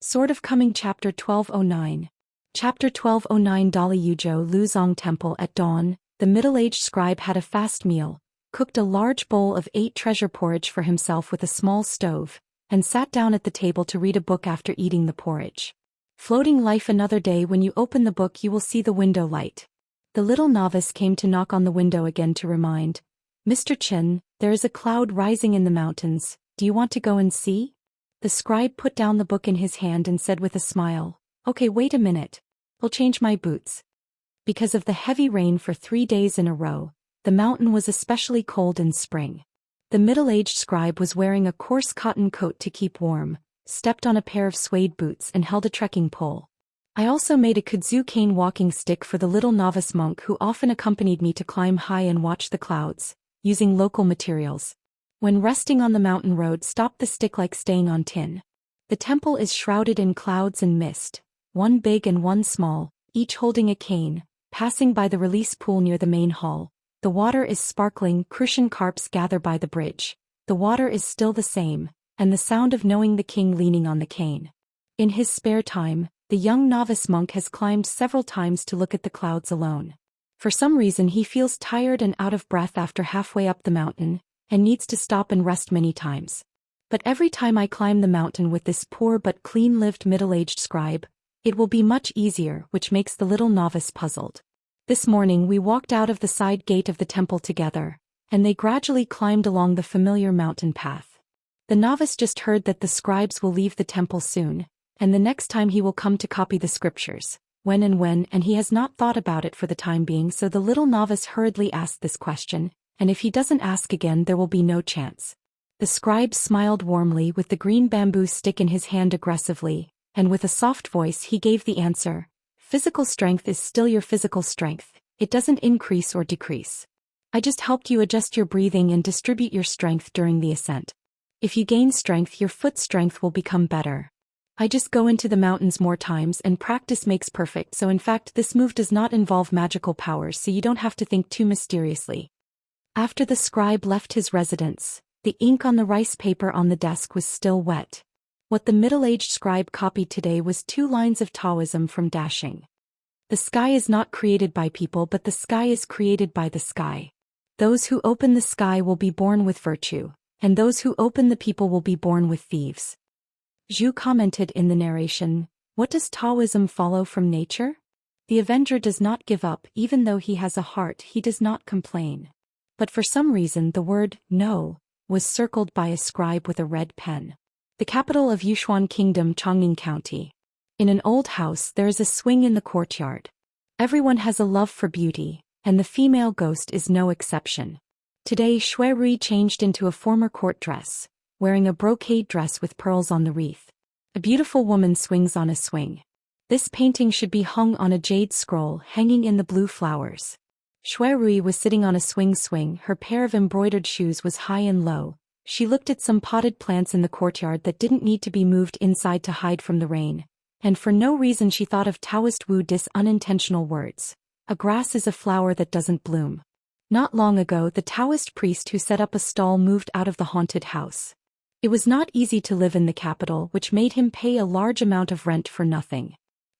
Sword of Coming Chapter 1209. Chapter 1209. Dali Yuzhou Luzong Temple. At dawn, the middle-aged scribe had a fast meal, cooked a large bowl of 8 treasure porridge for himself with a small stove, and sat down at the table to read a book after eating the porridge. Floating life. Another day. When you open the book you will see the window light. The little novice came to knock on the window again to remind, "Mr. Chen, there is a cloud rising in the mountains, do you want to go and see?" The scribe put down the book in his hand and said with a smile, "Okay, wait a minute. I'll change my boots." Because of the heavy rain for 3 days in a row, the mountain was especially cold in spring. The middle-aged scribe was wearing a coarse cotton coat to keep warm, stepped on a pair of suede boots and held a trekking pole. I also made a kudzu cane walking stick for the little novice monk who often accompanied me to climb high and watch the clouds, using local materials. When resting on the mountain road, stop the stick like staying on tin. The temple is shrouded in clouds and mist, one big and one small, each holding a cane, passing by the release pool near the main hall. The water is sparkling. Crucian carps gather by the bridge. The water is still the same, and the sound of knowing the king leaning on the cane. In his spare time, the young novice monk has climbed several times to look at the clouds alone. For some reason he feels tired and out of breath after halfway up the mountain, and needs to stop and rest many times. But every time I climb the mountain with this poor but clean-lived middle-aged scribe, it will be much easier, which makes the little novice puzzled. This morning we walked out of the side gate of the temple together, and they gradually climbed along the familiar mountain path. The novice just heard that the scribes will leave the temple soon, and the next time he will come to copy the scriptures, when, and he has not thought about it for the time being, so the little novice hurriedly asked this question, and if he doesn't ask again there will be no chance. The scribe smiled warmly with the green bamboo stick in his hand aggressively, and with a soft voice he gave the answer, "Physical strength is still your physical strength, it doesn't increase or decrease. I just helped you adjust your breathing and distribute your strength during the ascent. If you gain strength your foot strength will become better. I just go into the mountains more times and practice makes perfect, so in fact this move does not involve magical powers, so you don't have to think too mysteriously." After the scribe left his residence, the ink on the rice paper on the desk was still wet. What the middle-aged scribe copied today was 2 lines of Taoism from Dashing. "The sky is not created by people, but the sky is created by the sky. Those who open the sky will be born with virtue, and those who open the people will be born with thieves." Zhu commented in the narration, "What does Taoism follow from nature? The Avenger does not give up. Even though he has a heart he does not complain." But for some reason the word "no" was circled by a scribe with a red pen. The capital of Yushuan Kingdom, Chongning County. In an old house there is a swing in the courtyard. Everyone has a love for beauty, and the female ghost is no exception. Today Shui Rui changed into a former court dress, wearing a brocade dress with pearls on the wreath. A beautiful woman swings on a swing. This painting should be hung on a jade scroll hanging in the blue flowers. Shui Rui was sitting on a swing. Her pair of embroidered shoes was high and low. She looked at some potted plants in the courtyard that didn't need to be moved inside to hide from the rain, and for no reason she thought of Taoist Wu Dis unintentional words. A grass is a flower that doesn't bloom. Not long ago the Taoist priest who set up a stall moved out of the haunted house. It was not easy to live in the capital, which made him pay a large amount of rent for nothing.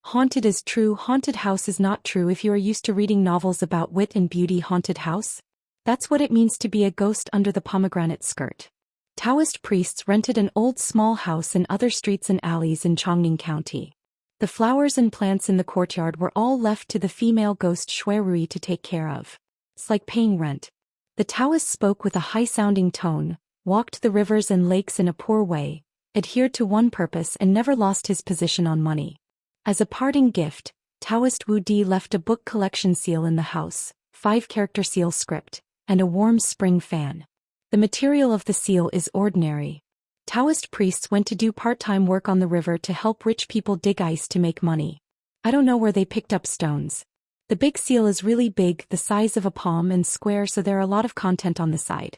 Haunted is true, haunted house is not true. If you are used to reading novels about wit and beauty, haunted house? That's what it means to be a ghost under the pomegranate skirt. Taoist priests rented an old small house in other streets and alleys in Chongning County. The flowers and plants in the courtyard were all left to the female ghost Shui Rui to take care of. It's like paying rent. The Taoist spoke with a high-sounding tone, walked the rivers and lakes in a poor way, adhered to one purpose and never lost his position on money. As a parting gift, Taoist Wu Di left a book collection seal in the house, 5-character seal script, and a warm spring fan. The material of the seal is ordinary. Taoist priests went to do part-time work on the river to help rich people dig ice to make money. I don't know where they picked up stones. The big seal is really big, the size of a palm, and square, so there are a lot of content on the side.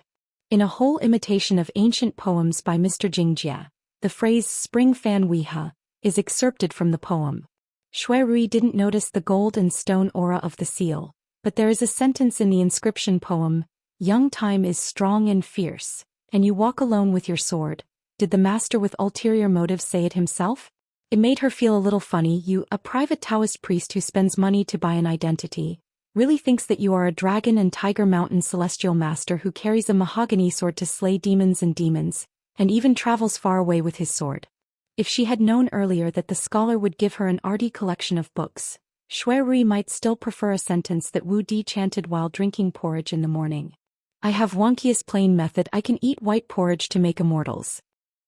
In a whole imitation of ancient poems by Mr. Jingjia, the phrase "spring fan wiha" is excerpted from the poem. Shui Rui didn't notice the gold and stone aura of the seal, but there is a sentence in the inscription poem, "Young time is strong and fierce, and you walk alone with your sword." Did the master with ulterior motives say it himself? It made her feel a little funny. You, a private Taoist priest who spends money to buy an identity, really thinks that you are a dragon and tiger mountain celestial master who carries a mahogany sword to slay demons, and even travels far away with his sword. If she had known earlier that the scholar would give her an arty collection of books, Shui Rui might still prefer a sentence that Wu Di chanted while drinking porridge in the morning. I have Wonkiest plain method. I can eat white porridge to make immortals.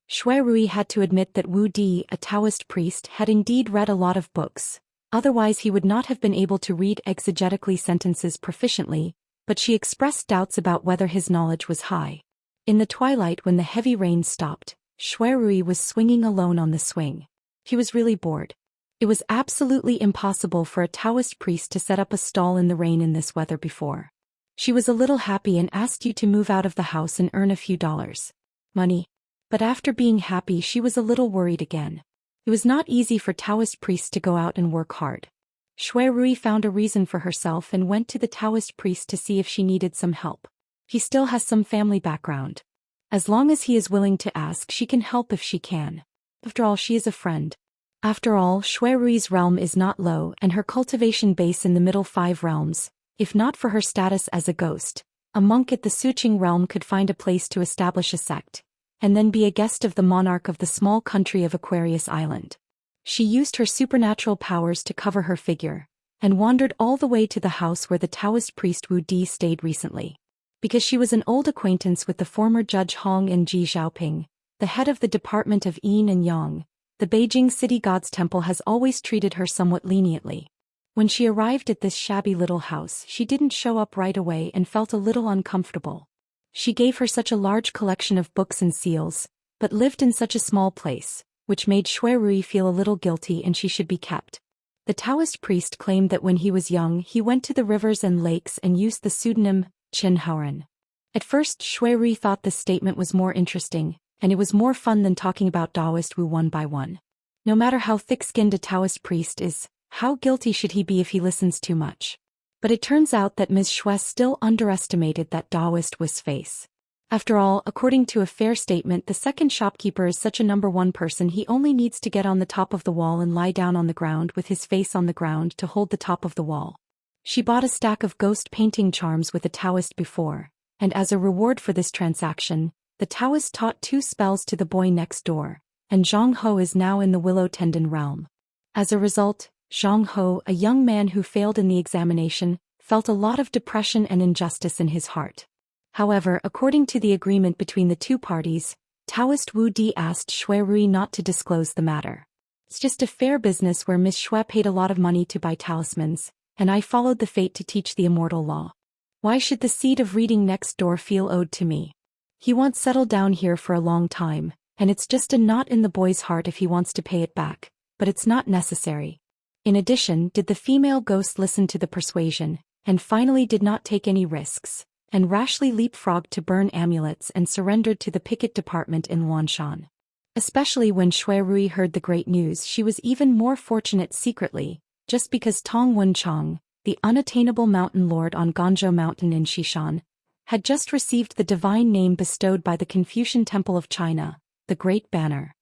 Shui Rui had to admit that Wu Di, a Taoist priest, had indeed read a lot of books, otherwise he would not have been able to read exegetically sentences proficiently, but she expressed doubts about whether his knowledge was high. In the twilight when the heavy rain stopped, Shui Rui was swinging alone on the swing. He was really bored. It was absolutely impossible for a Taoist priest to set up a stall in the rain in this weather before. She was a little happy and asked you to move out of the house and earn a few dollars. Money. But after being happy she was a little worried again. It was not easy for Taoist priests to go out and work hard. Shui Rui found a reason for herself and went to the Taoist priest to see if she needed some help. He still has some family background. As long as he is willing to ask, she can help if she can. After all, she is a friend. After all, Shui Rui's realm is not low and her cultivation base in the middle 5 realms. If not for her status as a ghost, a monk at the Suqing realm could find a place to establish a sect, and then be a guest of the monarch of the small country of Aquarius Island. She used her supernatural powers to cover her figure, and wandered all the way to the house where the Taoist priest Wu Di stayed recently. Because she was an old acquaintance with the former Judge Hong and Ji Xiaoping, the head of the Department of Yin and Yang, the Beijing City God's Temple has always treated her somewhat leniently. When she arrived at this shabby little house, she didn't show up right away and felt a little uncomfortable. She gave her such a large collection of books and seals, but lived in such a small place, which made Shui Rui feel a little guilty and she should be kept. The Taoist priest claimed that when he was young he went to the rivers and lakes and used the pseudonym Qin Haoren. At first Shui Rui thought this statement was more interesting, and it was more fun than talking about Daoist Wu one by one. No matter how thick-skinned a Taoist priest is, how guilty should he be if he listens too much? But it turns out that Ms. Shui still underestimated that Daoist Wu's face. After all, according to a fair statement, the second shopkeeper is such a number 1 person he only needs to get on the top of the wall and lie down on the ground with his face on the ground to hold the top of the wall. She bought a stack of ghost painting charms with a Taoist before, and as a reward for this transaction, the Taoist taught 2 spells to the boy next door, and Zhang Ho is now in the Willow Tendon realm. As a result, Zhang Ho, a young man who failed in the examination, felt a lot of depression and injustice in his heart. However, according to the agreement between the 2 parties, Taoist Wu Di asked Shui Rui not to disclose the matter. It's just a fair business where Miss Shui paid a lot of money to buy talismans, and I followed the fate to teach the immortal law. Why should the seed of reading next door feel owed to me? He won't settle down here for a long time, and it's just a knot in the boy's heart if he wants to pay it back, but it's not necessary. In addition, did the female ghost listen to the persuasion, and finally did not take any risks, and rashly leapfrogged to burn amulets and surrendered to the picket department in Luanshan. Especially when Shui Rui heard the great news, she was even more fortunate secretly, just because Tong Wenchang, the unattainable mountain lord on Ganzhou Mountain in Xishan, had just received the divine name bestowed by the Confucian Temple of China, the Great Banner.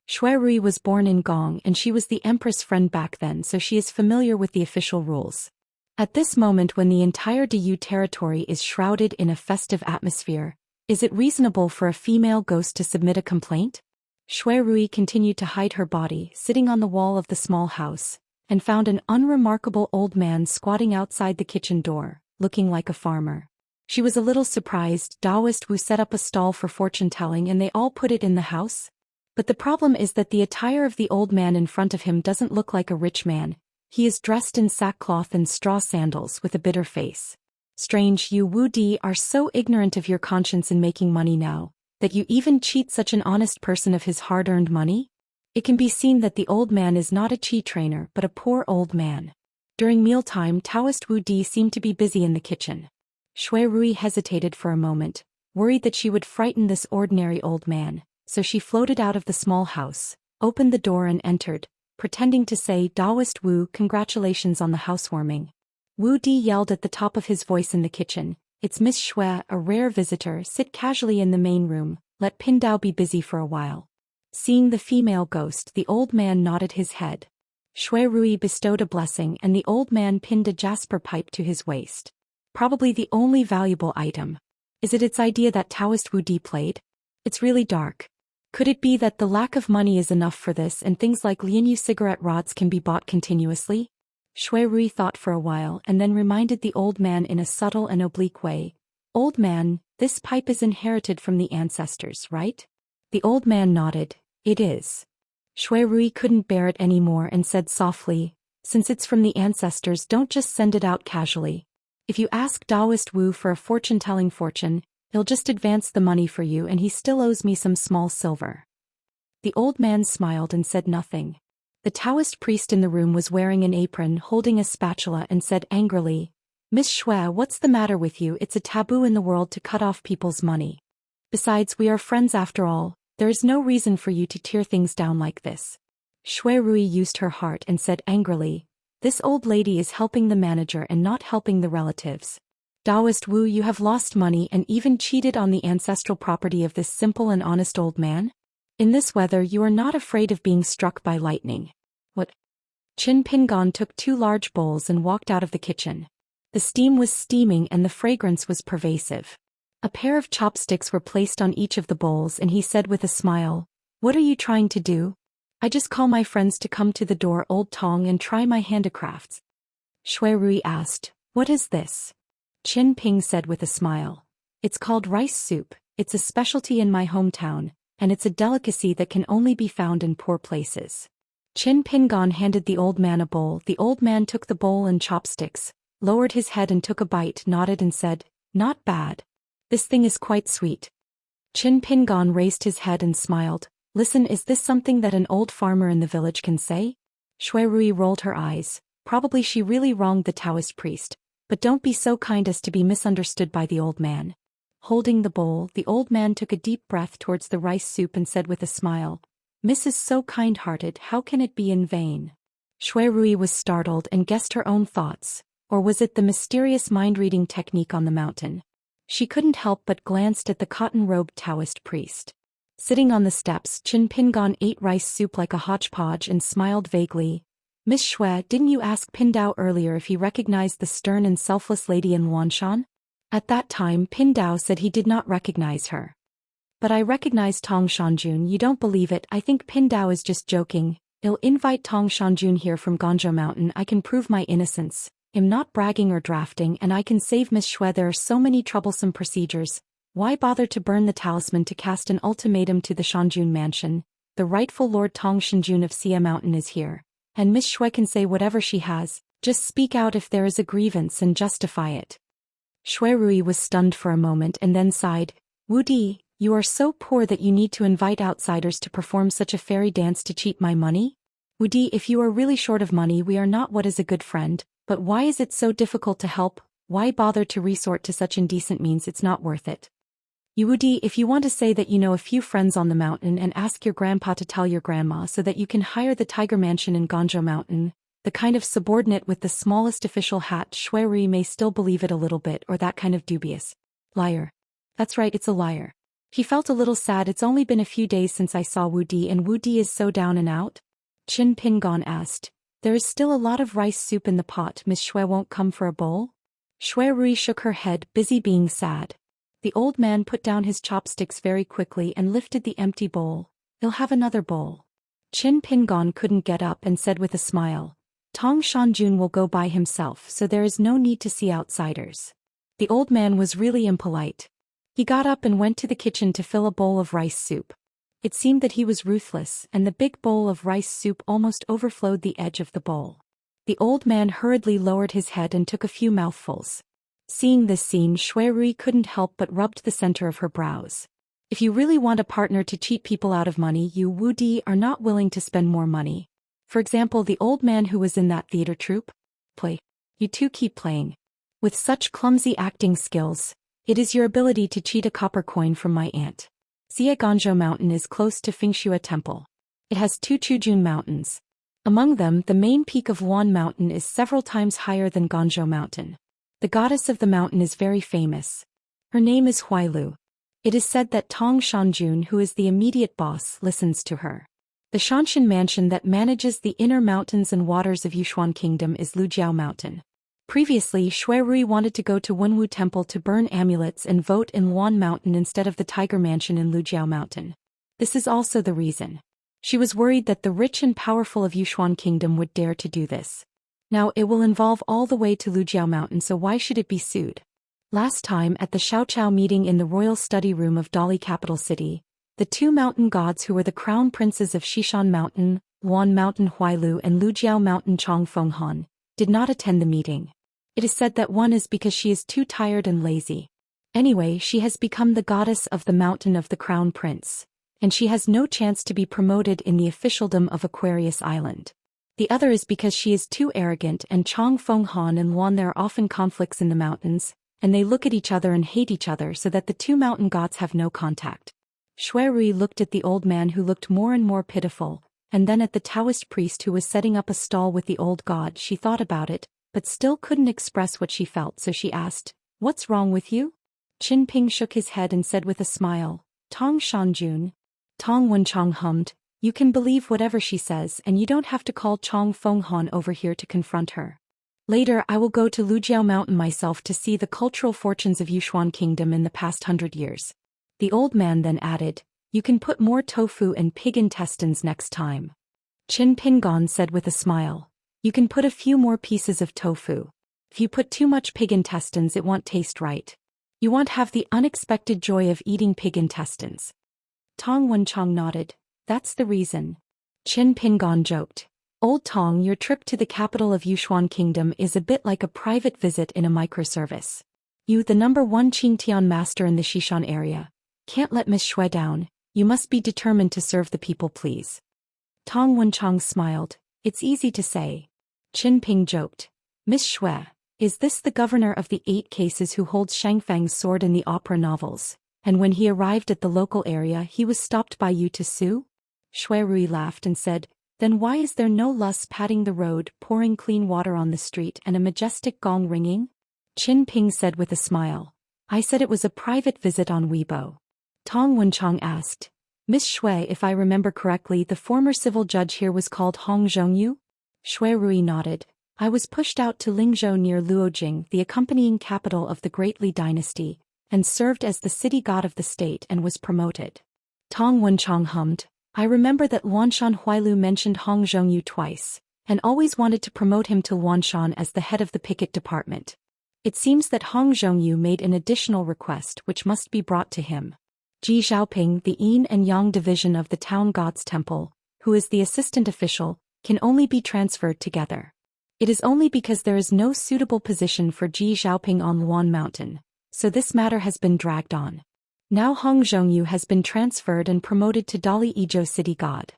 Shui Rui was born in Gong and she was the empress' friend back then, so she is familiar with the official rules. At this moment when the entire Diyu territory is shrouded in a festive atmosphere, is it reasonable for a female ghost to submit a complaint? Shui Rui continued to hide her body, sitting on the wall of the small house, and found an unremarkable old man squatting outside the kitchen door, looking like a farmer. She was a little surprised. Daoist Wu set up a stall for fortune-telling and they all put it in the house? But the problem is that the attire of the old man in front of him doesn't look like a rich man. He is dressed in sackcloth and straw sandals with a bitter face. Strange, you Wu Di are so ignorant of your conscience in making money now, that you even cheat such an honest person of his hard-earned money? It can be seen that the old man is not a chi trainer but a poor old man. During mealtime, Taoist Wu Di seemed to be busy in the kitchen. Shui Rui hesitated for a moment, worried that she would frighten this ordinary old man, so she floated out of the small house, opened the door and entered, pretending to say, "Daoist Wu, congratulations on the housewarming." Wu Di yelled at the top of his voice in the kitchen, "It's Miss Shui, a rare visitor. Sit casually in the main room, let Pindao be busy for a while." Seeing the female ghost, the old man nodded his head. Shui Rui bestowed a blessing and the old man pinned a jasper pipe to his waist. Probably the only valuable item. Is it its idea that Taoist Wu Di played? It's really dark. Could it be that the lack of money is enough for this and things like Lianyu cigarette rods can be bought continuously? Shui Rui thought for a while and then reminded the old man in a subtle and oblique way. Old man, this pipe is inherited from the ancestors, right? The old man nodded. It is. Shui Rui couldn't bear it anymore and said softly, since it's from the ancestors, don't just send it out casually. If you ask Daoist Wu for a fortune-telling fortune, he'll just advance the money for you and he still owes me some small silver. The old man smiled and said nothing. The Taoist priest in the room was wearing an apron, holding a spatula, and said angrily, Miss Shui, what's the matter with you? It's a taboo in the world to cut off people's money. Besides, we are friends after all. There is no reason for you to tear things down like this. Shui Rui used her heart and said angrily, this old lady is helping the manager and not helping the relatives. Daoist Wu, you have lost money and even cheated on the ancestral property of this simple and honest old man? In this weather you are not afraid of being struck by lightning. What? Qin Pingon took 2 large bowls and walked out of the kitchen. The steam was steaming and the fragrance was pervasive. A pair of chopsticks were placed on each of the bowls and he said with a smile, what are you trying to do? I just call my friends to come to the door, Old Tong, and try my handicrafts. Shui Rui asked, what is this? Qin Ping said with a smile. It's called rice soup, it's a specialty in my hometown, and it's a delicacy that can only be found in poor places. Qin Pingon handed the old man a bowl. The old man took the bowl and chopsticks, lowered his head and took a bite, nodded and said, not bad. This thing is quite sweet. Qin Pingon raised his head and smiled. Listen, is this something that an old farmer in the village can say? Shui Rui rolled her eyes. Probably she really wronged the Taoist priest, but don't be so kind as to be misunderstood by the old man. Holding the bowl, the old man took a deep breath towards the rice soup and said with a smile, Miss is so kind-hearted, how can it be in vain? Shui Rui was startled and guessed her own thoughts, or was it the mysterious mind-reading technique on the mountain? She couldn't help but glanced at the cotton-robed Taoist priest. Sitting on the steps, Qin Pingon ate rice soup like a hodgepodge and smiled vaguely. Miss Shui, didn't you ask Pindao earlier if he recognized the stern and selfless lady in Luanshan? At that time Pindao said he did not recognize her. But I recognize Tong Shanjun. You don't believe it? I think Pindao is just joking. I'll invite Tong Shanjun here from Ganzhou Mountain. I can prove my innocence. I'm not bragging or drafting, and I can save Miss Shui. There are so many troublesome procedures. Why bother to burn the talisman to cast an ultimatum to the Shanjun mansion? The rightful Lord Tong Shanjun of Xia Mountain is here. And Miss Shui can say whatever she has. Just speak out if there is a grievance and justify it. Shui Rui was stunned for a moment and then sighed. Wu Di, you are so poor that you need to invite outsiders to perform such a fairy dance to cheat my money? Wu Di, if you are really short of money, we are not what is a good friend. But why is it so difficult to help? Why bother to resort to such indecent means? It's not worth it. Wu Di, if you want to say that you know a few friends on the mountain and ask your grandpa to tell your grandma so that you can hire the tiger mansion in Ganzhou Mountain, the kind of subordinate with the smallest official hat, Shui Rui may still believe it a little bit, or that kind of dubious. Liar. That's right, it's a liar. He felt a little sad. It's only been a few days since I saw Wu Di, and Wu Di is so down and out? Qin Pingon asked. There is still a lot of rice soup in the pot. Miss Shui won't come for a bowl? Shui Rui shook her head, busy being sad. The old man put down his chopsticks very quickly and lifted the empty bowl. He'll have another bowl. Qin Pingon couldn't get up and said with a smile, Tong Shanjun will go by himself, so there is no need to see outsiders. The old man was really impolite. He got up and went to the kitchen to fill a bowl of rice soup. It seemed that he was ruthless, and the big bowl of rice soup almost overflowed the edge of the bowl. The old man hurriedly lowered his head and took a few mouthfuls. Seeing this scene, Shui Rui couldn't help but rubbed the center of her brows. If you really want a partner to cheat people out of money, you Wu Di are not willing to spend more money. For example, the old man who was in that theater troupe? Play. You two keep playing. With such clumsy acting skills, it is your ability to cheat a copper coin from my aunt. Xia Ganzhou Mountain is close to Fengxue Temple. It has 2 Chujun mountains. Among them, the main peak of Wan Mountain is several times higher than Ganzhou Mountain. The goddess of the mountain is very famous. Her name is Huailu. It is said that Tong Shanjun, who is the immediate boss, listens to her. The Xianxia mansion that manages the inner mountains and waters of Yushuan Kingdom is Lujiao Mountain. Previously, Shui Rui wanted to go to Wenwu Temple to burn amulets and vote in Luan Mountain instead of the Tiger Mansion in Lujiao Mountain. This is also the reason. She was worried that the rich and powerful of Yushuan Kingdom would dare to do this. Now it will involve all the way to Lujiao Mountain, so why should it be sued? Last time at the Xiaoqiao meeting in the royal study room of Dali capital city, the two mountain gods who were the crown princes of Xishan Mountain, Luan Mountain Huailu and Lujiao Mountain Chongfenghan, did not attend the meeting. It is said that one is because she is too tired and lazy. Anyway, she has become the goddess of the mountain of the crown prince, and she has no chance to be promoted in the officialdom of Aquarius Island. The other is because she is too arrogant, and Chongfenghan and Luan, there are often conflicts in the mountains, and they look at each other and hate each other so that the two mountain gods have no contact. Shui Rui looked at the old man who looked more and more pitiful, and then at the Daoist priest who was setting up a stall with the old god. She thought about it, but still couldn't express what she felt, so she asked, "What's wrong with you?" Qin Ping shook his head and said with a smile, "Tong Shanjun." Tong Wenchang hummed, "You can believe whatever she says, and you don't have to call Chong Fenghan over here to confront her. Later I will go to Lujiao Mountain myself to see the cultural fortunes of Yushuan Kingdom in the past 100 years. The old man then added, "You can put more tofu and pig intestines next time." Qin Pingon said with a smile, "You can put a few more pieces of tofu. If you put too much pig intestines it won't taste right. You won't have the unexpected joy of eating pig intestines." Tong Wenchang nodded, "That's the reason." Qin Pingon joked, "Old Tong, your trip to the capital of Yushuan Kingdom is a bit like a private visit in a microservice. You, the #1 Qingtian master in the Xishan area, can't let Miss Shui down. You must be determined to serve the people, please." Tong Wenchang smiled, "It's easy to say." Qin Ping joked, "Miss Shui, is this the governor of the 8 cases who holds Shangfang's sword in the opera novels, and when he arrived at the local area he was stopped by you to sue?" Shui Rui laughed and said, "Then why is there no Lus patting the road, pouring clean water on the street, and a majestic gong ringing?" Qin Ping said with a smile, "I said it was a private visit on Weibo." Tong Wenchang asked, "Miss Shui, if I remember correctly, the former civil judge here was called Hong Zhongyu?" Shui Rui nodded, "I was pushed out to Lingzhou near Luojing, the accompanying capital of the Great Li dynasty, and served as the city god of the state and was promoted." Tong Wenchang hummed, "I remember that Luanshan Huailu mentioned Hong Zhongyu twice, and always wanted to promote him to Luanshan as the head of the picket department. It seems that Hong Zhongyu made an additional request which must be brought to him. Ji Xiaoping, the Yin and Yang division of the town god's temple, who is the assistant official, can only be transferred together. It is only because there is no suitable position for Ji Xiaoping on Luan Mountain, so this matter has been dragged on. Now Hong Zhongyu has been transferred and promoted to Dali Izhou city god,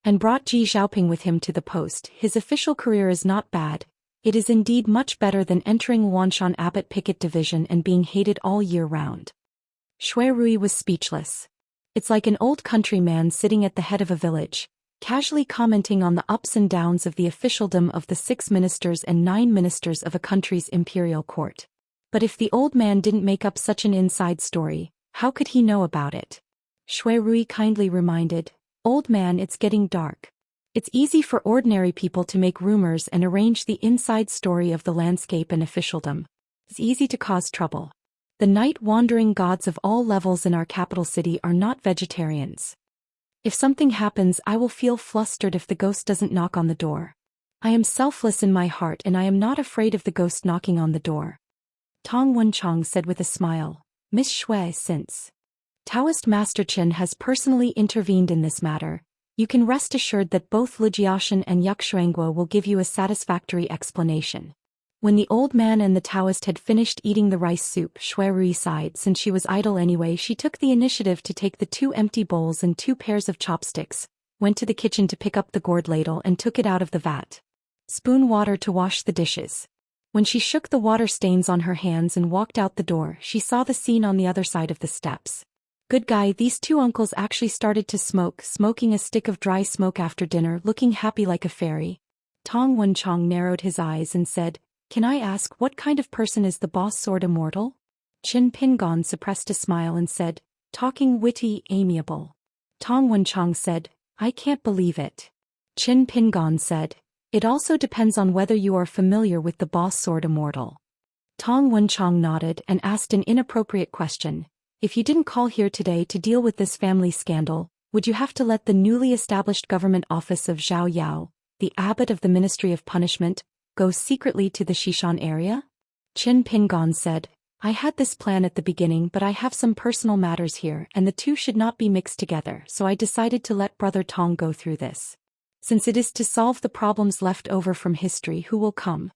and brought Ji Xiaoping with him to the post. His official career is not bad. It is indeed much better than entering Luanshan Abbot Picket Division and being hated all year round." Shui Rui was speechless. It's like an old countryman sitting at the head of a village, casually commenting on the ups and downs of the officialdom of the 6 ministers and 9 ministers of a country's imperial court. But if the old man didn't make up such an inside story, how could he know about it? Shui Rui kindly reminded, "Old man, it's getting dark. It's easy for ordinary people to make rumors and arrange the inside story of the landscape and officialdom. It's easy to cause trouble. The night-wandering gods of all levels in our capital city are not vegetarians. If something happens, I will feel flustered if the ghost doesn't knock on the door. I am selfless in my heart and I am not afraid of the ghost knocking on the door." Tong Wenchang said with a smile, "Miss Shui, since Taoist Master Qin has personally intervened in this matter, you can rest assured that both Lijiashan and Yuxuanguo will give you a satisfactory explanation." When the old man and the Taoist had finished eating the rice soup, Shui Rui sighed. Since she was idle anyway, she took the initiative to take the 2 empty bowls and 2 pairs of chopsticks, went to the kitchen to pick up the gourd ladle and took it out of the vat. Spoon water to wash the dishes. When she shook the water stains on her hands and walked out the door, she saw the scene on the other side of the steps. Good guy, these 2 uncles actually started to smoke, smoking a stick of dry smoke after dinner, looking happy like a fairy. Tong Wenchang narrowed his eyes and said, "Can I ask what kind of person is the boss sword Immortal?" Qin Pingon suppressed a smile and said, talking witty, amiable. Tong Wenchang said, I can't believe it. Qin Pingon said, it also depends on whether you are familiar with the boss sword Immortal. Tong Wenchang nodded and asked an inappropriate question. If you didn't call here today to deal with this family scandal, would you have to let the newly established government office of Zhao Yao, the abbot of the Ministry of Punishment, go secretly to the Xishan area? Qin Pingon said, I had this plan at the beginning, but I have some personal matters here and the two should not be mixed together, so I decided to let Brother Tong go through this. Since it is to solve the problems left over from history, who will come?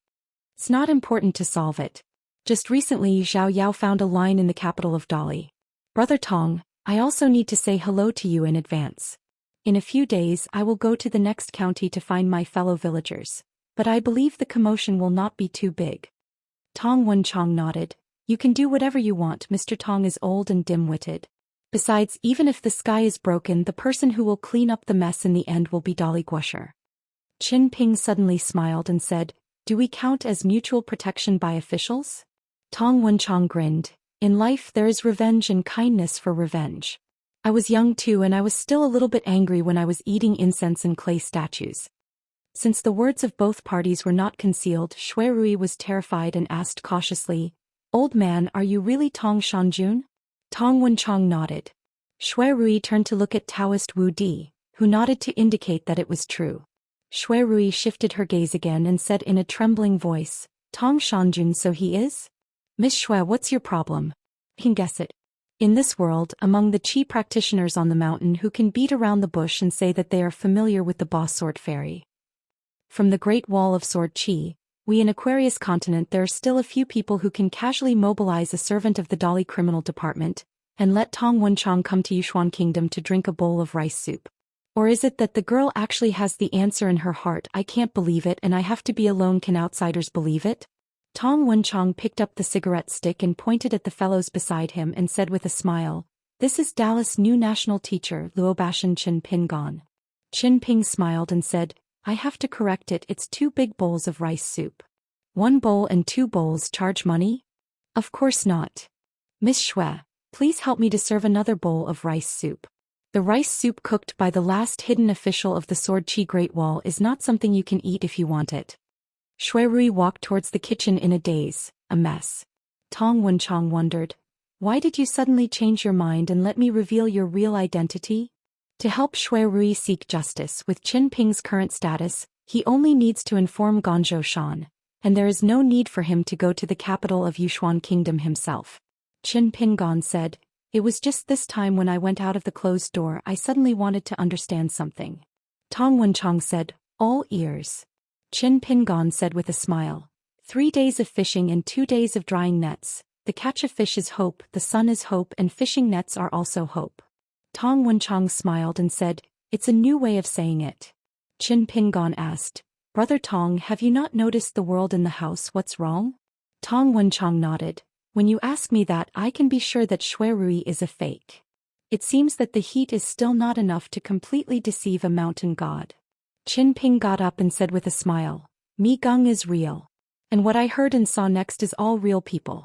It's not important to solve it. Just recently Zhao Yao found a line in the capital of Dali. Brother Tong, I also need to say hello to you in advance. In a few days I will go to the next county to find my fellow villagers, but I believe the commotion will not be too big. Tong Wenchang nodded. You can do whatever you want, Mr. Tong is old and dim-witted. Besides, even if the sky is broken, the person who will clean up the mess in the end will be Dali Guosher. Qin Ping suddenly smiled and said, do we count as mutual protection by officials? Tong Wenchang grinned. In life there is revenge and kindness for revenge. I was young too and I was still a little bit angry when I was eating incense and clay statues. Since the words of both parties were not concealed, Shui Rui was terrified and asked cautiously, Old man, are you really Tong Shanjun? Tong Wenchang nodded. Shui Rui turned to look at Daoist Wu Di, who nodded to indicate that it was true. Shui Rui shifted her gaze again and said in a trembling voice, Tong Shanjun, so he is? Miss Shui, what's your problem? I can guess it. In this world, among the Qi practitioners on the mountain who can beat around the bush and say that they are familiar with the boss sword fairy. From the Great Wall of Sword Qi, we in Aquarius continent there are still a few people who can casually mobilize a servant of the Dali criminal department, and let Tong Wenchang come to Yushuan Kingdom to drink a bowl of rice soup. Or is it that the girl actually has the answer in her heart? I can't believe it and I have to be alone. Can outsiders believe it? Tong Wenchang picked up the cigarette stick and pointed at the fellows beside him and said with a smile, This is Dallas' new national teacher, Luobashan Qin Pingon. Qin Ping smiled and said, I have to correct it, it's 2 big bowls of rice soup. 1 bowl and 2 bowls charge money? Of course not. Miss Shui, please help me to serve another bowl of rice soup. The rice soup cooked by the last hidden official of the Sword Qi Great Wall is not something you can eat if you want it. Shui Rui walked towards the kitchen in a daze, a mess. Tong Wenchang wondered, why did you suddenly change your mind and let me reveal your real identity? To help Shui Rui seek justice with Qin Ping's current status, he only needs to inform Zhou Xian, and there is no need for him to go to the capital of Yushuan Kingdom himself. Qin Pingon said, It was just this time when I went out of the closed door I suddenly wanted to understand something. Tong Wenchang said, All ears. Qin Pingon said with a smile, 3 days of fishing and 2 days of drying nets. The catch of fish is hope, the sun is hope, and fishing nets are also hope. Tong Wenchang smiled and said, It's a new way of saying it. Qin Pingon asked, Brother Tong, have you not noticed the world in the house? What's wrong? Tong Wenchang nodded. When you ask me that, I can be sure that Shui Rui is a fake. It seems that the heat is still not enough to completely deceive a mountain god. Qin Ping got up and said with a smile, Mi Geng is real. And what I heard and saw next is all real people.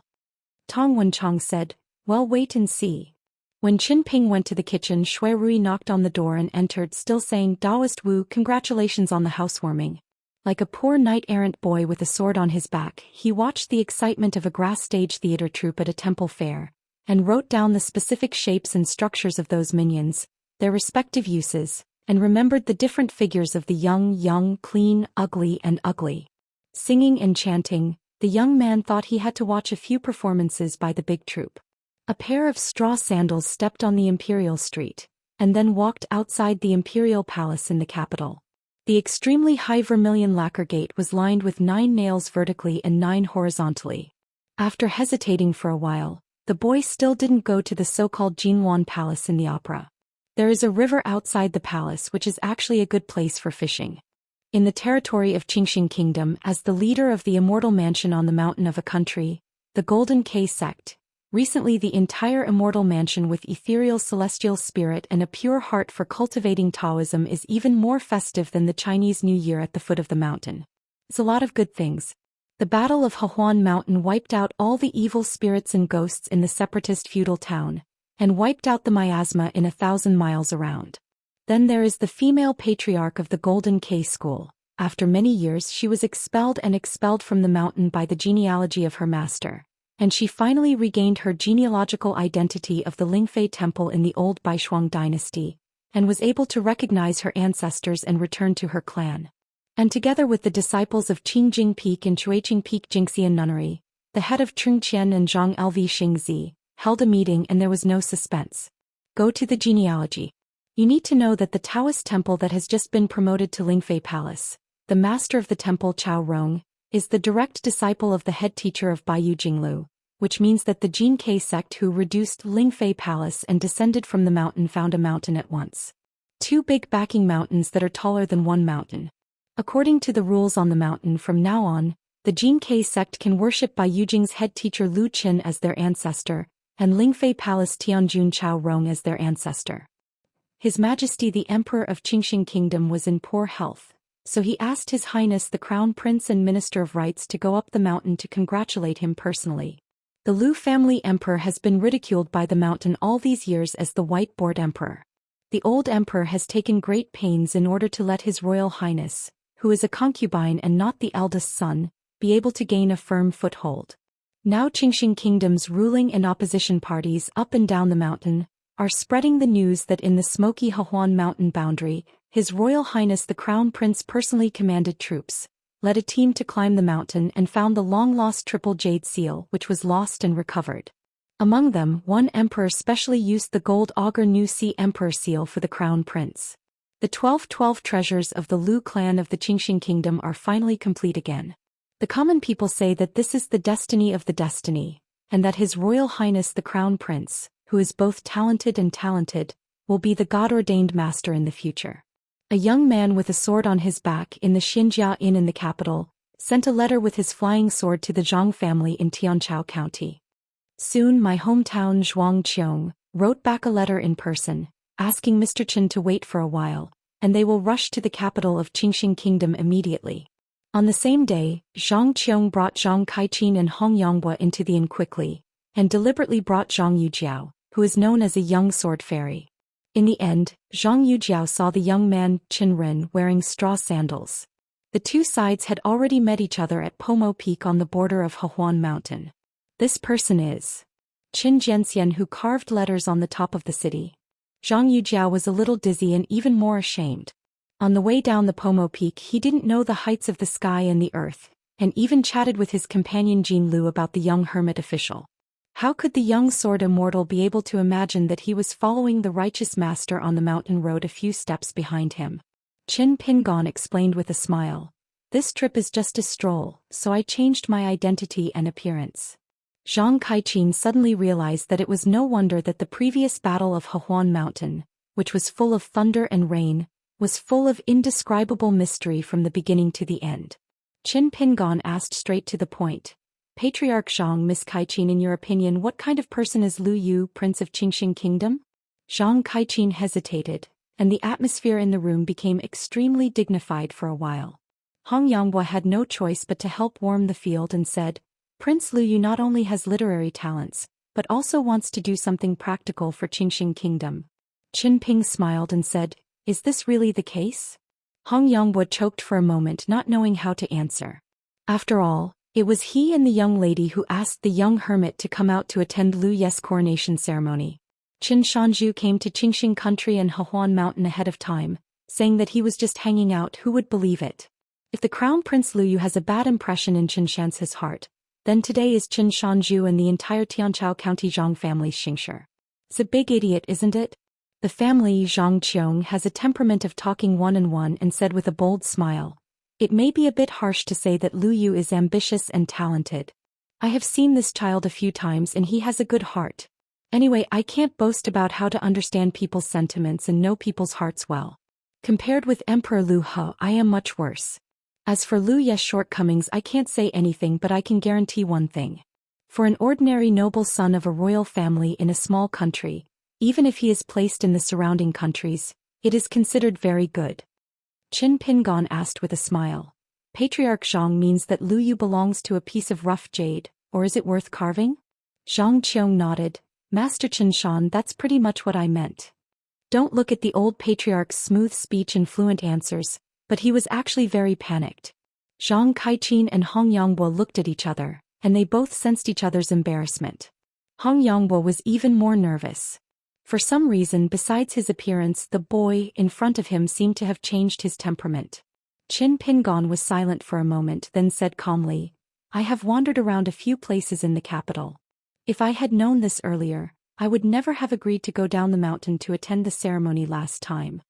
Tong Wenchang said, Well, wait and see. When Qin Ping went to the kitchen, Shui Rui knocked on the door and entered, still saying, Daoist Wu, congratulations on the housewarming. Like a poor knight-errant boy with a sword on his back, he watched the excitement of a grass stage theater troupe at a temple fair, and wrote down the specific shapes and structures of those minions, their respective uses, and remembered the different figures of the young, clean, ugly, and ugly. Singing and chanting, the young man thought he had to watch a few performances by the big troupe. A pair of straw sandals stepped on the imperial street, and then walked outside the imperial palace in the capital. The extremely high vermilion lacquer gate was lined with 9 nails vertically and 9 horizontally. After hesitating for a while, the boy still didn't go to the so-called Jinwan Palace in the opera. There is a river outside the palace which is actually a good place for fishing. In the territory of Qingxing Kingdom, as the leader of the Immortal Mansion on the mountain of a country, the Golden K sect, recently the entire Immortal Mansion with ethereal celestial spirit and a pure heart for cultivating Taoism is even more festive than the Chinese New Year at the foot of the mountain. It's a lot of good things. The Battle of Hehuan Mountain wiped out all the evil spirits and ghosts in the separatist feudal town, and wiped out the miasma in 1,000 miles around. Then there is the female patriarch of the Golden K School. After many years she was expelled from the mountain by the genealogy of her master, and she finally regained her genealogical identity of the Lingfei Temple in the old Baishuang dynasty, and was able to recognize her ancestors and return to her clan. And together with the disciples of Qingjing Peak and Chuiqing Peak Jingxian Nunnery, the head of Cheng Qian and Zhang Lv Xingzi, held a meeting and there was no suspense. Go to the genealogy. You need to know that the Taoist temple that has just been promoted to Lingfei Palace, the master of the temple Chao Rong, is the direct disciple of the head teacher of Baiyu Jinglu, which means that the Jin K sect who reduced Lingfei Palace and descended from the mountain found a mountain at once. Two big backing mountains that are taller than one mountain. According to the rules on the mountain from now on, the Jin K sect can worship Baiyu Jing's head teacher Lu Qin as their ancestor, and Lingfei Palace Tianjun Chao Rong as their ancestor. His Majesty the Emperor of Qingxing Kingdom was in poor health, so he asked His Highness the Crown Prince and Minister of Rights to go up the mountain to congratulate him personally. The Lu family emperor has been ridiculed by the mountain all these years as the whiteboard emperor. The old emperor has taken great pains in order to let His Royal Highness, who is a concubine and not the eldest son, be able to gain a firm foothold. Now Qingxing Kingdom's ruling and opposition parties up and down the mountain are spreading the news that in the smoky Hehuan mountain boundary, His Royal Highness the Crown Prince personally commanded troops, led a team to climb the mountain and found the long-lost triple jade seal which was lost and recovered. Among them, one emperor specially used the gold auger Nu Si Emperor seal for the Crown Prince. The 12 treasures of the Lu clan of the Qingxing Kingdom are finally complete again. The common people say that this is the destiny of the destiny, and that His Royal Highness the Crown Prince, who is both talented and talented, will be the God-ordained master in the future. A young man with a sword on his back in the Xianxia Inn in the capital sent a letter with his flying sword to the Zhang family in Tianchao County. Soon my hometown Zhuangqiong wrote back a letter in person, asking Mr. Chen to wait for a while, and they will rush to the capital of Qingxing Kingdom immediately. On the same day, Zhang Qiong brought Zhang Kaiqin and Hong Yonghua into the inn quickly, and deliberately brought Zhang Yujiao, who is known as a young sword fairy. In the end, Zhang Yujiao saw the young man Qin Ren wearing straw sandals. The two sides had already met each other at Pomo Peak on the border of Hehuan Mountain. This person is Qin Jianxian, who carved letters on the top of the city. Zhang Yujiao was a little dizzy and even more ashamed. On the way down the Pomo Peak he didn't know the heights of the sky and the earth, and even chatted with his companion Jin Lu about the young hermit official. How could the young sword immortal be able to imagine that he was following the righteous master on the mountain road a few steps behind him? Qin Pingon explained with a smile. This trip is just a stroll, so I changed my identity and appearance. Zhang Kaiqin suddenly realized that it was no wonder that the previous battle of Hehuan Mountain, which was full of thunder and rain, was full of indescribable mystery from the beginning to the end. Qin Pingon asked straight to the point. Patriarch Zhang, Miss Kaiqin, in your opinion, what kind of person is Lu Yu, Prince of Qingxing Kingdom? Zhang Kaiqin hesitated, and the atmosphere in the room became extremely dignified for a while. Hong Yonghua had no choice but to help warm the field and said, Prince Lu Yu not only has literary talents, but also wants to do something practical for Qingxing Kingdom. Qin Ping smiled and said, is this really the case? Hong Yonghua choked for a moment, not knowing how to answer. After all, it was he and the young lady who asked the young hermit to come out to attend Lu Ye's coronation ceremony. Qin Shanzhu came to Qingxing country and Hehuan Mountain ahead of time, saying that he was just hanging out. Who would believe it? If the Crown Prince Lu Yu has a bad impression in Qin Shan's heart, then today is Qin Shanzhu and the entire Tianchao County Zhang family's Xianxia. It's a big idiot, isn't it? The family Zhang Qiong has a temperament of talking one-on-one and said with a bold smile, it may be a bit harsh to say that Lu Yu is ambitious and talented. I have seen this child a few times and he has a good heart. Anyway, I can't boast about how to understand people's sentiments and know people's hearts well. Compared with Emperor Lu He, I am much worse. As for Lu Ye's shortcomings, I can't say anything, but I can guarantee one thing. For an ordinary noble son of a royal family in a small country, even if he is placed in the surrounding countries, it is considered very good. Qin Pingon asked with a smile. Patriarch Zhang means that Lu Yu belongs to a piece of rough jade, or is it worth carving? Zhang Qiong nodded, Master Qinshan, that's pretty much what I meant. Don't look at the old patriarch's smooth speech and fluent answers, but he was actually very panicked. Zhang Kaiqin and Hong Yangbo looked at each other, and they both sensed each other's embarrassment. Hong Yangbo was even more nervous. For some reason besides his appearance, the boy in front of him seemed to have changed his temperament. Qin Pingon was silent for a moment, then said calmly, I have wandered around a few places in the capital. If I had known this earlier, I would never have agreed to go down the mountain to attend the ceremony last time.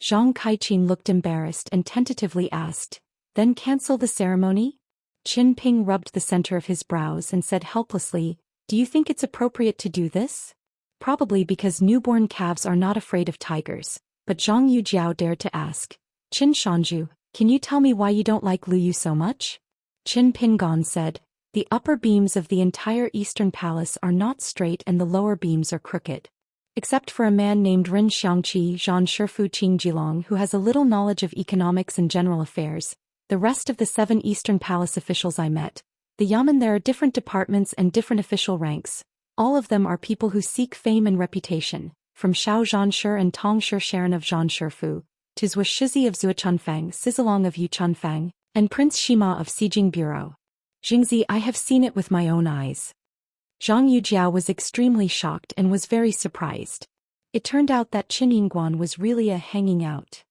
Zhang Kaiqin looked embarrassed and tentatively asked, Then cancel the ceremony? Qin Ping rubbed the center of his brows and said helplessly, Do you think it's appropriate to do this? Probably because newborn calves are not afraid of tigers, but Zhang Yujiao dared to ask, Qin Shanju, can you tell me why you don't like Lu Yu so much? Qin Pingon said, The upper beams of the entire Eastern Palace are not straight and the lower beams are crooked. Except for a man named Ren Xiangqi Zhan Shifu Qingjilong who has a little knowledge of economics and general affairs, the rest of the 7 Eastern Palace officials I met, the yamen, there are different departments and different official ranks. All of them are people who seek fame and reputation, from Xiao Zhanshi and Tong Shi Sharon of Zhan Shifu, to Zhou Shizi of Zuochunfang, Sizalong of Yuchunfang, and Prince Shima of Xijing Bureau. Jingzi, I have seen it with my own eyes. Zhang Yujiao was extremely shocked and was very surprised. It turned out that Qin Yingguan was really a hanging out.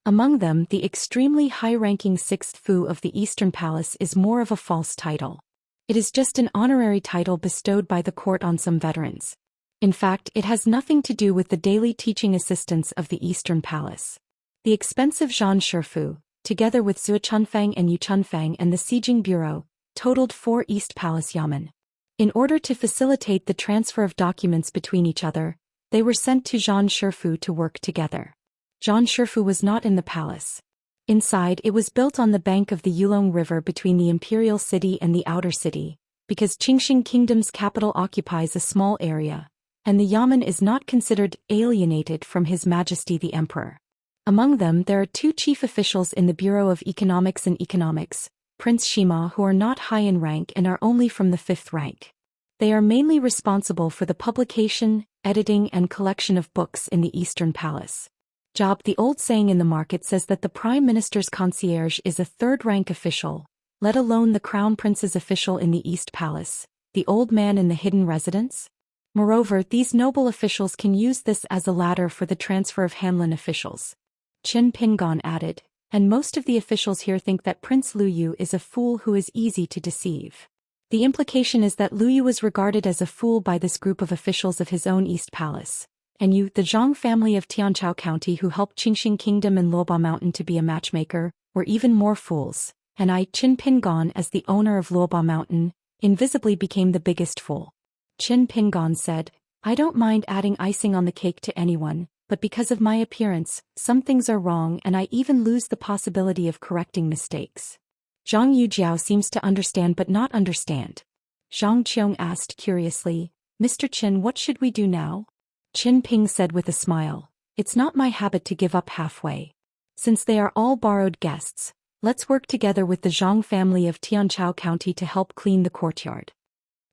Among them, the extremely high-ranking 6th Fu of the Eastern Palace is more of a false title. It is just an honorary title bestowed by the court on some veterans. In fact, it has nothing to do with the daily teaching assistants of the Eastern Palace. The expensive Zhan Shifu, together with Zuochunfang and Yuchunfang and the Xijing Bureau, totaled 4 East Palace yamen. In order to facilitate the transfer of documents between each other, they were sent to Zhan Shifu to work together. Zhan Shifu was not in the palace. Inside, it was built on the bank of the Yulong River between the imperial city and the outer city, because Qingxing Kingdom's capital occupies a small area, and the yamen is not considered alienated from His Majesty the Emperor. Among them there are 2 chief officials in the Bureau of Economics and Economics, Prince Shima, who are not high in rank and are only from the 5th rank. They are mainly responsible for the publication, editing and collection of books in the Eastern Palace. Job, the old saying in the market says that the Prime Minister's concierge is a 3rd-rank official, let alone the Crown Prince's official in the East Palace, the old man in the hidden residence. Moreover, these noble officials can use this as a ladder for the transfer of Hanlin officials. Qin Pingon added, and most of the officials here think that Prince Lu Yu is a fool who is easy to deceive. The implication is that Lu Yu was regarded as a fool by this group of officials of his own East Palace. And you, the Zhang family of Tianchao County who helped Qingxing Kingdom and Luoba Mountain to be a matchmaker, were even more fools, and I, Qin Pingon, as the owner of Luoba Mountain, invisibly became the biggest fool. Qin Pingon said, I don't mind adding icing on the cake to anyone, but because of my appearance, some things are wrong and I even lose the possibility of correcting mistakes. Zhang Yujiao seems to understand but not understand. Zhang Qiong asked curiously, Mr. Qin, what should we do now? Qin Ping said with a smile, It's not my habit to give up halfway. Since they are all borrowed guests, let's work together with the Zhang family of Tianchao County to help clean the courtyard.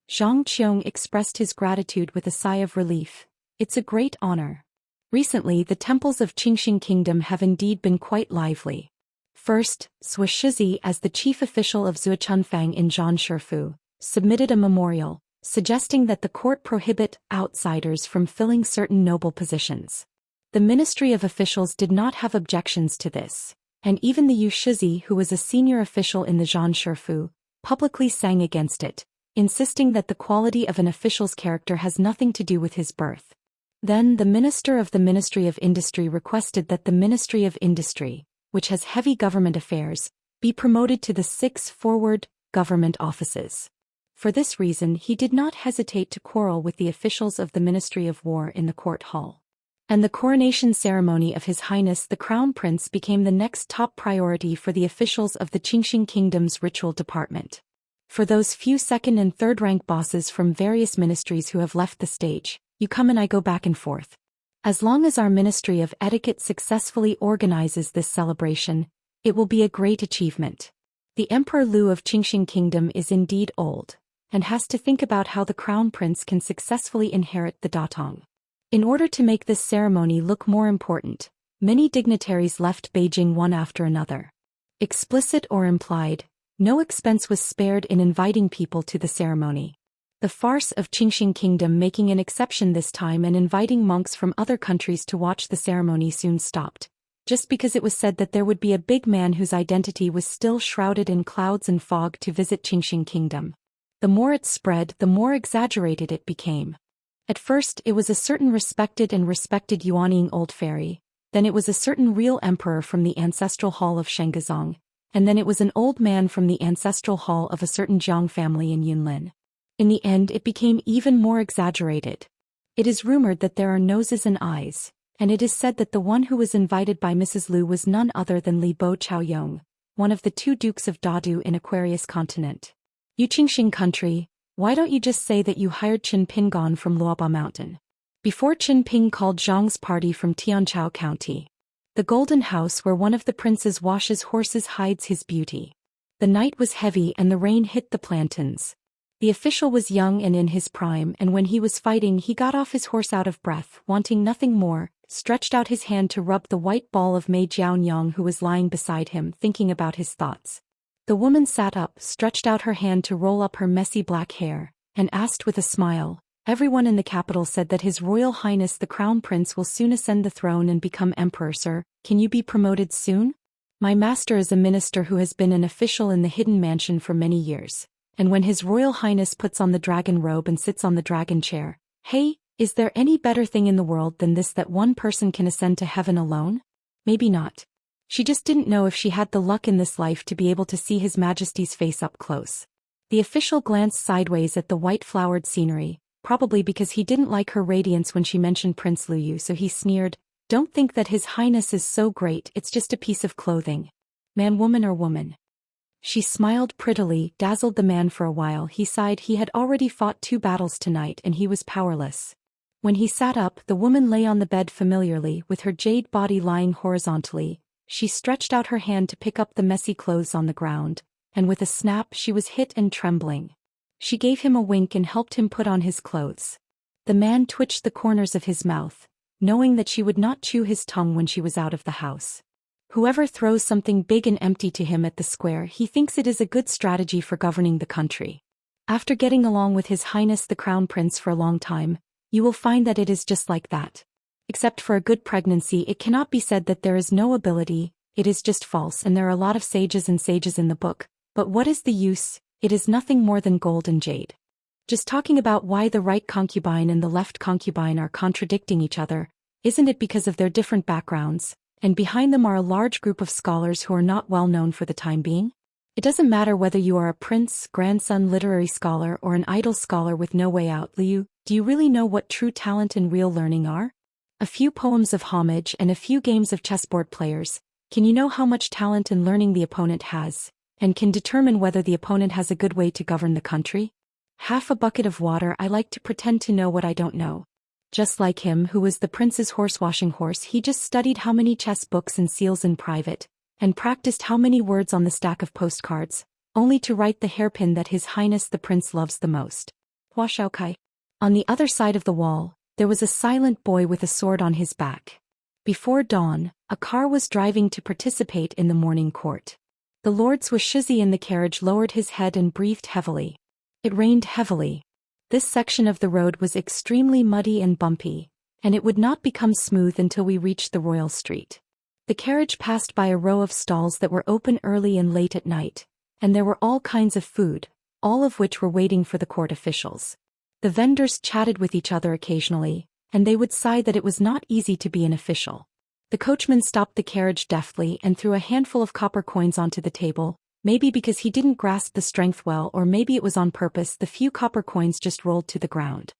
Zhang Qiong expressed his gratitude with a sigh of relief. It's a great honor. Recently, the temples of Qingxing Kingdom have indeed been quite lively. First, Zhou Shizi, as the chief official of Zuochunfang in Zhan Shifu, submitted a memorial, suggesting that the court prohibit outsiders from filling certain noble positions. The Ministry of Officials did not have objections to this, and even the Yu Shizi, who was a senior official in the Zhan Shifu, publicly sang against it, insisting that the quality of an official's character has nothing to do with his birth. Then the Minister of the Ministry of Industry requested that the Ministry of Industry, which has heavy government affairs, be promoted to the 6 forward government offices. For this reason he did not hesitate to quarrel with the officials of the Ministry of War in the court hall. And the coronation ceremony of His Highness the Crown Prince became the next top priority for the officials of the Qingxing Kingdom's ritual department. For those few 2nd and 3rd rank bosses from various ministries who have left the stage, you come and I go back and forth. As long as our Ministry of Etiquette successfully organizes this celebration, it will be a great achievement. The Emperor Lu of Qingxing Kingdom is indeed old, and has to think about how the crown prince can successfully inherit the Datong. In order to make this ceremony look more important, many dignitaries left Beijing one after another. Explicit or implied, no expense was spared in inviting people to the ceremony. The farce of Qingxing Kingdom making an exception this time and inviting monks from other countries to watch the ceremony soon stopped, just because it was said that there would be a big man whose identity was still shrouded in clouds and fog to visit Qingxing Kingdom. The more it spread, the more exaggerated it became. At first it was a certain respected Yuanying old fairy, then it was a certain real emperor from the ancestral hall of Shengazong, and then it was an old man from the ancestral hall of a certain Jiang family in Yunlin. In the end it became even more exaggerated. It is rumored that there are noses and eyes, and it is said that the one who was invited by Mrs. Liu was none other than Li Bo Chaoyong, one of the 2 dukes of Dadu in Aquarius continent. You Qingxing country, why don't you just say that you hired Qin Pingon from Luoba Mountain? Before Qin Ping called Zhang's party from Tianchao County. The golden house where one of the princes washes horses hides his beauty. The night was heavy and the rain hit the plantains. The official was young and in his prime, and when he was fighting he got off his horse out of breath, wanting nothing more, stretched out his hand to rub the white ball of Mei Jiaonyang who was lying beside him thinking about his thoughts. The woman sat up, stretched out her hand to roll up her messy black hair, and asked with a smile, "Everyone in the capital said that His Royal Highness the Crown Prince will soon ascend the throne and become emperor, sir. Can you be promoted soon? My master is a minister who has been an official in the hidden mansion for many years. And when His Royal Highness puts on the dragon robe and sits on the dragon chair, hey, is there any better thing in the world than this, that one person can ascend to heaven alone? Maybe not." She just didn't know if she had the luck in this life to be able to see His Majesty's face up close. The official glanced sideways at the white-flowered scenery, probably because he didn't like her radiance when she mentioned Prince Liu, so he sneered, "Don't think that His Highness is so great, it's just a piece of clothing. Man, woman or woman?" She smiled prettily, dazzled the man for a while. He sighed. He had already fought 2 battles tonight and he was powerless. When he sat up, the woman lay on the bed familiarly, with her jade body lying horizontally. She stretched out her hand to pick up the messy clothes on the ground, and with a snap she was hit and trembling. She gave him a wink and helped him put on his clothes. The man twitched the corners of his mouth, knowing that she would not chew his tongue when she was out of the house. Whoever throws something big and empty to him at the square, he thinks it is a good strategy for governing the country. After getting along with His Highness the Crown Prince for a long time, you will find that it is just like that. Except for a good pregnancy, it cannot be said that there is no ability, it is just false, and there are a lot of sages in the book, but what is the use? It is nothing more than gold and jade. Just talking about why the right concubine and the left concubine are contradicting each other, isn't it because of their different backgrounds, and behind them are a large group of scholars who are not well known for the time being? It doesn't matter whether you are a prince, grandson, literary scholar, or an idle scholar with no way out. Liu, do you really know what true talent and real learning are? A few poems of homage and a few games of chessboard players. Can you know how much talent and learning the opponent has, and can determine whether the opponent has a good way to govern the country? Half a bucket of water. I like to pretend to know what I don't know. Just like him who was the prince's horse-washing horse, he just studied how many chess books and seals in private, and practiced how many words on the stack of postcards, only to write the hairpin that His Highness the Prince loves the most. Hua Shaokai. On the other side of the wall, there was a silent boy with a sword on his back. Before dawn, a car was driving to participate in the morning court. The Lord Zhuxian in the carriage lowered his head and breathed heavily. It rained heavily. This section of the road was extremely muddy and bumpy, and it would not become smooth until we reached the royal street. The carriage passed by a row of stalls that were open early and late at night, and there were all kinds of food, all of which were waiting for the court officials. The vendors chatted with each other occasionally, and they would sigh that it was not easy to be an official. The coachman stopped the carriage deftly and threw a handful of copper coins onto the table, maybe because he didn't grasp the strength well, or maybe it was on purpose. The few copper coins just rolled to the ground.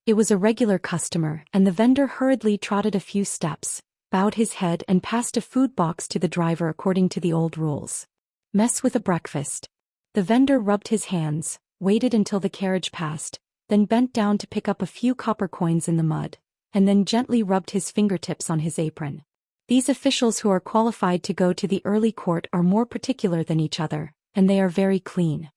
It was a regular customer, and the vendor hurriedly trotted a few steps, bowed his head and passed a food box to the driver according to the old rules. Mess with a breakfast. The vendor rubbed his hands, waited until the carriage passed, then bent down to pick up a few copper coins in the mud, and then gently rubbed his fingertips on his apron. These officials who are qualified to go to the early court are more particular than each other, and they are very clean.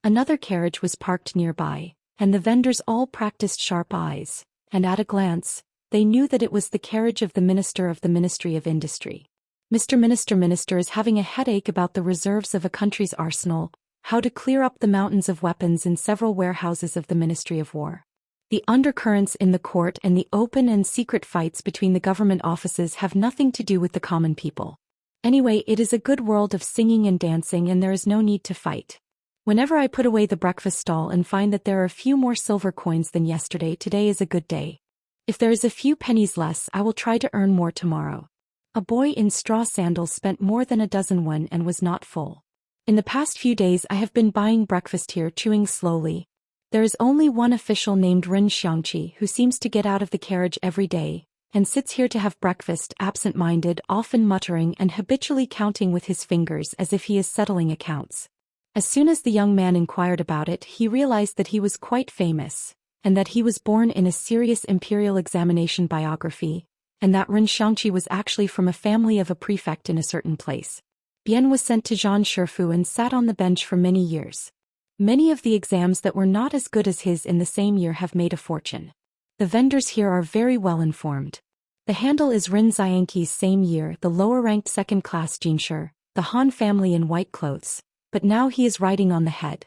Another carriage was parked nearby, and the vendors all practiced sharp eyes, and at a glance, they knew that it was the carriage of the Minister of the Ministry of Industry. Mr. Minister is having a headache about the reserves of a country's arsenal, how to clear up the mountains of weapons in several warehouses of the Ministry of War. The undercurrents in the court and the open and secret fights between the government offices have nothing to do with the common people. Anyway, it is a good world of singing and dancing, and there is no need to fight. Whenever I put away the breakfast stall and find that there are a few more silver coins than yesterday, today is a good day. If there is a few pennies less, I will try to earn more tomorrow. A boy in straw sandals spent more than a dozen won and was not full. In the past few days I have been buying breakfast here, chewing slowly. There is only one official named Xianxia who seems to get out of the carriage every day, and sits here to have breakfast, absent-minded, often muttering and habitually counting with his fingers as if he is settling accounts. As soon as the young man inquired about it, he realized that he was quite famous, and that he was born in a serious imperial examination biography, and that Xianxia was actually from a family of a prefect in a certain place. Bian was sent to Zhang Shifu and sat on the bench for many years. Many of the exams that were not as good as his in the same year have made a fortune. The vendors here are very well informed. The handle is Rin Xianqi's same year, the lower-ranked second-class Jinshi, the Han family in white clothes, but now he is riding on the head.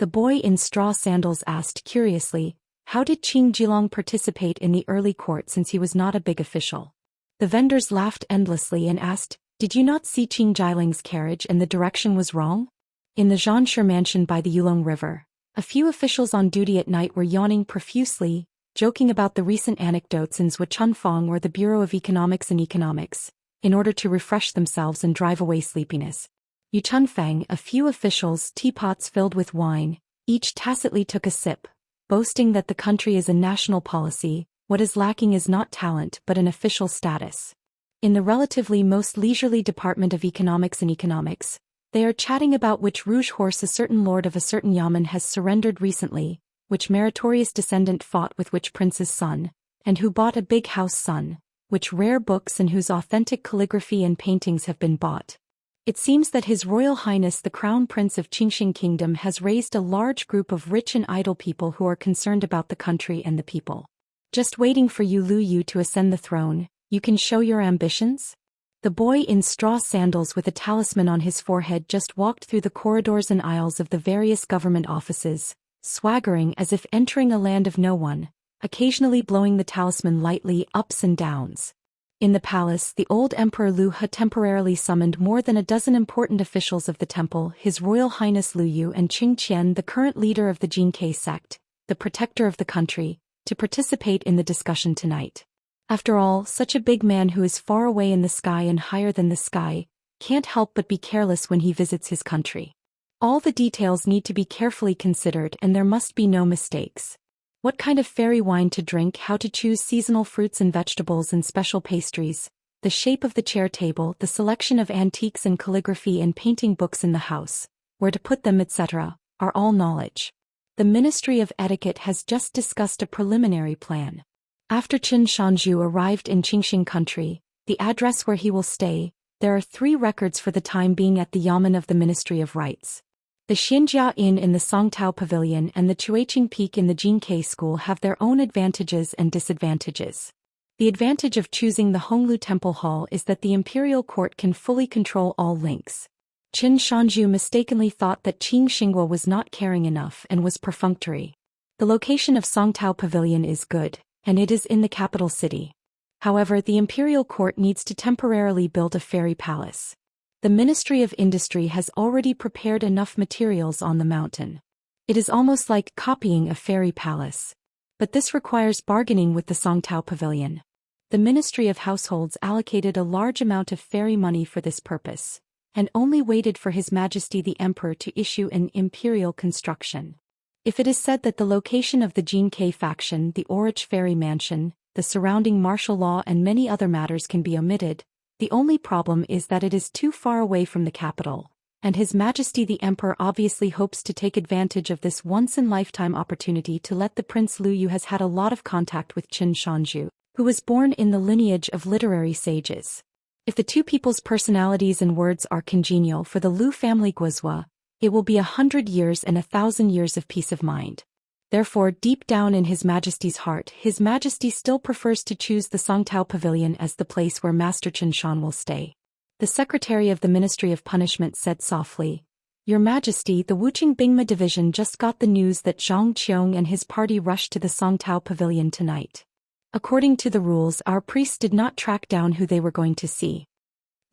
The boy in straw sandals asked curiously, how did Qing Jilong participate in the early court since he was not a big official? The vendors laughed endlessly and asked, did you not see Qing Jilong's carriage and the direction was wrong? In the Zhanshi mansion by the Yulong River, a few officials on duty at night were yawning profusely, joking about the recent anecdotes in Zhuchunfang or the Bureau of Economics and Economics, in order to refresh themselves and drive away sleepiness. Yuchunfang, a few officials, teapots filled with wine, each tacitly took a sip, boasting that the country is a national policy, what is lacking is not talent but an official status. In the relatively most leisurely department of economics and economics, they are chatting about which rouge horse a certain lord of a certain yamen has surrendered recently, which meritorious descendant fought with which prince's son, and who bought a big house son, which rare books and whose authentic calligraphy and paintings have been bought. It seems that His Royal Highness the Crown Prince of Qingxing Kingdom has raised a large group of rich and idle people who are concerned about the country and the people. Just waiting for you, Lu Yu, to ascend the throne. You can show your ambitions? The boy in straw sandals with a talisman on his forehead just walked through the corridors and aisles of the various government offices, swaggering as if entering a land of no one, occasionally blowing the talisman lightly ups and downs. In the palace, the old Emperor Lu He temporarily summoned more than a dozen important officials of the temple, His Royal Highness Lu Yu and Qing Qian, the current leader of the Jinke sect, the protector of the country, to participate in the discussion tonight. After all, such a big man who is far away in the sky and higher than the sky, can't help but be careless when he visits his country. All the details need to be carefully considered and there must be no mistakes. What kind of fairy wine to drink, how to choose seasonal fruits and vegetables and special pastries, the shape of the chair table, the selection of antiques and calligraphy and painting books in the house, where to put them, etc., are all knowledge. The Ministry of Etiquette has just discussed a preliminary plan. After Qin Shanzhu arrived in Qingxing country, the address where he will stay, there are 3 records for the time being at the Yamen of the Ministry of Rites. The Xianxia Inn in the Songtao Pavilion and the Chuiqing Peak in the Jinke School have their own advantages and disadvantages. The advantage of choosing the Honglu Temple Hall is that the imperial court can fully control all links. Qin Shanzhu mistakenly thought that Qing Xinghua was not caring enough and was perfunctory. The location of Songtao Pavilion is good, and it is in the capital city. However, the imperial court needs to temporarily build a fairy palace. The Ministry of Industry has already prepared enough materials on the mountain. It is almost like copying a fairy palace. But this requires bargaining with the Songtao Pavilion. The Ministry of Households allocated a large amount of fairy money for this purpose, and only waited for His Majesty the Emperor to issue an imperial construction. If it is said that the location of the Jinke faction, the Orich Fairy Mansion, the surrounding martial law and many other matters can be omitted, the only problem is that it is too far away from the capital, and His Majesty the Emperor obviously hopes to take advantage of this once-in-lifetime opportunity to let the Prince Lu Yu has had a lot of contact with Qin Shanzhu, who was born in the lineage of literary sages. If the two people's personalities and words are congenial for the Lu family Guizhua, It will be 100 years and 1,000 years of peace of mind. Therefore, deep down in His Majesty's heart, His Majesty still prefers to choose the Songtao Pavilion as the place where Master Qinshan will stay. The Secretary of the Ministry of Punishment said softly, "Your Majesty, the Wuqing Bingma Division just got the news that Zhang Qiong and his party rushed to the Songtao Pavilion tonight. According to the rules, our priests did not track down who they were going to see."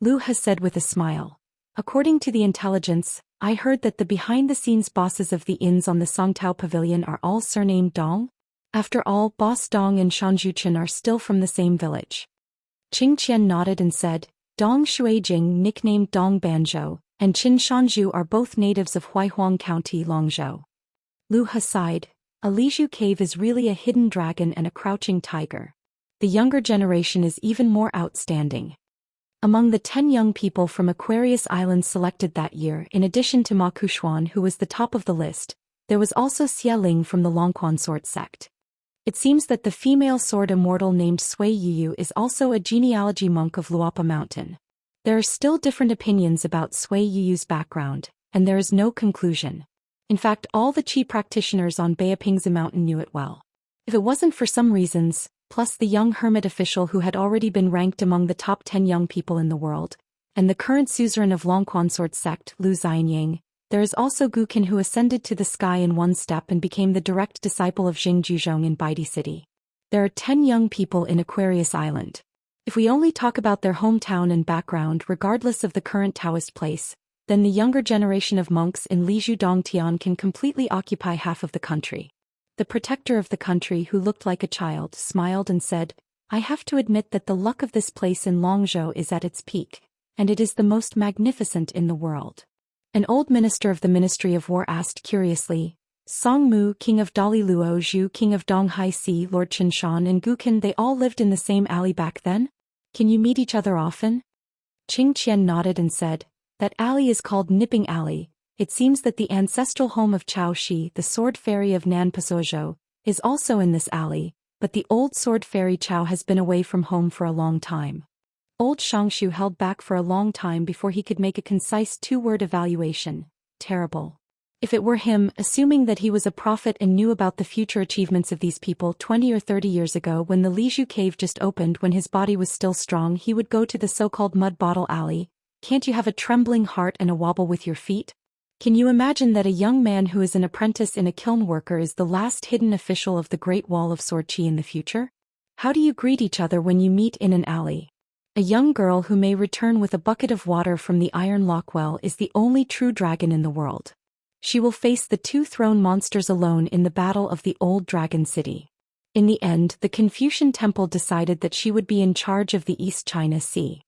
Lu He said with a smile. "According to the intelligence, I heard that the behind-the-scenes bosses of the inns on the Songtao Pavilion are all surnamed Dong. After all, Boss Dong and Shanzhuchen are still from the same village." Qing Qian nodded and said, "Dong Shuijing, nicknamed Dong Banzhou, and Qin Shanzhu are both natives of Huaihuang County, Longzhou." Lu He sighed. "A Lizhu cave is really a hidden dragon and a crouching tiger. The younger generation is even more outstanding." Among the 10 young people from Aquarius Island selected that year, in addition to Ma Kushuan, who was the top of the list, there was also Xia Ling from the Longquan sword sect. It seems that the female sword immortal named Sui Yu is also a genealogy monk of Luapa Mountain. There are still different opinions about Sui Yu's background, and there is no conclusion. In fact, all the Qi practitioners on Beipingzi Mountain knew it well. If it wasn't for some reasons, plus the young hermit official who had already been ranked among the top 10 young people in the world, and the current suzerain of Longquan sword sect, Lu Xianying, there is also Guqin, who ascended to the sky in one step and became the direct disciple of Jing Juzhong in Baidi City. There are 10 young people in Aquarius Island. If we only talk about their hometown and background regardless of the current Taoist place, then the younger generation of monks in Lizhu Dongtian can completely occupy half of the country. The protector of the country, who looked like a child, smiled and said, "I have to admit that the luck of this place in Longzhou is at its peak, and it is the most magnificent in the world." An old minister of the Ministry of War asked curiously, "Song Mu, king of Dali Luo, Zhu, king of Donghai Si, Lord Qinshan, and Guqin, they all lived in the same alley back then? Can you meet each other often?" Qing Qian nodded and said, "That alley is called Nipping Alley. It seems that the ancestral home of Chao Shi, the sword fairy of Nanpazozhou, is also in this alley, but the old sword fairy Chao has been away from home for a long time." Old Xianxia held back for a long time before he could make a concise 2-word evaluation: terrible. If it were him, assuming that he was a prophet and knew about the future achievements of these people 20 or 30 years ago when the Lizhu cave just opened, when his body was still strong, he would go to the so-called mud bottle alley. Can't you have a trembling heart and a wobble with your feet? Can you imagine that a young man who is an apprentice in a kiln worker is the last hidden official of the Great Wall of Sword Qi in the future? How do you greet each other when you meet in an alley? A young girl who may return with a bucket of water from the Iron Lock Well is the only true dragon in the world. She will face the 2 throne monsters alone in the battle of the Old Dragon City. In the end, the Confucian Temple decided that she would be in charge of the East China Sea.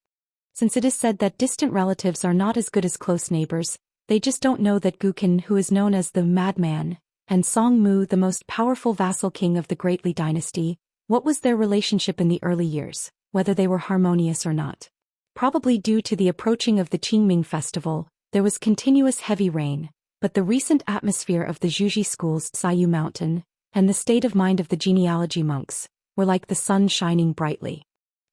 Since it is said that distant relatives are not as good as close neighbors, they just don't know that Guqin, who is known as the Madman, and Song Mu, the most powerful vassal king of the Great Li dynasty, what was their relationship in the early years, whether they were harmonious or not. Probably due to the approaching of the Qingming festival, there was continuous heavy rain, but the recent atmosphere of the Zhuji school's Tsayu Mountain, and the state of mind of the genealogy monks, were like the sun shining brightly.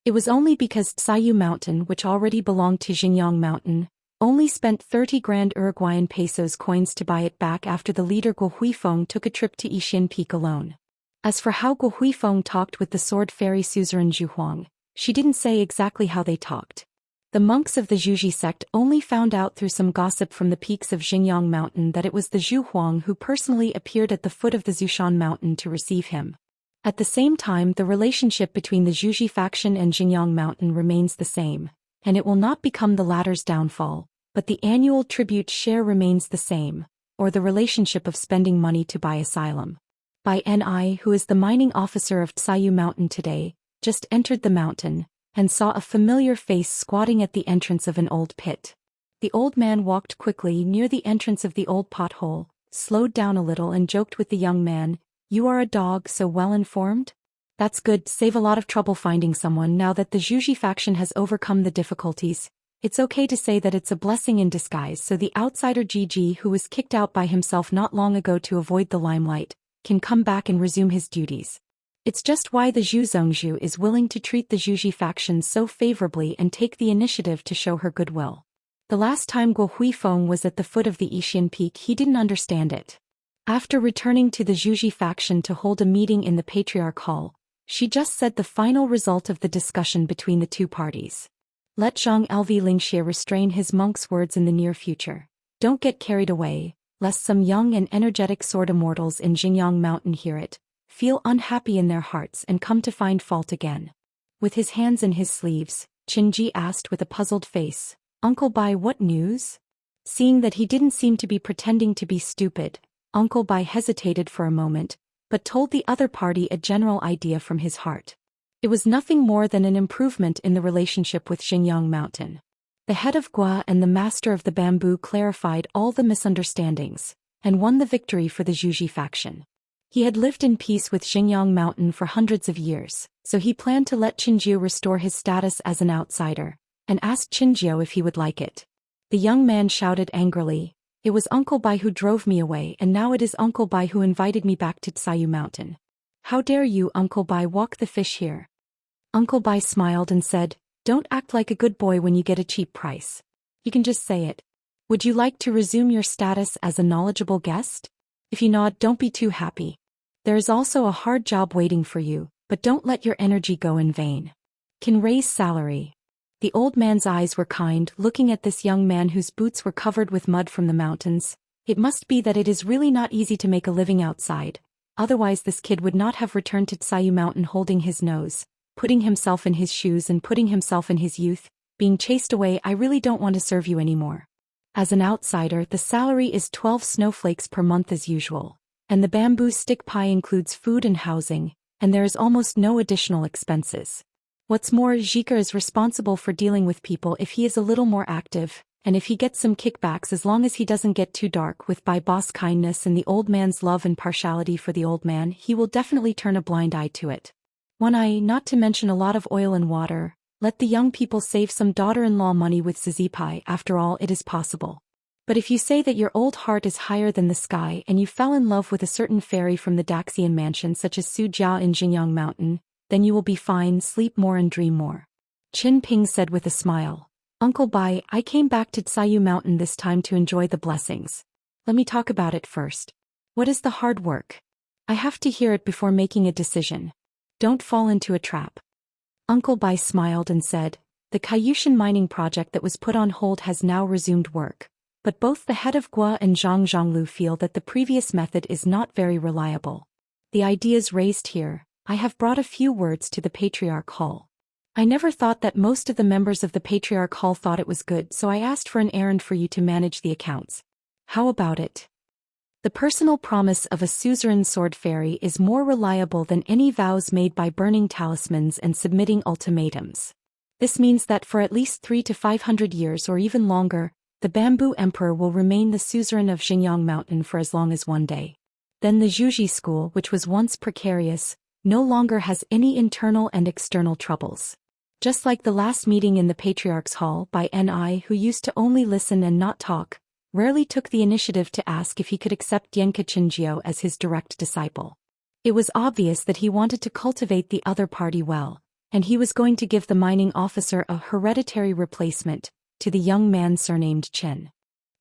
It was only because Tsayu Mountain, which already belonged to Xingyang Mountain, only spent 30 grand Uruguayan pesos coins to buy it back after the leader Guo Huifeng took a trip to Yixin Peak alone. As for how Guo Huifeng talked with the sword fairy suzerain Zhu Huang, she didn't say exactly how they talked. The monks of the Zhuji sect only found out through some gossip from the peaks of Xingyang Mountain that it was the Zhu Huang who personally appeared at the foot of the Zushan Mountain to receive him. At the same time, the relationship between the Zhuji faction and Xingyang Mountain remains the same, and it will not become the latter's downfall, but the annual tribute share remains the same, or the relationship of spending money to buy asylum. Bai Ni, who is the mining officer of Tsayu Mountain today, just entered the mountain, and saw a familiar face squatting at the entrance of an old pit. The old man walked quickly near the entrance of the old pothole, slowed down a little and joked with the young man, "You are a dog, so well informed? That's good, save a lot of trouble finding someone now that the Zhuji faction has overcome the difficulties. It's okay to say that it's a blessing in disguise, so the outsider Gigi, who was kicked out by himself not long ago to avoid the limelight, can come back and resume his duties. It's just why the Zhu Zongzhu is willing to treat the Zhuji faction so favorably and take the initiative to show her goodwill." The last time Guo Huifeng was at the foot of the Yixian Peak he didn't understand it. After returning to the Zhuji faction to hold a meeting in the Patriarch Hall, she just said the final result of the discussion between the two parties. Let Zhang Lv Lingxie restrain his monk's words in the near future. Don't get carried away, lest some young and energetic sword immortals in Xinjiang Mountain hear it, feel unhappy in their hearts and come to find fault again. With his hands in his sleeves, Qinji asked with a puzzled face, "Uncle Bai, what news?" Seeing that he didn't seem to be pretending to be stupid, Uncle Bai hesitated for a moment, but told the other party a general idea from his heart. It was nothing more than an improvement in the relationship with Xinjiang Mountain. The head of Gua and the master of the bamboo clarified all the misunderstandings, and won the victory for the Zhuji faction. He had lived in peace with Xinjiang Mountain for hundreds of years, so he planned to let Qinjiu restore his status as an outsider, and asked Qinjiu if he would like it. The young man shouted angrily, "It was Uncle Bai who drove me away and now it is Uncle Bai who invited me back to Xianxia Mountain. How dare you, Uncle Bai, walk the fish here?" Uncle Bai smiled and said, "Don't act like a good boy when you get a cheap price. You can just say it. Would you like to resume your status as a knowledgeable guest? If you nod, don't be too happy. There is also a hard job waiting for you, but don't let your energy go in vain. Can raise salary." The old man's eyes were kind, looking at this young man whose boots were covered with mud from the mountains. It must be that it is really not easy to make a living outside, otherwise this kid would not have returned to Xianxia Mountain holding his nose, putting himself in his shoes and putting himself in his youth, being chased away. "I really don't want to serve you anymore. As an outsider, the salary is 12 snowflakes per month as usual, and the bamboo stick pie includes food and housing, and there is almost no additional expenses. What's more, Zhika is responsible for dealing with people if he is a little more active, and if he gets some kickbacks as long as he doesn't get too dark with by boss kindness and the old man's love and partiality for the old man, he will definitely turn a blind eye to it. One eye, not to mention a lot of oil and water. Let the young people save some daughter-in-law money with Zizipai, after all it is possible. But if you say that your old heart is higher than the sky and you fell in love with a certain fairy from the Daxian mansion such as Su Jiao in Xinjiang Mountain, then you will be fine, sleep more and dream more." Qin Ping said with a smile, "Uncle Bai, I came back to Xianxia Mountain this time to enjoy the blessings. Let me talk about it first. What is the hard work? I have to hear it before making a decision. Don't fall into a trap." Uncle Bai smiled and said, "The Kaiyushan mining project that was put on hold has now resumed work, but both the head of Gua and Zhang Zhonglu feel that the previous method is not very reliable. The ideas raised here, I have brought a few words to the Patriarch Hall. I never thought that most of the members of the Patriarch Hall thought it was good, so I asked for an errand for you to manage the accounts. How about it? The personal promise of a suzerain sword fairy is more reliable than any vows made by burning talismans and submitting ultimatums. This means that for at least 300 to 500 years or even longer, the Bamboo Emperor will remain the suzerain of Xinjiang Mountain for as long as one day. Then the Zhuji school, which was once precarious, no longer has any internal and external troubles. Just like the last meeting in the Patriarch's Hall by Ni, who used to only listen and not talk, rarely took the initiative to ask if he could accept Yenka Qinjiu as his direct disciple. It was obvious that he wanted to cultivate the other party well, and he was going to give the mining officer a hereditary replacement to the young man surnamed Chen.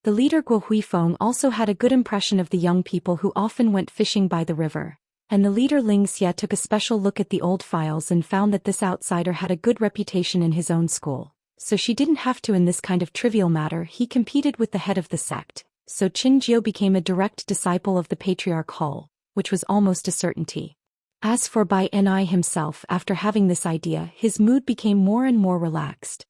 The leader Guo Huifeng also had a good impression of the young people who often went fishing by the river, and the leader Ling Xie took a special look at the old files and found that this outsider had a good reputation in his own school, so she didn't have to. In this kind of trivial matter he competed with the head of the sect, so Qin Jiu became a direct disciple of the Patriarch Hall, which was almost a certainty. As for Bai Ni himself, after having this idea, his mood became more and more relaxed.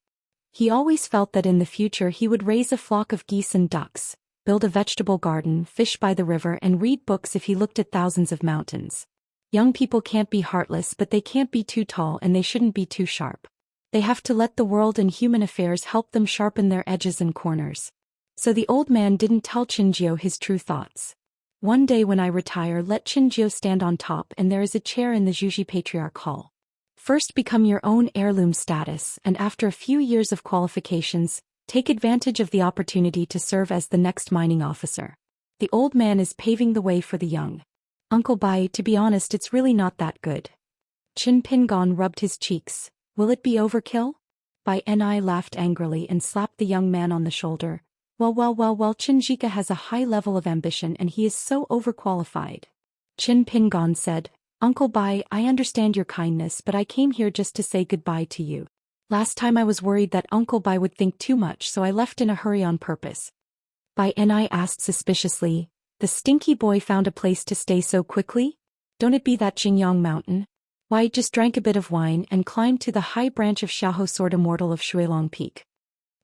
He always felt that in the future he would raise a flock of geese and ducks, build a vegetable garden, fish by the river and read books if he looked at thousands of mountains. Young people can't be heartless, but they can't be too tall and they shouldn't be too sharp. They have to let the world and human affairs help them sharpen their edges and corners. So the old man didn't tell Qinjiu his true thoughts. "One day when I retire, let Qinjiu stand on top and there is a chair in the Zhuji Patriarch Hall. First become your own heirloom status, and after a few years of qualifications, take advantage of the opportunity to serve as the next mining officer. The old man is paving the way for the young. Uncle Bai, to be honest, it's really not that good." Qin Pingon rubbed his cheeks. "Will it be overkill?" Bai Ni laughed angrily and slapped the young man on the shoulder. Well, Xianxia has a high level of ambition and he is so overqualified. Qin Pingon said, Uncle Bai, I understand your kindness but I came here just to say goodbye to you. Last time I was worried that Uncle Bai would think too much so I left in a hurry on purpose. Bai Ni asked suspiciously, the stinky boy found a place to stay so quickly? Don't it be that Jingyang mountain? Why, just drank a bit of wine and climbed to the high branch of Xiaoho Sword Immortal of Shuilong Peak.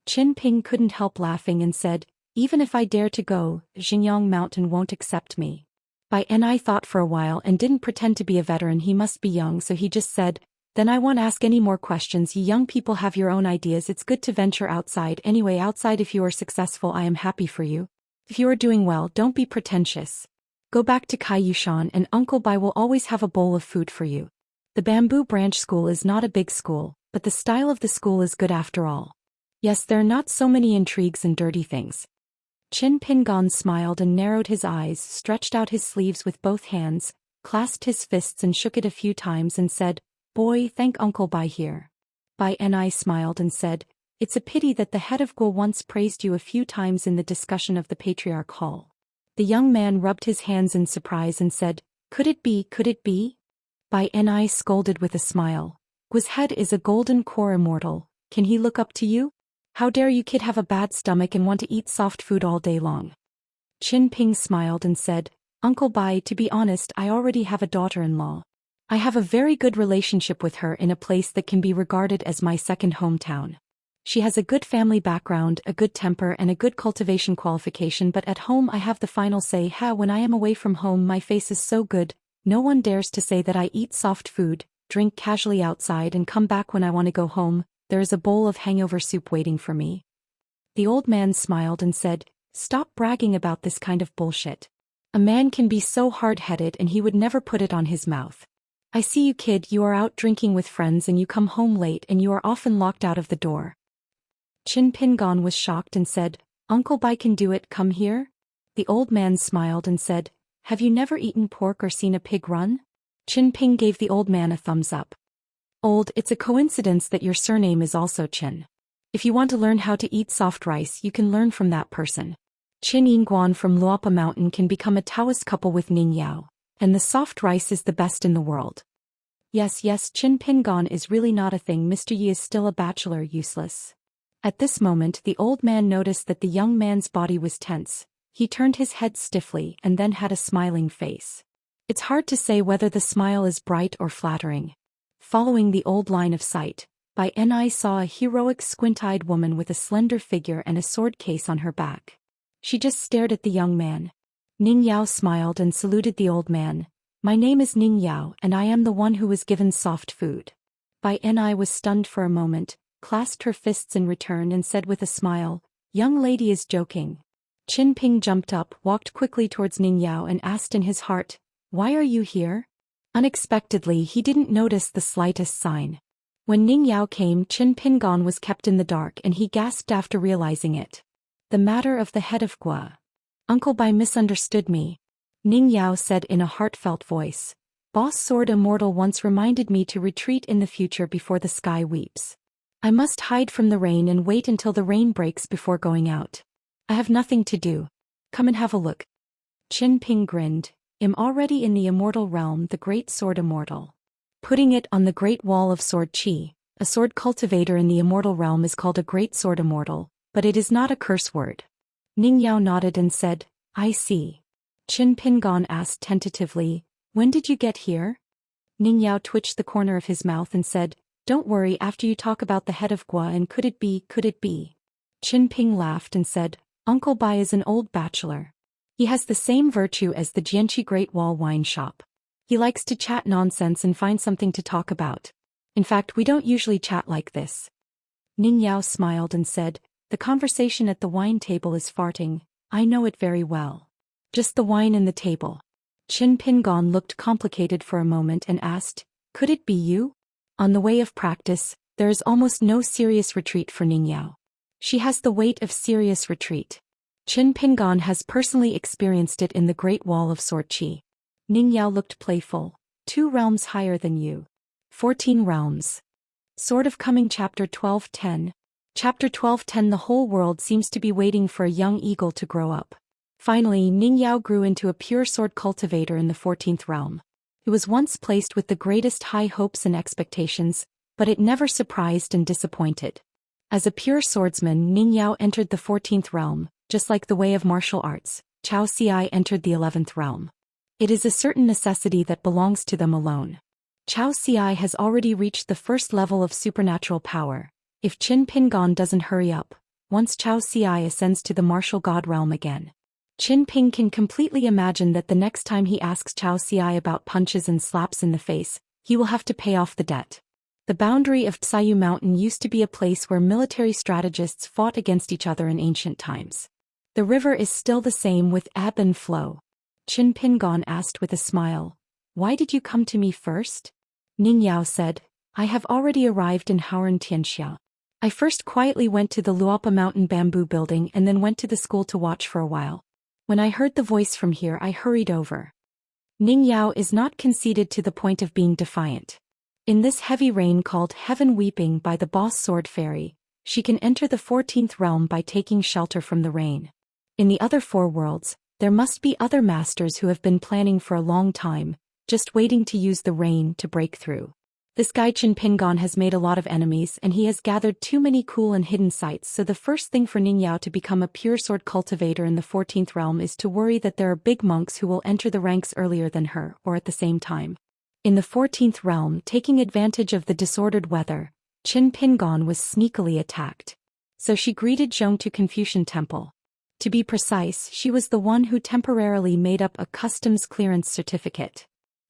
Qin Ping couldn't help laughing and said, even if I dare to go, Jingyang mountain won't accept me. Bai Ni thought for a while and didn't pretend to be a veteran, he must be young, so he just said, then I won't ask any more questions. You young people have your own ideas, it's good to venture outside. Anyway, outside if you are successful I am happy for you. If you are doing well, don't be pretentious. Go back to Kai Yushan and Uncle Bai will always have a bowl of food for you. The Bamboo Branch School is not a big school, but the style of the school is good after all. Yes, there are not so many intrigues and dirty things. Qin Pingon smiled and narrowed his eyes, stretched out his sleeves with both hands, clasped his fists and shook it a few times and said, boy, thank Uncle Bai here. Bai Ni smiled and said, it's a pity that the head of Guo once praised you a few times in the discussion of the Patriarch Hall. The young man rubbed his hands in surprise and said, could it be? Bai Ni scolded with a smile. Guo's head is a golden core immortal, can he look up to you? How dare you kid have a bad stomach and want to eat soft food all day long? Qin Ping smiled and said, Uncle Bai, to be honest I already have a daughter-in-law. I have a very good relationship with her in a place that can be regarded as my second hometown. She has a good family background, a good temper and a good cultivation qualification, but at home I have the final say. When I am away from home my face is so good, no one dares to say that I eat soft food, drink casually outside and come back when I want to go home. There is a bowl of hangover soup waiting for me. The old man smiled and said, stop bragging about this kind of bullshit. A man can be so hard-headed and he would never put it on his mouth. I see you kid, you are out drinking with friends and you come home late and you are often locked out of the door. Qin Pingon was shocked and said, Uncle Bai can do it, come here? The old man smiled and said, have you never eaten pork or seen a pig run? Qin Ping gave the old man a thumbs up. Old, it's a coincidence that your surname is also Qin. If you want to learn how to eat soft rice you can learn from that person. Qin Yingguan from Luopa Mountain can become a Taoist couple with Ning Yao. And the soft rice is the best in the world. Yes, Qin Pingon is really not a thing. Mr. Yi is still a bachelor, useless. At this moment the old man noticed that the young man's body was tense. He turned his head stiffly and then had a smiling face. It's hard to say whether the smile is bright or flattering. Following the old line of sight, Bai Ni saw a heroic squint-eyed woman with a slender figure and a sword case on her back. She just stared at the young man. Ning Yao smiled and saluted the old man. My name is Ning Yao and I am the one who was given soft food. Bai Ni was stunned for a moment, clasped her fists in return and said with a smile, young lady is joking. Qin Ping jumped up, walked quickly towards Ning Yao and asked in his heart, why are you here? Unexpectedly he didn't notice the slightest sign. When Ning Yao came, Qin Pingon was kept in the dark and he gasped after realizing it. The matter of the head of Guo. Uncle Bai misunderstood me. Ning Yao said in a heartfelt voice. Boss Sword Immortal once reminded me to retreat in the future before the sky weeps. I must hide from the rain and wait until the rain breaks before going out. I have nothing to do. Come and have a look. Qin Ping grinned. I'm already in the immortal realm, the Great Sword Immortal. Putting it on the Great Wall of Sword Qi, a sword cultivator in the immortal realm is called a Great Sword Immortal, but it is not a curse word. Ning Yao nodded and said, I see. Qin Pingon asked tentatively, when did you get here? Ning Yao twitched the corner of his mouth and said, don't worry, after you talk about the head of Guo and could it be? Qin Ping laughed and said, Uncle Bai is an old bachelor. He has the same virtue as the Jianqi Great Wall wine shop. He likes to chat nonsense and find something to talk about. In fact, we don't usually chat like this. Ning Yao smiled and said, the conversation at the wine table is farting, I know it very well. Just the wine and the table. Qin Pingon looked complicated for a moment and asked, could it be you? On the way of practice, there is almost no serious retreat for Ning Yao. She has the weight of serious retreat. Qin Pingon has personally experienced it in the Great Wall of Sword Qi. Ning Yao looked playful. 2 realms higher than you. 14 realms. Sword of Coming Chapter 12:10. Chapter 12:10. The whole world seems to be waiting for a young eagle to grow up. Finally, Ningyao grew into a pure sword cultivator in the 14th realm. He was once placed with the greatest high hopes and expectations, but it never surprised and disappointed. As a pure swordsman, Ningyao entered the 14th realm, just like the way of martial arts. Xianxia entered the 11th realm. It is a certain necessity that belongs to them alone. Xianxia has already reached the first level of supernatural power. If Qin Pingon doesn't hurry up, once Xianxia ascends to the martial god realm again, Qin Ping can completely imagine that the next time he asks Xianxia about punches and slaps in the face, he will have to pay off the debt. The boundary of Xiyu Mountain used to be a place where military strategists fought against each other in ancient times. The river is still the same with ebb and flow. Qin Pingon asked with a smile, "Why did you come to me first?" Ningyao said, "I have already arrived in Xianxia. I first quietly went to the Luopa Mountain bamboo building and then went to the school to watch for a while. When I heard the voice from here, I hurried over." Ningyao is not conceited to the point of being defiant. In this heavy rain called Heaven Weeping by the boss sword fairy, she can enter the 14th realm by taking shelter from the rain. In the other 4 worlds, there must be other masters who have been planning for a long time, just waiting to use the rain to break through. This guy Qin Pingon has made a lot of enemies and he has gathered too many cool and hidden sites, so the first thing for Ningyao to become a pure sword cultivator in the 14th realm is to worry that there are big monks who will enter the ranks earlier than her or at the same time. In the 14th realm, taking advantage of the disordered weather, Qin Pingon was sneakily attacked. So she greeted Zhou to Confucian Temple. To be precise, she was the one who temporarily made up a customs clearance certificate.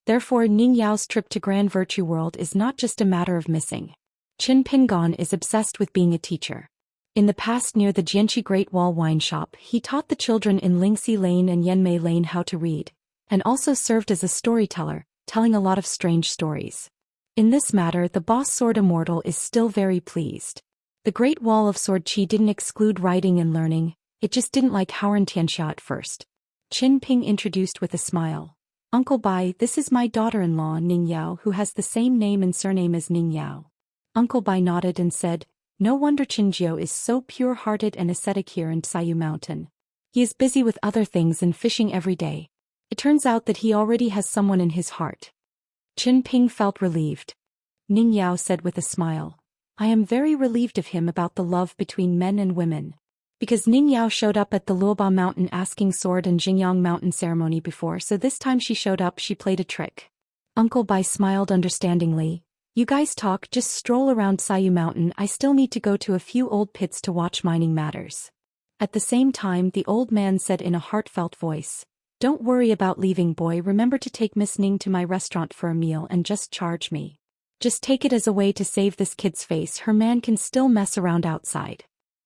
Therefore, Ningyao's trip to Grand Virtue World is not just a matter of missing. Qin Pingon is obsessed with being a teacher. In the past, near the Jianqi Great Wall wine shop, he taught the children in Lingxi Lane and Yanmei Lane how to read, and also served as a storyteller, telling a lot of strange stories. In this matter, the boss sword Immortal is still very pleased. The Great Wall of Sword Qi didn't exclude writing and learning, it just didn't like Xianxia at first. Qin Ping introduced with a smile. "Uncle Bai, this is my daughter-in-law Ningyao, who has the same name and surname as Ningyao." Uncle Bai nodded and said, "No wonder Qinjiu is so pure-hearted and ascetic here in Xiyu Mountain. He is busy with other things and fishing every day. It turns out that he already has someone in his heart." Qin Ping felt relieved. Ningyao said with a smile, "I am very relieved of him about the love between men and women." Because Ningyao showed up at the Luoba Mountain asking sword and Jingyang Mountain ceremony before, so this time she showed up, she played a trick. Uncle Bai smiled understandingly. "You guys talk, just stroll around Xiyu Mountain. I still need to go to a few old pits to watch mining matters." At the same time, the old man said in a heartfelt voice, "Don't worry about leaving, boy. Remember to take Miss Ning to my restaurant for a meal and just charge me. Just take it as a way to save this kid's face. Her man can still mess around outside.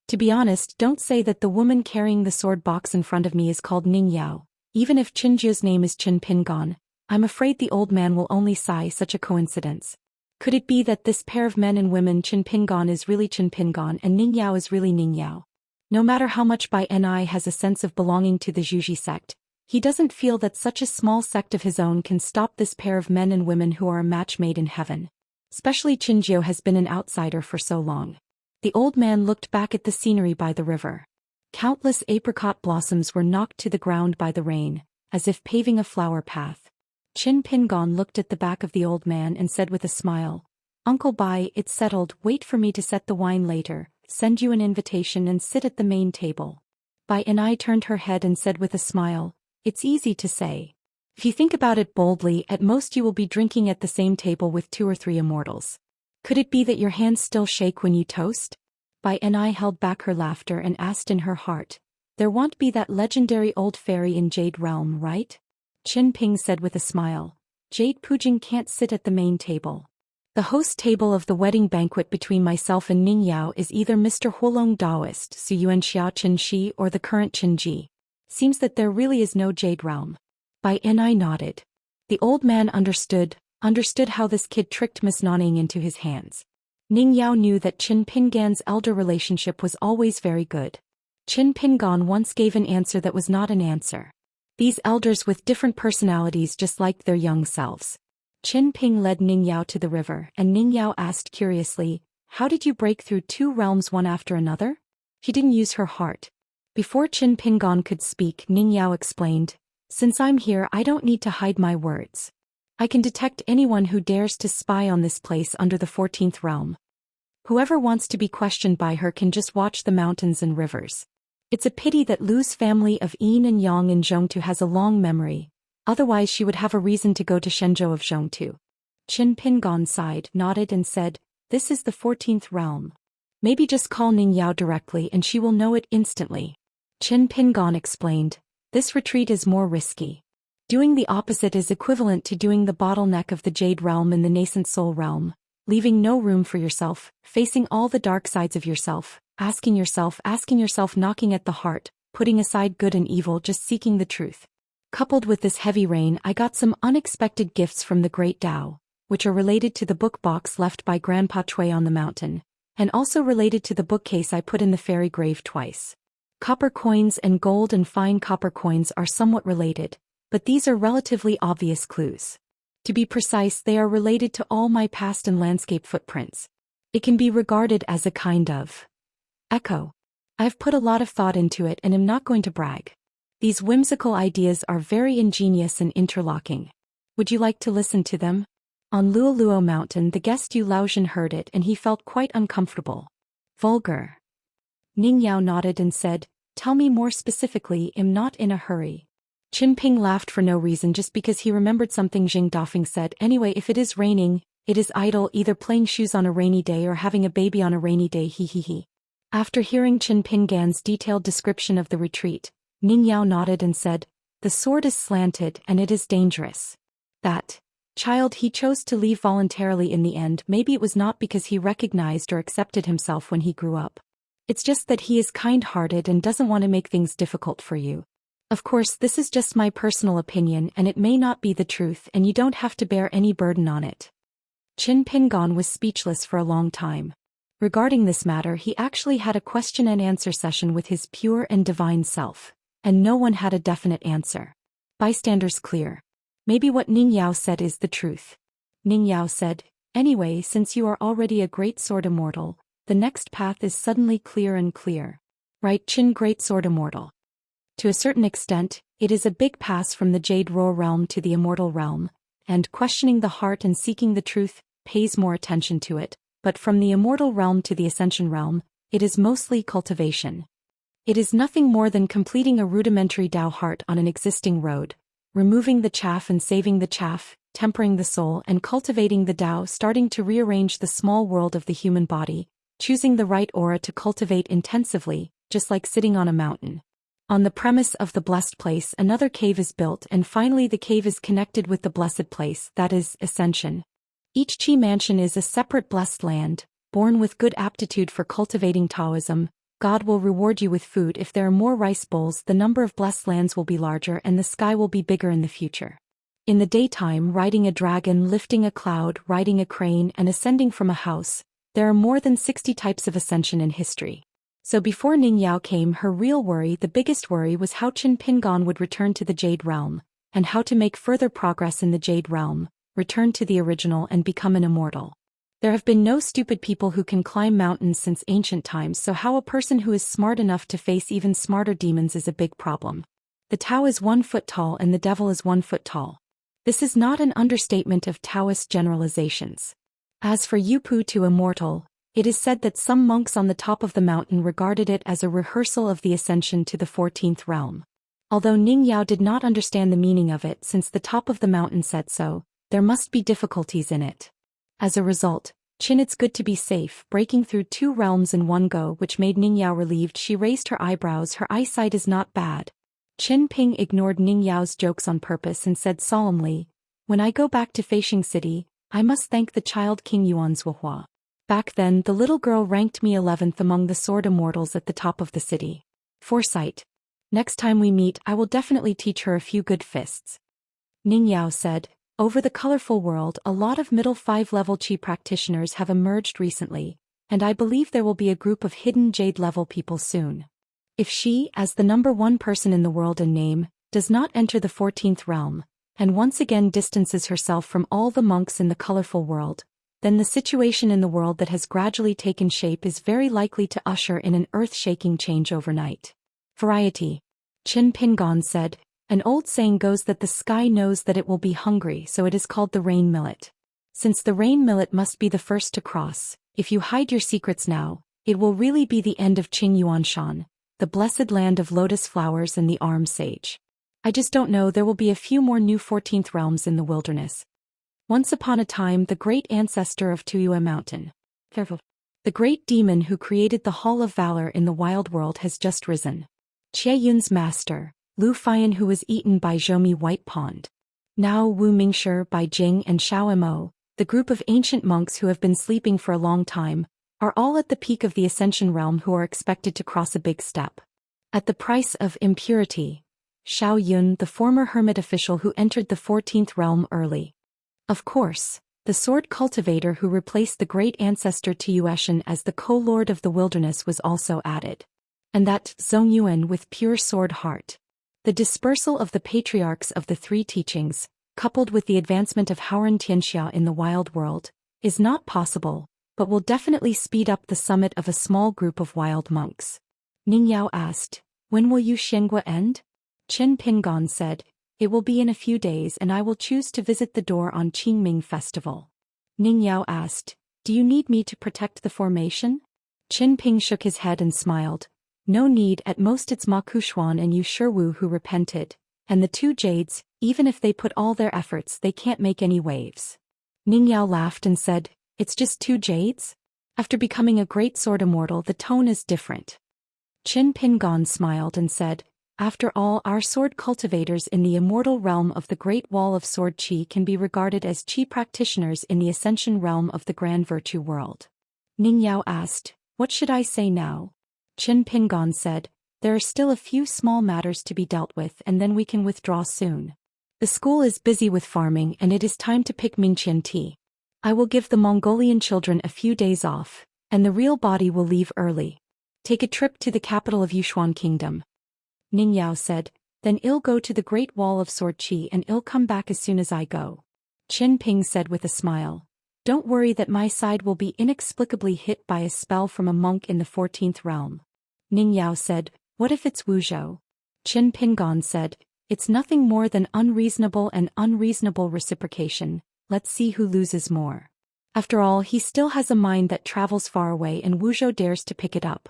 To be honest, don't say that the woman carrying the sword box in front of me is called Ningyao. Even if Qinjiu's name is Qin Pingon, I'm afraid the old man will only sigh. Such a coincidence. Could it be that this pair of men and women, Qin Pingon is really Qin Pingon and Ningyao is really Ningyao? No matter how much Bai Ni has a sense of belonging to the Zhuji sect, he doesn't feel that such a small sect of his own can stop this pair of men and women who are a match made in heaven. Especially Qinjiu has been an outsider for so long." The old man looked back at the scenery by the river. Countless apricot blossoms were knocked to the ground by the rain, as if paving a flower path. Qin Pingon looked at the back of the old man and said with a smile, "Uncle Bai, it's settled. Wait for me to set the wine later, send you an invitation and sit at the main table." Bai Ni turned her head and said with a smile, "It's easy to say. If you think about it boldly, at most you will be drinking at the same table with 2 or 3 immortals. Could it be that your hands still shake when you toast?" Bai Ni held back her laughter and asked in her heart, "There won't be that legendary old fairy in Jade Realm, right?" Qin Ping said with a smile, "Jade Pujing can't sit at the main table. The host table of the wedding banquet between myself and Ningyao is either Mr. Huolong Daoist, Su Yuanxia Qin Shi, or the current Qin Ji. Seems that there really is no Jade Realm." Bai Ni nodded. The old man understood how this kid tricked Miss Nanning into his hands. Ningyao knew that Qin Pingan's elder relationship was always very good. Qin Pingan once gave an answer that was not an answer. These elders with different personalities just liked their young selves. Qin Ping led Ning Yao to the river, and Ning Yao asked curiously, "How did you break through 2 realms one after another?" She didn't use her heart. Before Qin Pingon could speak, Ning Yao explained, "Since I'm here, I don't need to hide my words. I can detect anyone who dares to spy on this place under the 14th realm. Whoever wants to be questioned by her can just watch the mountains and rivers. It's a pity that Lu's family of Yin and Yang in Zhongtu has a long memory, otherwise she would have a reason to go to Shenzhou of Zhongtu." Qin Pingon sighed, nodded and said, "This is the 14th realm. Maybe just call Ning Yao directly and she will know it instantly." Qin Pingon explained, "This retreat is more risky. Doing the opposite is equivalent to doing the bottleneck of the Jade realm in the nascent Soul realm, leaving no room for yourself, facing all the dark sides of yourself, asking yourself, knocking at the heart, putting aside good and evil, just seeking the truth. Coupled with this heavy rain, I got some unexpected gifts from the Great Tao, which are related to the book box left by Grandpa Chui on the mountain, and also related to the bookcase I put in the fairy grave twice. Copper coins and gold and fine copper coins are somewhat related, but these are relatively obvious clues. To be precise, they are related to all my past and landscape footprints. It can be regarded as a kind of echo. I've put a lot of thought into it and am not going to brag. These whimsical ideas are very ingenious and interlocking. Would you like to listen to them?" On Luoluo Mountain, the guest Yu Laozhen heard it and he felt quite uncomfortable. "Vulgar." Ning Yao nodded and said, "Tell me more specifically, I'm not in a hurry." Qin Ping laughed for no reason, just because he remembered something Jing Dafeng said. "Anyway, if it is raining, it is idle, either playing shoes on a rainy day or having a baby on a rainy day, he he he." After hearing Qin Pingan's detailed description of the retreat, Ning Yao nodded and said, "The sword is slanted and it is dangerous. That child he chose to leave voluntarily in the end, maybe it was not because he recognized or accepted himself when he grew up. It's just that he is kind-hearted and doesn't want to make things difficult for you. Of course, this is just my personal opinion and it may not be the truth and you don't have to bear any burden on it." Qin Pingon was speechless for a long time. Regarding this matter, he actually had a question and answer session with his pure and divine self, and no one had a definite answer. Bystanders clear. Maybe what Ning Yao said is the truth. Ning Yao said, "Anyway, since you are already a great sword immortal, the next path is suddenly clear and clear. Right, Qin Great Sword Immortal? To a certain extent, it is a big pass from the Jade Roar realm to the Immortal realm, and questioning the heart and seeking the truth pays more attention to it, but from the Immortal realm to the Ascension realm, it is mostly cultivation. It is nothing more than completing a rudimentary Tao heart on an existing road, removing the chaff and saving the chaff, tempering the soul and cultivating the Tao, starting to rearrange the small world of the human body, choosing the right aura to cultivate intensively, just like sitting on a mountain. On the premise of the blessed place, another cave is built, and finally the cave is connected with the blessed place, that is, Ascension. Each Qi mansion is a separate blessed land, born with good aptitude for cultivating Taoism. God will reward you with food. If there are more rice bowls, the number of blessed lands will be larger and the sky will be bigger in the future. In the daytime, riding a dragon, lifting a cloud, riding a crane, and ascending from a house, there are more than 60 types of ascension in history. So before Ning Yao came, her real worry, the biggest worry, was how Qin Pingon would return to the Jade Realm, and how to make further progress in the Jade Realm, return to the original and become an immortal. There have been no stupid people who can climb mountains since ancient times, so how a person who is smart enough to face even smarter demons is a big problem. The Tao is 1 foot tall and the devil is 1 foot tall. This is not an understatement of Taoist generalizations. As for Yupu to Immortal, it is said that some monks on the top of the mountain regarded it as a rehearsal of the ascension to the 14th realm. Although Ning Yao did not understand the meaning of it since the top of the mountain said so, there must be difficulties in it. As a result, Qin, it's good to be safe, breaking through 2 realms in one go, which made Ning Yao relieved. She raised her eyebrows. Her eyesight is not bad. Qin Ping ignored Ning Yao's jokes on purpose and said solemnly, "When I go back to Feishing City, I must thank the child King Yuanzhuahua. Back then, the little girl ranked me 11th among the sword immortals at the top of the city. Foresight. Next time we meet, I will definitely teach her a few good fists." Ning Yao said, "Over the colorful world, a lot of middle 5-level Qi practitioners have emerged recently, and I believe there will be a group of hidden Jade-level people soon. If she, as the #1 person in the world in name, does not enter the 14th realm, and once again distances herself from all the monks in the colorful world, then the situation in the world that has gradually taken shape is very likely to usher in an earth-shaking change overnight. Variety. Qin Pingon said, an old saying goes that the sky knows that it will be hungry, so it is called the rain millet. Since the rain millet must be the first to cross, if you hide your secrets now, it will really be the end of Qing Yuanshan, the blessed land of lotus flowers and the armed sage. I just don't know, there will be a few more new 14th realms in the wilderness. Once upon a time, the great ancestor of Tuyue Mountain, the great demon who created the Hall of Valor in the wild world, has just risen. Jie Yun's master, Lu Fian, who was eaten by Zhoumi White Pond. Now Wu Mingshi by Jing and Xiao Mo, the group of ancient monks who have been sleeping for a long time, are all at the peak of the Ascension realm who are expected to cross a big step. At the price of impurity. Xiao Yun, the former hermit official who entered the 14th realm early. Of course, the sword cultivator who replaced the great ancestor Tuyueshan as the co-lord of the wilderness was also added. And that Zhong Yuan with pure sword heart. The dispersal of the patriarchs of the three teachings, coupled with the advancement of Haoran Tianxia in the wild world, is not possible, but will definitely speed up the summit of a small group of wild monks. Ning Yao asked, when will Yu Xiangua end? Qin Pingon said, it will be in a few days and I will choose to visit the door on Qingming festival. Ning Yao asked, do you need me to protect the formation? Qin Ping shook his head and smiled. No need, at most it's Ma Kushuan and Yu Shiwu who repented, and the two jades, even if they put all their efforts they can't make any waves. Ning Yao laughed and said, it's just two jades? After becoming a great sword immortal the tone is different. Qin Pingon smiled and said, after all, our sword cultivators in the immortal realm of the Great Wall of Sword Qi can be regarded as Qi practitioners in the Ascension realm of the Grand Virtue world. Ning Yao asked, what should I say now? Qin Pingon said, there are still a few small matters to be dealt with and then we can withdraw soon. The school is busy with farming and it is time to pick Minqian tea. I will give the Mongolian children a few days off, and the real body will leave early. Take a trip to the capital of Yushuan Kingdom. Ning Yao said, then I'll go to the Great Wall of Sword Qi and I'll come back as soon as I go. Qin Ping said with a smile, don't worry that my side will be inexplicably hit by a spell from a monk in the 14th realm. Ning Yao said, what if it's Wu Zhou? Qin Pingon said, it's nothing more than unreasonable reciprocation. Let's see who loses more. After all, he still has a mind that travels far away and Wu Zhou dares to pick it up.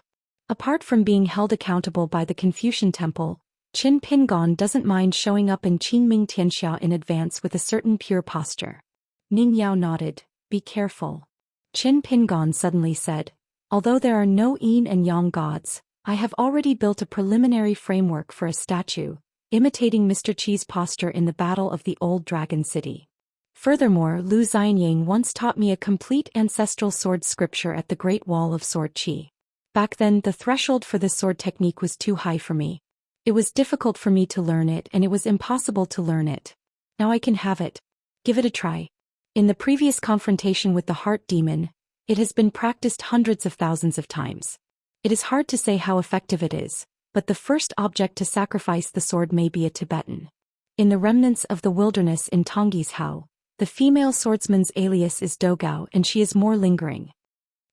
Apart from being held accountable by the Confucian Temple, Qin Pingon doesn't mind showing up in Qingming Tianxia in advance with a certain pure posture. Ning Yao nodded, be careful. Qin Pingon suddenly said, although there are no yin and yang gods, I have already built a preliminary framework for a statue, imitating Mr. Qi's posture in the Battle of the Old Dragon City. Furthermore, Lu Xianyang once taught me a complete ancestral sword scripture at the Great Wall of Sword Qi. Back then the threshold for this sword technique was too high for me. It was difficult for me to learn it and it was impossible to learn it. Now I can have it. Give it a try. In the previous confrontation with the heart demon, it has been practiced hundreds of thousands of times. It is hard to say how effective it is, but the first object to sacrifice the sword may be a Tibetan. In the remnants of the wilderness in Tongyi's Hao, the female swordsman's alias is Dogao and she is more lingering.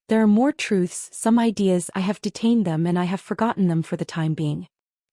There are more truths, some ideas I have detained them and I have forgotten them for the time being.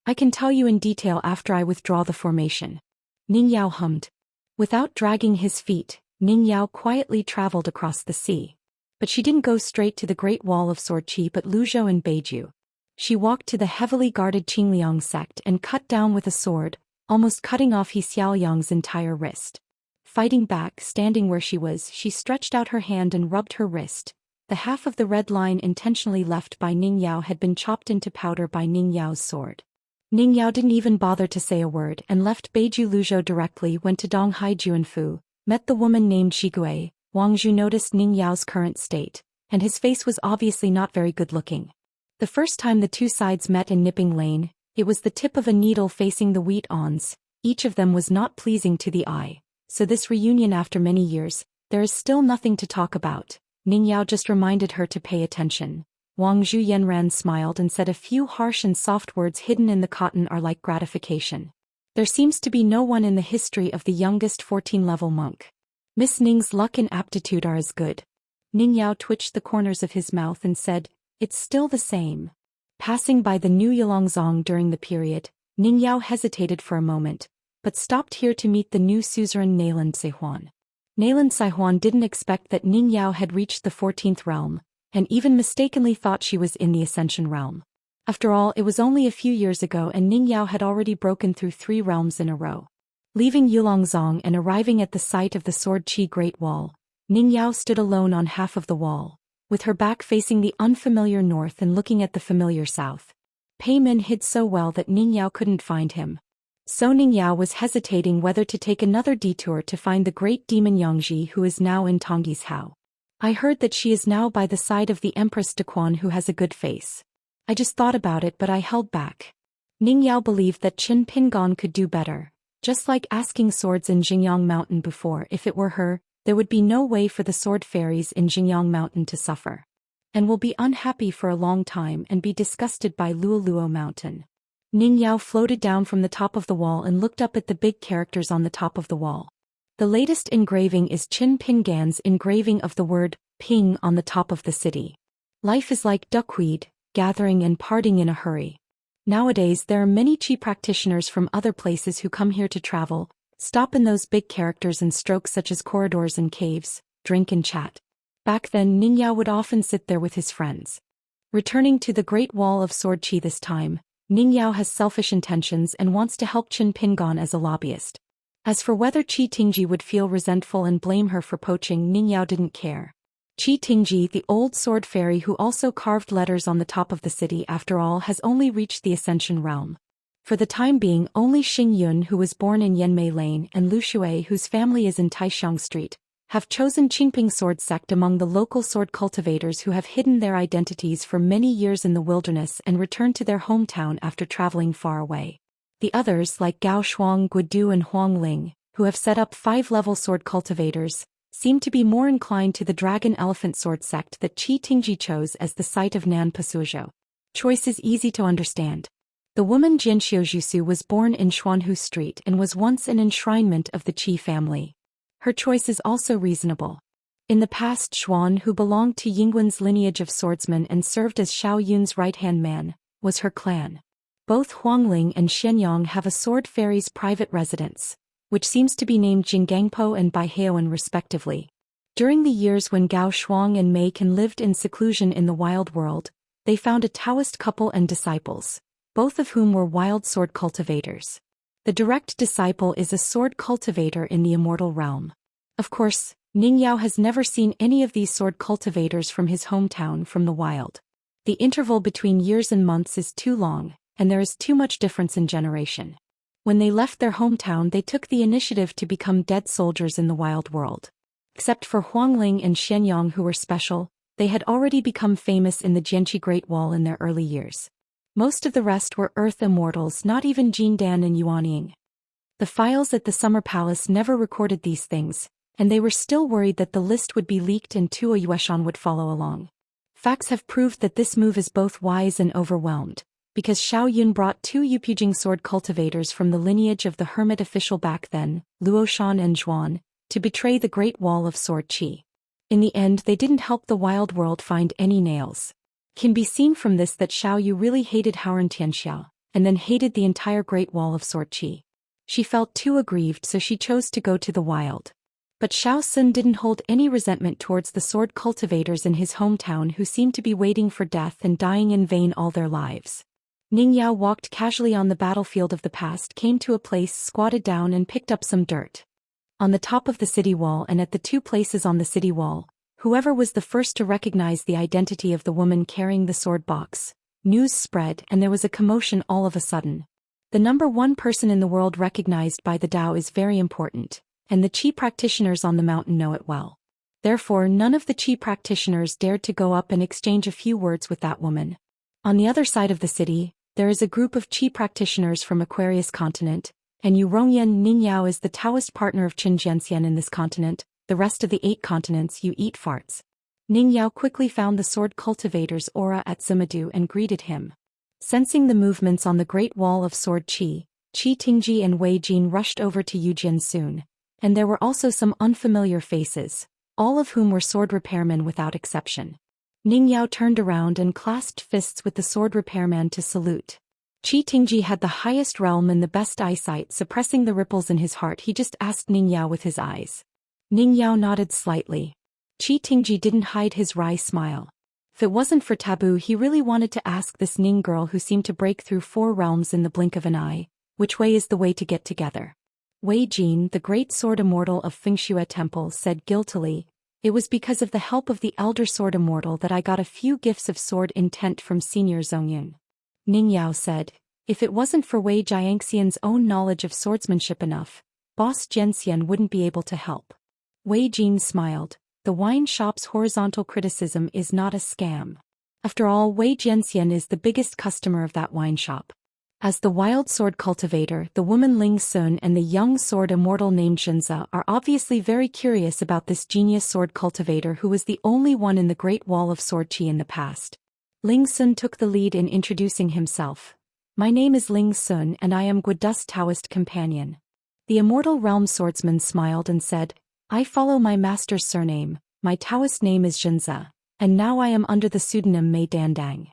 I can tell you in detail after I withdraw the formation. Ning Yao hummed. Without dragging his feet, Ning Yao quietly traveled across the sea. But she didn't go straight to the Great Wall of Sword Qi but Luzhou and Beiju. She walked to the heavily guarded Qingliang sect and cut down with a sword, almost cutting off He Xiaoyang's entire wrist. Fighting back, standing where she was, she stretched out her hand and rubbed her wrist. The half of the red line intentionally left by Ning Yao had been chopped into powder by Ning Yao's sword. Ning Yao didn't even bother to say a word and left Beiju Luzhou directly, went to Donghai Juanfu, met the woman named Shigui. Wang Zhu noticed Ning Yao's current state, and his face was obviously not very good looking. The first time the two sides met in Nipping Lane, it was the tip of a needle facing the wheat awns. Each of them was not pleasing to the eye. So this reunion after many years, there is still nothing to talk about. Ning Yao just reminded her to pay attention. Wang Zhu Yenran smiled and said a few harsh and soft words hidden in the cotton are like gratification. There seems to be no one in the history of the youngest 14-level monk. Miss Ning's luck and aptitude are as good. Ning Yao twitched the corners of his mouth and said, "It's still the same." Passing by the new Yulongzong during the period, Ning Yao hesitated for a moment, but stopped here to meet the new suzerain Nailan Saihuan. Nailan Saihuan didn't expect that Ning Yao had reached the 14th realm, and even mistakenly thought she was in the Ascension realm. After all, it was only a few years ago and Ning Yao had already broken through 3 realms in a row. Leaving Yulongzong and arriving at the site of the Sword Qi Great Wall, Ning Yao stood alone on half of the wall, with her back facing the unfamiliar north and looking at the familiar south. Pei Min hid so well that Ning Yao couldn't find him. So Ning Yao was hesitating whether to take another detour to find the great demon Yangji who is now in Tongyi's Hao. I heard that she is now by the side of the Empress Daquan who has a good face. I just thought about it but I held back. Ning Yao believed that Qin Pingon could do better. Just like asking swords in Jingyang Mountain before, if it were her, there would be no way for the sword fairies in Jingyang Mountain to suffer. And will be unhappy for a long time and be disgusted by Luoluo Mountain. Ning Yao floated down from the top of the wall and looked up at the big characters on the top of the wall. The latest engraving is Qin Pingan's engraving of the word Ping on the top of the city. Life is like duckweed, gathering and parting in a hurry. Nowadays there are many Qi practitioners from other places who come here to travel, stop in those big characters and stroke such as corridors and caves, drink and chat. Back then Ning Yao would often sit there with his friends. Returning to the Great Wall of Sword Qi this time, Ning Yao has selfish intentions and wants to help Qin Pingon as a lobbyist. As for whether Qi Tingji would feel resentful and blame her for poaching, Ning Yao didn't care. Qi Tingji, the old sword fairy who also carved letters on the top of the city after all, has only reached the Ascension realm. For the time being only Xing Yun, who was born in Yanmei Lane, and Lu Shui, whose family is in Taixiang Street, have chosen Qingping sword sect among the local sword cultivators who have hidden their identities for many years in the wilderness and returned to their hometown after traveling far away. The others, like Gao Shuang, Guodu and Huang Ling, who have set up 5-level sword cultivators, seem to be more inclined to the Dragon Elephant sword sect that Qi Tingji chose as the site of Nan Pasuozhou. Choice is easy to understand. The woman Jian Xiuzhu was born in Xuanhu Street and was once an enshrinement of the Qi family. Her choice is also reasonable. In the past, Xuan, who belonged to Yingwen's lineage of swordsmen and served as Xiao Yun's right-hand man, was her clan. Both Huangling and Xianyang have a sword fairy's private residence, which seems to be named Jinggangpo and Baiheoan respectively. During the years when Gao Shuang and Mei Kan lived in seclusion in the wild world, they found a Taoist couple and disciples, both of whom were wild sword cultivators. The direct disciple is a sword cultivator in the Immortal realm. Of course, Ning Yao has never seen any of these sword cultivators from his hometown from the wild. The interval between years and months is too long, and there is too much difference in generation. When they left their hometown, they took the initiative to become dead soldiers in the wild world. Except for Huangling and Xianyang, who were special, they had already become famous in the Jianqi Great Wall in their early years. Most of the rest were Earth immortals, not even Jin Dan and Yuan Ying. The files at the Summer Palace never recorded these things, and they were still worried that the list would be leaked and Tuo Yueshan would follow along. Facts have proved that this move is both wise and overwhelmed, because Xiao Yun brought 2 Yupujing sword cultivators from the lineage of the hermit official back then, Luoshan and Zhuan, to betray the Great Wall of Sword Qi. In the end, they didn't help the wild world find any nails. Can be seen from this that Xiao Yu really hated Haoran Tianxia, and then hated the entire Great Wall of Sword Qi. She felt too aggrieved, so she chose to go to the wild. But Xiao Sun didn't hold any resentment towards the sword cultivators in his hometown who seemed to be waiting for death and dying in vain all their lives. Ning Yao walked casually on the battlefield of the past, came to a place, squatted down and picked up some dirt. On the top of the city wall and at the 2 places on the city wall, whoever was the first to recognize the identity of the woman carrying the sword box, news spread and there was a commotion all of a sudden. The number 1 person in the world recognized by the Dao is very important, and the Qi practitioners on the mountain know it well. Therefore, none of the Qi practitioners dared to go up and exchange a few words with that woman. On the other side of the city, there is a group of Qi practitioners from Aquarius continent, and Yu Rongyan Ning Yao is the Taoist partner of Qin Jianxian in this continent. The rest of the 8 continents you eat farts. Ning Yao quickly found the sword cultivator's aura at Zimadu and greeted him. Sensing the movements on the Great Wall of Sword Qi, Qi Tingji and Wei Jin rushed over to Yujin soon, and there were also some unfamiliar faces, all of whom were sword repairmen without exception. Ning Yao turned around and clasped fists with the sword repairman to salute. Qi Tingji had the highest realm and the best eyesight, suppressing the ripples in his heart. He just asked Ning Yao with his eyes. Ning Yao nodded slightly. Qi Tingji didn't hide his wry smile. If it wasn't for taboo, he really wanted to ask this Ning girl who seemed to break through 4 realms in the blink of an eye, which way is the way to get together. Wei Jin, the great sword immortal of Xianxia Temple, said guiltily, "It was because of the help of the elder sword immortal that I got a few gifts of sword intent from Senior Zongyun." Ning Yao said, "If it wasn't for Wei Jiangxian's own knowledge of swordsmanship enough, boss Zhenxian wouldn't be able to help." Wei Jin smiled. The wine shop's horizontal criticism is not a scam. After all, Wei Zhenxian is the biggest customer of that wine shop. As the wild sword cultivator, the woman Ling Sun and the young sword immortal named Xianxia are obviously very curious about this genius sword cultivator who was the only one in the Great Wall of Sword Qi in the past. Ling Sun took the lead in introducing himself. "My name is Ling Sun and I am Guodu's Daoist companion." The immortal realm swordsman smiled and said, "I follow my master's surname, my Taoist name is Xianxia, and now I am under the pseudonym Mei Dandang."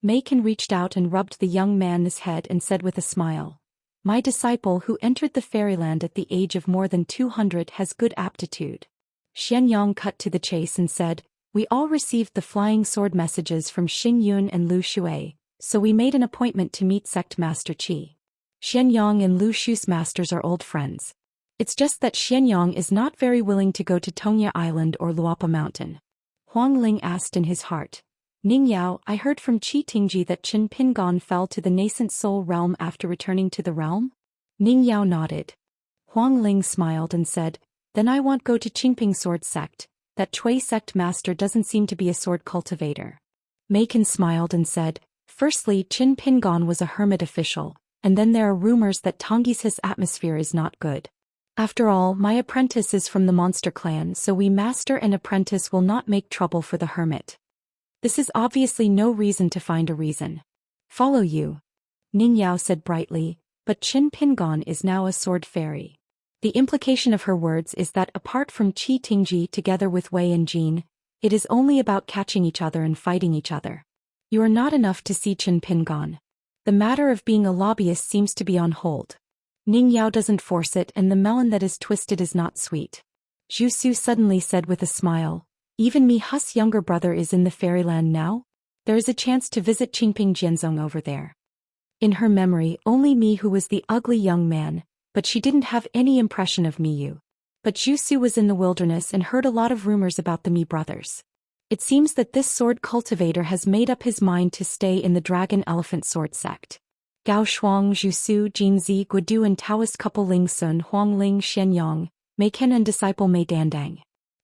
Mei Kan reached out and rubbed the young man's head and said with a smile, "My disciple who entered the fairyland at the age of more than 200 has good aptitude." Xianyang cut to the chase and said, "We all received the flying sword messages from Xing Yun and Lu Shui, so we made an appointment to meet Sect Master Qi. Xianyang and Lu Shu's masters are old friends. It's just that Xianyang is not very willing to go to Tongya Island or Luopa Mountain." Huang Ling asked in his heart, "Ning Yao, I heard from Qi Tingji that Qin Pingon fell to the nascent soul realm after returning to the realm?" Ning Yao nodded. Huang Ling smiled and said, "Then I won't go to Qingping Sword Sect. That Cui sect master doesn't seem to be a sword cultivator." Mei Kan smiled and said, "Firstly, Qin Pingon was a hermit official, and then there are rumors that Tongyi's atmosphere is not good. After all, my apprentice is from the monster clan, so we master and apprentice will not make trouble for the hermit. This is obviously no reason to find a reason. Follow you." Ning Yao said brightly, "But Qin Pingon is now a sword fairy." The implication of her words is that apart from Qi Tingji together with Wei and Jin, it is only about catching each other and fighting each other. You are not enough to see Qin Pingon. The matter of being a lobbyist seems to be on hold. Ning Yao doesn't force it, and the melon that is twisted is not sweet. Zhu Su suddenly said with a smile, "Even Mi Hu's younger brother is in the fairyland now? There is a chance to visit Qingping Jianzong over there." In her memory, only Mi Hu was the ugly young man, but she didn't have any impression of Mi Yu. But Zhu Su was in the wilderness and heard a lot of rumors about the Mi brothers. It seems that this sword cultivator has made up his mind to stay in the Dragon Elephant Sword Sect. Gao Shuang, Zhu Su, Jin Zi, Guodu and Taoist couple Ling Sun, Huang Ling, Xianyang, Mei Kan and disciple Mei Dandang.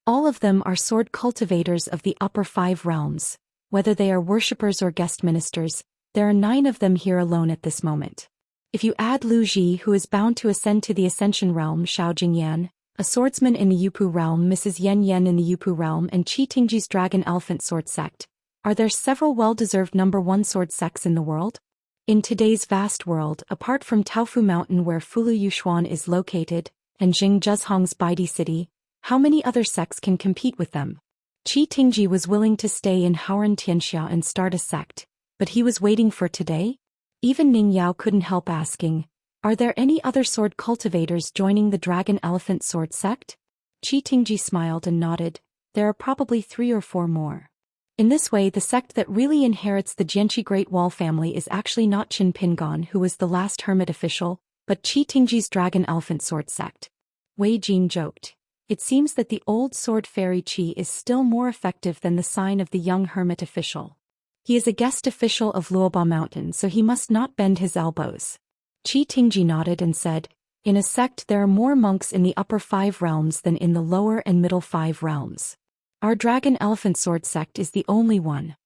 All of them are sword cultivators of the upper 5 realms. Whether they are worshippers or guest ministers, there are 9 of them here alone at this moment. If you add Lu Ji, who is bound to ascend to the Ascension realm, Xiao Jingyan, a swordsman in the Yupu realm, Mrs. Yen Yen in the Yupu realm, and Qi Tingji's Dragon Elephant Sword Sect, are there several well-deserved number 1 sword sects in the world? In today's vast world, apart from Taofu Mountain where Fulu Yushuan is located, and Jing Zhezhong's Baidi City, how many other sects can compete with them? Qi Tingji was willing to stay in Haoran Tianxia and start a sect, but he was waiting for today? Even Ning Yao couldn't help asking, "Are there any other sword cultivators joining the Dragon Elephant Sword Sect?" Qi Tingji smiled and nodded, "There are probably 3 or 4 more." In this way, the sect that really inherits the Jianqi Great Wall family is actually not Qin Pingon, who was the last hermit official, but Qi Tingji's Dragon Elephant Sword Sect. Wei Jin joked, "It seems that the old sword fairy Qi is still more effective than the sign of the young hermit official. He is a guest official of Luoba Mountain, so he must not bend his elbows." Qi Tingji nodded and said, "In a sect there are more monks in the upper 5 realms than in the lower and middle 5 realms. Our Dragon Elephant Sword Sect is the only one.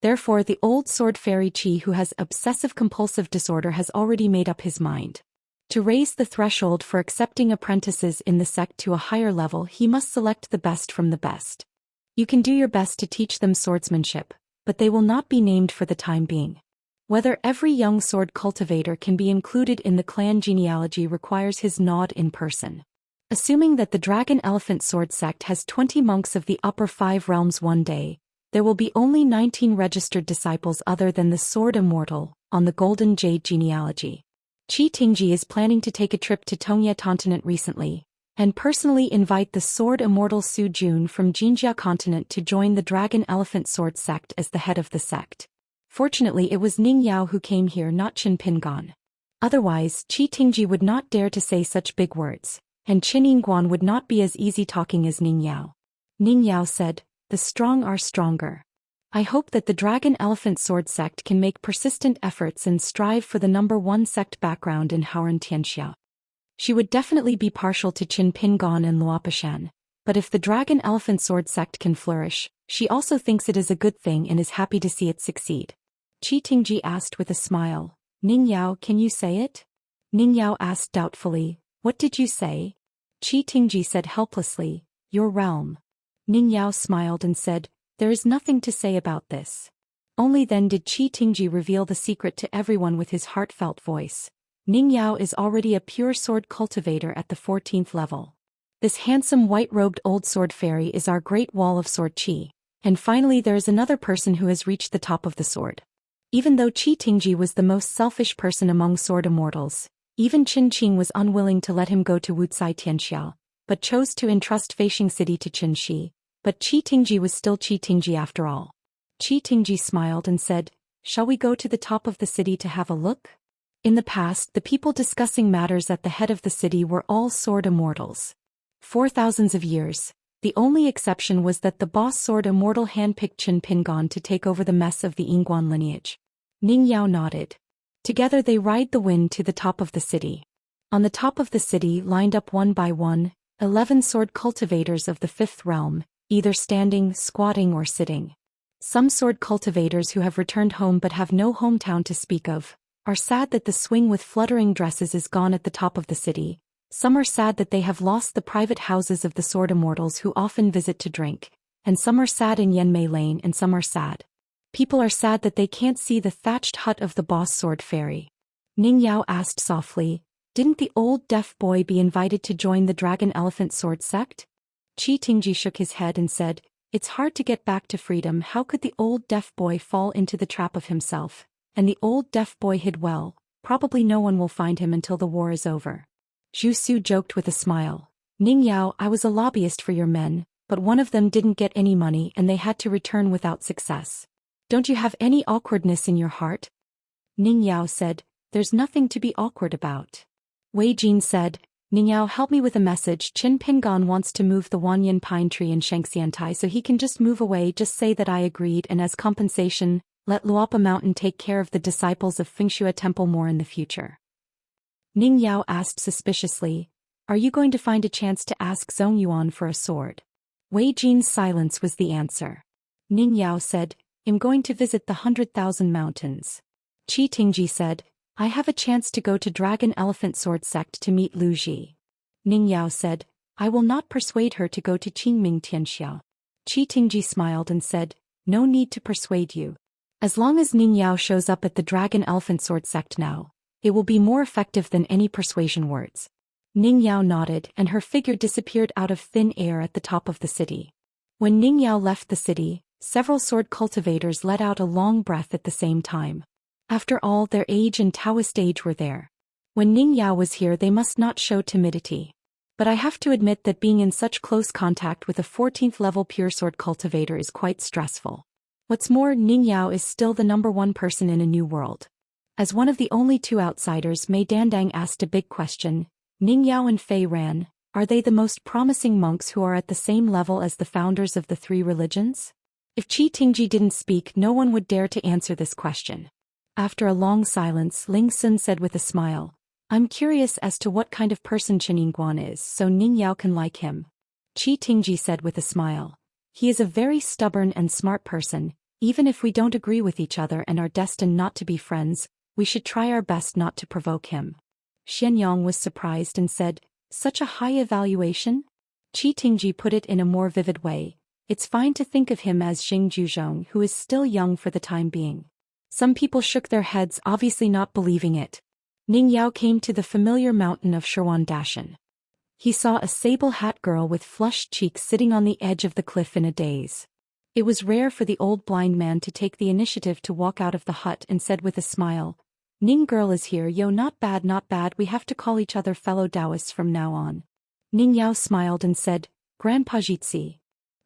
Therefore the old sword fairy Qi who has obsessive-compulsive disorder has already made up his mind. To raise the threshold for accepting apprentices in the sect to a higher level, he must select the best from the best. You can do your best to teach them swordsmanship, but they will not be named for the time being. Whether every young sword cultivator can be included in the clan genealogy requires his nod in person. Assuming that the Dragon Elephant Sword sect has 20 monks of the upper 5 realms one day, there will be only 19 registered disciples other than the Sword Immortal on the Golden Jade genealogy. Qi Tingji is planning to take a trip to Tongye continent recently, and personally invite the Sword Immortal Su Jun from Jinjia continent to join the Dragon Elephant Sword sect as the head of the sect. Fortunately, it was Ning Yao who came here, not Qin Pingan. Otherwise, Qi Tingji would not dare to say such big words, and Qin Yingguan would not be as easy talking as Ning Yao. Ning Yao said, "The strong are stronger. I hope that the Dragon Elephant Sword sect can make persistent efforts and strive for the #1 sect background in Haoran Xianxia." She would definitely be partial to Qin Pingan and Luopishan, but if the Dragon Elephant Sword sect can flourish, she also thinks it is a good thing and is happy to see it succeed. Qi Tingji asked with a smile, "Ning Yao, can you say it?" Ning Yao asked doubtfully, "What did you say?" Qi Tingji said helplessly, "Your realm." Ning Yao smiled and said, "There is nothing to say about this." Only then did Qi Tingji reveal the secret to everyone with his heartfelt voice. Ning Yao is already a pure sword cultivator at the 14th level. This handsome white-robed old sword fairy is our great wall of sword qi, and finally there is another person who has reached the top of the sword. Even though Qi Tingji was the most selfish person among sword immortals, even Qin Qing was unwilling to let him go to Wuxia Tianxia, but chose to entrust Feixing City to Qin Shi. But Qi Tingji was still Qi Tingji after all. Qi Tingji smiled and said, "Shall we go to the top of the city to have a look?" In the past, the people discussing matters at the head of the city were all sword immortals. For thousands of years, the only exception was that the boss sword immortal handpicked Qin Pingan to take over the mess of the Yingguan lineage. Ning Yao nodded. Together they ride the wind to the top of the city. On the top of the city, lined up one by one, 11 sword cultivators of the 5th realm, either standing, squatting or sitting. Some sword cultivators who have returned home but have no hometown to speak of, are sad that the swing with fluttering dresses is gone at the top of the city. Some are sad that they have lost the private houses of the sword immortals who often visit to drink, and some are sad in Yanmei Lane and some are sad. People are sad that they can't see the thatched hut of the boss sword fairy. Ning Yao asked softly, "Didn't the old deaf boy be invited to join the Dragon Elephant Sword sect?" Qi Tingji shook his head and said, "It's hard to get back to freedom. How could the old deaf boy fall into the trap of himself? And the old deaf boy hid well, probably no one will find him until the war is over." Zhu Su joked with a smile. "Ning Yao, I was a lobbyist for your men, but one of them didn't get any money and they had to return without success. Don't you have any awkwardness in your heart?" Ning Yao said, "There's nothing to be awkward about." Wei Jin said, "Ning Yao, help me with a message. Qin Pingan wants to move the Wanyan pine tree in Xianxia so he can just move away. Just say that I agreed, and as compensation, let Luopa Mountain take care of the disciples of Fengshui Temple more in the future." Ning Yao asked suspiciously, "Are you going to find a chance to ask Zhong Yuan for a sword?" Wei Jin's silence was the answer. Ning Yao said, "I'm going to visit the 100,000 mountains." Qi Tingji said, "I have a chance to go to Dragon Elephant Sword sect to meet Lu Ji." Ning Yao said, "I will not persuade her to go to Qingming Tianxia." Qi Tingji smiled and said, "No need to persuade you. As long as Ning Yao shows up at the Dragon Elephant Sword sect now, it will be more effective than any persuasion words." Ning Yao nodded and her figure disappeared out of thin air at the top of the city. When Ning Yao left the city, several sword cultivators let out a long breath at the same time. After all, their age and Taoist age were there. When Ning Yao was here they must not show timidity. But I have to admit that being in such close contact with a 14th level pure sword cultivator is quite stressful. What's more, Ning Yao is still the #1 person in a new world. As one of the only 2 outsiders, Mei Dandang asked a big question, "Ning Yao and Fei Ran, are they the most promising monks who are at the same level as the founders of the 3 religions?" If Qi Tingji didn't speak, no one would dare to answer this question. After a long silence, Ling Sun said with a smile, "I'm curious as to what kind of person Qin Yingguan is, so Ning Yao can like him." Qi Tingji said with a smile, "He is a very stubborn and smart person. Even if we don't agree with each other and are destined not to be friends, we should try our best not to provoke him." Xianyang was surprised and said, "Such a high evaluation?" Qi Tingji put it in a more vivid way, "It's fine to think of him as Xing Juzhong, who is still young for the time being." Some people shook their heads, obviously not believing it. Ning Yao came to the familiar mountain of Shirwan Dashan. He saw a sable-hat girl with flushed cheeks sitting on the edge of the cliff in a daze. It was rare for the old blind man to take the initiative to walk out of the hut and said with a smile, "Ning girl is here, yo, not bad, we have to call each other fellow Daoists from now on." Ning Yao smiled and said, "Grandpa Jitsi."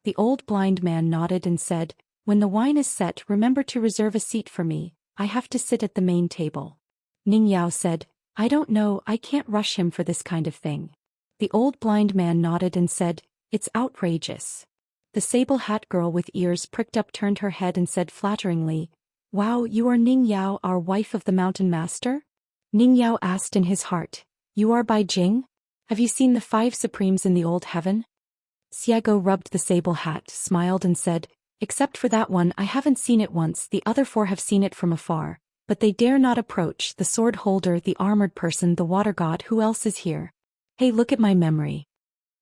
The old blind man nodded and said, "When the wine is set, remember to reserve a seat for me, I have to sit at the main table." Ning Yao said, "I don't know, I can't rush him for this kind of thing." The old blind man nodded and said, "It's outrageous." The sable-hat girl with ears pricked up turned her head and said flatteringly, "Wow, you are Ning Yao, our wife of the mountain master?" Ning Yao asked in his heart, "You are Bai Jing? Have you seen the 5 supremes in the old heaven?" Xiago rubbed the sable hat, smiled and said, "Except for that one, I haven't seen it once, the other 4 have seen it from afar, but they dare not approach, the sword holder, the armored person, the water god, who else is here? Hey, look at my memory."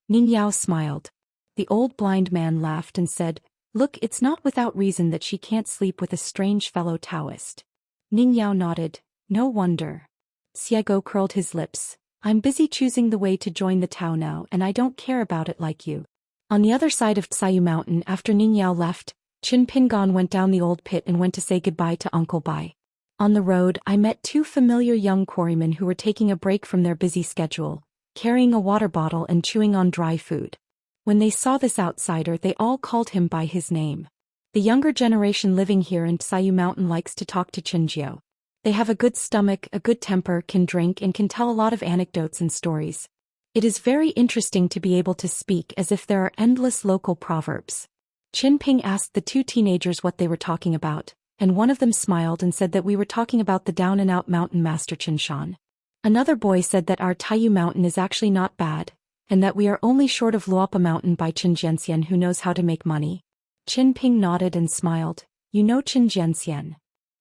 Ning Yao smiled. The old blind man laughed and said, "Look, it's not without reason that she can't sleep with a strange fellow Taoist." Ning Yao nodded, "No wonder." Xiago curled his lips, "I'm busy choosing the way to join the Tao now and I don't care about it like you." On the other side of Xiyu Mountain after Ning Yao left, Qin Pingon went down the old pit and went to say goodbye to Uncle Bai. On the road, I met 2 familiar young quarrymen who were taking a break from their busy schedule, carrying a water bottle and chewing on dry food. When they saw this outsider, they all called him by his name. The younger generation living here in Xiyu Mountain likes to talk to Qinjiao. They have a good stomach, a good temper, can drink and can tell a lot of anecdotes and stories. It is very interesting to be able to speak as if there are endless local proverbs. Qin Ping asked the 2 teenagers what they were talking about, and one of them smiled and said that we were talking about the down-and-out mountain master Qin Shan. Another boy said that our Taiyu mountain is actually not bad, and that we are only short of Luopa mountain by Qin Jianxian who knows how to make money. Qin Ping nodded and smiled, "You know Qin Jianxian.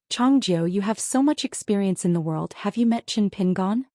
Chongjiu, you have so much experience in the world, have you met Qin Pingon?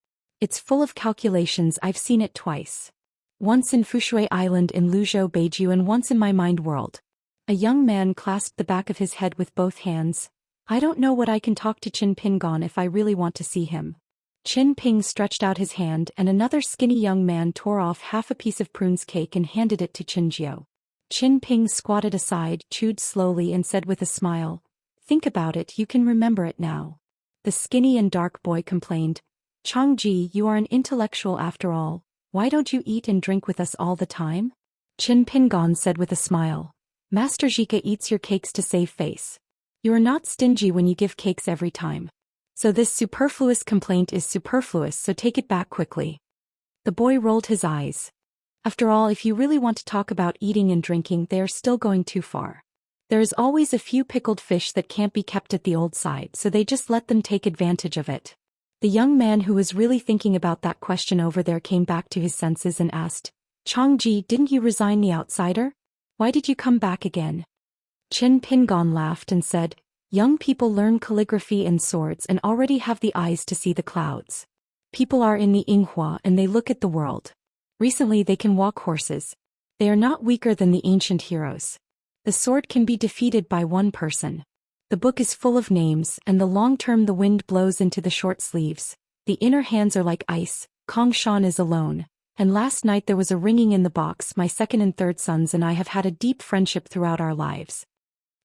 It's full of calculations, I've seen it twice. Once in Fushui Island in Luzhou Beiju and once in my mind world." A young man clasped the back of his head with both hands. "I don't know what I can talk to Qin Pingon if I really want to see him." Qin Ping stretched out his hand and another skinny young man tore off half a piece of prunes cake and handed it to Qinjiao. Qin Ping squatted aside, chewed slowly and said with a smile, "Think about it, you can remember it now." The skinny and dark boy complained, "Changji, you are an intellectual after all, why don't you eat and drink with us all the time?" Qin Pingon said with a smile, "Master Zhika eats your cakes to save face. You are not stingy when you give cakes every time. So this superfluous complaint is superfluous, so take it back quickly." The boy rolled his eyes. After all, if you really want to talk about eating and drinking, they are still going too far. There is always a few pickled fish that can't be kept at the old side, so they just let them take advantage of it. The young man who was really thinking about that question over there came back to his senses and asked, "Changji, didn't you resign the outsider? Why did you come back again?" Qin Pingon laughed and said, "Young people learn calligraphy and swords and already have the eyes to see the clouds. People are in the Yinghua and they look at the world. Recently they can walk horses. They are not weaker than the ancient heroes. The sword can be defeated by one person. The book is full of names, and the long term the wind blows into the short sleeves. The inner hands are like ice, Kong Shan is alone. And last night there was a ringing in the box, my 2nd and 3rd sons and I have had a deep friendship throughout our lives."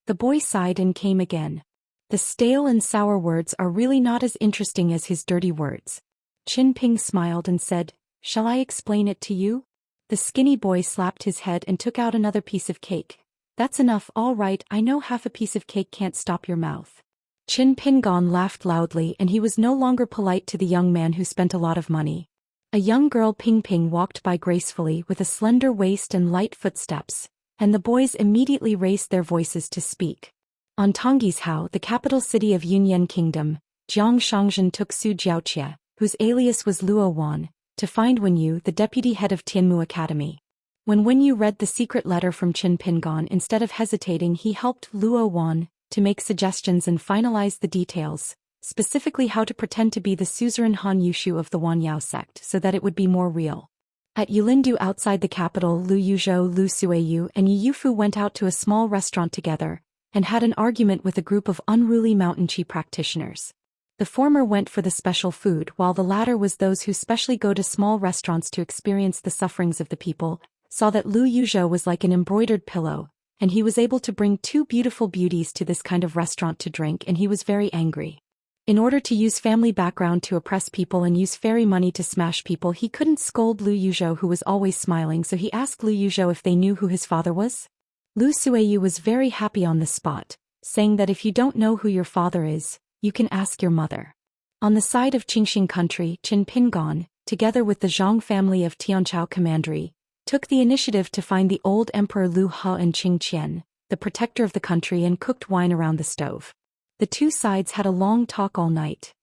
The boy sighed and came again. The stale and sour words are really not as interesting as his dirty words. Qin Ping smiled and said, "Shall I explain it to you?" The skinny boy slapped his head and took out another piece of cake. "That's enough, all right, I know half a piece of cake can't stop your mouth." Qin Pingon laughed loudly and he was no longer polite to the young man who spent a lot of money. A young girl Ping Ping walked by gracefully with a slender waist and light footsteps, and the boys immediately raised their voices to speak. On Tongyi's Hao, the capital city of Yunyan Kingdom, Jiang Shangzhen took Su Jiaoqia, whose alias was Luo Wan, to find Wenyu, the deputy head of Tianmu Academy. When Wenyu read the secret letter from Qin Pingon, instead of hesitating he helped Luo Wan to make suggestions and finalize the details, specifically how to pretend to be the suzerain Han Yushu of the Wanyao sect so that it would be more real. At Yulindu outside the capital, Lu Yuzhou, Lu Suiyu and Yu Yufu went out to a small restaurant together, and had an argument with a group of unruly mountain chi practitioners. The former went for the special food while the latter was those who specially go to small restaurants to experience the sufferings of the people, saw that Lu Yuzhou was like an embroidered pillow, and he was able to bring two beautiful beauties to this kind of restaurant to drink, and he was very angry. In order to use family background to oppress people and use fairy money to smash people, he couldn't scold Lu Yuzhou, who was always smiling, so he asked Lu Yuzhou if they knew who his father was. Lu Suiyu was very happy on the spot, saying that if you don't know who your father is, you can ask your mother. On the side of Qingxing country, Qin Pingon, together with the Zhang family of Tianchao commandery, took the initiative to find the old Emperor Lu He and Qing Qian, the protector of the country, and cooked wine around the stove. The two sides had a long talk all night.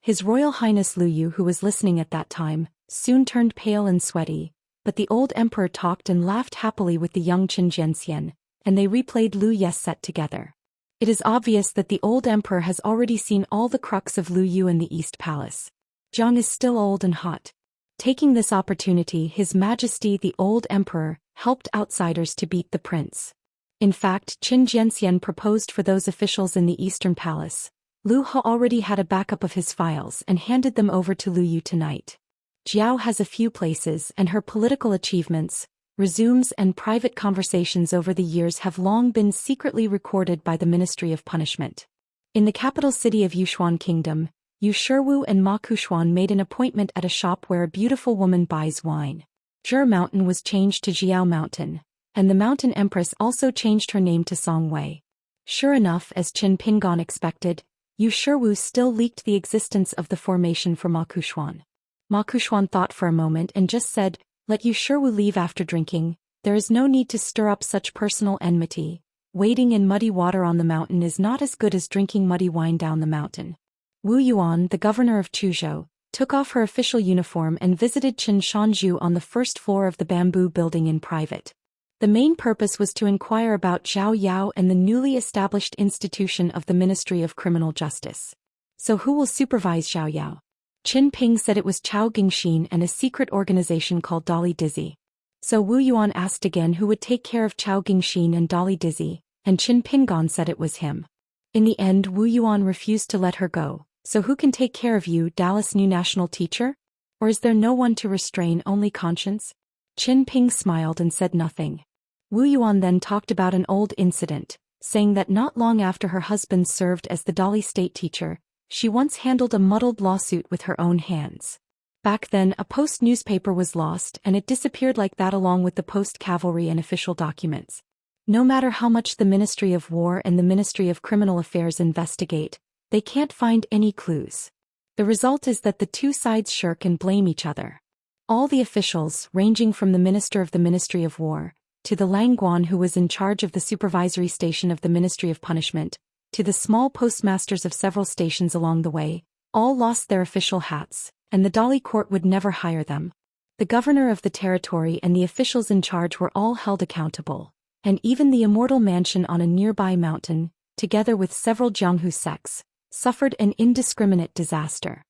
His Royal Highness Lu Yu, who was listening at that time, soon turned pale and sweaty, but the old emperor talked and laughed happily with the young Qin Jianxian, and they replayed Lu Ye's set together. It is obvious that the old emperor has already seen all the crux of Lu Yu in the East Palace. Zhang is still old and hot. Taking this opportunity, His Majesty the old emperor helped outsiders to beat the prince. In fact, Qin Jianxian proposed for those officials in the Eastern Palace. Lu He already had a backup of his files and handed them over to Lu Yu tonight. Jiao has a few places, and her political achievements, resumes and private conversations over the years have long been secretly recorded by the Ministry of Punishment. In the capital city of Yushuan Kingdom, Yu Shiwu and Ma Kushuan made an appointment at a shop where a beautiful woman buys wine. Zhe Mountain was changed to Jiao Mountain, and the Mountain Empress also changed her name to Songwei. Sure enough, as Qin Pingon expected, Yu Shiwu still leaked the existence of the formation for Ma Kushuan. Ma Kushuan thought for a moment and just said, "Let Yu Shiwu leave after drinking. There is no need to stir up such personal enmity. Wading in muddy water on the mountain is not as good as drinking muddy wine down the mountain." Wu Yuan, the governor of Chuzhou, took off her official uniform and visited Qin Shanzhu on the first floor of the bamboo building in private. The main purpose was to inquire about Zhao Yao and the newly established institution of the Ministry of Criminal Justice. So who will supervise Zhao Yao? Qin Ping said it was Chao Gingxin and a secret organization called Dolly Dizzy. So Wu Yuan asked again who would take care of Chao Gingxin and Dolly Dizzy, and Qin Pingon said it was him. In the end, Wu Yuan refused to let her go. So who can take care of you, Dallas' new national teacher? Or is there no one to restrain, only conscience? Qin Ping smiled and said nothing. Wu Yuan then talked about an old incident, saying that not long after her husband served as the Dolly state teacher, she once handled a muddled lawsuit with her own hands. Back then, a post newspaper was lost and it disappeared like that along with the post cavalry and official documents. No matter how much the Ministry of War and the Ministry of Criminal Affairs investigate, they can't find any clues. The result is that the two sides shirk and blame each other. All the officials, ranging from the Minister of the Ministry of War, to the Langguan who was in charge of the supervisory station of the Ministry of Punishment, to the small postmasters of several stations along the way, all lost their official hats, and the Dolly court would never hire them. The governor of the territory and the officials in charge were all held accountable, and even the Immortal mansion on a nearby mountain, together with several Jianghu sects, suffered an indiscriminate disaster.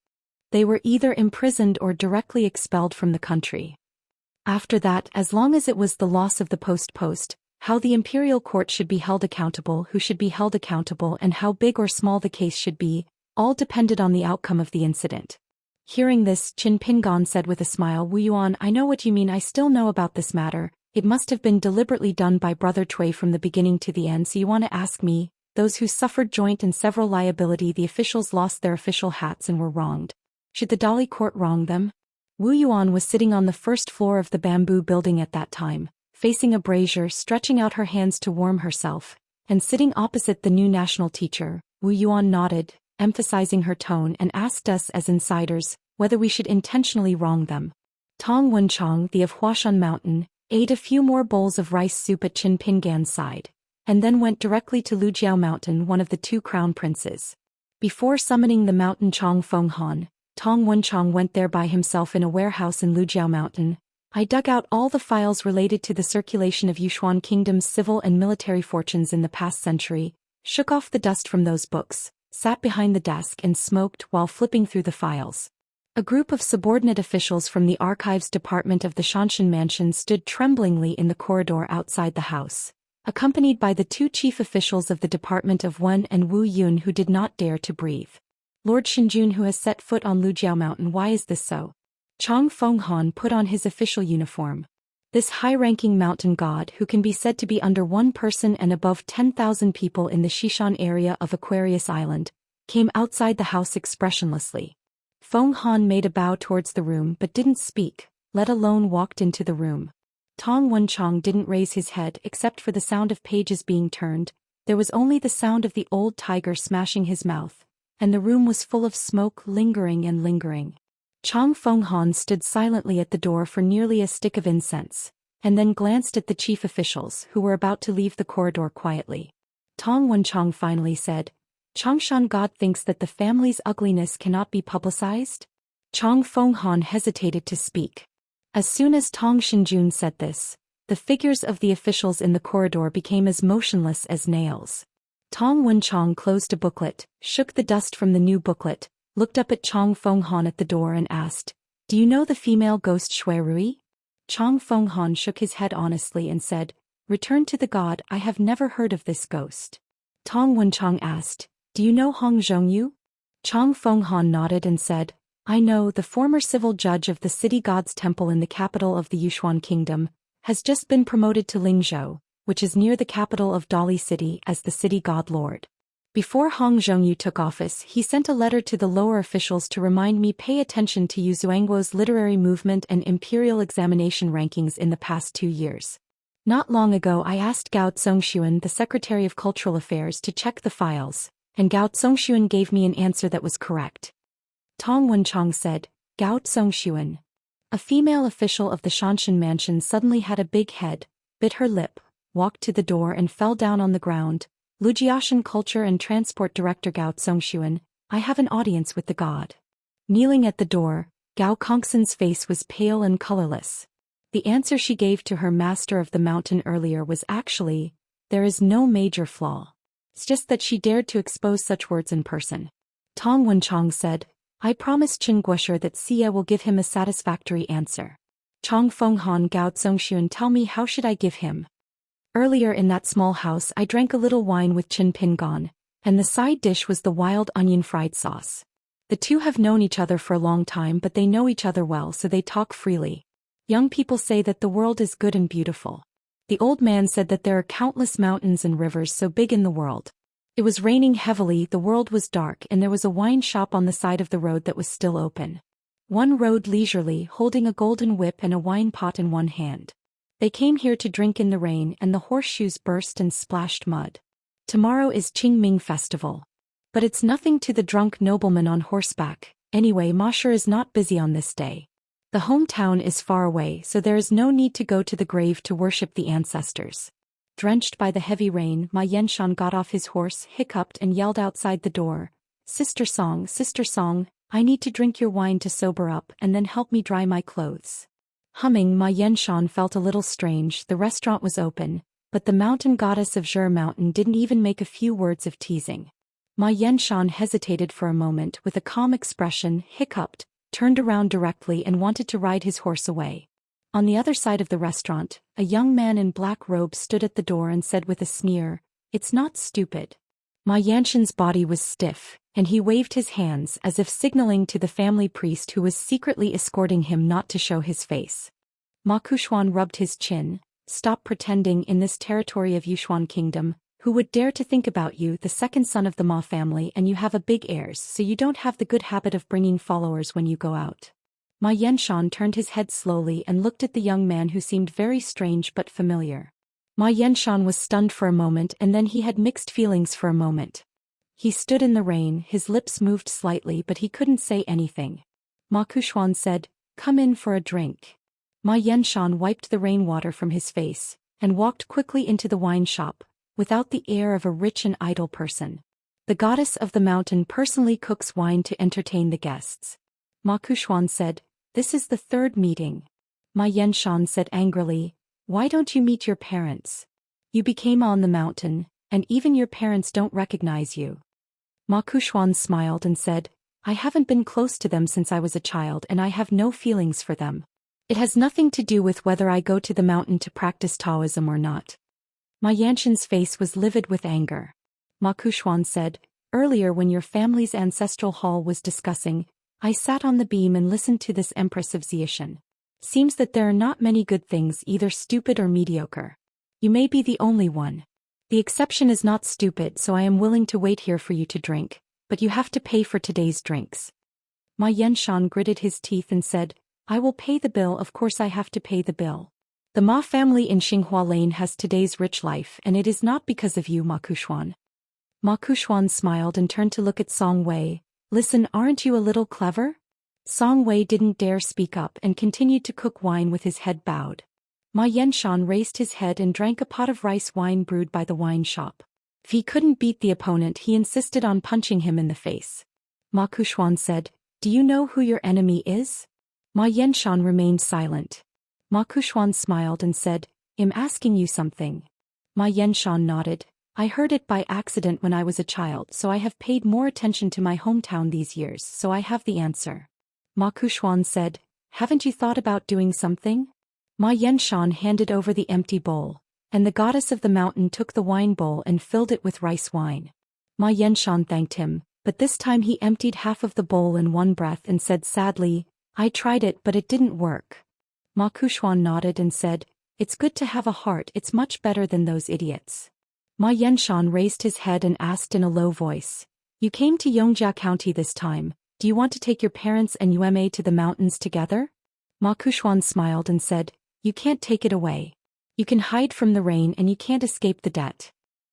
They were either imprisoned or directly expelled from the country. After that, as long as it was the loss of the post, how the imperial court should be held accountable, who should be held accountable, and how big or small the case should be, all depended on the outcome of the incident. Hearing this, Qin Pingon said with a smile, "Wu Yuan, I know what you mean. I still know about this matter. It must have been deliberately done by Brother Cui from the beginning to the end. So you want to ask me, those who suffered joint and several liability, the officials lost their official hats and were wronged. Should the Dolly court wrong them?" Wu Yuan was sitting on the first floor of the bamboo building at that time, facing a brazier, stretching out her hands to warm herself, and sitting opposite the new national teacher. Wu Yuan nodded, emphasizing her tone, and asked us as insiders whether we should intentionally wrong them. Tong Wenchong, the of Huashan Mountain, ate a few more bowls of rice soup at Qin Pingan's side, and then went directly to Lujiao Mountain, one of the two crown princes. Before summoning the mountain Chong Feng Han, Tong Wenchong went there by himself in a warehouse in Lujiao Mountain. I dug out all the files related to the circulation of Yushuan Kingdom's civil and military fortunes in the past century, shook off the dust from those books, sat behind the desk and smoked while flipping through the files. A group of subordinate officials from the archives department of the Xianxia mansion stood tremblingly in the corridor outside the house. accompanied by the two chief officials of the department of Wen and Wu Yun who did not dare to breathe. Lord Xinjun who has set foot on Lujiao Mountain, why is this so? Chang Fenghan put on his official uniform. This high-ranking mountain god who can be said to be under one person and above 10,000 people in the Xishan area of Aquarius Island, came outside the house expressionlessly. Fenghan made a bow towards the room but didn't speak, let alone walked into the room. Tong Wenchang didn't raise his head except for the sound of pages being turned, there was only the sound of the old tiger smashing his mouth, and the room was full of smoke lingering and lingering. Chang Fenghan stood silently at the door for nearly a stick of incense, and then glanced at the chief officials who were about to leave the corridor quietly. Tong Wenchang finally said, Changshan God thinks that the family's ugliness cannot be publicized? Chang Fenghan hesitated to speak. As soon as Tong Xinjun said this, the figures of the officials in the corridor became as motionless as nails. Tong Wenchang closed a booklet, shook the dust from the new booklet, looked up at Chang Fenghan at the door and asked, Do you know the female ghost Shui Rui? Chang Fenghan shook his head honestly and said, Return to the god, I have never heard of this ghost. Tong Wenchang asked, Do you know Hong Zhongyu? Chang Fenghan nodded and said, I know, the former civil judge of the city god's temple in the capital of the Yushuan kingdom, has just been promoted to Lingzhou, which is near the capital of Dali City, as the city god lord. Before Hong Zhongyu took office, he sent a letter to the lower officials to remind me pay attention to Yu Zuangguo's literary movement and imperial examination rankings in the past 2 years. Not long ago I asked Gao Zongxuan, the Secretary of Cultural Affairs, to check the files, and Gao Zongxuan gave me an answer that was correct. Tong Wenchang said, Gao Zongxuan. A female official of the Shanshan mansion suddenly had a big head, bit her lip, walked to the door and fell down on the ground. Lujiashan Culture and Transport Director Gao Zongxuan, I have an audience with the god. Kneeling at the door, Gao Kongsan's face was pale and colorless. The answer she gave to her master of the mountain earlier was actually, there is no major flaw. It's just that she dared to expose such words in person. Tong Wenchang said, I promised Chen Guosher that Xia will give him a satisfactory answer. Chang Fenghan, Gao Zongxuan, tell me, how should I give him? Earlier in that small house I drank a little wine with Chen Pingan, and the side dish was the wild onion fried sauce. The two have known each other for a long time, but they know each other well, so they talk freely. Young people say that the world is good and beautiful. The old man said that there are countless mountains and rivers so big in the world. It was raining heavily, the world was dark, and there was a wine shop on the side of the road that was still open. One rode leisurely, holding a golden whip and a wine pot in one hand. They came here to drink in the rain, and the horseshoes burst and splashed mud. Tomorrow is Qingming festival. But it's nothing to the drunk nobleman on horseback. Anyway, Masher is not busy on this day. The hometown is far away, so there is no need to go to the grave to worship the ancestors. Drenched by the heavy rain, Ma Yenshan got off his horse, hiccuped and yelled outside the door, Sister Song, I need to drink your wine to sober up and then help me dry my clothes. Humming, Ma Yenshan felt a little strange. The restaurant was open, but the mountain goddess of Zhou Mountain didn't even make a few words of teasing. Ma Yenshan hesitated for a moment with a calm expression, hiccuped, turned around directly and wanted to ride his horse away. On the other side of the restaurant, a young man in black robes stood at the door and said with a sneer, It's not stupid. Ma Yanshan's body was stiff, and he waved his hands as if signaling to the family priest who was secretly escorting him not to show his face. Ma Kushuan rubbed his chin, Stop pretending, in this territory of Yushuan Kingdom. Who would dare to think about you, the second son of the Ma family, and you have a big heirs, so you don't have the good habit of bringing followers when you go out. Ma Yenshan turned his head slowly and looked at the young man who seemed very strange but familiar. Ma Yenshan was stunned for a moment, and then he had mixed feelings for a moment. He stood in the rain, his lips moved slightly but he couldn't say anything. Ma Kushuan said, Come in for a drink. Ma Yenshan wiped the rainwater from his face, and walked quickly into the wine shop, without the air of a rich and idle person. The goddess of the mountain personally cooks wine to entertain the guests. Ma Kushuan said, This is the third meeting. Ma Yenshan said angrily, Why don't you meet your parents? You became on the mountain, and even your parents don't recognize you. Ma Kushuan smiled and said, I haven't been close to them since I was a child and I have no feelings for them. It has nothing to do with whether I go to the mountain to practice Taoism or not. Ma Yanshan's face was livid with anger. Ma Kuxuan said, "Earlier when your family's ancestral hall was discussing, I sat on the beam and listened to this Empress of Xian. Seems that there are not many good things, either stupid or mediocre. You may be the only one. The exception is not stupid, so I am willing to wait here for you to drink, but you have to pay for today's drinks." Ma Yanshan gritted his teeth and said, "I will pay the bill, of course I have to pay the bill. The Ma family in Xinghua Lane has today's rich life, and it is not because of you, Ma Kuxuan." Ma Kuxuan smiled and turned to look at Song Wei. "Listen, aren't you a little clever?" Song Wei didn't dare speak up and continued to cook wine with his head bowed. Ma Yanshan raised his head and drank a pot of rice wine brewed by the wine shop. If he couldn't beat the opponent, he insisted on punching him in the face. Ma Kuxuan said, "Do you know who your enemy is?" Ma Yanshan remained silent. Ma Kuxuan smiled and said, "I'm asking you something." Ma Yanshan nodded. "I heard it by accident when I was a child, so I have paid more attention to my hometown these years, so I have the answer." Ma Kuxuan said, "Haven't you thought about doing something?" Ma Yanshan handed over the empty bowl, and the goddess of the mountain took the wine bowl and filled it with rice wine. Ma Yanshan thanked him, but this time he emptied half of the bowl in one breath and said sadly, "I tried it but it didn't work." Ma Kuxuan nodded and said, "It's good to have a heart, it's much better than those idiots." Ma Yanshan raised his head and asked in a low voice, "You came to Yongjia County this time, do you want to take your parents and Yume to the mountains together?" Ma Kuxuan smiled and said, "You can't take it away. You can hide from the rain and you can't escape the debt.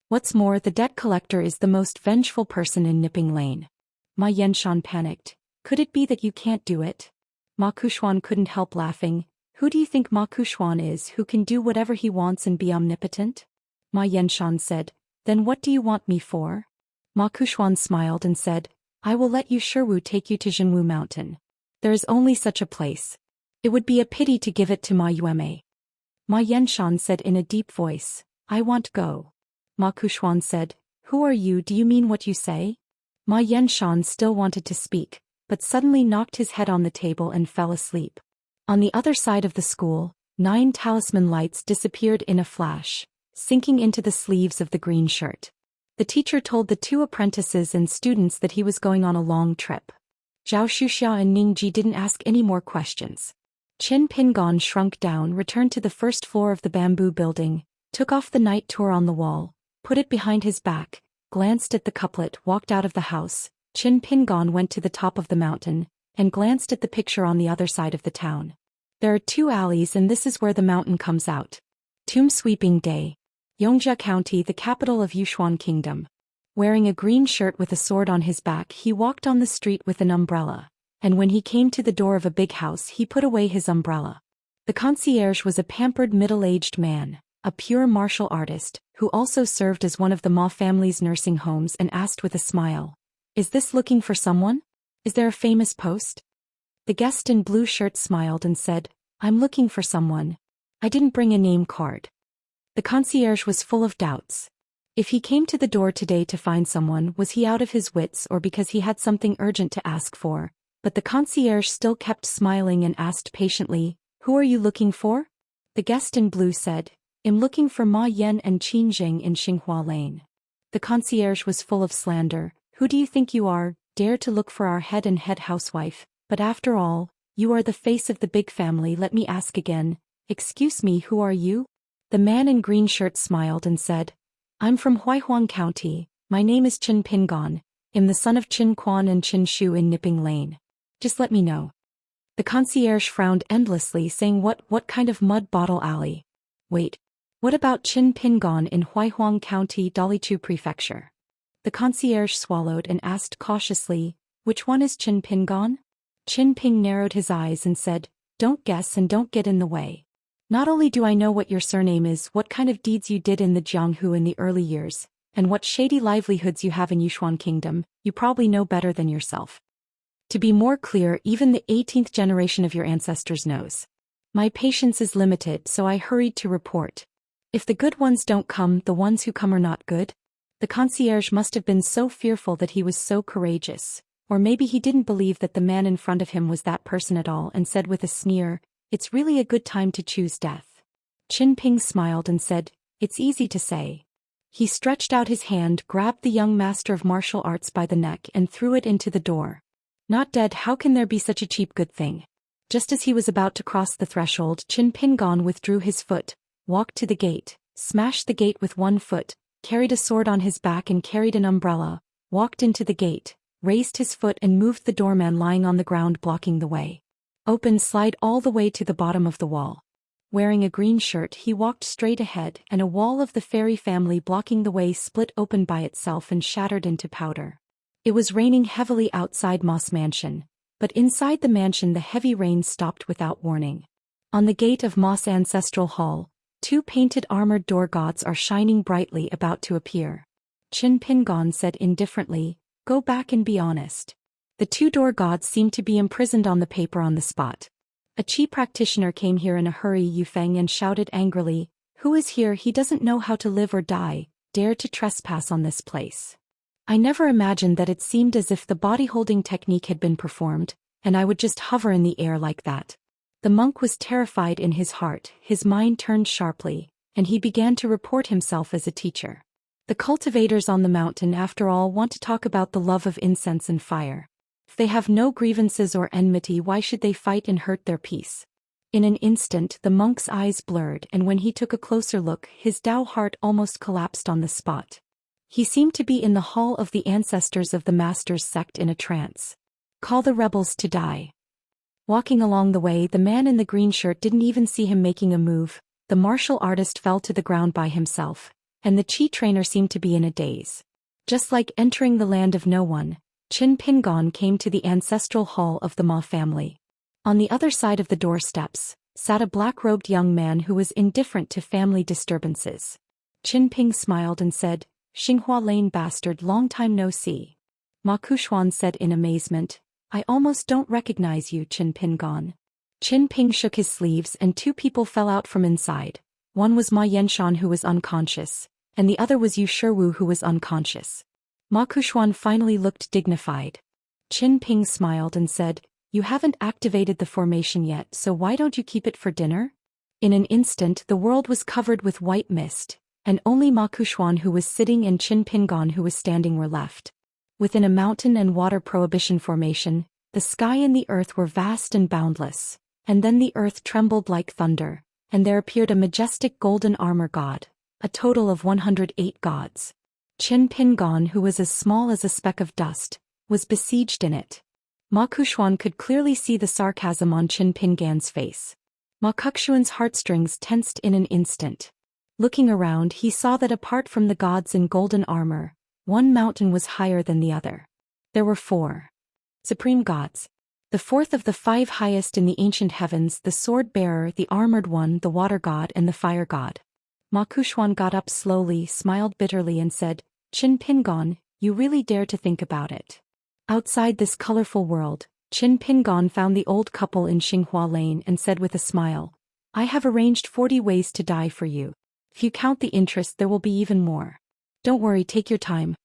What's more, the debt collector is the most vengeful person in Nipping Lane." Ma Yanshan panicked. "Could it be that you can't do it?" Ma Kuxuan couldn't help laughing. "Who do you think Ma Kuxuan is, who can do whatever he wants and be omnipotent?" Ma Yanshan said, "Then what do you want me for?" Ma Kuxuan smiled and said, "I will let Yu Shiwu take you to Zhenwu Mountain. There is only such a place. It would be a pity to give it to Ma Yueme." Ma Yanshan said in a deep voice, "I want go." Ma Kuxuan said, "Who are you? Do you mean what you say?" Ma Yanshan still wanted to speak, but suddenly knocked his head on the table and fell asleep. On the other side of the school, 9 talisman lights disappeared in a flash, sinking into the sleeves of the green shirt. The teacher told the 2 apprentices and students that he was going on a long trip. Zhou Xian and Ning Ji didn't ask any more questions. Qin Pingon shrunk down, returned to the first floor of the bamboo building, took off the night tour on the wall, put it behind his back, glanced at the couplet, walked out of the house. Qin Pingon went to the top of the mountain, and glanced at the picture on the other side of the town. There are 2 alleys and this is where the mountain comes out. Tomb Sweeping Day. Yongjia County, the capital of Yushuan Kingdom. Wearing a green shirt with a sword on his back, he walked on the street with an umbrella, and when he came to the door of a big house he put away his umbrella. The concierge was a pampered middle-aged man, a pure martial artist, who also served as one of the Ma family's nursing homes, and asked with a smile, "Is this looking for someone? Is there a famous post?" The guest in blue shirt smiled and said, "I'm looking for someone. I didn't bring a name card." The concierge was full of doubts. If he came to the door today to find someone, was he out of his wits or because he had something urgent to ask for? But the concierge still kept smiling and asked patiently, "Who are you looking for?" The guest in blue said, "I'm looking for Ma Yan and Qin Jing in Xinghua Lane." The concierge was full of slander. "Who do you think you are, dare to look for our head and head housewife? But after all, you are the face of the big family. Let me ask again, excuse me, who are you?" The man in green shirt smiled and said, "I'm from Huaihuang County. My name is Qin Pingon. I'm the son of Qin Quan and Qin Shu in Nipping Lane. Just let me know." The concierge frowned endlessly, saying, What kind of mud bottle alley? Wait, what about Qin Pingon in Huaihuang County, Dalichu Prefecture?" The concierge swallowed and asked cautiously, "Which one is Qin Pingon?" Qin Ping narrowed his eyes and said, "Don't guess and don't get in the way. Not only do I know what your surname is, what kind of deeds you did in the Jianghu in the early years, and what shady livelihoods you have in Yushuan Kingdom, you probably know better than yourself. To be more clear, even the 18th generation of your ancestors knows. My patience is limited, so I hurried to report. If the good ones don't come, the ones who come are not good." The concierge must have been so fearful that he was so courageous, or maybe he didn't believe that the man in front of him was that person at all, and said with a sneer, "It's really a good time to choose death." Qin Ping smiled and said, It's easy to say. He stretched out his hand, grabbed the young master of martial arts by the neck and threw it into the door. Not dead, how can there be such a cheap good thing? Just as he was about to cross the threshold, Qin Pingon withdrew his foot, walked to the gate, smashed the gate with one foot, carried a sword on his back and carried an umbrella, walked into the gate, raised his foot and moved the doorman lying on the ground blocking the way. Open, slide all the way to the bottom of the wall. Wearing a green shirt, he walked straight ahead, and a wall of the fairy family blocking the way split open by itself and shattered into powder. It was raining heavily outside Ma's mansion, but inside the mansion the heavy rain stopped without warning. On the gate of Ma's ancestral hall, two painted armored door gods are shining brightly, about to appear. Qin Pingon said indifferently, "Go back and be honest." The two door gods seemed to be imprisoned on the paper on the spot. A chi practitioner came here in a hurry, Yufeng, and shouted angrily, "Who is here? He doesn't know how to live or die, dare to trespass on this place." I never imagined that. It seemed as if the body-holding technique had been performed, and I would just hover in the air like that. The monk was terrified in his heart, his mind turned sharply, and he began to report himself as a teacher. The cultivators on the mountain, after all, want to talk about the love of incense and fire. If they have no grievances or enmity, why should they fight and hurt their peace? In an instant the monk's eyes blurred, and when he took a closer look, his Dao heart almost collapsed on the spot. He seemed to be in the hall of the ancestors of the master's sect in a trance. "Call the rebels to die." Walking along the way, the man in the green shirt didn't even see him making a move. The martial artist fell to the ground by himself, and the chi trainer seemed to be in a daze. Just like entering the land of no one, Qin Pingon came to the ancestral hall of the Ma family. On the other side of the doorsteps sat a black-robed young man who was indifferent to family disturbances. Qin Ping smiled and said, "Xinghua Lane bastard, long time no see." Ma Kushuan said in amazement, "I almost don't recognize you, Qin Pingon." Qin Ping shook his sleeves and two people fell out from inside. One was Ma Yenshan, who was unconscious, and the other was Yu Shiwu, who was unconscious. Ma Kushuan finally looked dignified. Qin Ping smiled and said, "You haven't activated the formation yet, so why don't you keep it for dinner?" In an instant the world was covered with white mist, and only Ma Kushuan, who was sitting, and Qin Pingon, who was standing, were left. Within a mountain and water prohibition formation, the sky and the earth were vast and boundless, and then the earth trembled like thunder, and there appeared a majestic golden armor god, a total of 108 gods. Qin Pingon, who was as small as a speck of dust, was besieged in it. Ma Kushuan could clearly see the sarcasm on Qin Pingon's face. Ma Kushuan's heartstrings tensed in an instant. Looking around, he saw that apart from the gods in golden armor, one mountain was higher than the other. There were 4 supreme gods. The fourth of the 5 highest in the ancient heavens, the sword-bearer, the armored one, the water god, and the fire god. Ma Kushuan got up slowly, smiled bitterly and said, "Qin Pingon, you really dare to think about it." Outside this colorful world, Qin Pingon found the old couple in Xinghua Lane and said with a smile, "I have arranged 40 ways to die for you. If you count the interest, there will be even more. Don't worry, take your time.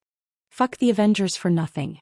Fuck the Avengers for nothing."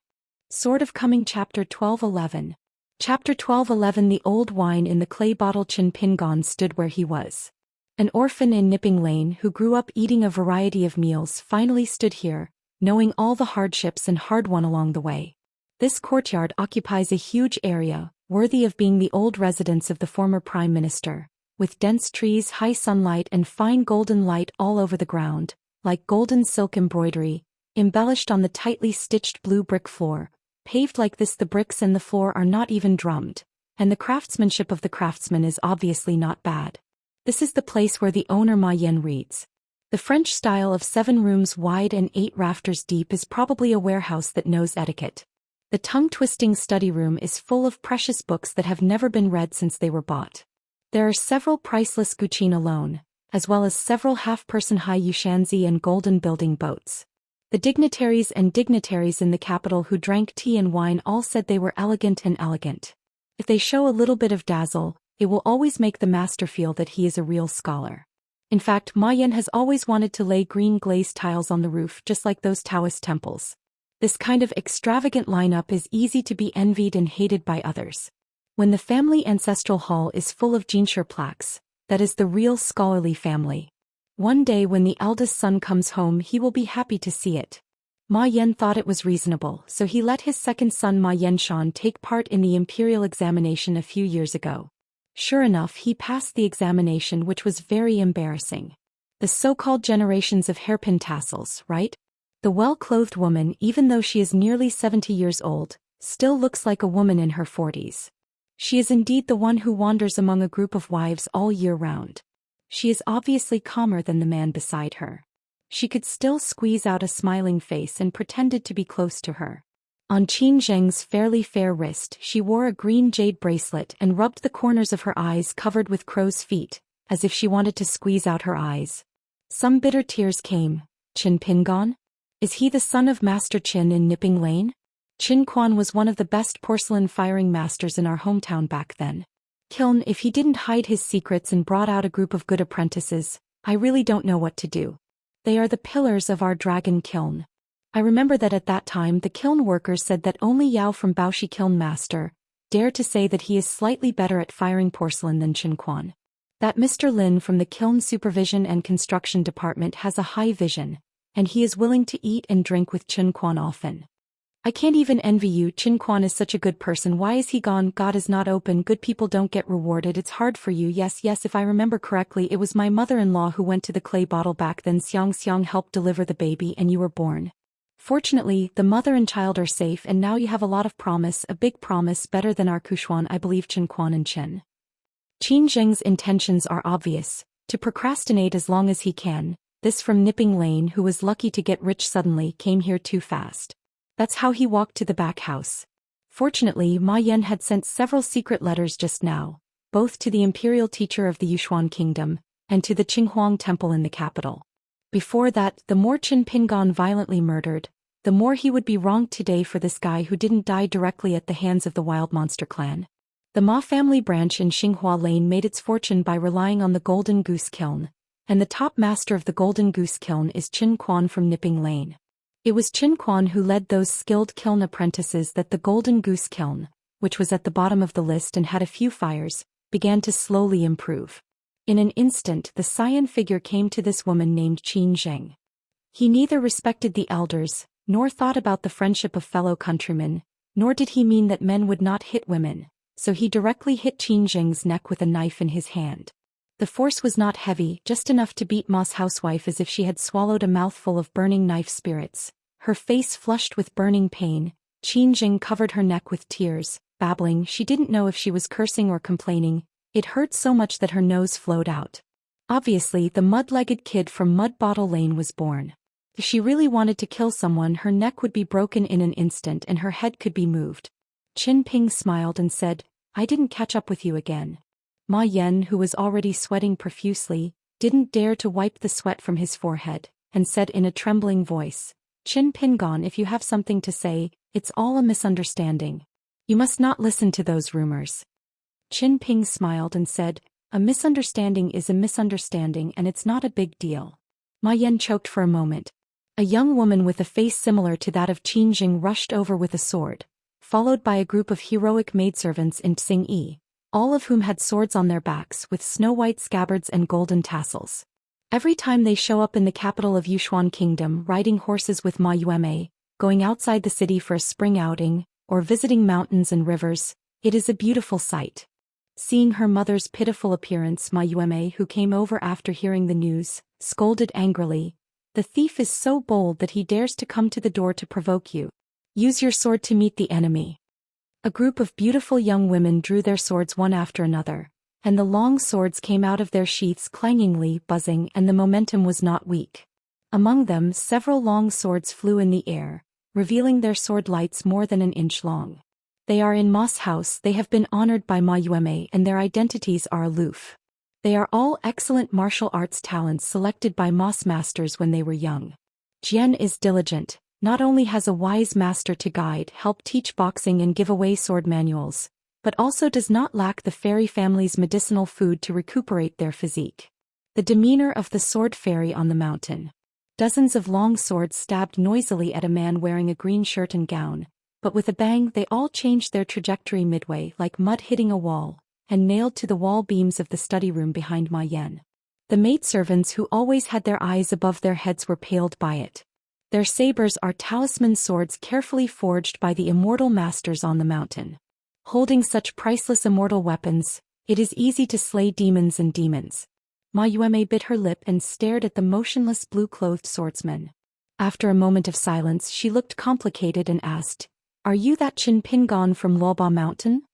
Sword of Coming Chapter 12:11. Chapter 12:11. The old wine in the clay bottle. Qin Pingon stood where he was. An orphan in Nipping Lane who grew up eating a variety of meals finally stood here, knowing all the hardships and hard-won along the way. This courtyard occupies a huge area, worthy of being the old residence of the former prime minister, with dense trees, high sunlight and fine golden light all over the ground, like golden silk embroidery, embellished on the tightly stitched blue brick floor. Paved like this, the bricks and the floor are not even drummed, and the craftsmanship of the craftsman is obviously not bad. This is the place where the owner Ma Yan reads. The French style of 7 rooms wide and 8 rafters deep is probably a warehouse that knows etiquette. The tongue-twisting study room is full of precious books that have never been read since they were bought. There are several priceless guqin alone, as well as several half-person high Xianxia and golden building boats. The dignitaries and dignitaries in the capital who drank tea and wine all said they were elegant and elegant. If they show a little bit of dazzle, it will always make the master feel that he is a real scholar. In fact, Ma Yan has always wanted to lay green glazed tiles on the roof just like those Taoist temples. This kind of extravagant lineup is easy to be envied and hated by others. When the family ancestral hall is full of Jinshi plaques, that is the real scholarly family. One day when the eldest son comes home he will be happy to see it. Ma Yan thought it was reasonable, so he let his second son Ma Yanshan take part in the imperial examination a few years ago. Sure enough, he passed the examination, which was very embarrassing. The so-called generations of hairpin tassels, right? The well-clothed woman, even though she is nearly 70 years old, still looks like a woman in her 40s. She is indeed the one who wanders among a group of wives all year round. She is obviously calmer than the man beside her. She could still squeeze out a smiling face and pretended to be close to her. On Qin Zheng's fairly fair wrist she wore a green jade bracelet and rubbed the corners of her eyes covered with crow's feet, as if she wanted to squeeze out her eyes. Some bitter tears came. Qin Pingon? Is he the son of Master Qin in Nipping Lane? Qin Quan was one of the best porcelain firing masters in our hometown back then. Kiln, if he didn't hide his secrets and brought out a group of good apprentices, I really don't know what to do. They are the pillars of our dragon kiln. I remember that at that time the kiln workers said that only Yao from Baoshi Kiln Master dared to say that he is slightly better at firing porcelain than Qin Quan. That Mr. Lin from the Kiln Supervision and Construction Department has a high vision, and he is willing to eat and drink with Qin Quan often. I can't even envy you. Qin Quan is such a good person. Why is he gone? God is not open. Good people don't get rewarded. It's hard for you. Yes, if I remember correctly, it was my mother-in-law who went to the clay bottle back then. Xianxia helped deliver the baby and you were born. Fortunately, the mother and child are safe and now you have a lot of promise, a big promise, better than our Kushuan. I believe Qin Quan and Qin Zheng's intentions are obvious, to procrastinate as long as he can. This from Nipping Lane, who was lucky to get rich suddenly, came here too fast. That's how he walked to the back house. Fortunately, Ma Yan had sent several secret letters just now, both to the imperial teacher of the Yushuan kingdom, and to the Qinghuang temple in the capital. Before that, the more Qin Pingon violently murdered, the more he would be wronged today for this guy who didn't die directly at the hands of the Wild Monster clan. The Ma family branch in Xinghua Lane made its fortune by relying on the Golden Goose Kiln, and the top master of the Golden Goose Kiln is Qin Quan from Nipping Lane. It was Qin Quan who led those skilled kiln apprentices that the Golden Goose Kiln, which was at the bottom of the list and had a few fires, began to slowly improve. In an instant the Xian figure came to this woman named Qin Zheng. He neither respected the elders, nor thought about the friendship of fellow countrymen, nor did he mean that men would not hit women, so he directly hit Qin Zheng's neck with a knife in his hand. The force was not heavy, just enough to beat Ma's housewife as if she had swallowed a mouthful of burning knife spirits. Her face flushed with burning pain, Qin Zheng covered her neck with tears, babbling. She didn't know if she was cursing or complaining. It hurt so much that her nose flowed out. Obviously, the mud-legged kid from Mud Bottle Lane was born. If she really wanted to kill someone, her neck would be broken in an instant and her head could be moved. Qin Ping smiled and said, I didn't catch up with you again. Ma Yan, who was already sweating profusely, didn't dare to wipe the sweat from his forehead, and said in a trembling voice, Qin Pingon, if you have something to say, it's all a misunderstanding. You must not listen to those rumors. Qin Ping smiled and said, a misunderstanding is a misunderstanding and it's not a big deal. Ma Yan choked for a moment. A young woman with a face similar to that of Qin Zheng rushed over with a sword, followed by a group of heroic maidservants in Tsing-yi, all of whom had swords on their backs with snow-white scabbards and golden tassels. Every time they show up in the capital of Yushuan Kingdom riding horses with Ma Yueme, going outside the city for a spring outing, or visiting mountains and rivers, it is a beautiful sight. Seeing her mother's pitiful appearance, Ma Yueme, who came over after hearing the news, scolded angrily, the thief is so bold that he dares to come to the door to provoke you. Use your sword to meet the enemy. A group of beautiful young women drew their swords one after another, and the long swords came out of their sheaths clangingly, buzzing, and the momentum was not weak. Among them, several long swords flew in the air, revealing their sword lights more than an inch long. They are in Ma's house, they have been honored by Ma Yueme, and their identities are aloof. They are all excellent martial arts talents selected by Ma's masters when they were young. Jian is diligent, not only has a wise master to guide, help teach boxing and give away sword manuals, but also does not lack the fairy family's medicinal food to recuperate their physique. The demeanor of the sword fairy on the mountain. Dozens of long swords stabbed noisily at a man wearing a green shirt and gown, but with a bang they all changed their trajectory midway like mud hitting a wall, and nailed to the wall beams of the study room behind Ma Yan. The maidservants who always had their eyes above their heads were paled by it. Their sabers are talisman swords carefully forged by the immortal masters on the mountain. Holding such priceless immortal weapons, it is easy to slay demons and demons. Ma Yueme bit her lip and stared at the motionless blue-clothed swordsman. After a moment of silence she looked complicated and asked, "Are you that Qin Pingon from Luoba Mountain?"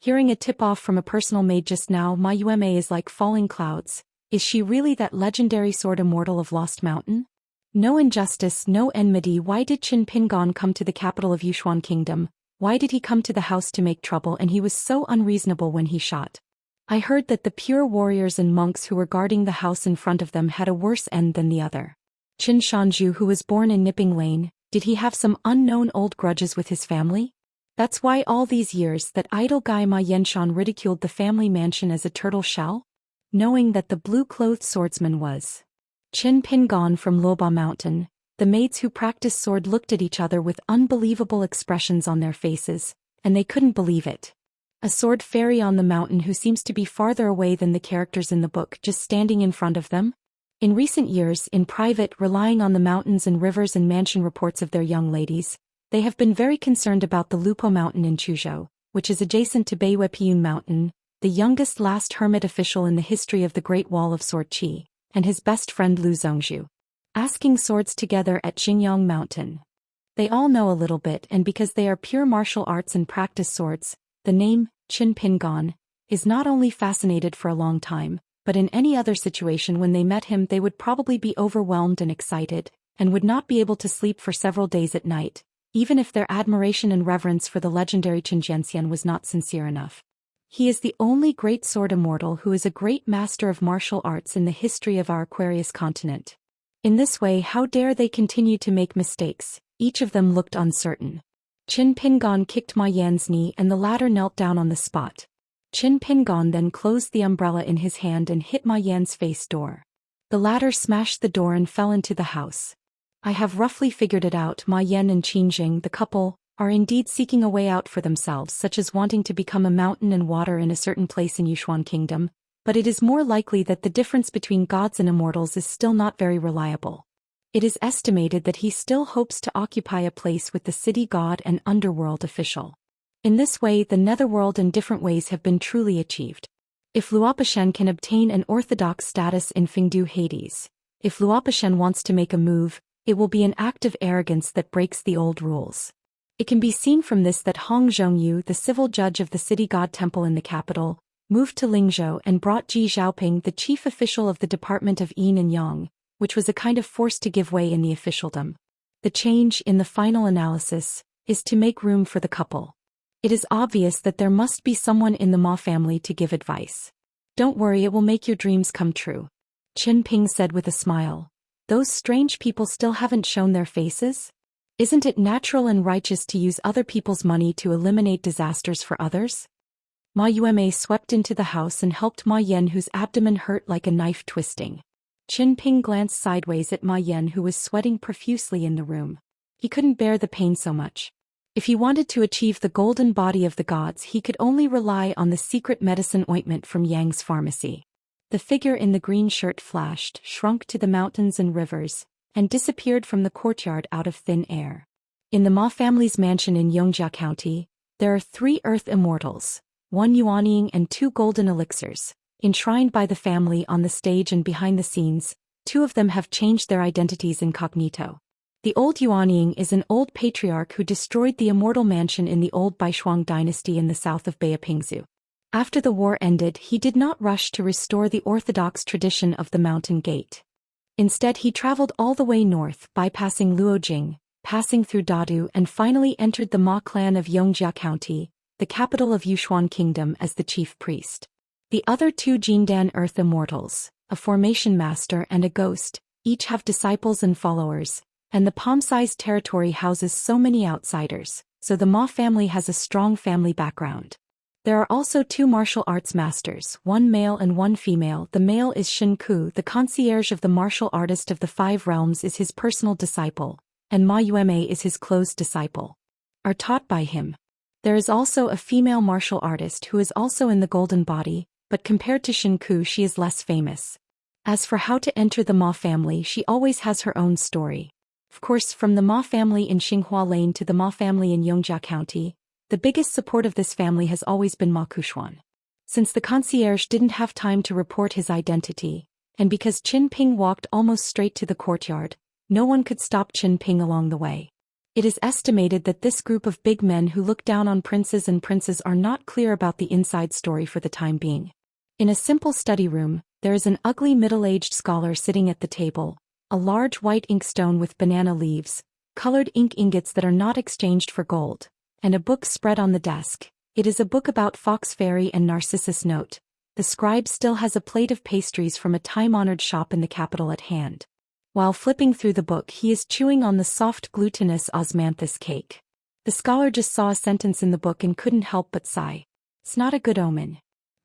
Hearing a tip-off from a personal maid just now, Ma Yueme is like falling clouds. Is she really that legendary sword immortal of Lost Mountain? No injustice, no enmity. Why did Qin Pingon come to the capital of Yushuan Kingdom? Why did he come to the house to make trouble? And he was so unreasonable when he shot. I heard that the pure warriors and monks who were guarding the house in front of them had a worse end than the other. Qin Shanju, who was born in Nipping Lane, did he have some unknown old grudges with his family? That's why all these years that idle guy Ma Yenshan ridiculed the family mansion as a turtle shell? Knowing that the blue-clothed swordsman was Qin Pingon from Luoba Mountain, the maids who practiced sword looked at each other with unbelievable expressions on their faces, and they couldn't believe it. A sword fairy on the mountain who seems to be farther away than the characters in the book, just standing in front of them? In recent years, in private, relying on the mountains and rivers and mansion reports of their young ladies, they have been very concerned about the Lupo Mountain in Chuzhou, which is adjacent to Beiwepiun Mountain, the youngest last hermit official in the history of the Great Wall of Sword Qi, and his best friend Lu Zongzhu. Asking swords together at Xingyang Mountain. They all know a little bit, and because they are pure martial arts and practice swords, the name, Qin Pingon, is not only fascinated for a long time, but in any other situation when they met him they would probably be overwhelmed and excited, and would not be able to sleep for several days at night, even if their admiration and reverence for the legendary Qin Zhenxian was not sincere enough. He is the only great sword immortal who is a great master of martial arts in the history of our Aquarius continent. In this way, how dare they continue to make mistakes? Each of them looked uncertain. Qin Pingon kicked Ma Yan's knee and the latter knelt down on the spot. Qin Pingon then closed the umbrella in his hand and hit Ma Yan's face door. The latter smashed the door and fell into the house. I have roughly figured it out. Ma Yan and Qinjing, the couple, are indeed seeking a way out for themselves, such as wanting to become a mountain and water in a certain place in Yushuan Kingdom, but it is more likely that the difference between gods and immortals is still not very reliable. It is estimated that he still hopes to occupy a place with the city god and underworld official. In this way the netherworld and different ways have been truly achieved. If Luopashen can obtain an orthodox status in Fengdu Hades, if Luopashen wants to make a move, it will be an act of arrogance that breaks the old rules. It can be seen from this that Hong Zhongyu, the civil judge of the city god temple in the capital, moved to Lingzhou and brought Ji Xiaoping, the chief official of the department of Yin and Yang, which was a kind of force to give way in the officialdom. The change, in the final analysis, is to make room for the couple. It is obvious that there must be someone in the Ma family to give advice. Don't worry, it will make your dreams come true. Qin Ping said with a smile. Those strange people still haven't shown their faces? Isn't it natural and righteous to use other people's money to eliminate disasters for others? Ma Yueme swept into the house and helped Ma Yan, whose abdomen hurt like a knife twisting. Qin Ping glanced sideways at Ma Yan, who was sweating profusely in the room. He couldn't bear the pain so much. If he wanted to achieve the golden body of the gods, he could only rely on the secret medicine ointment from Yang's pharmacy. The figure in the green shirt flashed, shrunk to the mountains and rivers, and disappeared from the courtyard out of thin air. In the Ma family's mansion in Yongjia County, there are 3 earth immortals, 1 Yuanying and 2 golden elixirs, enshrined by the family on the stage and behind the scenes. 2 of them have changed their identities incognito. The old Yuanying is an old patriarch who destroyed the immortal mansion in the old Baishuang dynasty in the south of Beipingzu. After the war ended, he did not rush to restore the orthodox tradition of the Mountain Gate. Instead, he traveled all the way north, bypassing Luojing, passing through Dadu, and finally entered the Ma clan of Yongjia County, the capital of Yushuan Kingdom, as the chief priest. The other 2 Jindan Earth Immortals, a formation master and a ghost, each have disciples and followers, and the palm-sized territory houses so many outsiders, so the Ma family has a strong family background. There are also 2 martial arts masters, 1 male and 1 female. The male is Shen Ku, the concierge of the martial artist of the 5 realms, is his personal disciple, and Ma Yueme is his close disciple. Are taught by him. There is also a female martial artist who is also in the golden body, but compared to Shen Ku she is less famous. As for how to enter the Ma family, she always has her own story. Of course, from the Ma family in Xinghua Lane to the Ma family in Yongjia County, the biggest support of this family has always been Ma Kuxuan. Since the concierge didn't have time to report his identity, and because Qin Ping walked almost straight to the courtyard, no one could stop Qin Ping along the way. It is estimated that this group of big men who look down on princes and princes are not clear about the inside story for the time being. In a simple study room, there is an ugly middle-aged scholar sitting at the table, a large white inkstone with banana leaves, colored ink ingots that are not exchanged for gold, and a book spread on the desk. It is a book about Fox Fairy and Narcissus Note. The scribe still has a plate of pastries from a time-honored shop in the capital at hand. While flipping through the book, he is chewing on the soft glutinous osmanthus cake. The scholar just saw a sentence in the book and couldn't help but sigh. It's not a good omen.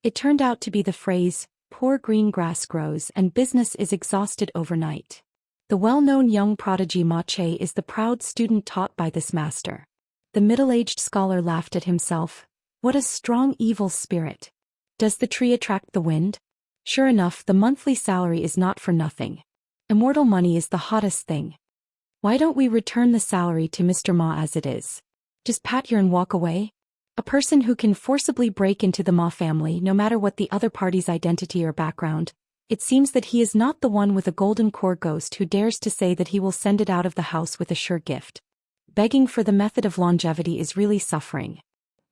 It turned out to be the phrase, "Poor green grass grows and business is exhausted overnight." The well-known young prodigy Ma Che is the proud student taught by this master. The middle-aged scholar laughed at himself. What a strong evil spirit. Does the tree attract the wind? Sure enough, the monthly salary is not for nothing. Immortal money is the hottest thing. Why don't we return the salary to Mr. Ma as it is? Just pat here and walk away? A person who can forcibly break into the Ma family no matter what the other party's identity or background, it seems that he is not the one with a golden core ghost who dares to say that he will send it out of the house with a sure gift. Begging for the method of longevity is really suffering.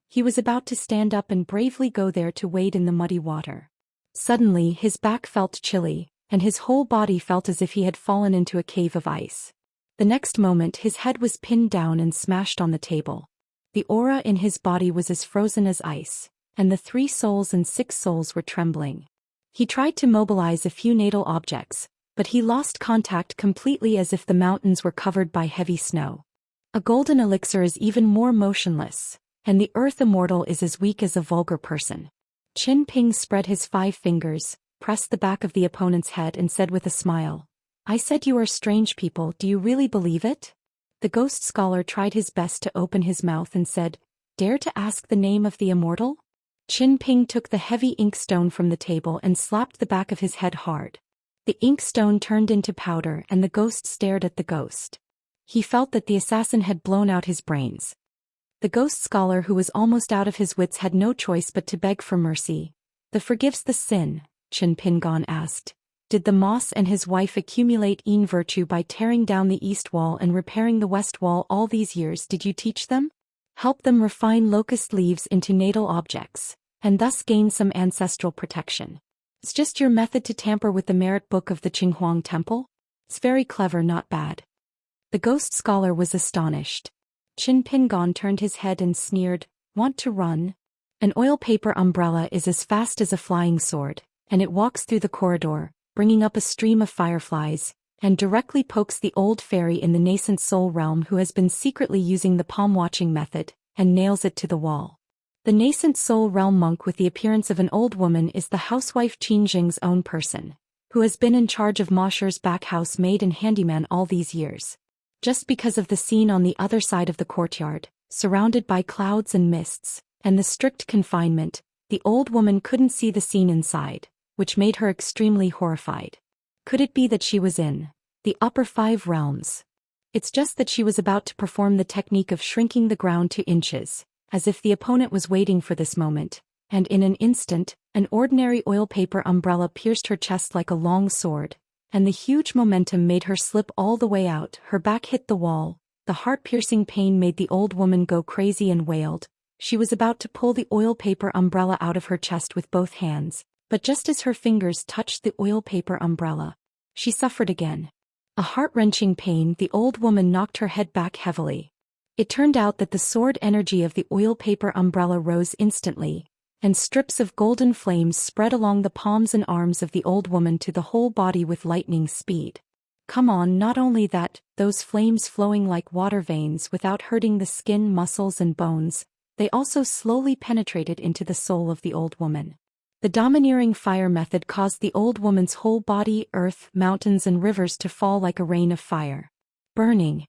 He was about to stand up and bravely go there to wade in the muddy water. Suddenly his back felt chilly, and his whole body felt as if he had fallen into a cave of ice. The next moment his head was pinned down and smashed on the table. The aura in his body was as frozen as ice, and the 3 souls and 6 souls were trembling. He tried to mobilize a few natal objects, but he lost contact completely as if the mountains were covered by heavy snow. A golden elixir is even more motionless, and the earth immortal is as weak as a vulgar person. Qin Ping spread his 5 fingers, pressed the back of the opponent's head and said with a smile, "I said you are strange people, do you really believe it?" The ghost scholar tried his best to open his mouth and said, "Dare to ask the name of the immortal?" Qin Ping took the heavy inkstone from the table and slapped the back of his head hard. The inkstone turned into powder and the ghost stared at the ghost. He felt that the assassin had blown out his brains. The ghost scholar, who was almost out of his wits, had no choice but to beg for mercy. "The forgives the sin?" Qin Ping asked. "Did the Moss and his wife accumulate in virtue by tearing down the east wall and repairing the west wall all these years? Did you teach them? Help them refine locust leaves into natal objects, and thus gain some ancestral protection? It's just your method to tamper with the merit book of the Qinghuang Temple? It's very clever, not bad." The ghost scholar was astonished. Qin Ping turned his head and sneered, "Want to run? An oil paper umbrella is as fast as a flying sword, and it walks through the corridor, bringing up a stream of fireflies, and directly pokes the old fairy in the nascent soul realm who has been secretly using the palm-watching method, and nails it to the wall." The nascent soul realm monk with the appearance of an old woman is the housewife Qin Jing's own person, who has been in charge of Ma Shi's back house maid and handyman all these years. Just because of the scene on the other side of the courtyard, surrounded by clouds and mists, and the strict confinement, the old woman couldn't see the scene inside, which made her extremely horrified. Could it be that she was in the upper 5 realms? It's just that she was about to perform the technique of shrinking the ground to inches, as if the opponent was waiting for this moment, and in an instant, an ordinary oil paper umbrella pierced her chest like a long sword, and the huge momentum made her slip all the way out. Her back hit the wall. The heart-piercing pain made the old woman go crazy and wailed. She was about to pull the oil paper umbrella out of her chest with both hands, but just as her fingers touched the oil paper umbrella, she suffered again. A heart-wrenching pain. The old woman knocked her head back heavily. It turned out that the sword energy of the oil paper umbrella rose instantly, and strips of golden flames spread along the palms and arms of the old woman to the whole body with lightning speed. Come on, not only that, those flames flowing like water veins without hurting the skin, muscles and bones, they also slowly penetrated into the soul of the old woman. The domineering fire method caused the old woman's whole body, earth, mountains and rivers to fall like a rain of fire. Burning.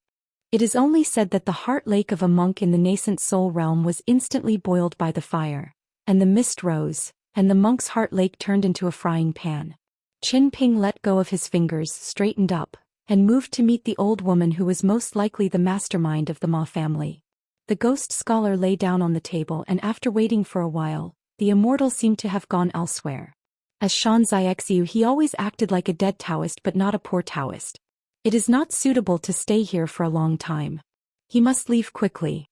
It is only said that the heart lake of a monk in the nascent soul realm was instantly boiled by the fire, and the mist rose, and the monk's heart lake turned into a frying pan. Qin Ping let go of his fingers, straightened up, and moved to meet the old woman who was most likely the mastermind of the Ma family. The ghost scholar lay down on the table, and after waiting for a while, the immortal seemed to have gone elsewhere. As Xianxia, he always acted like a dead Taoist but not a poor Taoist. It is not suitable to stay here for a long time. He must leave quickly.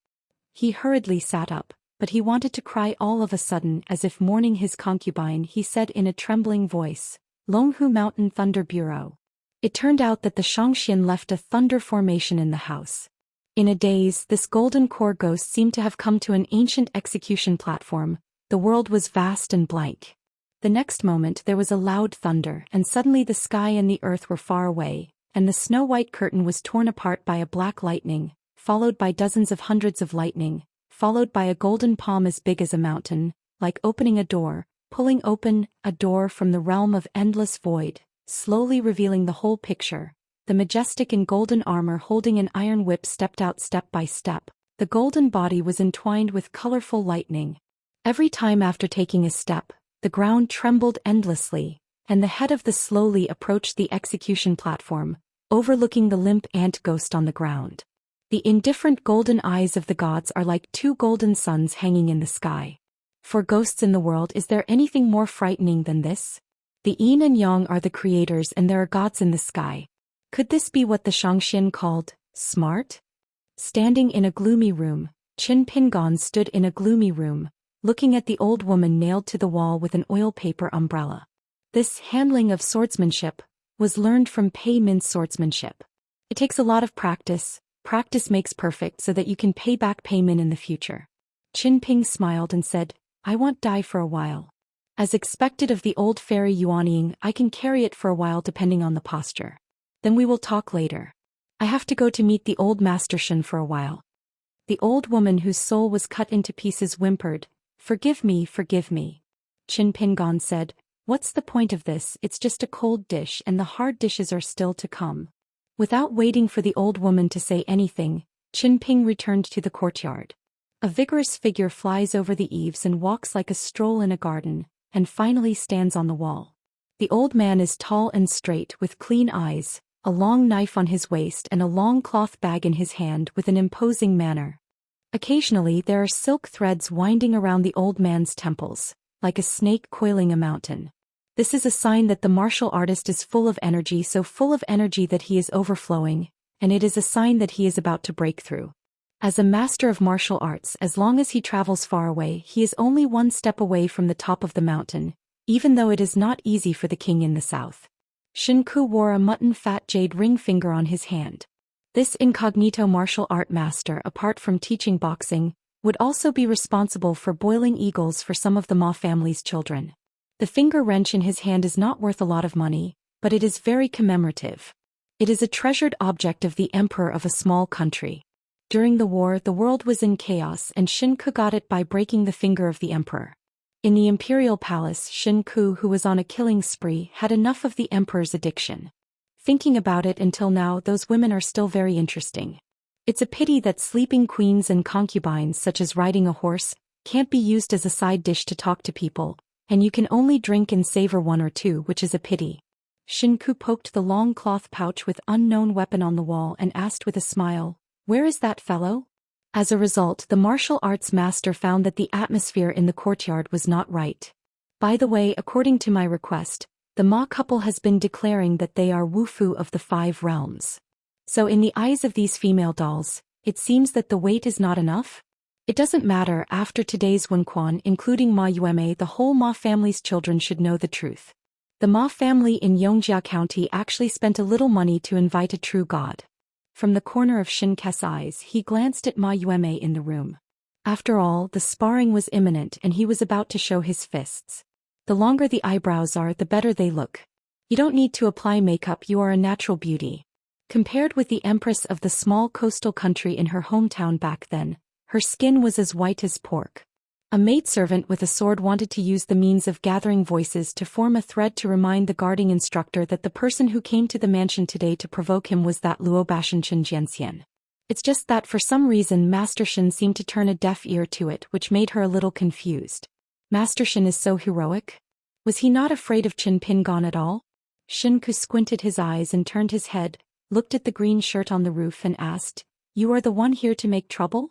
He hurriedly sat up, but he wanted to cry all of a sudden, as if mourning his concubine. He said in a trembling voice, "Longhu Mountain Thunder Bureau." It turned out that the Xianxian left a thunder formation in the house. In a daze, this golden core ghost seemed to have come to an ancient execution platform. The world was vast and blank. The next moment there was a loud thunder, and suddenly the sky and the earth were far away, and the snow-white curtain was torn apart by a black lightning, followed by dozens of hundreds of lightning, followed by a golden palm as big as a mountain, like opening a door, pulling open a door from the realm of endless void, slowly revealing the whole picture. The majestic in golden armor holding an iron whip stepped out step by step. The golden body was entwined with colorful lightning. Every time after taking a step, the ground trembled endlessly, and the head of the slowly approached the execution platform, overlooking the limp ant ghost on the ground. The indifferent golden eyes of the gods are like two golden suns hanging in the sky. For ghosts in the world, is there anything more frightening than this? The yin and yang are the creators, and there are gods in the sky. Could this be what the Xianxian called smart? Standing in a gloomy room, Qin Pingon stood in a gloomy room, looking at the old woman nailed to the wall with an oil paper umbrella. This handling of swordsmanship was learned from Pei Min's swordsmanship. It takes a lot of practice. Practice makes perfect, so that you can pay back Pei Min in the future. Qin Ping smiled and said, "I won't die for a while. As expected of the old fairy Yuanying, I can carry it for a while depending on the posture. Then we will talk later. I have to go to meet the old Master Shen for a while." The old woman whose soul was cut into pieces whimpered, "Forgive me, forgive me." Qin Pingon said, "What's the point of this? It's just a cold dish, and the hard dishes are still to come." Without waiting for the old woman to say anything, Qin Ping returned to the courtyard. A vigorous figure flies over the eaves and walks like a stroll in a garden, and finally stands on the wall. The old man is tall and straight with clean eyes, a long knife on his waist and a long cloth bag in his hand with an imposing manner. Occasionally there are silk threads winding around the old man's temples, like a snake coiling a mountain. This is a sign that the martial artist is full of energy, so full of energy that he is overflowing, and it is a sign that he is about to break through. As a master of martial arts, as long as he travels far away, he is only one step away from the top of the mountain, even though it is not easy for the king in the south. Shen Ku wore a mutton fat jade ring finger on his hand. This incognito martial art master, apart from teaching boxing, would also be responsible for boiling eagles for some of the Ma family's children. The finger wrench in his hand is not worth a lot of money, but it is very commemorative. It is a treasured object of the emperor of a small country. During the war, the world was in chaos, and Shen Ku got it by breaking the finger of the emperor. In the imperial palace, Shen Ku, who was on a killing spree, had enough of the emperor's addiction. Thinking about it until now, those women are still very interesting. It's a pity that sleeping queens and concubines, such as riding a horse, can't be used as a side dish to talk to people, and you can only drink and savor one or two, which is a pity. Shen Ku poked the long cloth pouch with unknown weapon on the wall and asked with a smile, "Where is that fellow?" As a result, the martial arts master found that the atmosphere in the courtyard was not right. "By the way, according to my request, the Ma couple has been declaring that they are Wufu of the 5 realms. So in the eyes of these female dolls, it seems that the weight is not enough? It doesn't matter. After today's Wenquan, including Ma Yueme, the whole Ma family's children should know the truth. The Ma family in Yongjia County actually spent a little money to invite a true god." From the corner of Shin Ke's eyes, he glanced at Ma Yueme in the room. After all, the sparring was imminent and he was about to show his fists. The longer the eyebrows are, the better they look. You don't need to apply makeup, you are a natural beauty. Compared with the empress of the small coastal country in her hometown back then, her skin was as white as pork. A maidservant with a sword wanted to use the means of gathering voices to form a thread to remind the guarding instructor that the person who came to the mansion today to provoke him was that Luobashan Chen Jianxian. It's just that for some reason Master Shen seemed to turn a deaf ear to it, which made her a little confused. Master Shen is so heroic? Was he not afraid of Qin Pingon at all? Shinku squinted his eyes and turned his head, looked at the green shirt on the roof and asked, "You are the one here to make trouble?"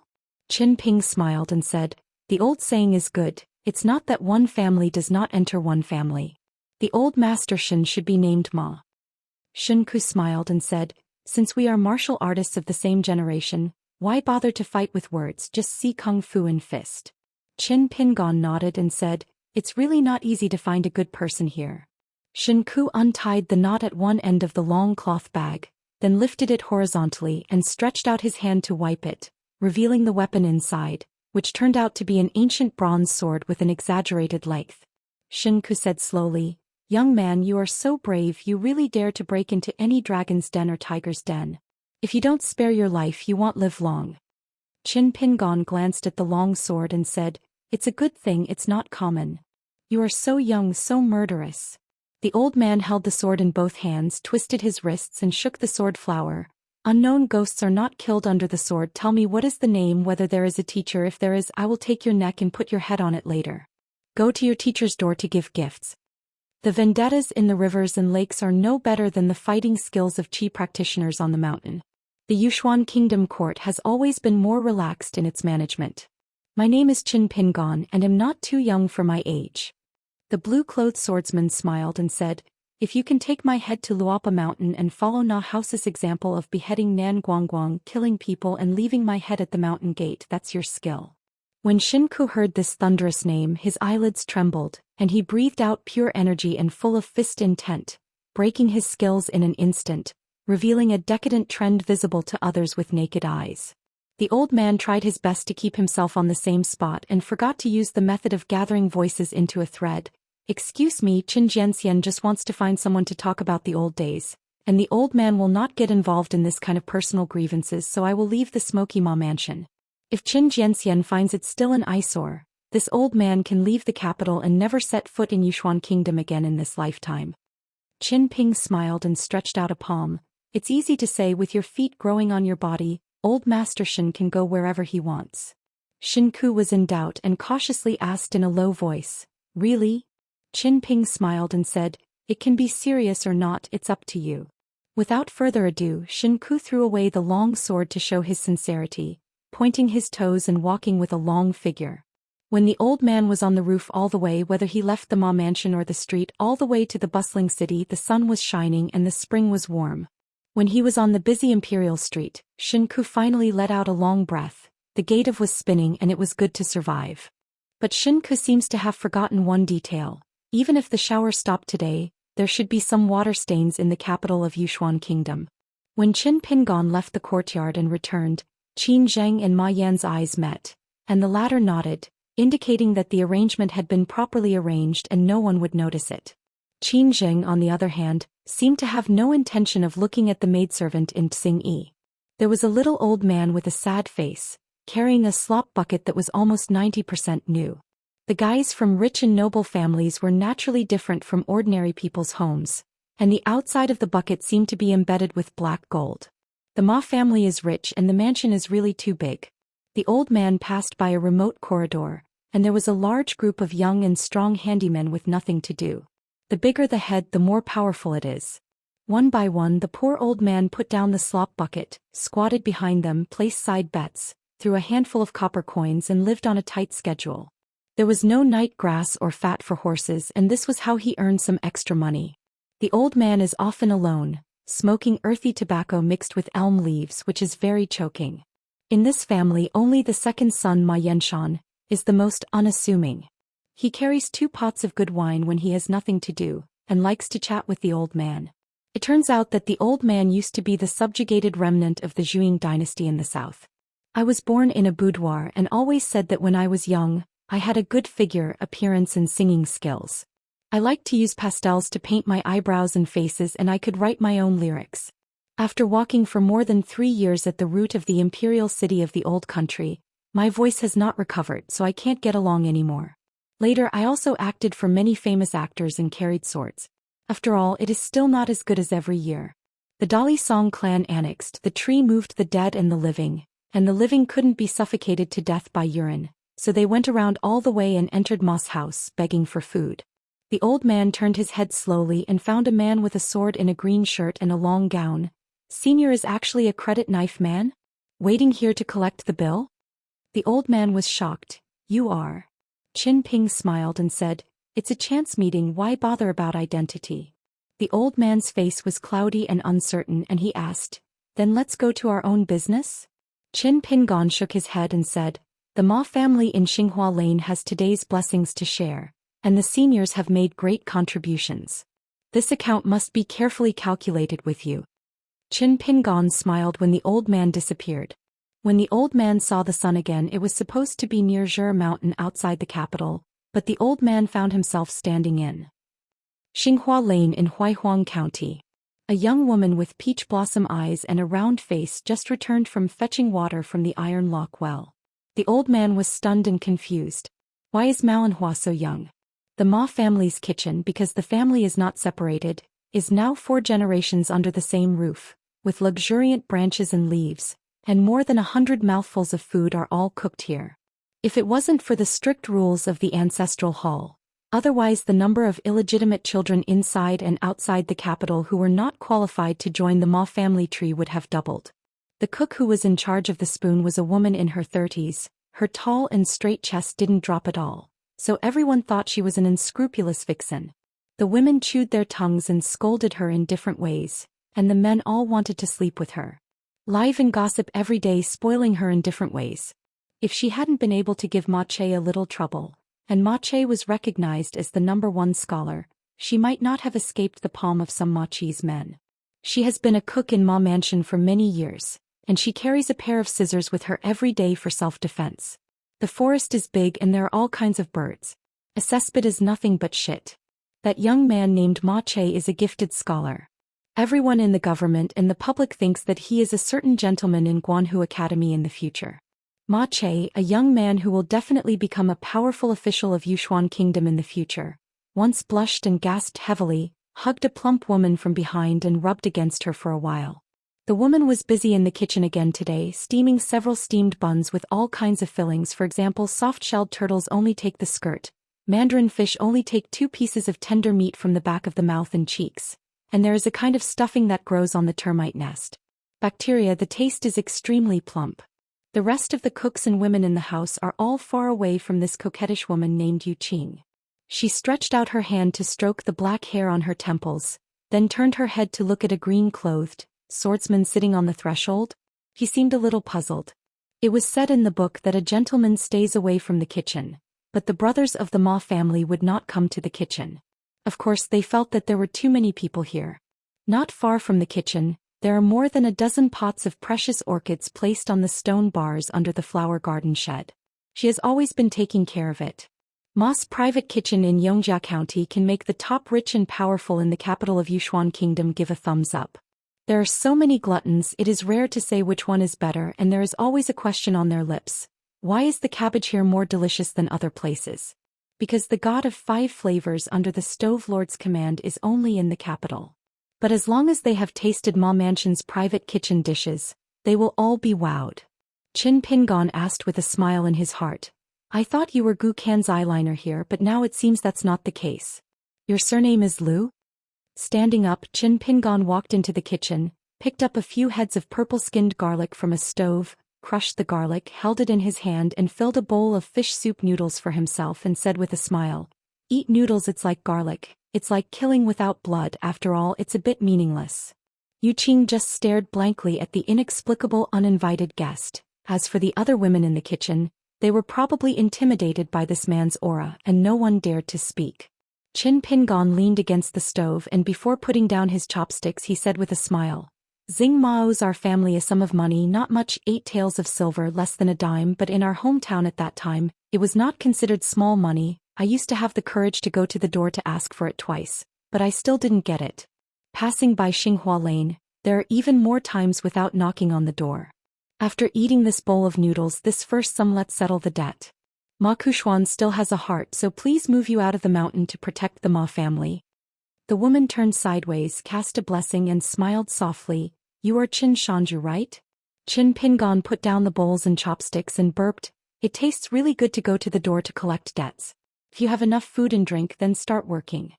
Qin Ping smiled and said, "The old saying is good, it's not that one family does not enter one family. The old master Shin should be named Ma." Shinku smiled and said, "Since we are martial artists of the same generation, why bother to fight with words, just see kung fu in fist." Qin Pingon nodded and said, "It's really not easy to find a good person here." Shinku untied the knot at one end of the long cloth bag, then lifted it horizontally and stretched out his hand to wipe it, revealing the weapon inside, which turned out to be an ancient bronze sword with an exaggerated length. Shinku said slowly, "Young man, you are so brave, you really dare to break into any dragon's den or tiger's den. If you don't spare your life, you won't live long." Qin Pingon glanced at the long sword and said, "It's a good thing it's not common. You are so young, so murderous." The old man held the sword in both hands, twisted his wrists and shook the sword flower. "Unknown ghosts are not killed under the sword. Tell me, what is the name, whether there is a teacher. If there is, I will take your neck and put your head on it later. Go to your teacher's door to give gifts." The vendettas in the rivers and lakes are no better than the fighting skills of Qi practitioners on the mountain. The Yushuan Kingdom court has always been more relaxed in its management. My name is Qin Pingon and am not too young for my age. The blue-clothed swordsman smiled and said, "If you can take my head to Luapa Mountain and follow Na House's example of beheading Nan Guangguang, killing people and leaving my head at the mountain gate, that's your skill." When Shinku heard this thunderous name, his eyelids trembled, and he breathed out pure energy and full of fist intent, breaking his skills in an instant, revealing a decadent trend visible to others with naked eyes. The old man tried his best to keep himself on the same spot and forgot to use the method of gathering voices into a thread. "Excuse me, Xianxia just wants to find someone to talk about the old days, and the old man will not get involved in this kind of personal grievances, so I will leave the Smoky Ma mansion. If Xianxia finds it still an eyesore, this old man can leave the capital and never set foot in Yushuan Kingdom again in this lifetime." Qin Ping smiled and stretched out a palm. "It's easy to say, with your feet growing on your body, old Master Shin can go wherever he wants." Shinku was in doubt and cautiously asked in a low voice, "Really?" Qin Ping smiled and said, "It can be serious or not, it's up to you." Without further ado, Shinku threw away the long sword to show his sincerity, pointing his toes and walking with a long figure. When the old man was on the roof all the way, whether he left the Ma mansion or the street all the way to the bustling city, the sun was shining and the spring was warm. When he was on the busy Imperial Street, Shinku finally let out a long breath. The gate was spinning and it was good to survive. But Shinku seems to have forgotten one detail. Even if the shower stopped today, there should be some water stains in the capital of Yushuan Kingdom. When Qin Pingon left the courtyard and returned, Qin Zheng and Ma Yan's eyes met, and the latter nodded, indicating that the arrangement had been properly arranged and no one would notice it. Qin Zheng, on the other hand, seemed to have no intention of looking at the maidservant in Tsing-yi. There was a little old man with a sad face, carrying a slop bucket that was almost 90% new. The guys from rich and noble families were naturally different from ordinary people's homes, and the outside of the bucket seemed to be embedded with black gold. The Ma family is rich and the mansion is really too big. The old man passed by a remote corridor, and there was a large group of young and strong handymen with nothing to do. The bigger the head, the more powerful it is. One by one, the poor old man put down the slop bucket, squatted behind them, placed side bets, threw a handful of copper coins and lived on a tight schedule. There was no night grass or fat for horses, and this was how he earned some extra money. The old man is often alone, smoking earthy tobacco mixed with elm leaves, which is very choking. In this family, only the second son, Ma Yanshan, is the most unassuming. He carries 2 pots of good wine when he has nothing to do, and likes to chat with the old man. It turns out that the old man used to be the subjugated remnant of the Zhuang dynasty in the south. "I was born in a boudoir and always said that when I was young, I had a good figure, appearance and singing skills. I liked to use pastels to paint my eyebrows and faces, and I could write my own lyrics. After walking for more than 3 years at the root of the imperial city of the old country, my voice has not recovered, so I can't get along anymore. Later I also acted for many famous actors and carried swords. After all, it is still not as good as every year. The Dali Song clan annexed, the tree moved the dead and the living couldn't be suffocated to death by urine, so they went around all the way and entered Ma's house, begging for food. The old man turned his head slowly and found a man with a sword in a green shirt and a long gown. Senior is actually a credit knife man? Waiting here to collect the bill? The old man was shocked. You are. Qin Ping smiled and said, it's a chance meeting, why bother about identity? The old man's face was cloudy and uncertain and he asked, then let's go to our own business? Qin Pingon shook his head and said, the Ma family in Xinghua Lane has today's blessings to share, and the seniors have made great contributions. This account must be carefully calculated with you. Qin Pingon smiled when the old man disappeared. When the old man saw the sun again, it was supposed to be near Zhe Mountain outside the capital, but the old man found himself standing in Xinghua Lane in Huaihuang County. A young woman with peach blossom eyes and a round face just returned from fetching water from the iron lock well. The old man was stunned and confused. Why is Malanhua so young? The Ma family's kitchen, because the family is not separated, is now 4 generations under the same roof, with luxuriant branches and leaves, and more than 100 mouthfuls of food are all cooked here. If it wasn't for the strict rules of the ancestral hall, otherwise the number of illegitimate children inside and outside the capital who were not qualified to join the Ma family tree would have doubled. The cook who was in charge of the spoon was a woman in her 30s, her tall and straight chest didn't drop at all, so everyone thought she was an unscrupulous vixen. The women chewed their tongues and scolded her in different ways, and the men all wanted to sleep with her. Live and gossip every day, spoiling her in different ways. If she hadn't been able to give Ma Che a little trouble, and Ma Che was recognized as the #1 scholar, she might not have escaped the palm of some Ma Chi's men. She has been a cook in Ma Mansion for many years, and she carries a pair of scissors with her every day for self-defense. The forest is big and there are all kinds of birds. A cesspit is nothing but shit. That young man named Ma Che is a gifted scholar. Everyone in the government and the public thinks that he is a certain gentleman in Guanhu Academy in the future. Ma Che, a young man who will definitely become a powerful official of Yushuan Kingdom in the future, once blushed and gasped heavily, hugged a plump woman from behind and rubbed against her for a while. The woman was busy in the kitchen again today, steaming several steamed buns with all kinds of fillings. For example, soft-shelled turtles only take the skirt, mandarin fish only take 2 pieces of tender meat from the back of the mouth and cheeks, and there is a kind of stuffing that grows on the termite nest. Bacteria, the taste is extremely plump. The rest of the cooks and women in the house are all far away from this coquettish woman named Yu Qing. She stretched out her hand to stroke the black hair on her temples, then turned her head to look at a green-clothed swordsman sitting on the threshold. He seemed a little puzzled. It was said in the book that a gentleman stays away from the kitchen, but the brothers of the Ma family would not come to the kitchen. Of course, they felt that there were too many people here. Not far from the kitchen, there are more than a dozen pots of precious orchids placed on the stone bars under the flower garden shed. She has always been taking care of it. Ma's private kitchen in Yongjia County can make the top rich and powerful in the capital of Yushuan Kingdom give a thumbs up. There are so many gluttons, it is rare to say which one is better, and there is always a question on their lips. Why is the cabbage here more delicious than other places? Because the god of 5 flavors under the Stove Lord's command is only in the capital. But as long as they have tasted Ma Mansion's private kitchen dishes, they will all be wowed. Qin Pingon asked with a smile in his heart. I thought you were Gu Kan's eyeliner here, but now it seems that's not the case. Your surname is Liu? Standing up, Qin Pingon walked into the kitchen, picked up a few heads of purple-skinned garlic from a stove, crushed the garlic, held it in his hand and filled a bowl of fish soup noodles for himself and said with a smile, eat noodles, it's like garlic. It's like killing without blood, after all it's a bit meaningless. Yu Qing just stared blankly at the inexplicable uninvited guest. As for the other women in the kitchen, they were probably intimidated by this man's aura and no one dared to speak. Qin Pingon leaned against the stove and before putting down his chopsticks he said with a smile, Xing Ma owes our family a sum of money, not much, 8 taels of silver, less than a dime, but in our hometown at that time, it was not considered small money. I used to have the courage to go to the door to ask for it twice, but I still didn't get it. Passing by Xinghua Lane, there are even more times without knocking on the door. After eating this bowl of noodles, this first sum, let's settle the debt. Ma Kushuan still has a heart, so please move you out of the mountain to protect the Ma family. The woman turned sideways, cast a blessing and smiled softly. You are Qin Shanju, right? Qin Pingon put down the bowls and chopsticks and burped. It tastes really good to go to the door to collect debts. If you have enough food and drink, then start working.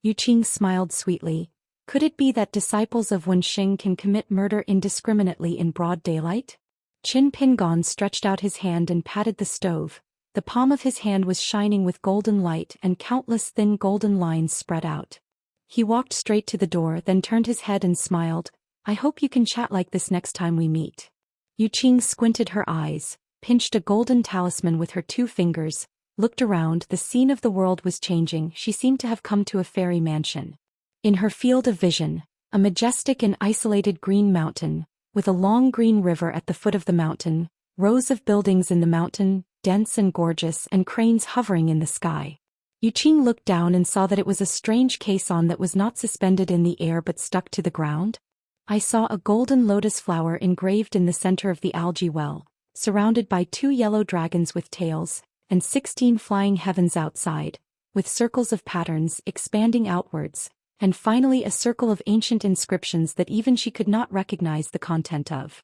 Yu Qing smiled sweetly. Could it be that disciples of Wenxing can commit murder indiscriminately in broad daylight? Qin Pingon stretched out his hand and patted the stove. The palm of his hand was shining with golden light and countless thin golden lines spread out. He walked straight to the door, then turned his head and smiled. I hope you can chat like this next time we meet. Yu Qing squinted her eyes, pinched a golden talisman with her 2 fingers, looked around. The scene of the world was changing. She seemed to have come to a fairy mansion. In her field of vision, a majestic and isolated green mountain, with a long green river at the foot of the mountain, rows of buildings in the mountain, dense and gorgeous, and cranes hovering in the sky. Yu Qing looked down and saw that it was a strange caisson that was not suspended in the air but stuck to the ground. I saw a golden lotus flower engraved in the center of the algae well, surrounded by 2 yellow dragons with tails, and 16 flying heavens outside, with circles of patterns expanding outwards, and finally a circle of ancient inscriptions that even she could not recognize the content of.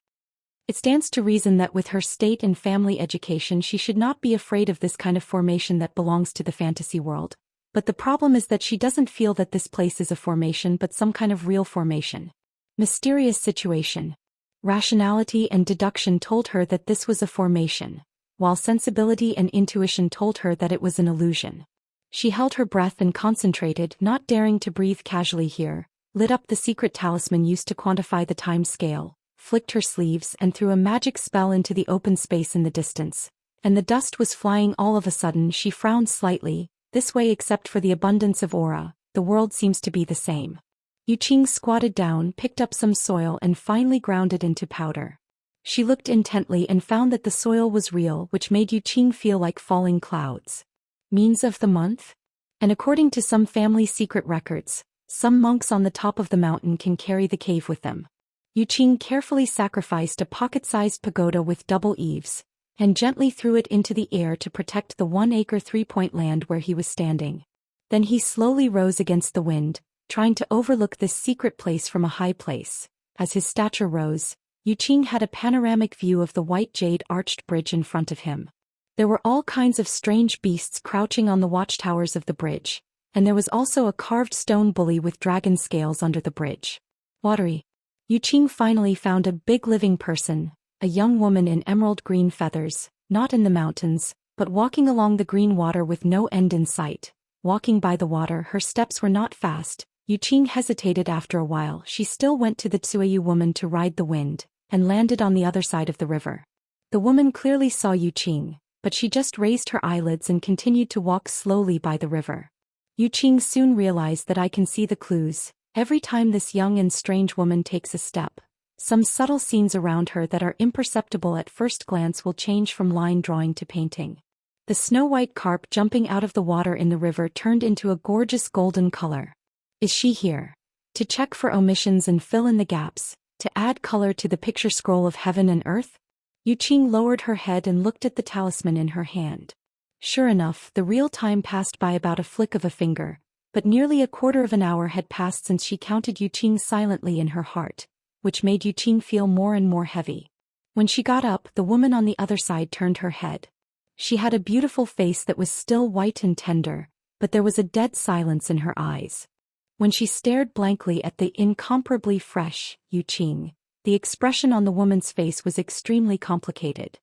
It stands to reason that with her state and family education she should not be afraid of this kind of formation that belongs to the fantasy world. But the problem is that she doesn't feel that this place is a formation but some kind of real formation. Mysterious situation. Rationality and deduction told her that this was a formation, while sensibility and intuition told her that it was an illusion. She held her breath and concentrated, not daring to breathe casually here, lit up the secret talisman used to quantify the time scale, flicked her sleeves and threw a magic spell into the open space in the distance. And the dust was flying. All of a sudden she frowned slightly. This way, except for the abundance of aura, the world seems to be the same. Yu Qing squatted down, picked up some soil and finally ground it into powder. She looked intently and found that the soil was real, which made Yu Qing feel like falling clouds. Means of the month? And according to some family secret records, some monks on the top of the mountain can carry the cave with them. Yu Qing carefully sacrificed a pocket-sized pagoda with double eaves, and gently threw it into the air to protect the 1-acre 3-point land where he was standing. Then he slowly rose against the wind, trying to overlook this secret place from a high place. As his stature rose, Yu Qing had a panoramic view of the white jade-arched bridge in front of him. There were all kinds of strange beasts crouching on the watchtowers of the bridge, and there was also a carved stone bully with dragon scales under the bridge. Watery. Yu Qing finally found a big living person, a young woman in emerald green feathers, not in the mountains, but walking along the green water with no end in sight. Walking by the water, her steps were not fast. Yu Qing hesitated after a while. She still went to the Tsuyu woman to ride the wind, and landed on the other side of the river. The woman clearly saw Yu Qing, but she just raised her eyelids and continued to walk slowly by the river. Yu Qing soon realized that I can see the clues. Every time this young and strange woman takes a step, some subtle scenes around her that are imperceptible at first glance will change from line drawing to painting. The snow-white carp jumping out of the water in the river turned into a gorgeous golden color. Is she here? To check for omissions and fill in the gaps, to add color to the picture scroll of heaven and earth? Yu Qing lowered her head and looked at the talisman in her hand. Sure enough, the real time passed by about a flick of a finger, but nearly a quarter of an hour had passed since she counted Yu Qing silently in her heart, which made Yu Qing feel more and more heavy. When she got up, the woman on the other side turned her head. She had a beautiful face that was still white and tender, but there was a dead silence in her eyes. When she stared blankly at the incomparably fresh Yu Qing, the expression on the woman's face was extremely complicated.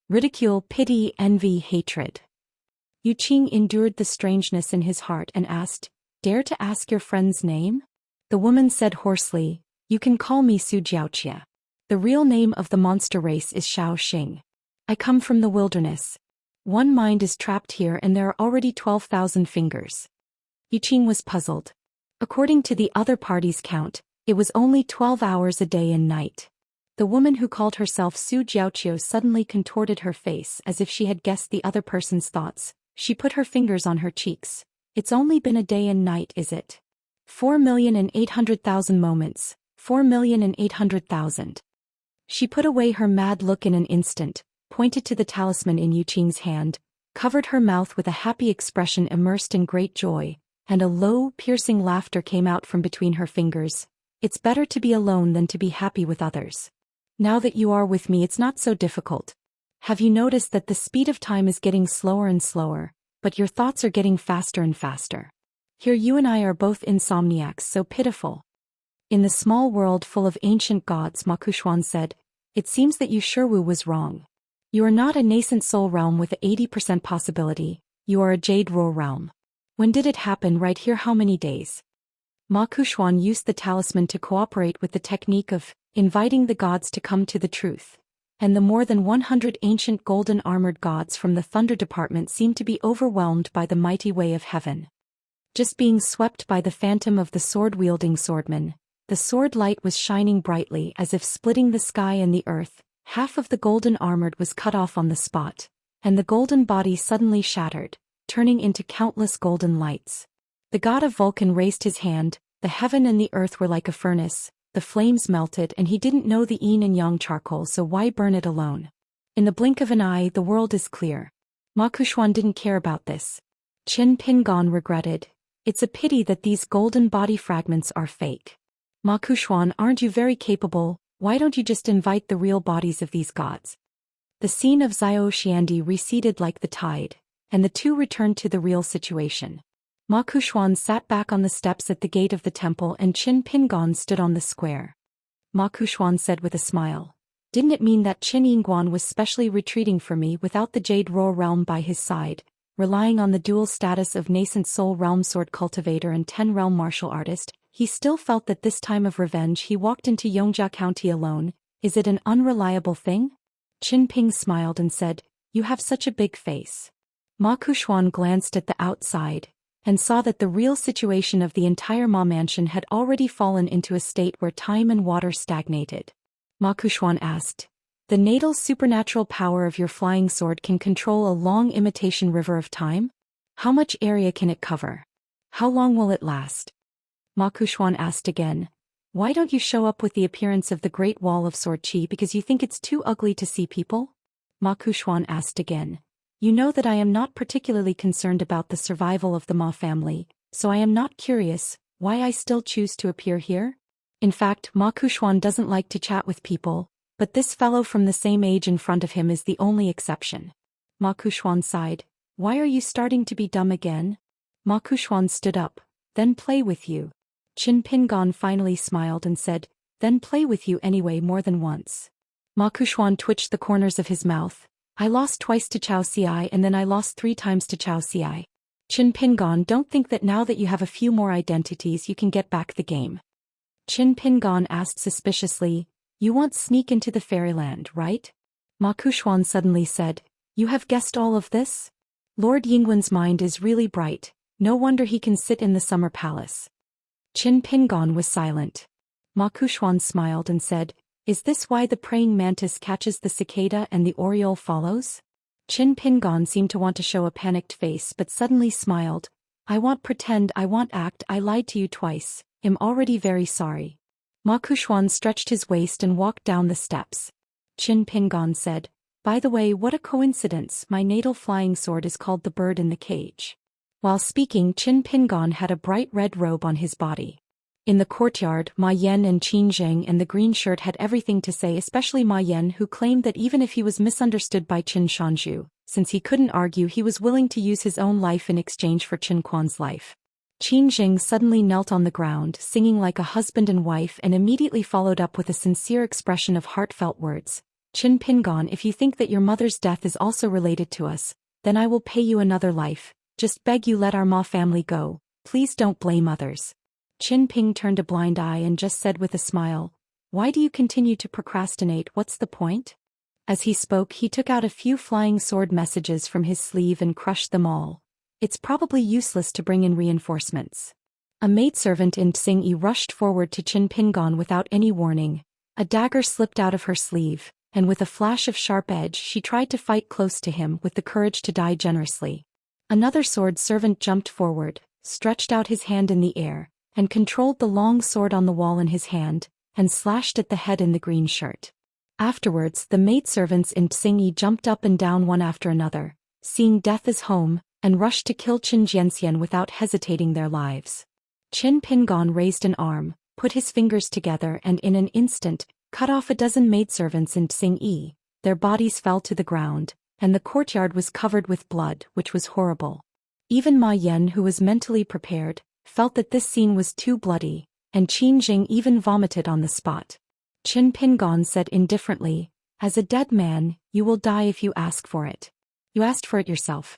Ridicule, pity, envy, hatred. Yu Qing endured the strangeness in his heart and asked, "Dare to ask your friend's name?" The woman said hoarsely, "You can call me Su Jiaoqia. The real name of the monster race is Xiaoxing. I come from the wilderness. One mind is trapped here and there are already 12,000 fingers." Yu Qing was puzzled. According to the other party's count, it was only 12 hours a day and night. The woman who called herself Su Jiaoqiu suddenly contorted her face as if she had guessed the other person's thoughts. She put her fingers on her cheeks. "It's only been a day and night, is it? 4,800,000 moments. 4,800,000. She put away her mad look in an instant, pointed to the talisman in Yu Qing's hand, covered her mouth with a happy expression immersed in great joy, and a low, piercing laughter came out from between her fingers. "It's better to be alone than to be happy with others. Now that you are with me, it's not so difficult. Have you noticed that the speed of time is getting slower and slower, but your thoughts are getting faster and faster. Here you and I are both insomniacs, so pitiful. In the small world full of ancient gods, Ma Kuxuan said, it seems that Yu Shiwu was wrong. You are not a nascent soul realm with a 80% possibility, you are a jade roar realm. When did it happen? Right here. How many days? Ma Kuxuan used the talisman to cooperate with the technique of inviting the gods to come to the truth. And the more than 100 ancient golden armored gods from the Thunder Department seemed to be overwhelmed by the mighty way of heaven. Just being swept by the phantom of the sword-wielding swordman, the sword light was shining brightly as if splitting the sky and the earth. Half of the golden armored was cut off on the spot, and the golden body suddenly shattered, turning into countless golden lights. The god of Vulcan raised his hand, the heaven and the earth were like a furnace, the flames melted and he didn't know the yin and yang charcoal, so why burn it alone? In the blink of an eye the world is clear. Ma Kuxuan didn't care about this. Qin Pingon regretted, it's a pity that these golden body fragments are fake. Ma Kuxuan, aren't you very capable? Why don't you just invite the real bodies of these gods? The scene of Zhou Xian receded like the tide, and the two returned to the real situation. Ma Kuxuan sat back on the steps at the gate of the temple and Qin Pingon stood on the square. Ma Kuxuan said with a smile, didn't it mean that Qin Yingguan was specially retreating for me without the Jade Roar realm by his side, relying on the dual status of nascent soul realm sword cultivator and 10-realm martial artist? He still felt that this time of revenge he walked into Yongjia County alone. Is it an unreliable thing? Qin Ping smiled and said, you have such a big face. Ma Kuxuan glanced at the outside, and saw that the real situation of the entire Ma mansion had already fallen into a state where time and water stagnated. Ma Kuxuan asked, the natal supernatural power of your flying sword can control a long imitation river of time? How much area can it cover? How long will it last? Ma Kuxuan asked again, why don't you show up with the appearance of the Great Wall of Sword Qi because you think it's too ugly to see people? Ma Kuxuan asked again, you know that I am not particularly concerned about the survival of the Ma family, so I am not curious why I still choose to appear here? In fact, Ma Kuxuan doesn't like to chat with people, but this fellow from the same age in front of him is the only exception. Ma Kuxuan sighed, why are you starting to be dumb again? Ma Kuxuan stood up, then play with you. Qin Pingon finally smiled and said, then play with you anyway more than once. Ma Kuxuan twitched the corners of his mouth. I lost twice to Chao Ci and then I lost 3 times to Chao Ci. Qin Pingon, don't think that now that you have a few more identities you can get back the game. Qin Pingon asked suspiciously, you won't sneak into the fairyland, right? Ma Kuxuan suddenly said, you have guessed all of this? Lord Yingwen's mind is really bright, no wonder he can sit in the summer palace. Qin Pingon was silent. Ma Kuxuan smiled and said, is this why the praying mantis catches the cicada and the oriole follows? Qin Pingon seemed to want to show a panicked face but suddenly smiled. I won't pretend, I won't act, I lied to you twice, am already very sorry. Ma Kuxuan stretched his waist and walked down the steps. Qin Pingon said, by the way, what a coincidence, my natal flying sword is called the bird in the cage. While speaking, Qin Pingon had a bright red robe on his body. In the courtyard, Ma Yan and Qin Zheng and the green shirt had everything to say, especially Ma Yan, who claimed that even if he was misunderstood by Qin Shanzhu, since he couldn't argue, he was willing to use his own life in exchange for Qin Quan's life. Qin Zheng suddenly knelt on the ground, singing like a husband and wife, and immediately followed up with a sincere expression of heartfelt words. Qin Pingon, if you think that your mother's death is also related to us, then I will pay you another life. Just beg you let our Ma family go, please don't blame others. Qin Ping turned a blind eye and just said with a smile, why do you continue to procrastinate, what's the point? As he spoke he took out a few flying sword messages from his sleeve and crushed them all. It's probably useless to bring in reinforcements. A maidservant in Xingyi rushed forward to Qin Pingon without any warning. A dagger slipped out of her sleeve, and with a flash of sharp edge she tried to fight close to him with the courage to die generously. Another sword servant jumped forward, stretched out his hand in the air, and controlled the long sword on the wall in his hand, and slashed at the head in the green shirt. Afterwards the maidservants in Xingyi jumped up and down one after another, seeing death as home, and rushed to kill Qin Jianxian without hesitating their lives. Qin Pingon raised an arm, put his fingers together and in an instant, cut off a dozen maidservants in Xingyi. Their bodies fell to the ground, and the courtyard was covered with blood, which was horrible. Even Ma Yan, who was mentally prepared, felt that this scene was too bloody, and Qin Jing even vomited on the spot. Qin Pingon said indifferently, "As a dead man, you will die if you ask for it. You asked for it yourself."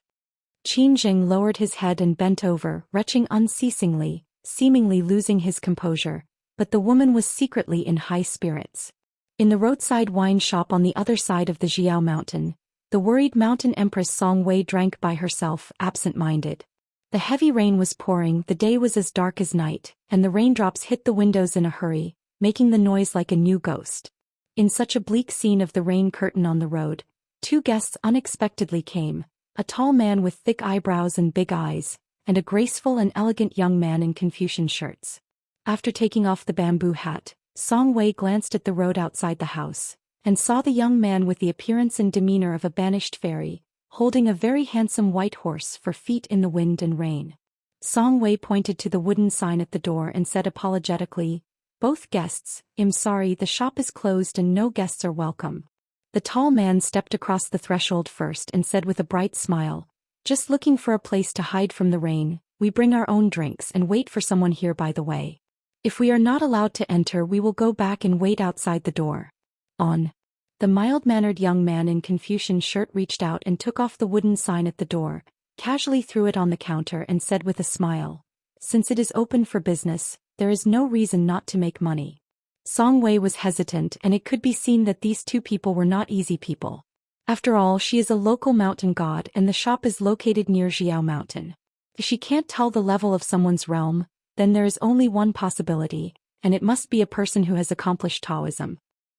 Qin Jing lowered his head and bent over, retching unceasingly, seemingly losing his composure, but the woman was secretly in high spirits. In the roadside wine shop on the other side of the Xiao Mountain, the worried mountain empress Song Wei drank by herself, absent-minded. The heavy rain was pouring, the day was as dark as night, and the raindrops hit the windows in a hurry, making the noise like a new ghost. In such a bleak scene of the rain curtain on the road, two guests unexpectedly came, a tall man with thick eyebrows and big eyes, and a graceful and elegant young man in Confucian shirts. After taking off the bamboo hat, Song Wei glanced at the road outside the house, and saw the young man with the appearance and demeanor of a banished fairy, holding a very handsome white horse for feet in the wind and rain. Song Wei pointed to the wooden sign at the door and said apologetically, "Both guests, I'm sorry, the shop is closed and no guests are welcome." The tall man stepped across the threshold first and said with a bright smile, "Just looking for a place to hide from the rain, we bring our own drinks and wait for someone here by the way. If we are not allowed to enter, we will go back and wait outside the door." On. The mild-mannered young man in Confucian shirt reached out and took off the wooden sign at the door, casually threw it on the counter and said with a smile, "Since it is open for business, there is no reason not to make money." Song Wei was hesitant, and it could be seen that these two people were not easy people. After all, she is a local mountain god and the shop is located near Xiao Mountain. If she can't tell the level of someone's realm, then there is only one possibility, and it must be a person who has accomplished Taoism.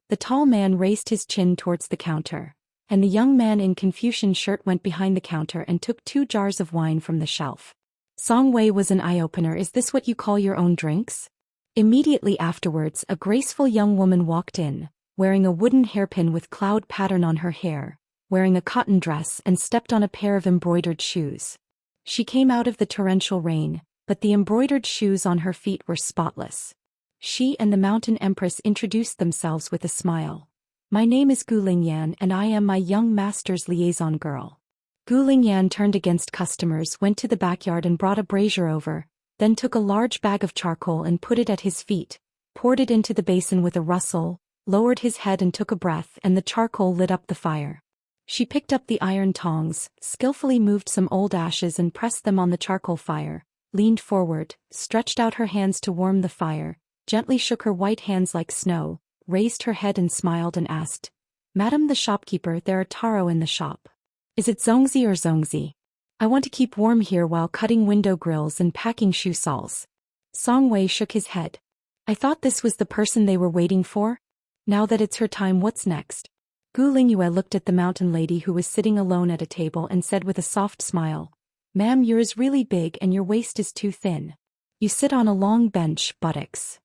The tall man raised his chin towards the counter, and the young man in Confucian shirt went behind the counter and took 2 jars of wine from the shelf. Song Wei was an eye-opener. "Is this what you call your own drinks?" Immediately afterwards, a graceful young woman walked in, wearing a wooden hairpin with cloud pattern on her hair, wearing a cotton dress and stepped on a pair of embroidered shoes. She came out of the torrential rain, but the embroidered shoes on her feet were spotless. She and the mountain empress introduced themselves with a smile. "My name is Gu Lingyan and I am my young master's liaison girl." Gu Lingyan turned against customers, went to the backyard and brought a brazier over, then took a large bag of charcoal and put it at his feet, poured it into the basin with a rustle, lowered his head and took a breath, and the charcoal lit up the fire. She picked up the iron tongs, skillfully moved some old ashes and pressed them on the charcoal fire, leaned forward, stretched out her hands to warm the fire, gently shook her white hands like snow, raised her head and smiled and asked, "Madam the shopkeeper, there are taro in the shop. Is it zongzi or zongzi? I want to keep warm here while cutting window grills and packing shoe soles." Song Wei shook his head. "I thought this was the person they were waiting for? Now that it's her time, what's next?" Gu Lingyue looked at the mountain lady who was sitting alone at a table and said with a soft smile, "Ma'am, yours really big and your waist is too thin. You sit on a long bench, buttocks.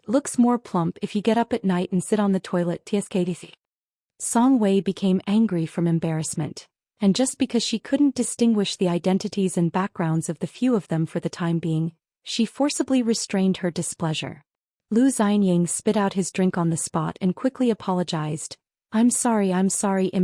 Looks more plump if you get up at night and sit on the toilet, tskdc." Song Wei became angry from embarrassment, and just because she couldn't distinguish the identities and backgrounds of the few of them for the time being, she forcibly restrained her displeasure. Lu Xianying spit out his drink on the spot and quickly apologized. I'm sorry, I'm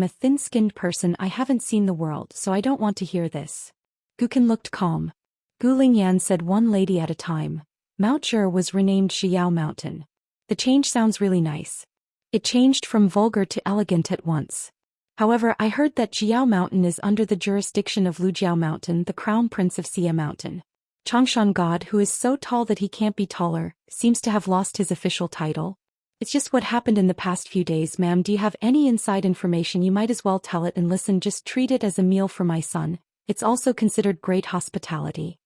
a thin-skinned person, I haven't seen the world, so I don't want to hear this." Gukin looked calm. Gu Lingyan said one lady at a time. Mount Zhe was renamed Xiao Mountain. The change sounds really nice. It changed from vulgar to elegant at once. However, I heard that Xiao Mountain is under the jurisdiction of Lujiao Mountain, the crown prince of Xia Mountain. Changshan God, who is so tall that he can't be taller, seems to have lost his official title. It's just what happened in the past few days, ma'am. Do you have any inside information? You might as well tell it and listen. Just treat it as a meal for my son. It's also considered great hospitality.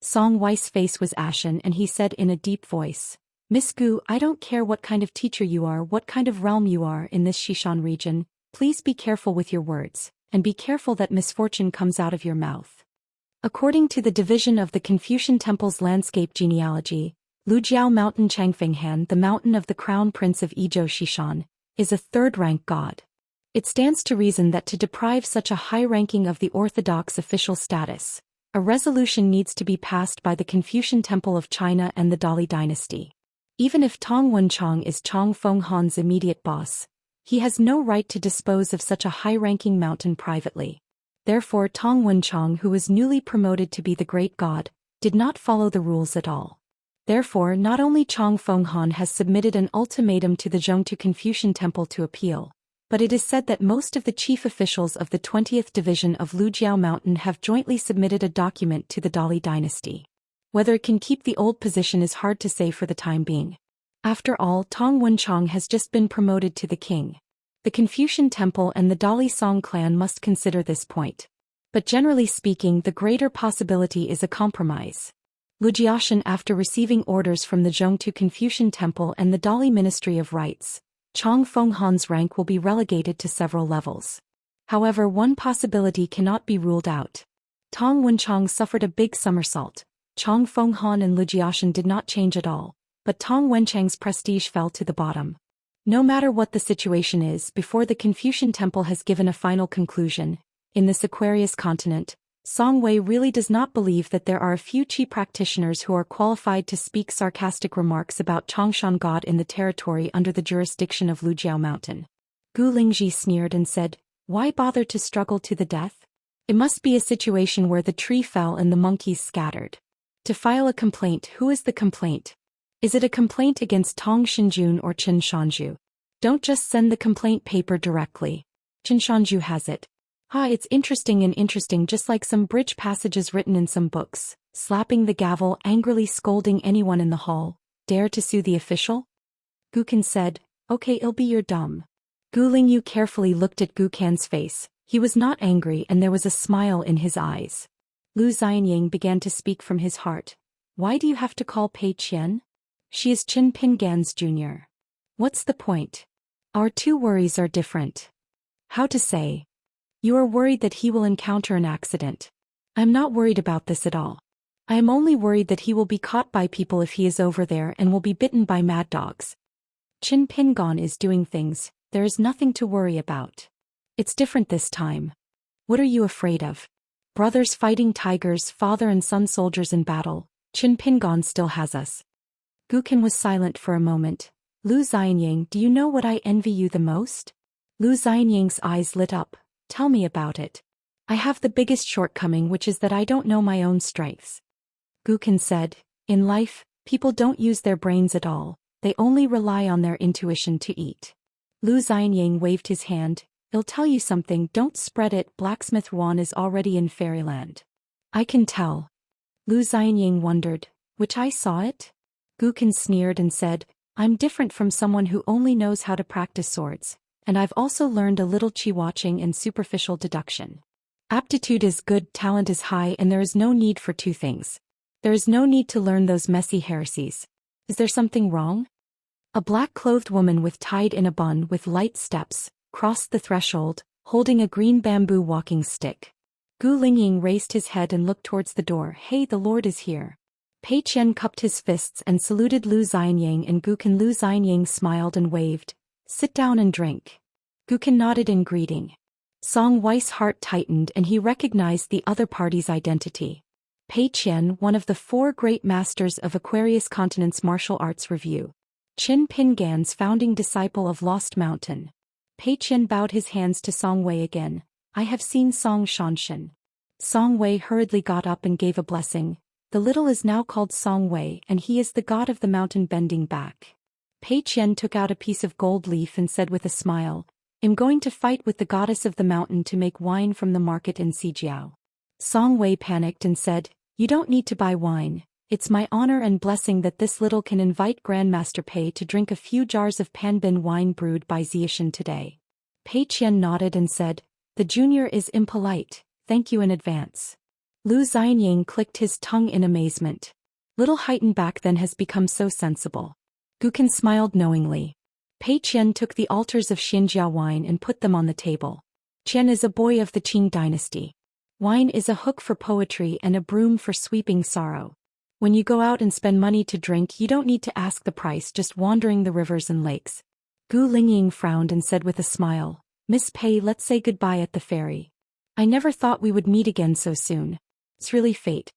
Song Wei's face was ashen and he said in a deep voice, "Miss Gu, I don't care what kind of teacher you are, what kind of realm you are in this Shishan region. Please be careful with your words, and be careful that misfortune comes out of your mouth." According to the division of the Confucian Temple's landscape genealogy, Lujiao Mountain Changfenghan, the mountain of the crown prince of Izhou Shishan, is a third-rank god. It stands to reason that to deprive such a high ranking of the orthodox official status, a resolution needs to be passed by the Confucian Temple of China and the Dali dynasty. Even if Tong Wenchang is Chong Feng Han's immediate boss, he has no right to dispose of such a high-ranking mountain privately. Therefore Tong Wenchang, who was newly promoted to be the great god, did not follow the rules at all. Therefore not only Chong Fenghan has submitted an ultimatum to the Zhongtu Confucian Temple to appeal, but it is said that most of the chief officials of the 20th Division of Lujiao Mountain have jointly submitted a document to the Dali dynasty. Whether it can keep the old position is hard to say for the time being. After all, Tong Wenchang has just been promoted to the king. The Confucian Temple and the Dali Song clan must consider this point. But generally speaking, the greater possibility is a compromise. Lu Jiaxian, after receiving orders from the Zhongtu Confucian Temple and the Dali Ministry of Rites, Chong Fenghan's rank will be relegated to several levels. However, one possibility cannot be ruled out. Tong Wenchang suffered a big somersault. Chong Fenghan and Lu Jiaxian did not change at all, but Tong Wenchang's prestige fell to the bottom. No matter what the situation is, before the Confucian Temple has given a final conclusion, in this Aquarius continent, Song Wei really does not believe that there are a few Qi practitioners who are qualified to speak sarcastic remarks about Chongshan God in the territory under the jurisdiction of Lujiao Mountain. Gu Lingji sneered and said, "Why bother to struggle to the death? It must be a situation where the tree fell and the monkeys scattered. To file a complaint, who is the complaint? Is it a complaint against Tong Shinjun or Qin Shanju? Don't just send the complaint paper directly. Qin Shanju has it. It's interesting just like some bridge passages written in some books." Slapping the gavel, angrily scolding anyone in the hall. "Dare to sue the official?" Gukan said, "Okay, it'll be your dumb." Gu Lingyu carefully looked at Gukan's face. He was not angry and there was a smile in his eyes. Lu Xianying began to speak from his heart. "Why do you have to call Pei Qian? She is Qin Pingan's junior. What's the point? Our two worries are different." "How to say? You are worried that he will encounter an accident. I am not worried about this at all. I am only worried that he will be caught by people if he is over there and will be bitten by mad dogs. Qin Pingan is doing things, there is nothing to worry about. It's different this time. What are you afraid of? Brothers fighting tigers, father and son soldiers in battle. Qin Pingan still has us." Gukan was silent for a moment. "Lu Xianying, do you know what I envy you the most?" Lu Xianying's eyes lit up. "Tell me about it." "I have the biggest shortcoming, which is that I don't know my own strengths." Gukan said, "In life, people don't use their brains at all, they only rely on their intuition to eat." Lu Xianying waved his hand. "I'll tell you something, don't spread it, Blacksmith Wan is already in fairyland." "I can tell." Lu Xianying wondered, "Which I saw it?" Gukan sneered and said, "I'm different from someone who only knows how to practice swords. And I've also learned a little Qi watching and superficial deduction. Aptitude is good, talent is high, and there is no need for two things. There is no need to learn those messy heresies. Is there something wrong?" A black-clothed woman with tied in a bun with light steps crossed the threshold, holding a green bamboo walking stick. Gu Lingying raised his head and looked towards the door. "Hey, the Lord is here." Pei Qian cupped his fists and saluted Lu Xianying and Gukan. Lu Xianying smiled and waved. "Sit down and drink." Gukan nodded in greeting. Song Wei's heart tightened and he recognized the other party's identity. Pei Qian, one of the four great masters of Aquarius Continent's martial arts review. Qin Pingan's founding disciple of Lost Mountain. Pei Qian bowed his hands to Song Wei again. "I have seen Song Shanshan." Song Wei hurriedly got up and gave a blessing. "The little is now called Song Wei and he is the god of the mountain bending back." Pei Qian took out a piece of gold leaf and said with a smile, "I'm going to fight with the goddess of the mountain to make wine from the market in Sijiao." Song Wei panicked and said, "You don't need to buy wine. It's my honor and blessing that this little can invite Grandmaster Pei to drink a few jars of Panbin wine brewed by Xiaxin today." Pei Qian nodded and said, "The junior is impolite, thank you in advance." Lu Xianying clicked his tongue in amazement. Little Heighten back then has become so sensible. Gukan smiled knowingly. Pei Qian took the altars of Xinjia wine and put them on the table. Qian is a boy of the Qing dynasty. Wine is a hook for poetry and a broom for sweeping sorrow. When you go out and spend money to drink, you don't need to ask the price, just wandering the rivers and lakes. Gu Lingying frowned and said with a smile, "Miss Pei, let's say goodbye at the ferry. I never thought we would meet again so soon. It's really fate."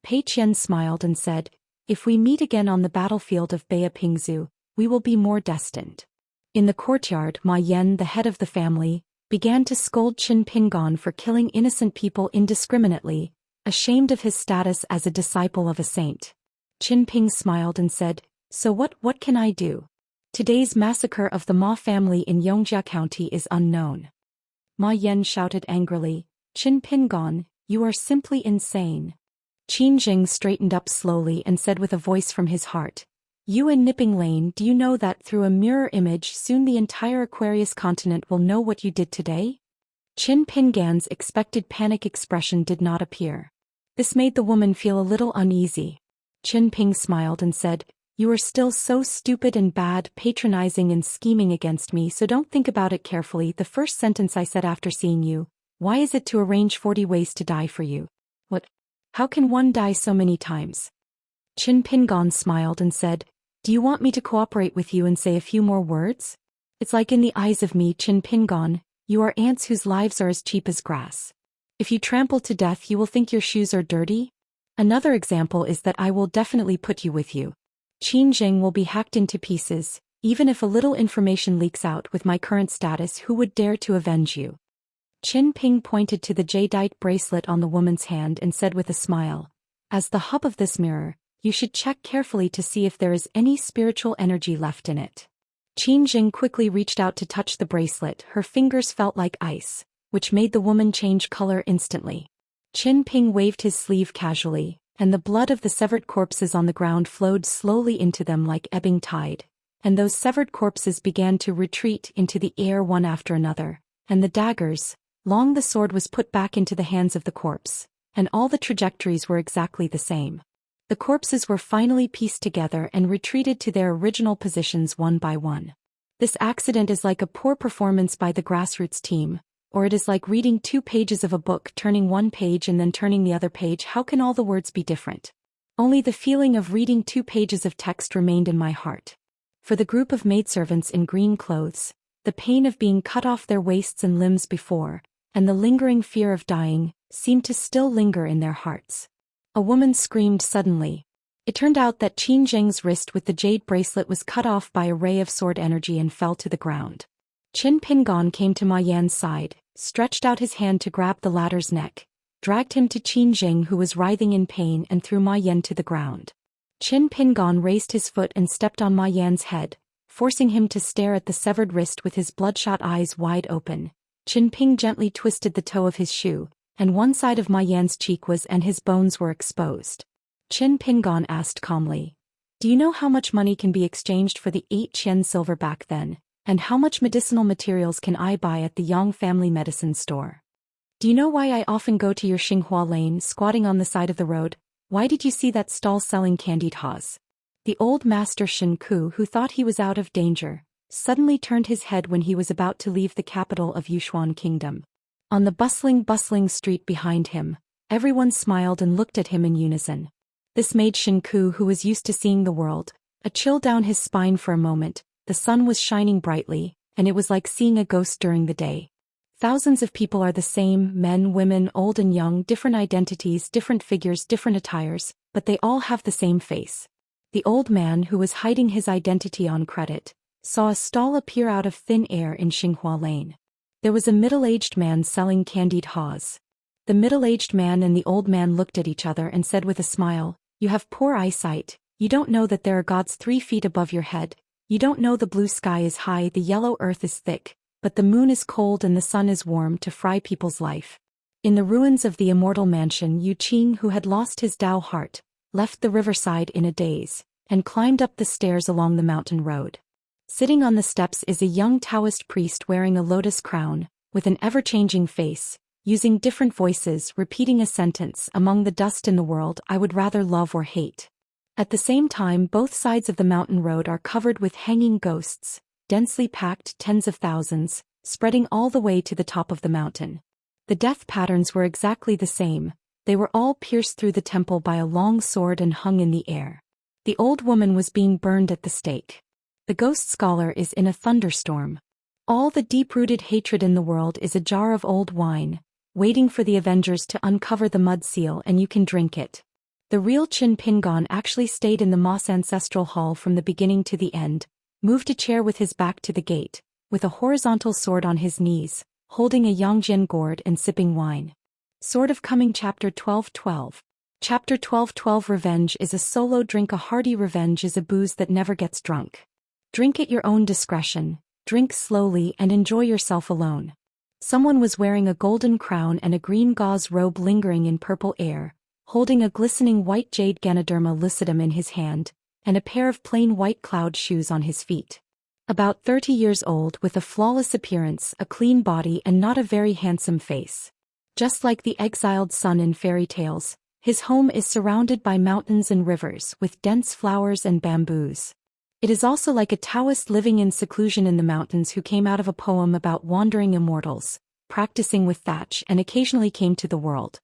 Pei Qian smiled and said, "If we meet again on the battlefield of Bea Pingzu, we will be more destined." In the courtyard, Ma Yan, the head of the family, began to scold Qin Pingon for killing innocent people indiscriminately, ashamed of his status as a disciple of a saint. Qin Ping smiled and said, "So what can I do? Today's massacre of the Ma family in Yongjia County is unknown." Ma Yan shouted angrily, "Qin Pingon, you are simply insane." Qin Jing straightened up slowly and said with a voice from his heart, "You in Nipping Lane, do you know that through a mirror image soon the entire Aquarius continent will know what you did today?" Qin Pingan's expected panic expression did not appear. This made the woman feel a little uneasy. Qin Ping smiled and said, "You are still so stupid and bad, patronizing and scheming against me, so don't think about it carefully. The first sentence I said after seeing you, why is it to arrange 40 ways to die for you? What? How can one die so many times?" Qin Pingon smiled and said, "Do you want me to cooperate with you and say a few more words? It's like in the eyes of me, Qin Pingon, you are ants whose lives are as cheap as grass. If you trample to death, you will think your shoes are dirty. Another example is that I will definitely put you with you. Qin Jing will be hacked into pieces, even if a little information leaks out. With my current status, who would dare to avenge you?" Qin Ping pointed to the jadeite bracelet on the woman's hand and said with a smile, "As the hub of this mirror, you should check carefully to see if there is any spiritual energy left in it." Qin Jing quickly reached out to touch the bracelet. Her fingers felt like ice, which made the woman change color instantly. Qin Ping waved his sleeve casually, and the blood of the severed corpses on the ground flowed slowly into them like ebbing tide, and those severed corpses began to retreat into the air one after another, and the daggers, long the sword was put back into the hands of the corpse, and all the trajectories were exactly the same. The corpses were finally pieced together and retreated to their original positions one by one. This accident is like a poor performance by the grassroots team, or it is like reading 2 pages of a book, turning one page and then turning the other page. How can all the words be different? Only the feeling of reading 2 pages of text remained in my heart. For the group of maidservants in green clothes, the pain of being cut off their waists and limbs before, and the lingering fear of dying, seemed to still linger in their hearts. A woman screamed suddenly. It turned out that Qin Jing's wrist with the jade bracelet was cut off by a ray of sword energy and fell to the ground. Qin Pingon came to Ma Yan's side, stretched out his hand to grab the latter's neck, dragged him to Qin Jing who was writhing in pain and threw Ma Yan to the ground. Qin Pingon raised his foot and stepped on Ma Yan's head, forcing him to stare at the severed wrist with his bloodshot eyes wide open. Qin Ping gently twisted the toe of his shoe, and one side of Ma Yan's cheek was and his bones were exposed. Qin Pingon asked calmly, "Do you know how much money can be exchanged for the 8 Qian silver back then? And how much medicinal materials can I buy at the Yang family medicine store? Do you know why I often go to your Xinghua Lane, squatting on the side of the road? Why did you see that stall selling candied haws?" The old master Shen Ku, who thought he was out of danger, suddenly turned his head when he was about to leave the capital of Yushuan Kingdom. On the bustling street behind him, everyone smiled and looked at him in unison. This made Shen Ku, who was used to seeing the world, a chill down his spine for a moment. The sun was shining brightly, and it was like seeing a ghost during the day. Thousands of people are the same, men, women, old and young, different identities, different figures, different attires, but they all have the same face. The old man, who was hiding his identity on credit, saw a stall appear out of thin air in Xinghua Lane. There was a middle-aged man selling candied haws. The middle-aged man and the old man looked at each other and said with a smile, "You have poor eyesight. You don't know that there are gods 3 feet above your head. You don't know the blue sky is high, the yellow earth is thick, but the moon is cold and the sun is warm to fry people's life." In the ruins of the Immortal mansion, Yu Qing, who had lost his Tao heart, left the riverside in a daze, and climbed up the stairs along the mountain road. Sitting on the steps is a young Taoist priest wearing a lotus crown, with an ever-changing face, using different voices, repeating a sentence, "Among the dust in the world, I would rather love or hate." At the same time, both sides of the mountain road are covered with hanging ghosts, densely packed, tens of thousands, spreading all the way to the top of the mountain. The death patterns were exactly the same. They were all pierced through the temple by a long sword and hung in the air. The old woman was being burned at the stake. The ghost scholar is in a thunderstorm. All the deep-rooted hatred in the world is a jar of old wine, waiting for the Avengers to uncover the mud seal and you can drink it. The real Qin Pingon actually stayed in the Moss Ancestral Hall from the beginning to the end, moved a chair with his back to the gate, with a horizontal sword on his knees, holding a Yangjian gourd and sipping wine. Sword of Coming Chapter 12:12. Chapter 12:12 Revenge is a solo drink. A hearty revenge is a booze that never gets drunk. Drink at your own discretion, drink slowly and enjoy yourself alone. Someone was wearing a golden crown and a green gauze robe lingering in purple air, holding a glistening white jade Ganoderma lucidum in his hand, and a pair of plain white cloud shoes on his feet. About 30 years old with a flawless appearance, a clean body and not a very handsome face. Just like the exiled sun in fairy tales, his home is surrounded by mountains and rivers with dense flowers and bamboos. It is also like a Taoist living in seclusion in the mountains who came out of a poem about wandering immortals, practicing with thatch and occasionally came to the world.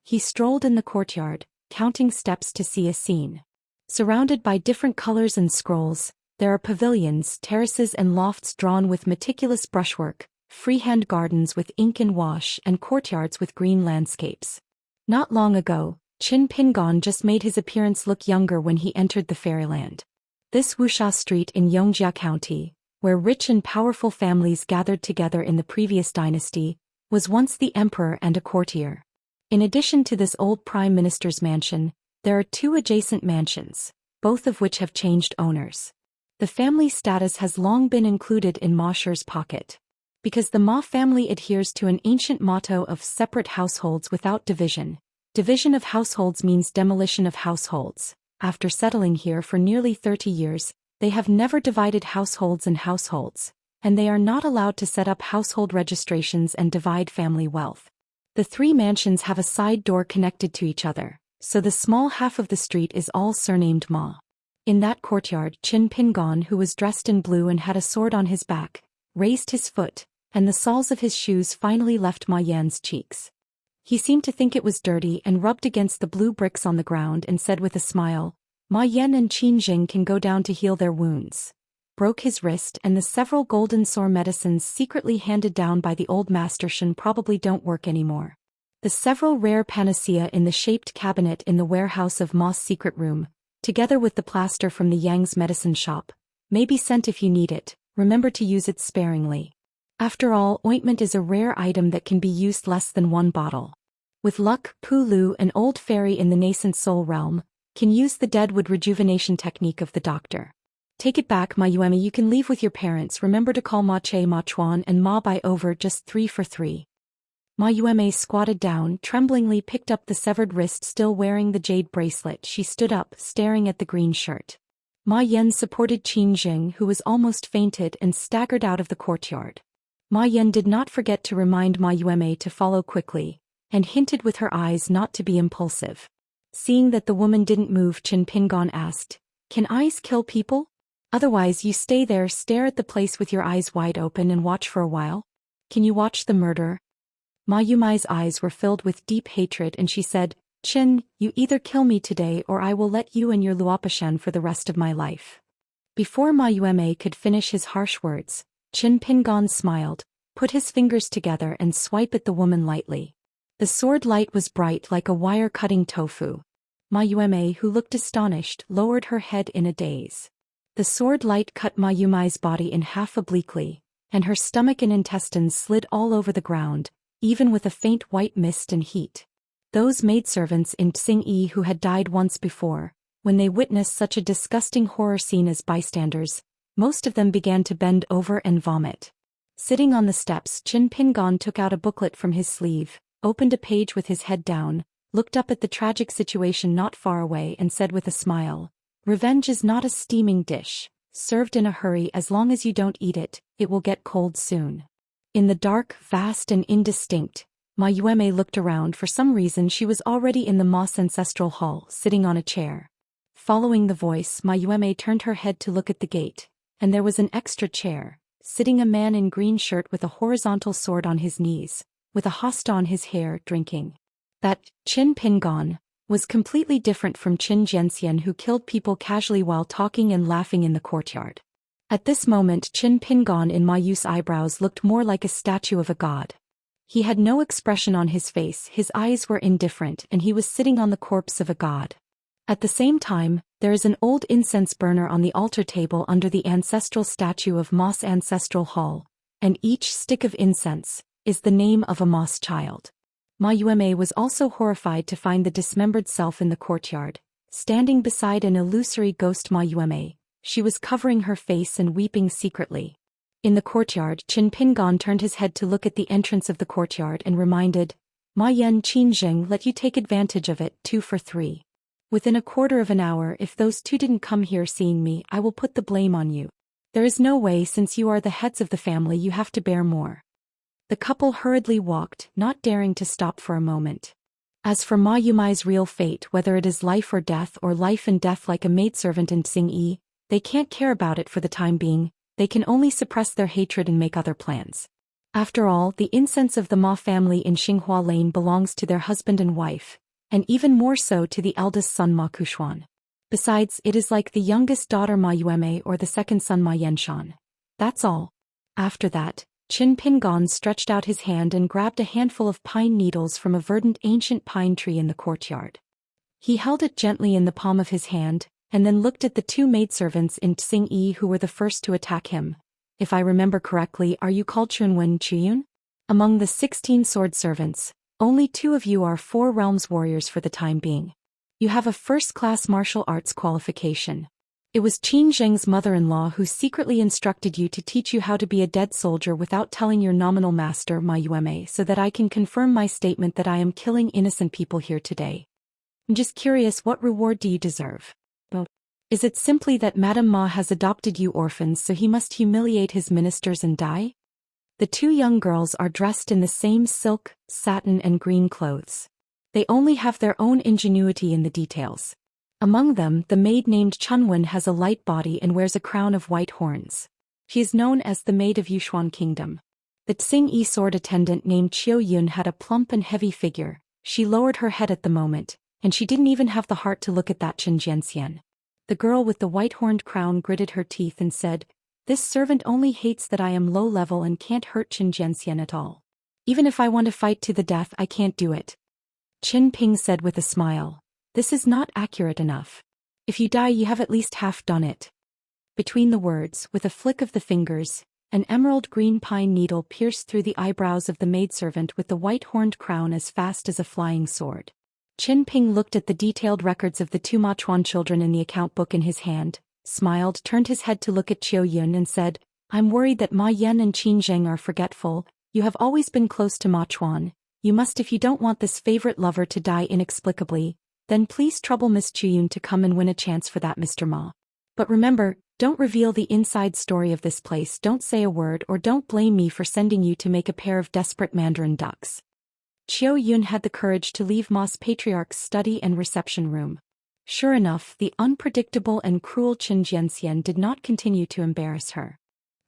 He strolled in the courtyard, counting steps to see a scene. Surrounded by different colors and scrolls, there are pavilions, terraces and lofts drawn with meticulous brushwork, freehand gardens with ink and wash and courtyards with green landscapes. Not long ago, Qin Pingon just made his appearance look younger when he entered the fairyland. This Wuxia street in Yongjia County, where rich and powerful families gathered together in the previous dynasty, was once the emperor and a courtier. In addition to this old prime minister's mansion, there are two adjacent mansions, both of which have changed owners. The family status has long been included in Ma Shi's pocket. Because the Ma family adheres to an ancient motto of separate households without division. Division of households means demolition of households. After settling here for nearly 30 years, they have never divided households and households, and they are not allowed to set up household registrations and divide family wealth. The three mansions have a side door connected to each other, so the small half of the street is all surnamed Ma. In that courtyard, Qin Pingon, who was dressed in blue and had a sword on his back, raised his foot, and the soles of his shoes finally left Ma Yan's cheeks. He seemed to think it was dirty and rubbed against the blue bricks on the ground and said with a smile, "Ma Yan and Qin Jing can go down to heal their wounds." Broke his wrist and the several golden sore medicines secretly handed down by the old Master Shen probably don't work anymore. The several rare panacea in the shaped cabinet in the warehouse of Ma's secret room, together with the plaster from the Yang's medicine shop, may be sent if you need it, remember to use it sparingly. After all, ointment is a rare item that can be used less than one bottle. With luck, Pu Lu, an old fairy in the nascent soul realm, can use the deadwood rejuvenation technique of the doctor. Take it back, Ma Yuemi, you can leave with your parents. Remember to call Ma Che, Ma Chuan and Ma Bai over just 3 for 3. Ma Yuemi squatted down, tremblingly picked up the severed wrist still wearing the jade bracelet. She stood up, staring at the green shirt. Ma Yan supported Qin Jing, who was almost fainted, and staggered out of the courtyard. Ma Yan did not forget to remind Ma Yuemi to follow quickly, and hinted with her eyes not to be impulsive. Seeing that the woman didn't move, Qin Pingon asked, "Can eyes kill people? Otherwise you stay there, stare at the place with your eyes wide open and watch for a while? Can you watch the murderer?" Ma Yumi's eyes were filled with deep hatred and she said, "Qin, you either kill me today or I will let you and your Luopashen for the rest of my life." Before Ma Yuemi could finish his harsh words, Qin Pingon smiled, put his fingers together and swiped at the woman lightly. The sword light was bright like a wire-cutting tofu. Ma Yuemi, who looked astonished, lowered her head in a daze. The sword light cut Ma Yumi's body in half obliquely, and her stomach and intestines slid all over the ground, even with a faint white mist and heat. Those maidservants in Tsing-yi who had died once before, when they witnessed such a disgusting horror scene as bystanders, most of them began to bend over and vomit. Sitting on the steps, Qin Pingon took out a booklet from his sleeve, opened a page with his head down, looked up at the tragic situation not far away and said with a smile, "Revenge is not a steaming dish, served in a hurry. As long as you don't eat it, it will get cold soon." In the dark, vast and indistinct, Ma Yuemi looked around. For some reason she was already in the Moss ancestral hall, sitting on a chair. Following the voice, Ma Yuemi turned her head to look at the gate, and there was an extra chair, sitting a man in green shirt with a horizontal sword on his knees, with a hosta on his hair, drinking. That, Qin Pingon, was completely different from Qin Zhenxian, who killed people casually while talking and laughing in the courtyard. At this moment Qin Pingon in Ma Yu's eyebrows looked more like a statue of a god. He had no expression on his face, his eyes were indifferent, and he was sitting on the corpse of a god. At the same time, there is an old incense burner on the altar table under the ancestral statue of Moss Ancestral Hall, and each stick of incense, is the name of a moss child. Ma Yueme was also horrified to find the dismembered self in the courtyard, standing beside an illusory ghost Ma Yueme. She was covering her face and weeping secretly. In the courtyard, Qin Pingon turned his head to look at the entrance of the courtyard and reminded, Ma Yen Qinzheng let you take advantage of it, 2 for 3. Within a quarter of an hour, if those two didn't come here seeing me, I will put the blame on you. There is no way, since you are the heads of the family, you have to bear more. The couple hurriedly walked, not daring to stop for a moment. As for Ma Yumai's real fate, whether it is life or death or life and death like a maidservant in Xingyi, they can't care about it for the time being. They can only suppress their hatred and make other plans. After all, the incense of the Ma family in Xinghua Lane belongs to their husband and wife, and even more so to the eldest son Ma Kushuan. Besides, it is like the youngest daughter Ma Yueme or the second son Ma Yenshan. That's all. After that, Qin Pingon stretched out his hand and grabbed a handful of pine needles from a verdant ancient pine tree in the courtyard. He held it gently in the palm of his hand, and then looked at the two maidservants in Xingyi who were the first to attack him. If I remember correctly, are you called Chunwen Chuyun? Among the 16 sword servants, only 2 of you are 4 realms warriors for the time being. You have a first-class martial arts qualification. It was Qin Zheng's mother-in-law who secretly instructed you to teach you how to be a dead soldier without telling your nominal master Ma Yueme, so that I can confirm my statement that I am killing innocent people here today. I'm just curious, what reward do you deserve? Is it simply that Madame Ma has adopted you orphans, so he must humiliate his ministers and die? The 2 young girls are dressed in the same silk, satin and green clothes. They only have their own ingenuity in the details. Among them, the maid named Chunwen has a light body and wears a crown of white horns. She is known as the Maid of Yushuan Kingdom. The Xingyi sword attendant named Qiu Yun had a plump and heavy figure. She lowered her head at the moment, and she didn't even have the heart to look at that Qin Jianxian. The girl with the white-horned crown gritted her teeth and said, "This servant only hates that I am low-level and can't hurt Qin Jianxian at all. Even if I want to fight to the death, I can't do it." Qin Ping said with a smile, "This is not accurate enough. If you die, you have at least half done it." Between the words, with a flick of the fingers, an emerald green pine needle pierced through the eyebrows of the maidservant with the white-horned crown as fast as a flying sword. Qin Ping looked at the detailed records of the 2 Machuan children in the account book in his hand, smiled, turned his head to look at Qiu Yun and said, "I'm worried that Ma Yen and Qin Zheng are forgetful. You have always been close to Machuan. You must, if you don't want this favorite lover to die inexplicably, then please trouble Miss Chuyun to come and win a chance for that Mr. Ma. But remember, don't reveal the inside story of this place, don't say a word, or don't blame me for sending you to make a pair of desperate mandarin ducks." Qiu Yun had the courage to leave Ma's patriarch's study and reception room. Sure enough, the unpredictable and cruel Qin Jianxian did not continue to embarrass her.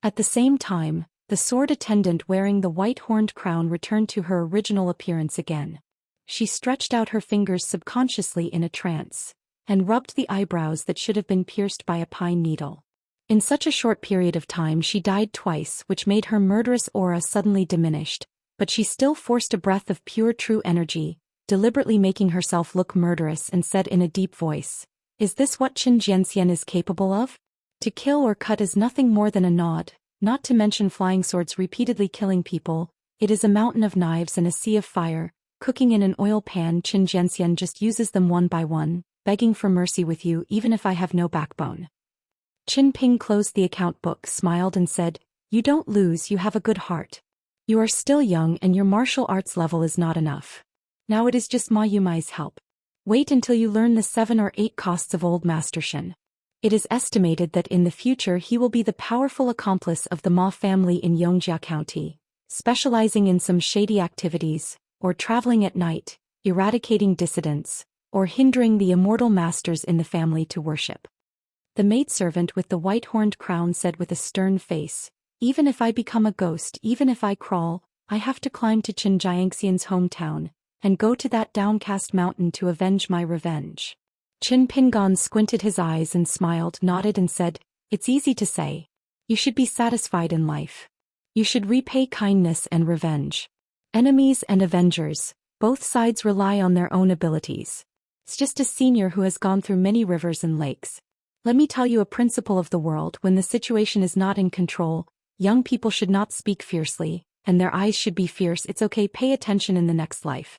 At the same time, the sword attendant wearing the white-horned crown returned to her original appearance again. She stretched out her fingers subconsciously in a trance, and rubbed the eyebrows that should have been pierced by a pine needle. In such a short period of time she died twice, which made her murderous aura suddenly diminished, but she still forced a breath of pure true energy, deliberately making herself look murderous, and said in a deep voice, "Is this what Qin Jianxian is capable of? To kill or cut is nothing more than a nod, not to mention flying swords repeatedly killing people. It is a mountain of knives and a sea of fire, cooking in an oil pan. Qin Jianxian just uses them one by one, begging for mercy with you even if I have no backbone." Qin Ping closed the account book, smiled and said, "You don't lose, you have a good heart. You are still young and your martial arts level is not enough. Now it is just Ma Yumai's help. Wait until you learn the 7 or 8 costs of old Master Shen. It is estimated that in the future he will be the powerful accomplice of the Ma family in Yongjia County, specializing in some shady activities, or traveling at night, eradicating dissidents, or hindering the immortal masters in the family to worship." The maidservant with the white-horned crown said with a stern face, "Even if I become a ghost, even if I crawl, I have to climb to Qin Jiangxian's hometown, and go to that downcast mountain to avenge my revenge." Qin Pingon squinted his eyes and smiled, nodded and said, "It's easy to say. You should be satisfied in life. You should repay kindness and revenge. Enemies and avengers, both sides rely on their own abilities. It's just a senior who has gone through many rivers and lakes. Let me tell you a principle of the world: when the situation is not in control, young people should not speak fiercely, and their eyes should be fierce. It's okay, pay attention in the next life.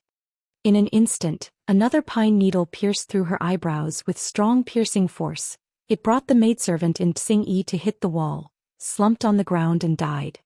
In an instant, another pine needle pierced through her eyebrows with strong piercing force. It brought the maidservant in Tsing-yi to hit the wall, slumped on the ground and died.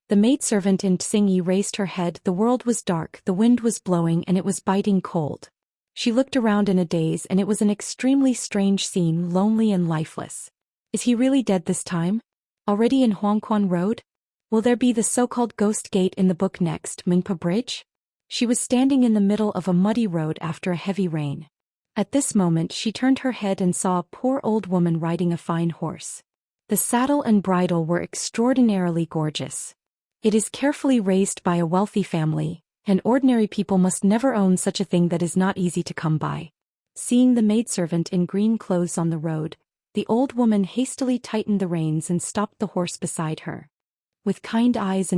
The maidservant in Tsing-yi raised her head. The world was dark, the wind was blowing and it was biting cold. She looked around in a daze and it was an extremely strange scene, lonely and lifeless. Is he really dead this time? Already in Huangquan Road? Will there be the so-called ghost gate in the book next, Mingpa Bridge? She was standing in the middle of a muddy road after a heavy rain. At this moment she turned her head and saw a poor old woman riding a fine horse. The saddle and bridle were extraordinarily gorgeous. It is carefully raised by a wealthy family, and ordinary people must never own such a thing that is not easy to come by. Seeing the maidservant in green clothes on the road, the old woman hastily tightened the reins and stopped the horse beside her. With kind eyes,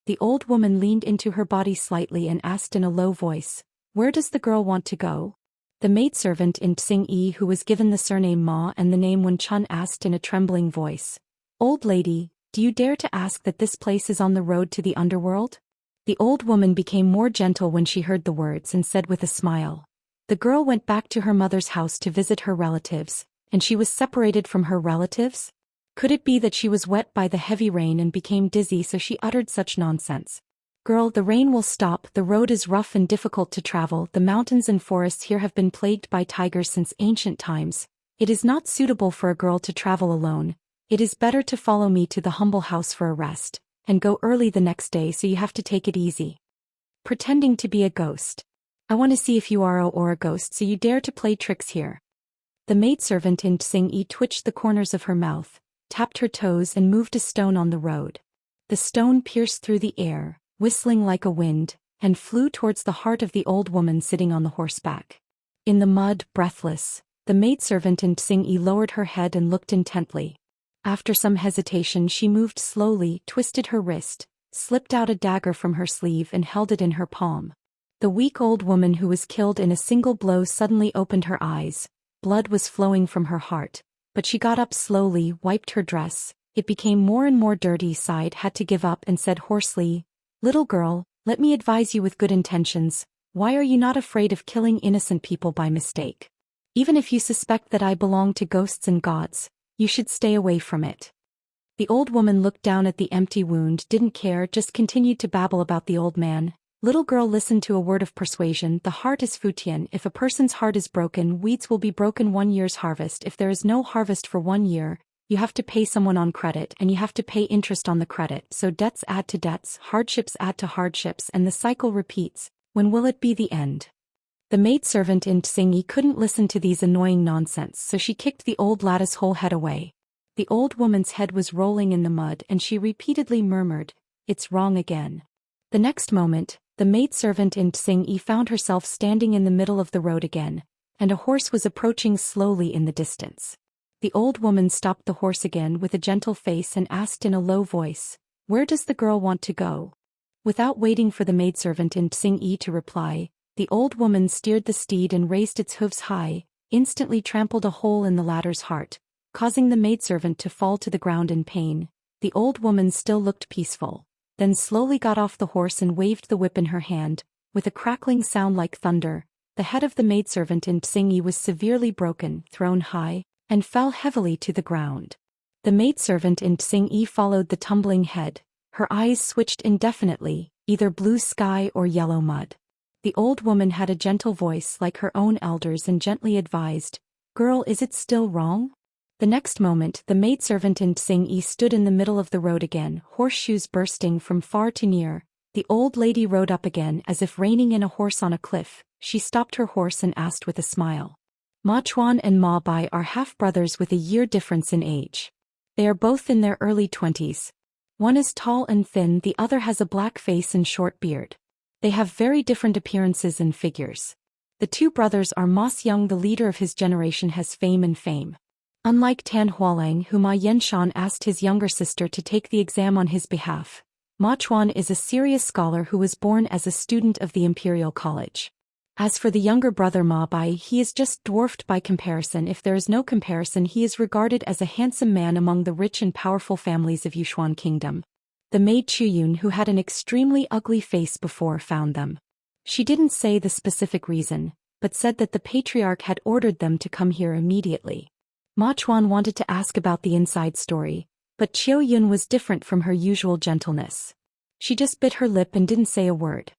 the old woman leaned into her body slightly and asked in a low voice, "Where does the girl want to go?" The maidservant in Tsing-yi, who was given the surname Ma and the name Wen Chun, asked in a trembling voice, "Old lady, do you dare to ask that this place is on the road to the underworld?" The old woman became more gentle when she heard the words and said with a smile, "The girl went back to her mother's house to visit her relatives, and she was separated from her relatives? Could it be that she was wet by the heavy rain and became dizzy, so she uttered such nonsense? Girl, the rain will stop, the road is rough and difficult to travel, the mountains and forests here have been plagued by tigers since ancient times. It is not suitable for a girl to travel alone. It is better to follow me to the humble house for a rest, and go early the next day, so you have to take it easy." Pretending to be a ghost. "I want to see if you are a ghost, so you dare to play tricks here." The maidservant in Tsing-yi twitched the corners of her mouth, tapped her toes and moved a stone on the road. The stone pierced through the air, whistling like a wind, and flew towards the heart of the old woman sitting on the horseback. In the mud, breathless, the maidservant in Tsing-yi lowered her head and looked intently. After some hesitation she moved slowly, twisted her wrist, slipped out a dagger from her sleeve and held it in her palm. The weak old woman who was killed in a single blow suddenly opened her eyes. Blood was flowing from her heart, but she got up slowly, wiped her dress. It became more and more dirty, sighed, had to give up and said hoarsely, "Little girl, let me advise you with good intentions. Why are you not afraid of killing innocent people by mistake? Even if you suspect that I belong to ghosts and gods, you should stay away from it." The old woman looked down at the empty wound, didn't care, just continued to babble about the old man. "Little girl, listen to a word of persuasion. The heart is Futian. If a person's heart is broken, weeds will be broken 1 year's harvest. If there is no harvest for 1 year, you have to pay someone on credit, and you have to pay interest on the credit, so debts add to debts, hardships add to hardships, and the cycle repeats. When will it be the end?" The maidservant in Tsing-yi couldn't listen to these annoying nonsense, so she kicked the old lattice whole head away. The old woman's head was rolling in the mud and she repeatedly murmured, "It's wrong again." The next moment, the maidservant in Tsing-yi found herself standing in the middle of the road again, and a horse was approaching slowly in the distance. The old woman stopped the horse again with a gentle face and asked in a low voice, "Where does the girl want to go?" Without waiting for the maidservant in Tsing-yi to reply, the old woman steered the steed and raised its hooves high, instantly trampled a hole in the latter's heart, causing the maidservant to fall to the ground in pain. The old woman still looked peaceful, then slowly got off the horse and waved the whip in her hand. With a crackling sound like thunder, the head of the maidservant in Tsing-yi was severely broken, thrown high, and fell heavily to the ground. The maidservant in Tsing-yi followed the tumbling head. Her eyes switched indefinitely, either blue sky or yellow mud. The old woman had a gentle voice like her own elders and gently advised, "Girl, is it still wrong?" The next moment the maidservant in Tsing-yi stood in the middle of the road again, horseshoes bursting from far to near. The old lady rode up again as if reining in a horse on a cliff. She stopped her horse and asked with a smile. Ma Chuan and Ma Bai are half-brothers with a year difference in age. They are both in their early 20s. One is tall and thin, the other has a black face and short beard. They have very different appearances and figures. The two brothers are Ma Xiang, the leader of his generation, has fame and fame. Unlike Tan Hualang, who Ma Yenshan asked his younger sister to take the exam on his behalf, Ma Chuan is a serious scholar who was born as a student of the Imperial College. As for the younger brother Ma Bai, he is just dwarfed by comparison. If there is no comparison, he is regarded as a handsome man among the rich and powerful families of Yushuan Kingdom. the maid Chuyun, who had an extremely ugly face before, found them. She didn't say the specific reason, but said that the patriarch had ordered them to come here immediately. Ma Chuan wanted to ask about the inside story, but Chuyun was different from her usual gentleness. She just bit her lip and didn't say a word.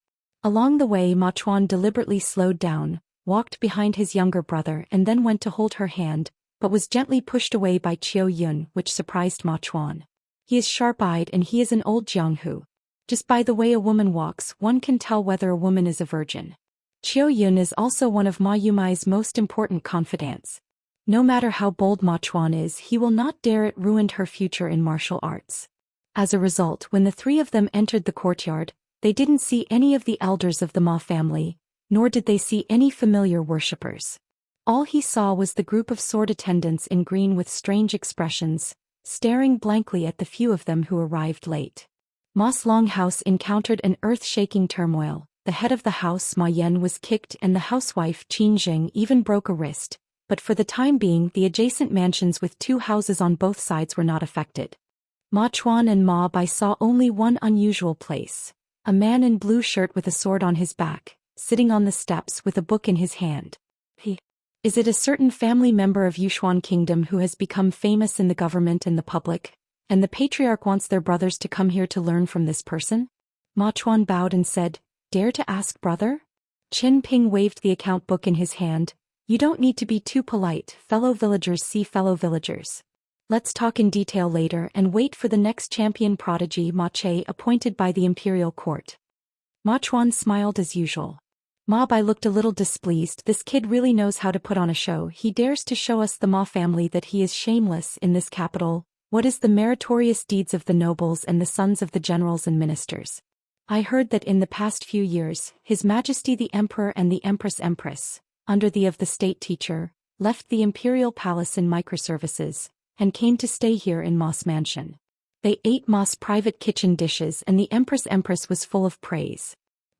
Along the way, Ma Chuan deliberately slowed down, walked behind his younger brother and then went to hold her hand, but was gently pushed away by Chuyun, which surprised Ma Chuan. He is sharp-eyed and he is an old Jianghu. Just by the way a woman walks, one can tell whether a woman is a virgin. Chuyun is also one of Ma Yumai's most important confidants. No matter how bold Ma Chuan is, he will not dare it ruin her future in martial arts. As a result, when the three of them entered the courtyard, they didn't see any of the elders of the Ma family, nor did they see any familiar worshippers. All he saw was the group of sword attendants in green with strange expressions, staring blankly at the few of them who arrived late. Ma's longhouse encountered an earth-shaking turmoil. The head of the house, Ma Yan, was kicked and the housewife, Qin Zheng, even broke a wrist, but for the time being the adjacent mansions with two houses on both sides were not affected. Ma Chuan and Ma Bai saw only one unusual place. A man in blue shirt with a sword on his back, sitting on the steps with a book in his hand. Is it a certain family member of Yushuan Kingdom who has become famous in the government and the public, and the patriarch wants their brothers to come here to learn from this person? Ma Chuan bowed and said, "Dare to ask, brother?" Qin Ping waved the account book in his hand. "You don't need to be too polite, fellow villagers see fellow villagers. Let's talk in detail later and wait for the next champion prodigy Ma Che appointed by the imperial court." Ma Chuan smiled as usual. Ma Bai looked a little displeased. This kid really knows how to put on a show. He dares to show us the Ma family that he is shameless in this capital. What is the meritorious deeds of the nobles and the sons of the generals and ministers? I heard that in the past few years, His Majesty the Emperor and the Empress, under the of the state teacher, left the imperial palace in microservices, and came to stay here in Ma's mansion. They ate Ma's private kitchen dishes and the Empress was full of praise.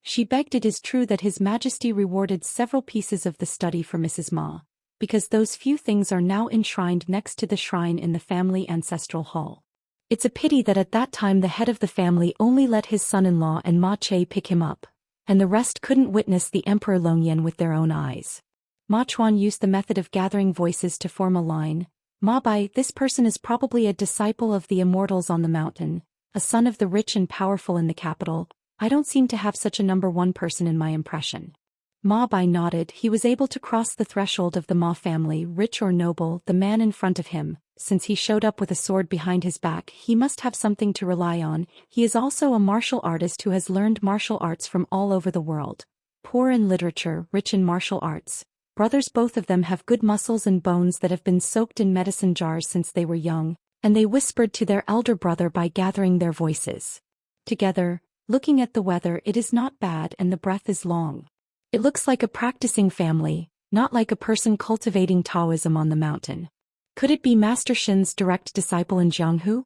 She begged it is true that His Majesty rewarded several pieces of the study for Mrs. Ma, because those few things are now enshrined next to the shrine in the family ancestral hall. It's a pity that at that time the head of the family only let his son-in-law and Ma Che pick him up, and the rest couldn't witness the Emperor Longyan with their own eyes. Ma Chuan used the method of gathering voices to form a line. Ma Bai, this person is probably a disciple of the Immortals on the mountain, a son of the rich and powerful in the capital. I don't seem to have such a number one person in my impression. Ma Bai nodded. He was able to cross the threshold of the Ma family, rich or noble. The man in front of him, since he showed up with a sword behind his back, he must have something to rely on. He is also a martial artist who has learned martial arts from all over the world. Poor in literature, rich in martial arts. Brothers, both of them have good muscles and bones that have been soaked in medicine jars since they were young, and they whispered to their elder brother by gathering their voices. Together, looking at the weather, it is not bad and the breath is long. It looks like a practicing family, not like a person cultivating Taoism on the mountain. Could it be Master Shin's direct disciple in Jianghu?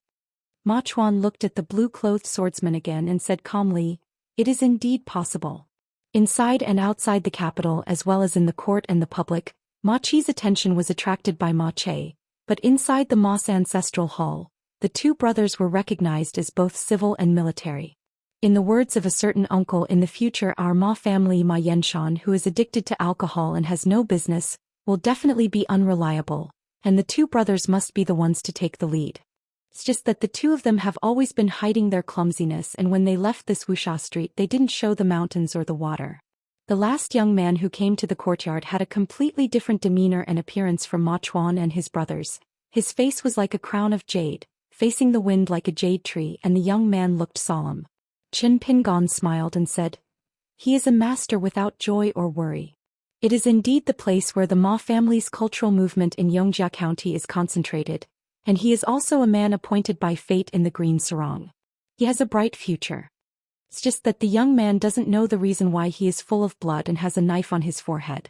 Ma Chuan looked at the blue-clothed swordsman again and said calmly, "It is indeed possible." Inside and outside the capital as well as in the court and the public, Ma Chi's attention was attracted by Ma Che, but inside the Ma's ancestral hall, the two brothers were recognized as both civil and military. In the words of a certain uncle, in the future our Ma family, Ma Yenshan, who is addicted to alcohol and has no business, will definitely be unreliable, and the two brothers must be the ones to take the lead. It's just that the two of them have always been hiding their clumsiness, and when they left this Wuxia street they didn't show the mountains or the water. The last young man who came to the courtyard had a completely different demeanor and appearance from Ma Chuan and his brothers. His face was like a crown of jade, facing the wind like a jade tree, and the young man looked solemn. Qin Pingon smiled and said, "He is a master without joy or worry." It is indeed the place where the Ma family's cultural movement in Yongjia County is concentrated, and he is also a man appointed by fate in the Green Sarong. He has a bright future. It's just that the young man doesn't know the reason why he is full of blood and has a knife on his forehead.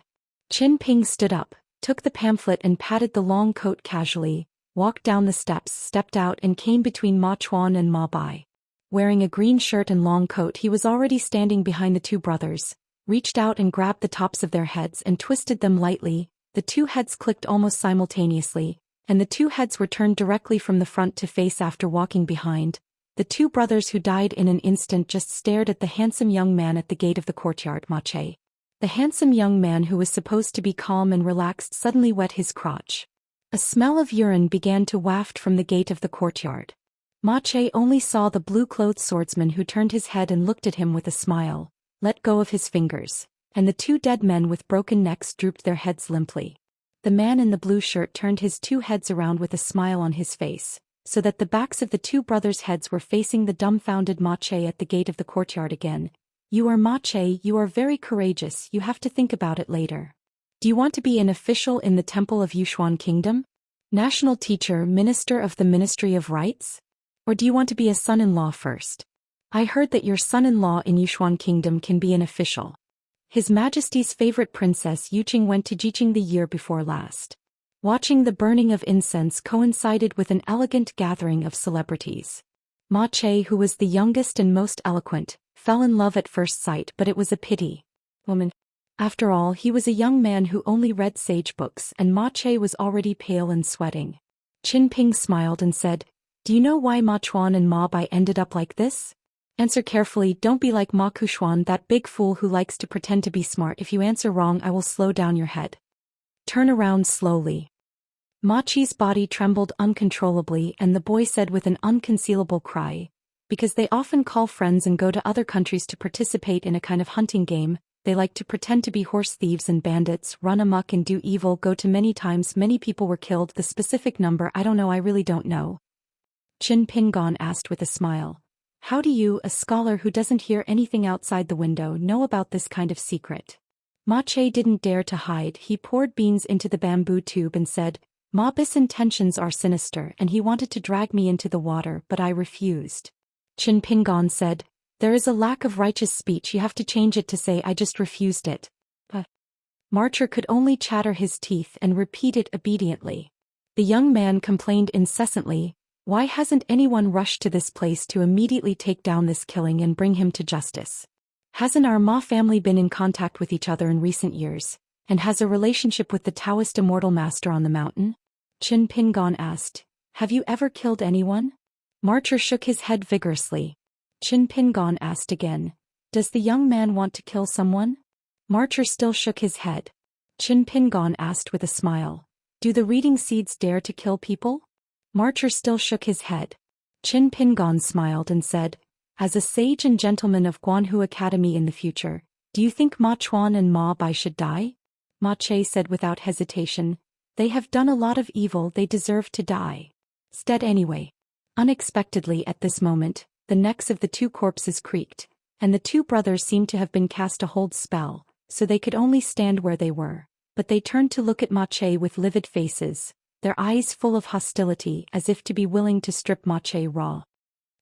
Qin Ping stood up, took the pamphlet and patted the long coat casually, walked down the steps, stepped out and came between Ma Chuan and Ma Bai. Wearing a green shirt and long coat, he was already standing behind the two brothers, reached out and grabbed the tops of their heads and twisted them lightly. The two heads clicked almost simultaneously, and the two heads were turned directly from the front to face after walking behind. The two brothers who died in an instant just stared at the handsome young man at the gate of the courtyard. Ma Che. The handsome young man who was supposed to be calm and relaxed suddenly wet his crotch. A smell of urine began to waft from the gate of the courtyard. Ma Che only saw the blue-clothed swordsman who turned his head and looked at him with a smile, let go of his fingers, and the two dead men with broken necks drooped their heads limply. The man in the blue shirt turned his two heads around with a smile on his face, so that the backs of the two brothers' heads were facing the dumbfounded Ma Che at the gate of the courtyard again. You are Ma Che, you are very courageous, you have to think about it later. Do you want to be an official in the Temple of Yushuan Kingdom? National teacher, minister of the Ministry of Rights? Or do you want to be a son-in-law first? I heard that your son-in-law in Yushuan Kingdom can be an official. His Majesty's favorite princess Yuqing went to Jiqing the year before last. Watching the burning of incense coincided with an elegant gathering of celebrities. Ma Che, who was the youngest and most eloquent, fell in love at first sight, but it was a pity. Woman. After all, he was a young man who only read sage books, and Ma Che was already pale and sweating. Qin Ping smiled and said, Do you know why Ma Chuan and Ma Bai ended up like this? Answer carefully, don't be like Ma Kushuan, that big fool who likes to pretend to be smart. If you answer wrong, I will slow down your head. Turn around slowly. Ma Chi's body trembled uncontrollably, and the boy said with an unconcealable cry, because they often call friends and go to other countries to participate in a kind of hunting game, they like to pretend to be horse thieves and bandits, run amok and do evil, go to many times, many people were killed, the specific number I don't know, I really don't know. Qin Pingon asked with a smile. How do you, a scholar who doesn't hear anything outside the window, know about this kind of secret? Ma Che didn't dare to hide, he poured beans into the bamboo tube and said, Ma Bai's intentions are sinister and he wanted to drag me into the water, but I refused. Qin Pingon said, There is a lack of righteous speech, you have to change it to say I just refused it. Marcher could only chatter his teeth and repeat it obediently. The young man complained incessantly, Why hasn't anyone rushed to this place to immediately take down this killing and bring him to justice? Hasn't our Ma family been in contact with each other in recent years, and has a relationship with the Daoist Immortal Master on the mountain? Qin Pingon asked, Have you ever killed anyone? Marcher shook his head vigorously. Qin Pingon asked again, Does the young man want to kill someone? Marcher still shook his head. Qin Pingon asked with a smile, Do the reading seeds dare to kill people? Marcher still shook his head. Qin Pingon smiled and said, As a sage and gentleman of Guanhu Academy in the future, do you think Ma Chuan and Ma Bai should die? Ma Che said without hesitation, They have done a lot of evil, they deserve to die. Stead anyway. Unexpectedly at this moment, the necks of the two corpses creaked, and the two brothers seemed to have been cast a hold spell, so they could only stand where they were, but they turned to look at Ma Che with livid faces, their eyes full of hostility as if to be willing to strip Ma Che raw.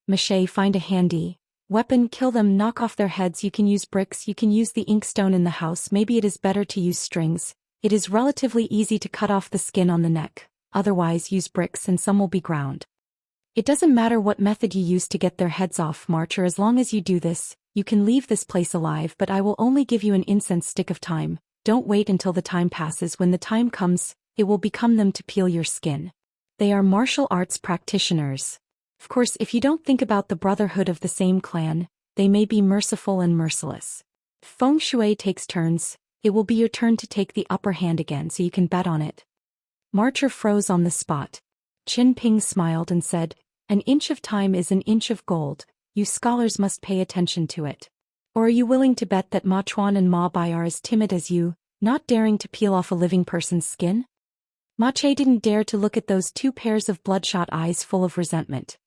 Ma Che, find a handy weapon, kill them, knock off their heads, you can use bricks, you can use the inkstone in the house, maybe it is better to use strings, it is relatively easy to cut off the skin on the neck, otherwise use bricks and some will be ground. It doesn't matter what method you use to get their heads off, Marcher, as long as you do this, you can leave this place alive, but I will only give you an incense stick of time, don't wait until the time passes, when the time comes, it will become them to peel your skin. They are martial arts practitioners. Of course, if you don't think about the brotherhood of the same clan, they may be merciful and merciless. If Feng Shui takes turns, it will be your turn to take the upper hand again, so you can bet on it. Marcher froze on the spot. Qin Ping smiled and said, An inch of time is an inch of gold, you scholars must pay attention to it. Or are you willing to bet that Ma Chuan and Ma Bai are as timid as you, not daring to peel off a living person's skin? Ma Che didn't dare to look at those two pairs of bloodshot eyes full of resentment.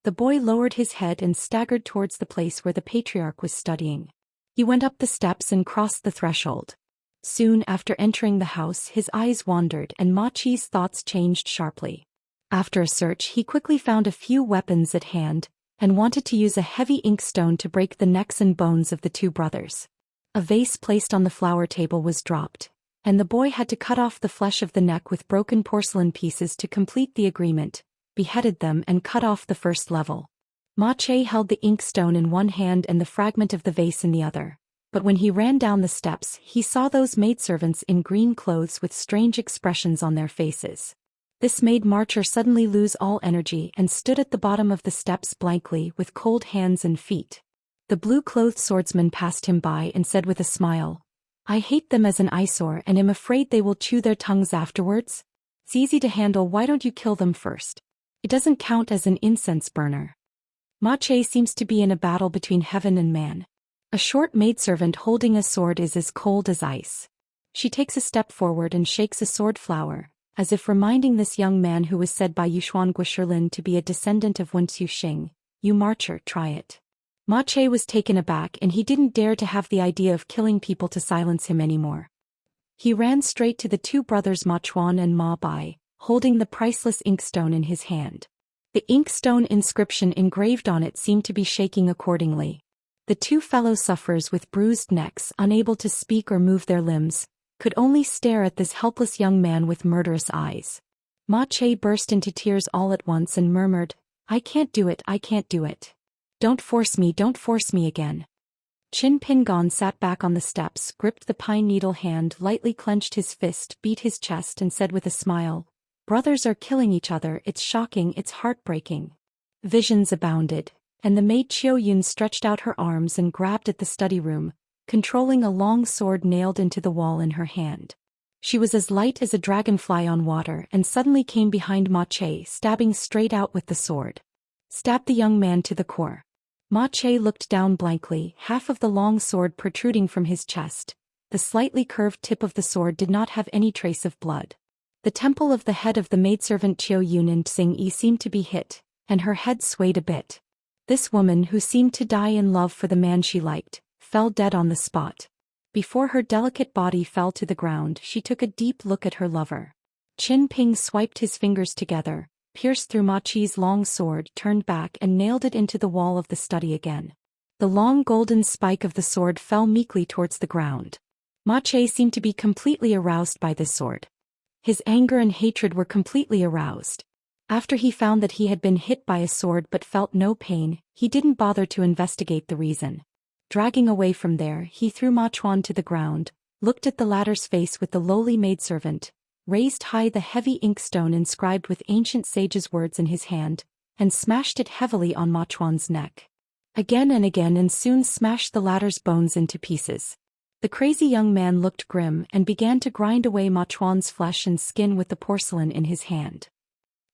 The boy lowered his head and staggered towards the place where the patriarch was studying. He went up the steps and crossed the threshold. Soon after entering the house, his eyes wandered and Ma Chi's thoughts changed sharply. After a search, he quickly found a few weapons at hand, and wanted to use a heavy inkstone to break the necks and bones of the two brothers. A vase placed on the flower table was dropped, and the boy had to cut off the flesh of the neck with broken porcelain pieces to complete the agreement, beheaded them and cut off the first level. Ma Che held the inkstone in one hand and the fragment of the vase in the other, but when he ran down the steps, he saw those maidservants in green clothes with strange expressions on their faces. This made Marcher suddenly lose all energy and stood at the bottom of the steps blankly with cold hands and feet. The blue-clothed swordsman passed him by and said with a smile, "I hate them as an eyesore and am afraid they will chew their tongues afterwards. It's easy to handle, why don't you kill them first? It doesn't count as an incense burner." Ma Che seems to be in a battle between heaven and man. A short maidservant holding a sword is as cold as ice. She takes a step forward and shakes a sword flower, as if reminding this young man who was said by Yushuan Guishilin to be a descendant of Wenxiu Xing, "You Marcher, try it." Ma Che was taken aback and he didn't dare to have the idea of killing people to silence him anymore. He ran straight to the two brothers Ma Chuan and Ma Bai, holding the priceless inkstone in his hand. The inkstone inscription engraved on it seemed to be shaking accordingly. The two fellow sufferers with bruised necks, unable to speak or move their limbs, could only stare at this helpless young man with murderous eyes. Ma Che burst into tears all at once and murmured, "I can't do it, I can't do it. Don't force me again." Qin Pingon sat back on the steps, gripped the pine needle hand, lightly clenched his fist, beat his chest and said with a smile, "Brothers are killing each other, it's shocking, it's heartbreaking." Visions abounded, and the maid Qiu Yun stretched out her arms and grabbed at the study room, controlling a long sword nailed into the wall in her hand. She was as light as a dragonfly on water and suddenly came behind Ma Che, stabbing straight out with the sword. Stabbed the young man to the core. Ma Che looked down blankly, half of the long sword protruding from his chest. The slightly curved tip of the sword did not have any trace of blood. The temple of the head of the maidservant Qiu Yun and Xing Yi seemed to be hit, and her head swayed a bit. This woman, who seemed to die in love for the man she liked, fell dead on the spot. Before her delicate body fell to the ground, she took a deep look at her lover. Qin Ping swiped his fingers together, pierced through Ma Chi's long sword, turned back and nailed it into the wall of the study again. The long golden spike of the sword fell meekly towards the ground. Ma Che seemed to be completely aroused by this sword. His anger and hatred were completely aroused. After he found that he had been hit by a sword but felt no pain, he didn't bother to investigate the reason. Dragging away from there, he threw Ma Chuan to the ground, looked at the latter's face with the lowly maidservant, raised high the heavy inkstone inscribed with ancient sages' words in his hand, and smashed it heavily on Ma Chuan's neck. Again and soon smashed the latter's bones into pieces. The crazy young man looked grim and began to grind away Ma Chuan's flesh and skin with the porcelain in his hand.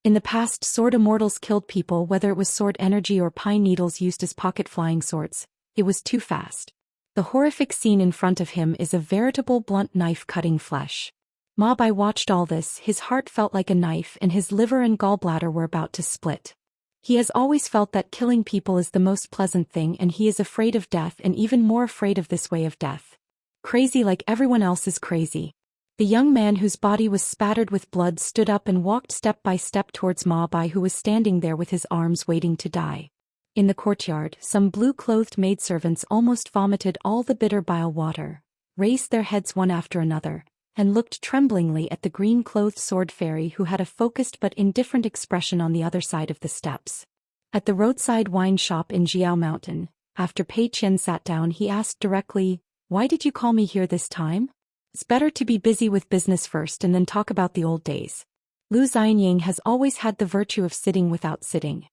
In the past, sword immortals killed people whether it was sword energy or pine needles used as pocket flying swords. It was too fast. The horrific scene in front of him is a veritable blunt knife cutting flesh. Ma Bai watched all this, his heart felt like a knife and his liver and gallbladder were about to split. He has always felt that killing people is the most pleasant thing and he is afraid of death and even more afraid of this way of death. Crazy like everyone else is crazy. The young man whose body was spattered with blood stood up and walked step by step towards Ma Bai, who was standing there with his arms waiting to die. In the courtyard, some blue-clothed maidservants almost vomited all the bitter bile water, raised their heads one after another, and looked tremblingly at the green-clothed sword fairy who had a focused but indifferent expression on the other side of the steps. At the roadside wine shop in Jiao Mountain, after Pei Qian sat down, he asked directly, "Why did you call me here this time? It's better to be busy with business first and then talk about the old days." Lu Xianying has always had the virtue of sitting without sitting.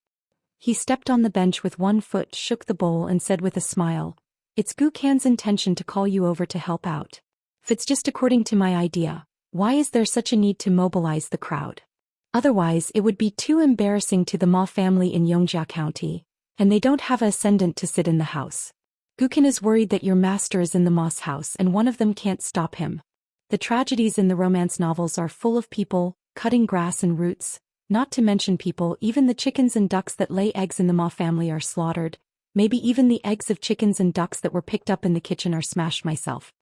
He stepped on the bench with one foot, shook the bowl and said with a smile, "It's Gu Kan's intention to call you over to help out. If it's just according to my idea, why is there such a need to mobilize the crowd? Otherwise it would be too embarrassing to the Ma family in Yongjia County, and they don't have an ascendant to sit in the house. Gukin is worried that your master is in the Ma's house and one of them can't stop him. The tragedies in the romance novels are full of people, cutting grass and roots, not to mention people, even the chickens and ducks that lay eggs in the Ma family are slaughtered, maybe even the eggs of chickens and ducks that were picked up in the kitchen are smashed myself."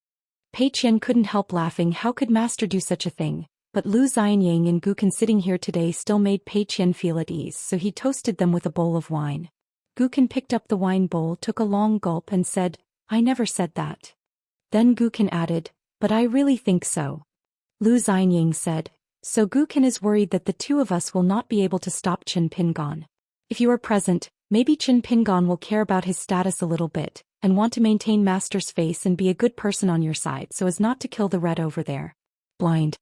Pei Qian couldn't help laughing. How could master do such a thing? But Lu Xianying and Gukin sitting here today still made Pei Qian feel at ease, so he toasted them with a bowl of wine. Gukin picked up the wine bowl, took a long gulp and said, "I never said that." Then Gukin added, "But I really think so." Lu Xianying said, "So Gukin is worried that the two of us will not be able to stop Qin Pingon. If you are present, maybe Qin Pingon will care about his status a little bit, and want to maintain master's face and be a good person on your side so as not to kill the red over there. Blind."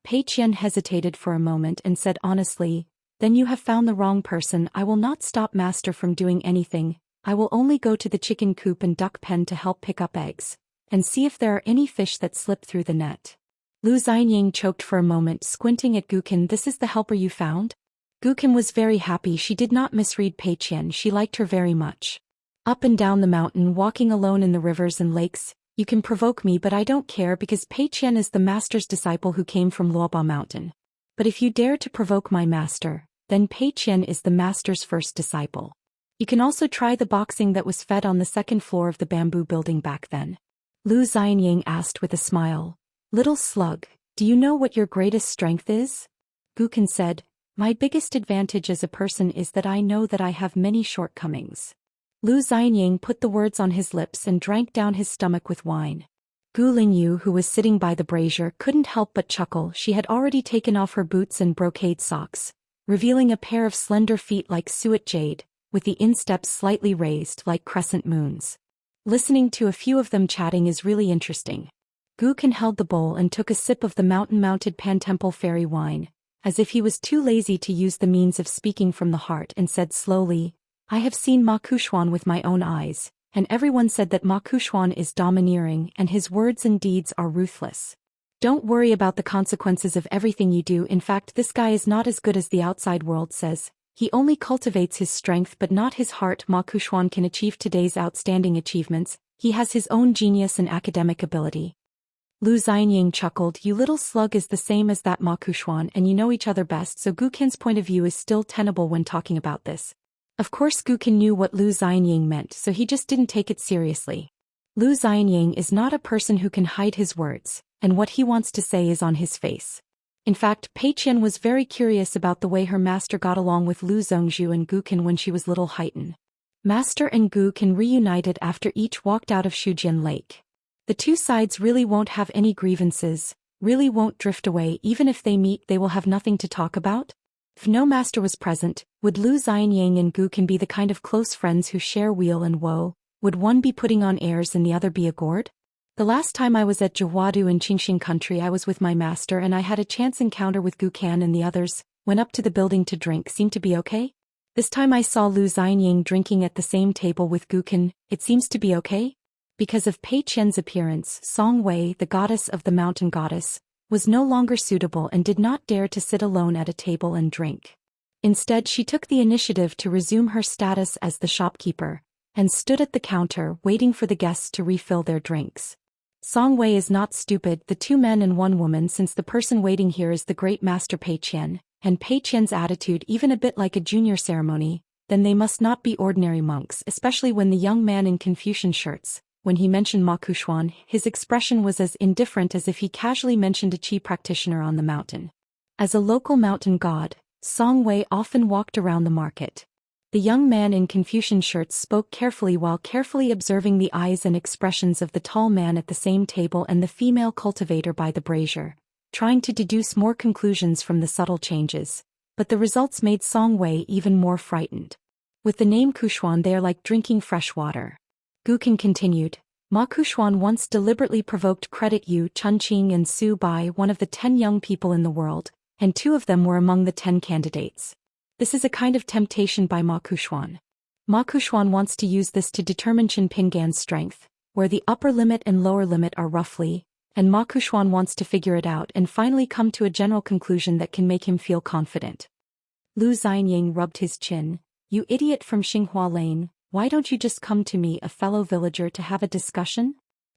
Pei Qian hesitated for a moment and said honestly, "Then you have found the wrong person. I will not stop master from doing anything. I will only go to the chicken coop and duck pen to help pick up eggs, and see if there are any fish that slip through the net." Lu Xianying choked for a moment, squinting at Gukin. "This is the helper you found?" Gukin was very happy. She did not misread Pei Qian. She liked her very much. "Up and down the mountain, walking alone in the rivers and lakes, you can provoke me, but I don't care because Pei Qian is the master's disciple who came from Luoba Mountain. But if you dare to provoke my master, then Pei Qian is the master's first disciple. You can also try the boxing that was fed on the second floor of the bamboo building back then." Lu Xianying asked with a smile. "Little slug, do you know what your greatest strength is?" Gukin said, "My biggest advantage as a person is that I know that I have many shortcomings." Lu Xianying put the words on his lips and drank down his stomach with wine. Gu Lingyu, who was sitting by the brazier, couldn't help but chuckle. She had already taken off her boots and brocade socks, revealing a pair of slender feet like suet jade, with the insteps slightly raised like crescent moons. Listening to a few of them chatting is really interesting. Gukin held the bowl and took a sip of the mountain-mounted Pan-Temple fairy wine, as if he was too lazy to use the means of speaking from the heart, and said slowly, "I have seen Ma Kuxuan with my own eyes, and everyone said that Ma Kuxuan is domineering and his words and deeds are ruthless. Don't worry about the consequences of everything you do. In fact, this guy is not as good as the outside world says. He only cultivates his strength but not his heart. Ma Kuxuan can achieve today's outstanding achievements. He has his own genius and academic ability." Lu Xianying chuckled. "You little slug is the same as that Ma Kuxuan, and you know each other best, so Gukin's point of view is still tenable when talking about this." Of course Gukin knew what Lu Xianying meant, so he just didn't take it seriously. Lu Xianying is not a person who can hide his words, and what he wants to say is on his face. In fact, Pei Qian was very curious about the way her master got along with Lu Zongzhu and Gukin when she was little Heighten. Master and Gukin reunited after each walked out of Shujian Lake. The two sides really won't have any grievances, really won't drift away. Even if they meet, they will have nothing to talk about. If no master was present, would Lu Xianying and Gukin be the kind of close friends who share weal and woe? Would one be putting on airs and the other be a gourd? "The last time I was at Jihuadu in Qingxing country, I was with my master and I had a chance encounter with Gukan and the others, went up to the building to drink. Seemed to be okay. This time I saw Lu Xianying drinking at the same table with Gukan. It seems to be okay." Because of Pei Qian's appearance, Song Wei, the goddess of the mountain goddess, was no longer suitable and did not dare to sit alone at a table and drink. Instead, she took the initiative to resume her status as the shopkeeper, and stood at the counter waiting for the guests to refill their drinks. Song Wei is not stupid, the two men and one woman, since the person waiting here is the great master Pei Qian, and Pei Qian's attitude even a bit like a junior ceremony, then they must not be ordinary monks, especially when the young man in Confucian shirts, when he mentioned Ma Kuxuan, his expression was as indifferent as if he casually mentioned a chi practitioner on the mountain. As a local mountain god, Song Wei often walked around the market. The young man in Confucian shirts spoke carefully while carefully observing the eyes and expressions of the tall man at the same table and the female cultivator by the brazier, trying to deduce more conclusions from the subtle changes. But the results made Song Wei even more frightened. With the name Kuxuan, they are like drinking fresh water. Gukin continued, "Ma Kuxuan once deliberately provoked Credit Yu, Chunqing and Su Bai, one of the 10 young people in the world, and 2 of them were among the 10 candidates. This is a kind of temptation by Ma Kuxuan. Ma Kuxuan wants to use this to determine Chen Pingan's strength, where the upper limit and lower limit are roughly, and Ma Kuxuan wants to figure it out and finally come to a general conclusion that can make him feel confident." Lu Xianying rubbed his chin. "You idiot from Xinghua Lane, why don't you just come to me, a fellow villager, to have a discussion?"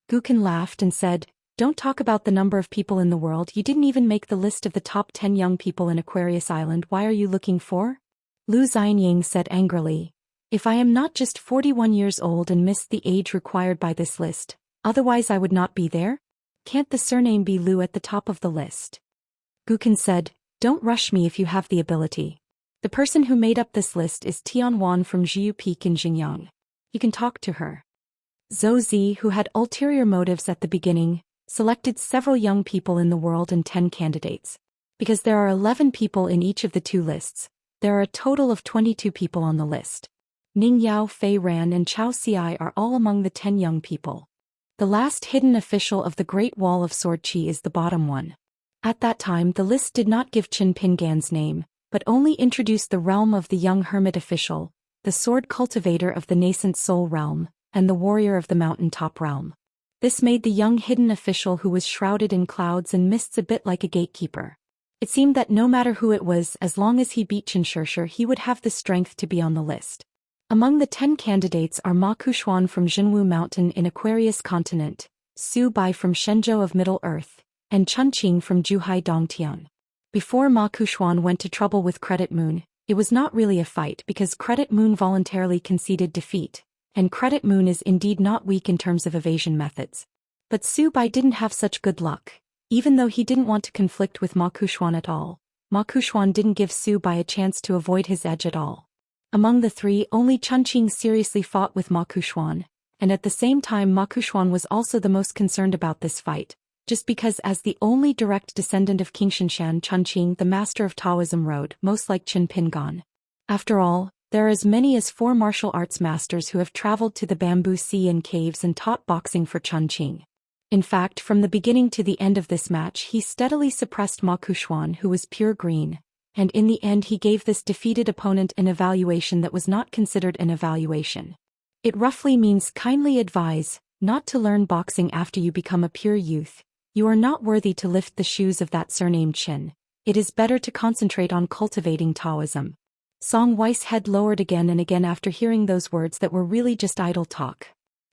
Gukin laughed and said, "Don't talk about the number of people in the world. You didn't even make the list of the top 10 young people in Aquarius Island. Why are you looking for?" Lu Xianying said angrily, "If I am not just 41 years old and missed the age required by this list, otherwise I would not be there? Can't the surname be Lu at the top of the list?" Gukin said, "Don't rush me if you have the ability. The person who made up this list is Tianwan from Jiu Peak in Xinjiang. You can talk to her." Zhou Zi, who had ulterior motives at the beginning, selected several young people in the world and 10 candidates. Because there are 11 people in each of the 2 lists, there are a total of 22 people on the list. Ning Yao, Fei Ran and Chao Xiai are all among the 10 young people. The last hidden official of the Great Wall of Sword Qi is the bottom one. At that time the list did not give Qin Pingan's name, but only introduced the realm of the young hermit official, the sword cultivator of the nascent soul realm, and the warrior of the mountaintop realm. This made the young hidden official who was shrouded in clouds and mists a bit like a gatekeeper. It seemed that no matter who it was, as long as he beat Xianxia, he would have the strength to be on the list. Among the 10 candidates are Ma Kuxuan from Jinwu Mountain in Aquarius Continent, Su Bai from Shenzhou of Middle Earth, and Chunqing from Zhuhai Dongtian. Before Ma Kuxuan went to trouble with Credit Moon, it was not really a fight because Credit Moon voluntarily conceded defeat, and Credit Moon is indeed not weak in terms of evasion methods. But Su Bai didn't have such good luck. Even though he didn't want to conflict with Ma Kuxuan at all, Ma Kuxuan didn't give Su Bai a chance to avoid his edge at all. Among the three, only Chunqing seriously fought with Ma Kuxuan, and at the same time Ma Kuxuan was also the most concerned about this fight, just because as the only direct descendant of King Xianxia, Chunqing, the master of Taoism, rode most like Qin Pingan. After all, there are as many as 4 martial arts masters who have traveled to the Bamboo Sea and caves and taught boxing for Chunqing. In fact, from the beginning to the end of this match he steadily suppressed Ma Kuxuan, who was pure green, and in the end he gave this defeated opponent an evaluation that was not considered an evaluation. It roughly means kindly advise, not to learn boxing after you become a pure youth. You are not worthy to lift the shoes of that surnamed Qin. It is better to concentrate on cultivating Taoism. Song Wei's head lowered again and again after hearing those words that were really just idle talk,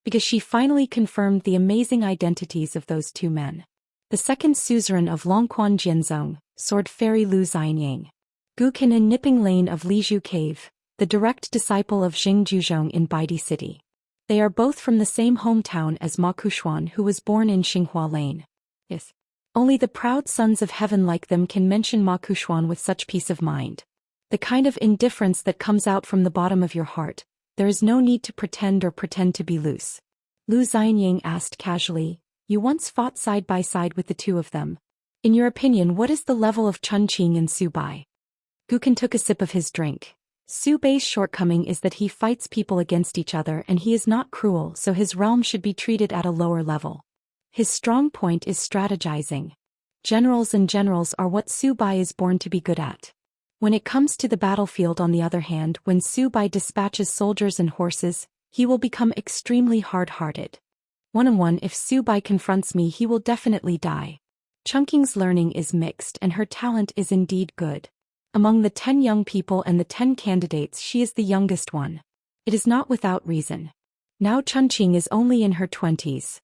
because she finally confirmed the amazing identities of those 2 men. The second suzerain of Longquan Jianzong, Sword Fairy Lu Xianyang. Guqin in Nipping Lane of Lizhu Cave, the direct disciple of Xing Juzhong in Baidi City. They are both from the same hometown as Ma Kuxuan, who was born in Xinghua Lane. Yes. Only the proud sons of heaven like them can mention Ma Kuxuan with such peace of mind. The kind of indifference that comes out from the bottom of your heart. There is no need to pretend to be loose. Lu Xianyang asked casually, you once fought side by side with the 2 of them. In your opinion, what is the level of Chunqing and Su Bai? Guqin took a sip of his drink. Su Bai's shortcoming is that he fights people against each other and he is not cruel, so his realm should be treated at a lower level. His strong point is strategizing. Generals are what Su Bai is born to be good at. When it comes to the battlefield, on the other hand, when Su Bai dispatches soldiers and horses, he will become extremely hard-hearted. One-on-one, if Su Bai confronts me, he will definitely die. Chunqing's learning is mixed and her talent is indeed good. Among the 10 young people and the 10 candidates, she is the youngest one. It is not without reason. Now Chunqing is only in her 20s.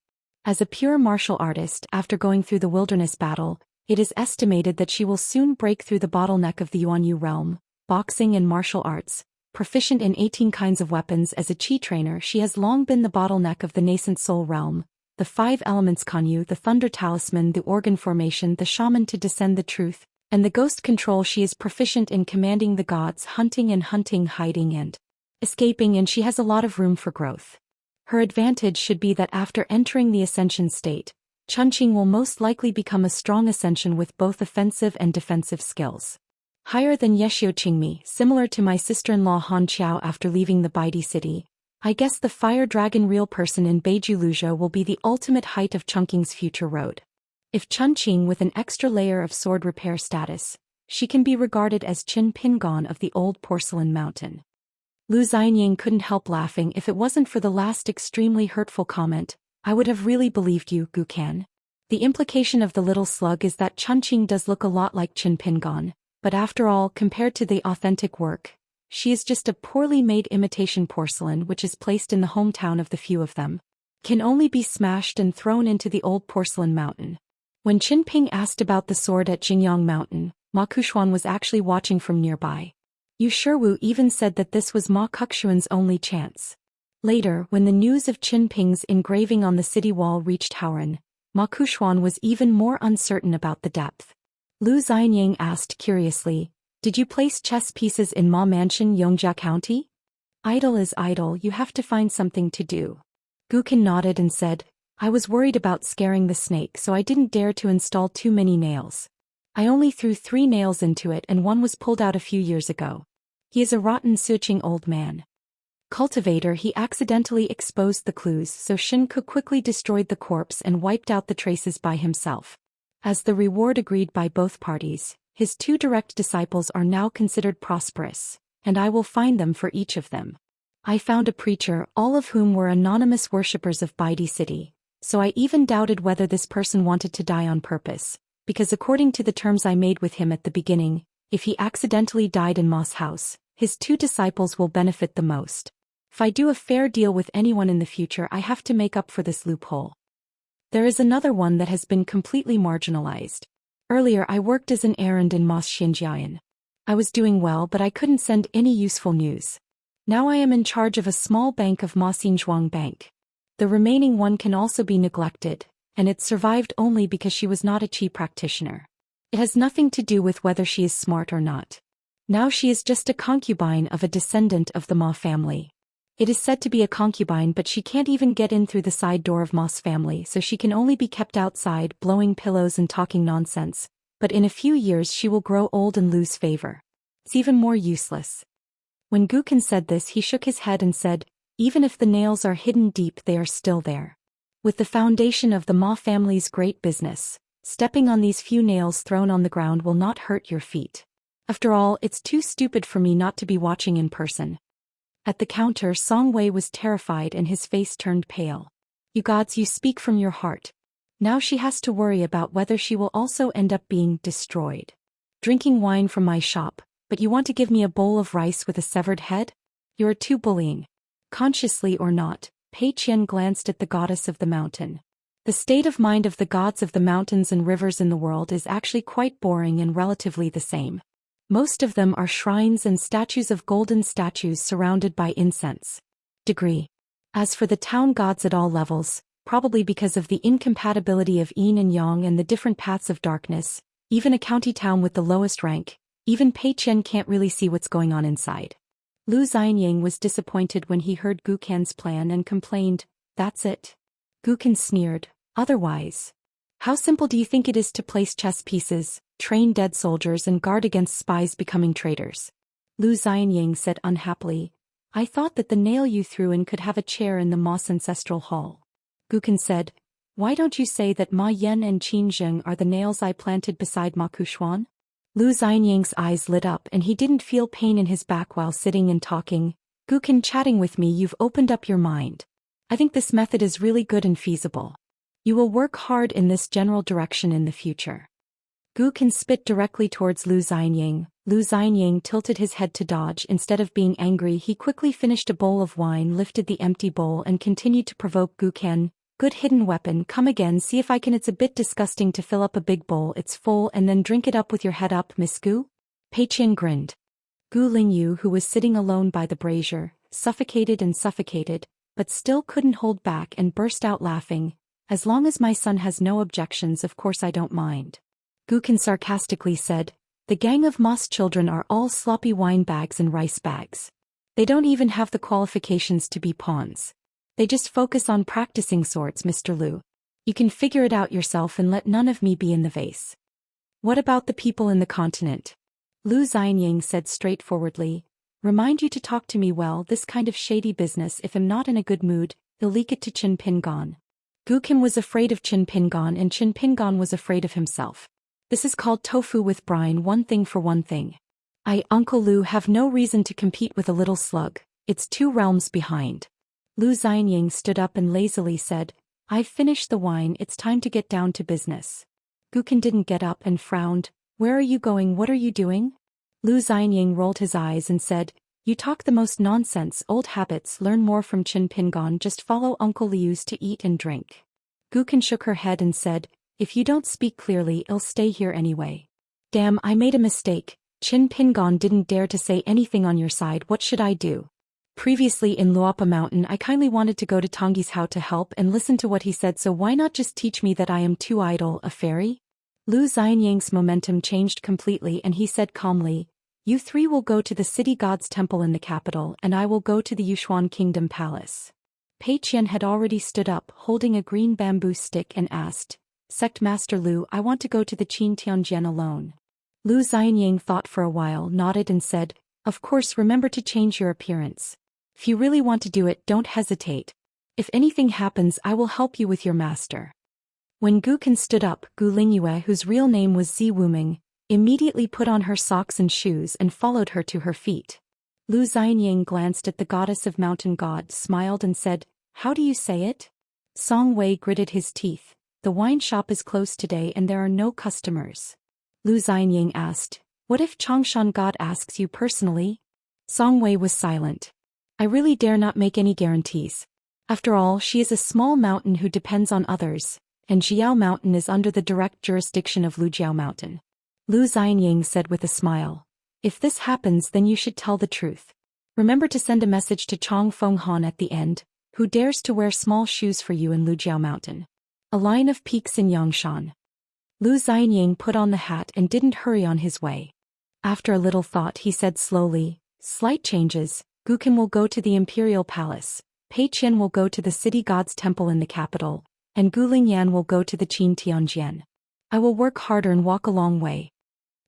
As a pure martial artist, after going through the wilderness battle, it is estimated that she will soon break through the bottleneck of the Yuanyu realm, boxing and martial arts. Proficient in 18 kinds of weapons as a chi trainer, she has long been the bottleneck of the nascent soul realm, the 5 elements Kanyu, the thunder talisman, the organ formation, the shaman to descend the truth, and the ghost control. She is proficient in commanding the gods, hunting, hiding and escaping, and she has a lot of room for growth. Her advantage should be that after entering the ascension state, Chunqing will most likely become a strong ascension with both offensive and defensive skills. Higher than Yexiu Qingmi, similar to my sister-in-law Han Qiao after leaving the Baidi City. I guess the fire dragon real person in Beiju Luzhou will be the ultimate height of Chunqing's future road. If Chunqing with an extra layer of sword repair status, she can be regarded as Qin Pingan of the old porcelain mountain. Lu Xianyang couldn't help laughing. If it wasn't for the last extremely hurtful comment, I would have really believed you, Guqin. The implication of the little slug is that Chunqing does look a lot like Qin Pingan, but after all, compared to the authentic work, she is just a poorly made imitation porcelain which is placed in the hometown of the few of them. Can only be smashed and thrown into the old porcelain mountain. When Qin Ping asked about the sword at Jingyang Mountain, Ma Kuxuan was actually watching from nearby. Yu Shiwu even said that this was Ma Kuxuan's only chance. Later, when the news of Qin Ping's engraving on the city wall reached Haoran, Ma Kuxuan was even more uncertain about the depth. Lu Xianyang asked curiously, did you place chess pieces in Ma Mansion, Yongjia County? Idle is idle, you have to find something to do. Guqin nodded and said, I was worried about scaring the snake, so I didn't dare to install too many nails. I only threw 3 nails into it and one was pulled out a few years ago. He is a rotten suching old man. Cultivator, he accidentally exposed the clues, so Shin Ku quickly destroyed the corpse and wiped out the traces by himself. As the reward agreed by both parties, his 2 direct disciples are now considered prosperous, and I will find them for each of them. I found a preacher, all of whom were anonymous worshippers of Baidi City, so I even doubted whether this person wanted to die on purpose, because according to the terms I made with him at the beginning, if he accidentally died in Ma's house, his 2 disciples will benefit the most. If I do a fair deal with anyone in the future, I have to make up for this loophole. There is another one that has been completely marginalized. Earlier I worked as an errand in Ma's Xianxia. I was doing well, but I couldn't send any useful news. Now I am in charge of a small bank of Ma Xinzhuang Bank. The remaining one can also be neglected, and it survived only because she was not a chi practitioner. It has nothing to do with whether she is smart or not. Now she is just a concubine of a descendant of the Ma family. It is said to be a concubine, but she can't even get in through the side door of Ma's family, so she can only be kept outside blowing pillows and talking nonsense, but in a few years she will grow old and lose favor. It's even more useless. When Gukin said this, he shook his head and said, even if the nails are hidden deep, they are still there. With the foundation of the Ma family's great business, stepping on these few nails thrown on the ground will not hurt your feet. After all, it's too stupid for me not to be watching in person. At the counter, Song Wei was terrified and his face turned pale. You gods, you speak from your heart. Now she has to worry about whether she will also end up being destroyed. Drinking wine from my shop, but you want to give me a bowl of rice with a severed head? You are too bullying. Consciously or not, Pei Qian glanced at the goddess of the mountain. The state of mind of the gods of the mountains and rivers in the world is actually quite boring and relatively the same. Most of them are shrines and statues of golden statues surrounded by incense. Degree. As for the town gods at all levels, probably because of the incompatibility of yin and yang and the different paths of darkness, even a county town with the lowest rank, even Pei Qian can't really see what's going on inside. Lu Xianying was disappointed when he heard Gukan's plan and complained, "That's it?" Gukan sneered, "Otherwise. How simple do you think it is to place chess pieces, train dead soldiers and guard against spies becoming traitors?" Lu Xianying said unhappily, "I thought that the nail you threw in could have a chair in the Ma's ancestral hall." Gukan said, "Why don't you say that Ma Yan and Qin Zheng are the nails I planted beside Ma Kushuan?" Lu Xianying's eyes lit up and he didn't feel pain in his back while sitting and talking. "Gukan, chatting with me, you've opened up your mind. I think this method is really good and feasible. You will work hard in this general direction in the future." Gukan spit directly towards Lu Xianying. Lu Xianying tilted his head to dodge. Instead of being angry, he quickly finished a bowl of wine, lifted the empty bowl and continued to provoke Gukan. "Good hidden weapon, come again, see if I can. It's a bit disgusting to fill up a big bowl, it's full, and then drink it up with your head up, Miss Gu?" Pei Qian grinned. Gu Lingyu, who was sitting alone by the brazier, suffocated and suffocated, but still couldn't hold back and burst out laughing. "As long as my son has no objections, of course I don't mind." Gukan sarcastically said, "The gang of Ma's children are all sloppy wine bags and rice bags. They don't even have the qualifications to be pawns. They just focus on practicing swords, Mr. Lu. You can figure it out yourself and let none of me be in the vase." "What about the people in the continent?" Lu Xianying said straightforwardly. "Remind you to talk to me well. This kind of shady business, if I'm not in a good mood, he'll leak it to Qin Pingon." Gukan was afraid of Qin Pingon and Qin Pingon was afraid of himself. This is called tofu with brine, one thing for one thing. I, Uncle Lu, have no reason to compete with a little slug. It's 2 realms behind. Lu Xianying stood up and lazily said, "I've finished the wine, it's time to get down to business." Gukan didn't get up and frowned. "Where are you going? What are you doing?" Lu Xianying rolled his eyes and said, "You talk the most nonsense, old habits, learn more from Qin Pingon, just follow Uncle Liu's to eat and drink." Gukan shook her head and said, "If you don't speak clearly, I'll stay here anyway." "Damn, I made a mistake. Qin Pingon didn't dare to say anything on your side. What should I do? Previously in Luapa Mountain, I kindly wanted to go to Tongyi's house to help and listen to what he said, so why not just teach me that I am too idle, a fairy?" Lu Xianying's momentum changed completely and he said calmly, "You 3 will go to the city god's temple in the capital and I will go to the Yushuan Kingdom Palace." Pei Qian had already stood up, holding a green bamboo stick and asked, "Sect Master Lu, I want to go to the Qin Tianjian alone." Lu Xianying thought for a while, nodded and said, "Of course, remember to change your appearance. If you really want to do it, don't hesitate. If anything happens, I will help you with your master." When Gukin stood up, Gu Lingyue, whose real name was Zi Wuming, immediately put on her socks and shoes and followed her to her feet. Lu Xianying glanced at the goddess of mountain god, smiled and said, "How do you say it?" Song Wei gritted his teeth. "The wine shop is closed today and there are no customers." Lu Xianying asked, "What if Changshan god asks you personally?" Song Wei was silent. "I really dare not make any guarantees. After all, she is a small mountain who depends on others, and Jiao Mountain is under the direct jurisdiction of Lujiao Mountain." Lu Xianying said with a smile, "If this happens, then you should tell the truth. Remember to send a message to Chong Feng Han at the end, who dares to wear small shoes for you in Lujiao Mountain. A line of peaks in Yangshan." Lu Xianying put on the hat and didn't hurry on his way. After a little thought, he said slowly, "Slight changes. Gukin will go to the Imperial Palace, Pei Qian will go to the City God's Temple in the capital, and Gu Lingyan will go to the Qin Tianjian. I will work harder and walk a long way."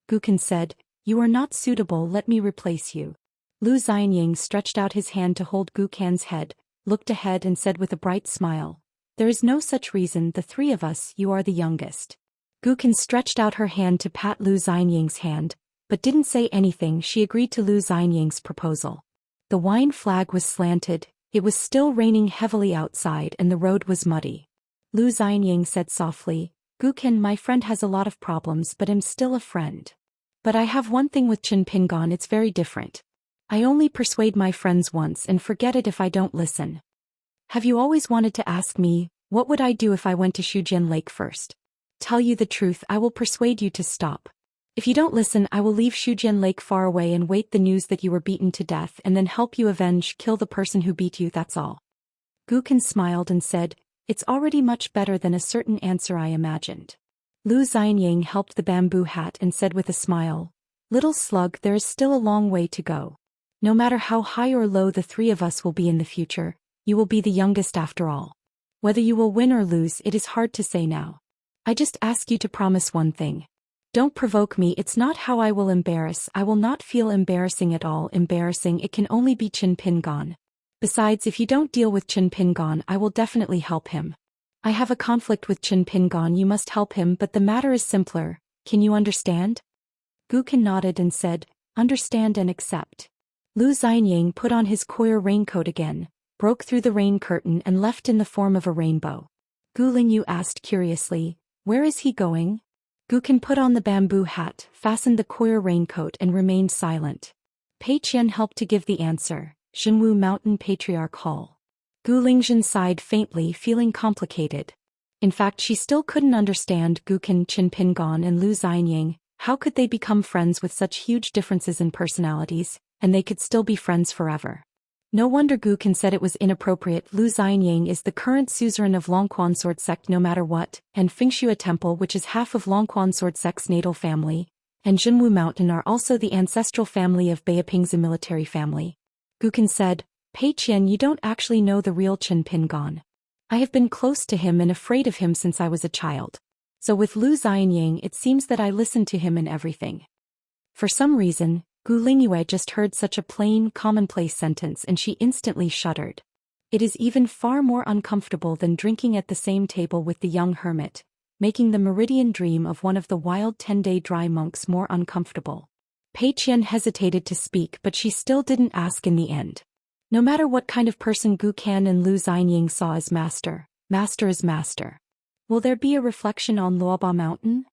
Gukin said, "You are not suitable, let me replace you." Lu Xianying stretched out his hand to hold Gukan's head, looked ahead and said with a bright smile, "There is no such reason, the three of us, you are the youngest." Gukin stretched out her hand to pat Lu Xianying's hand, but didn't say anything. She agreed to Lu Xianying's proposal. The wine flag was slanted, it was still raining heavily outside and the road was muddy. Lu Xianying said softly, "Gukin, my friend has a lot of problems but I'm still a friend. But I have one thing with Qin Pingon, it's very different. I only persuade my friends once and forget it if I don't listen. Have you always wanted to ask me, what would I do if I went to Shujian Lake first? Tell you the truth, I will persuade you to stop. If you don't listen, I will leave Shujian Lake far away and wait the news that you were beaten to death and then help you kill the person who beat you, that's all." Gukin smiled and said, "It's already much better than a certain answer I imagined." Lu Xianying helped the bamboo hat and said with a smile, "Little slug, there is still a long way to go. No matter how high or low the three of us will be in the future, you will be the youngest after all. Whether you will win or lose, it is hard to say now. I just ask you to promise one thing. Don't provoke me, it's not how I will embarrass, I will not feel embarrassing at all, embarrassing, it can only be Qin Pingon. Besides, if you don't deal with Qin Pingon, I will definitely help him. I have a conflict with Qin Pingon, you must help him, but the matter is simpler, can you understand?" Gukin nodded and said, "Understand and accept." Lu Xianying put on his coir raincoat again, broke through the rain curtain and left in the form of a rainbow. Gu Lingyu asked curiously, "Where is he going?" Gukin put on the bamboo hat, fastened the coir raincoat and remained silent. Pei Qian helped to give the answer, Xinwu Mountain Patriarch Hall. Gu Lingzhen sighed faintly, feeling complicated. In fact, she still couldn't understand Gukin, Qin Pingon and Lu Xianying. How could they become friends with such huge differences in personalities, and they could still be friends forever? No wonder Gukin said it was inappropriate. Lu Xianying is the current suzerain of Longquan Sword Sect no matter what, and Fengxue Temple, which is half of Longquan Sword Sect's natal family, and Jinwu Mountain are also the ancestral family of Beiping's military family. Gukin said, "Pei Qian, you don't actually know the real Qin Pingon. I have been close to him and afraid of him since I was a child. So with Lu Xianying, it seems that I listened to him in everything." For some reason, Gu Lingyue just heard such a plain, commonplace sentence and she instantly shuddered. It is even far more uncomfortable than drinking at the same table with the young hermit, making the meridian dream of one of the wild 10-day dry monks more uncomfortable. Pei Qian hesitated to speak, but she still didn't ask in the end. No matter what kind of person Gu Kan and Lu Xianying saw as master, master is master. Will there be a reflection on Luoba Mountain?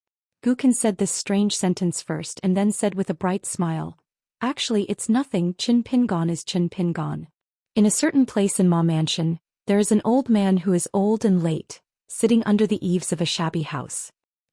Gukin said this strange sentence first and then said with a bright smile, "Actually, it's nothing, Qin Pingon is Qin Pingon. In a certain place in Ma Mansion, there is an old man who is old and late, sitting under the eaves of a shabby house.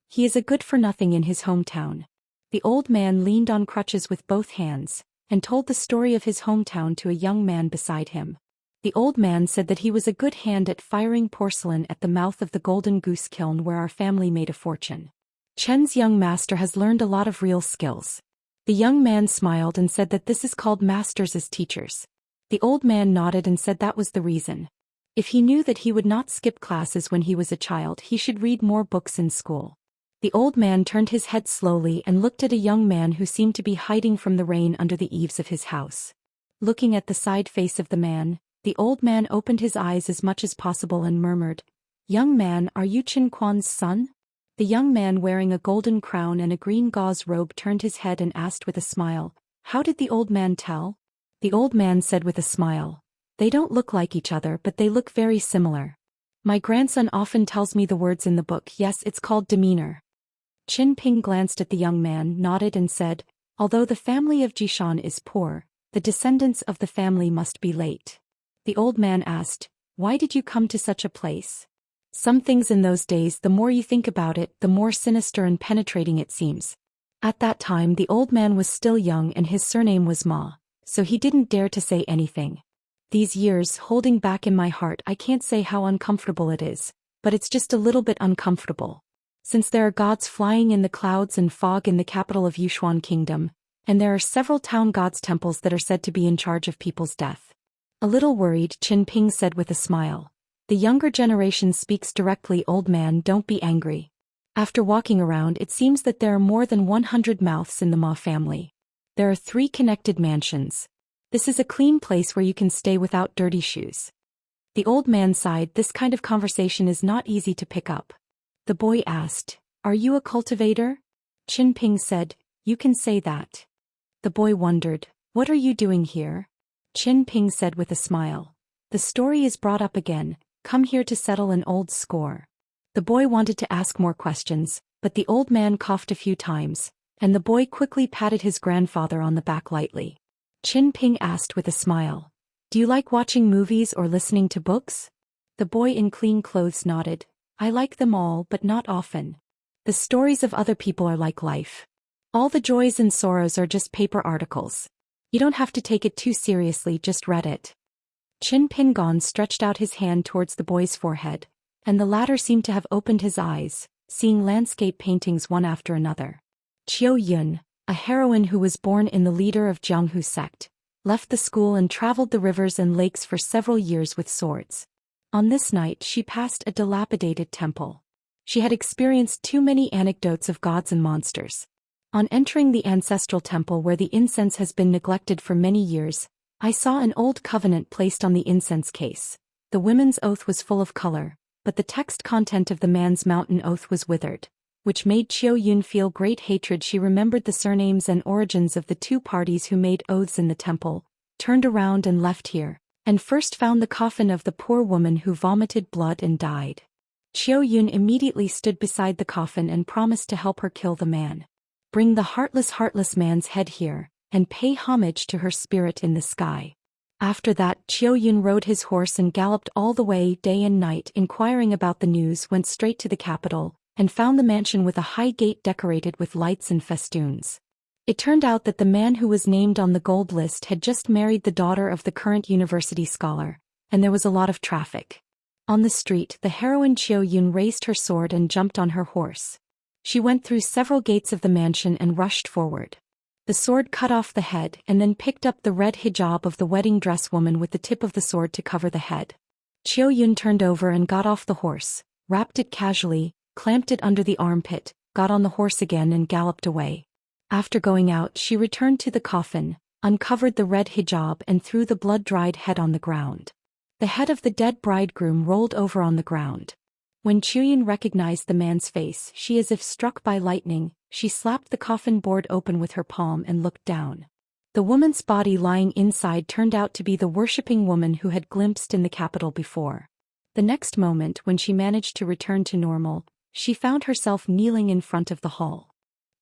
He is a good-for-nothing in his hometown." The old man leaned on crutches with both hands, and told the story of his hometown to a young man beside him. The old man said that he was a good hand at firing porcelain at the mouth of the Golden Goose Kiln where our family made a fortune. Chen's young master has learned a lot of real skills. The young man smiled and said that this is called masters as teachers. The old man nodded and said that was the reason. If he knew that he would not skip classes when he was a child, he should read more books in school. The old man turned his head slowly and looked at a young man who seemed to be hiding from the rain under the eaves of his house. Looking at the side face of the man, the old man opened his eyes as much as possible and murmured, "Young man, are you Qin Quan's son?" The young man wearing a golden crown and a green gauze robe turned his head and asked with a smile, "How did the old man tell?" The old man said with a smile, "They don't look like each other, but they look very similar. My grandson often tells me the words in the book. Yes, it's called demeanor." Qin Ping glanced at the young man, nodded and said, "Although the family of Jishan is poor, the descendants of the family must be late." The old man asked, "Why did you come to such a place?" Some things in those days, the more you think about it, the more sinister and penetrating it seems. At that time the old man was still young and his surname was Ma, so he didn't dare to say anything. These years, holding back in my heart, I can't say how uncomfortable it is, but it's just a little bit uncomfortable. Since there are gods flying in the clouds and fog in the capital of Yushuan Kingdom, and there are several town gods' temples that are said to be in charge of people's death. A little worried, Qin Ping said with a smile, "The younger generation speaks directly. Old man, don't be angry. After walking around, it seems that there are more than 100 mouths in the Ma family. There are 3 connected mansions. This is a clean place where you can stay without dirty shoes." The old man sighed. This kind of conversation is not easy to pick up. The boy asked, "Are you a cultivator?" Qin Ping said, "You can say that." The boy wondered, "What are you doing here?" Qin Ping said with a smile, "The story is brought up again. Come here to settle an old score." The boy wanted to ask more questions, but the old man coughed a few times, and the boy quickly patted his grandfather on the back lightly. Qin Ping asked with a smile, "Do you like watching movies or listening to books?" The boy in clean clothes nodded. "I like them all, but not often. The stories of other people are like life. All the joys and sorrows are just paper articles. You don't have to take it too seriously, just read it." Qin Pingon stretched out his hand towards the boy's forehead, and the latter seemed to have opened his eyes, seeing landscape paintings one after another. Qiu Yun, a heroine who was born in the leader of Jianghu sect, left the school and traveled the rivers and lakes for several years with swords. On this night she passed a dilapidated temple. She had experienced too many anecdotes of gods and monsters. On entering the ancestral temple where the incense has been neglected for many years, I saw an old covenant placed on the incense case. The women's oath was full of color, but the text content of the man's mountain oath was withered, which made Qiu Yun feel great hatred. She remembered the surnames and origins of the 2 parties who made oaths in the temple, turned around and left here, and first found the coffin of the poor woman who vomited blood and died. Qiu Yun immediately stood beside the coffin and promised to help her kill the man. "Bring the heartless man's head here, and pay homage to her spirit in the sky." After that, Qiu Yun rode his horse and galloped all the way, day and night, inquiring about the news, went straight to the capital, and found the mansion with a high gate decorated with lights and festoons. It turned out that the man who was named on the gold list had just married the daughter of the current university scholar, and there was a lot of traffic. On the street, the heroine Qiu Yun raised her sword and jumped on her horse. She went through several gates of the mansion and rushed forward. The sword cut off the head and then picked up the red hijab of the wedding dress woman with the tip of the sword to cover the head. Qiu Yun turned over and got off the horse, wrapped it casually, clamped it under the armpit, got on the horse again and galloped away. After going out, she returned to the coffin, uncovered the red hijab and threw the blood-dried head on the ground. The head of the dead bridegroom rolled over on the ground. When Qiu Yun recognized the man's face, she, as if struck by lightning, she slapped the coffin board open with her palm and looked down. The woman's body lying inside turned out to be the worshipping woman who had glimpsed in the capital before. The next moment, when she managed to return to normal, she found herself kneeling in front of the hall.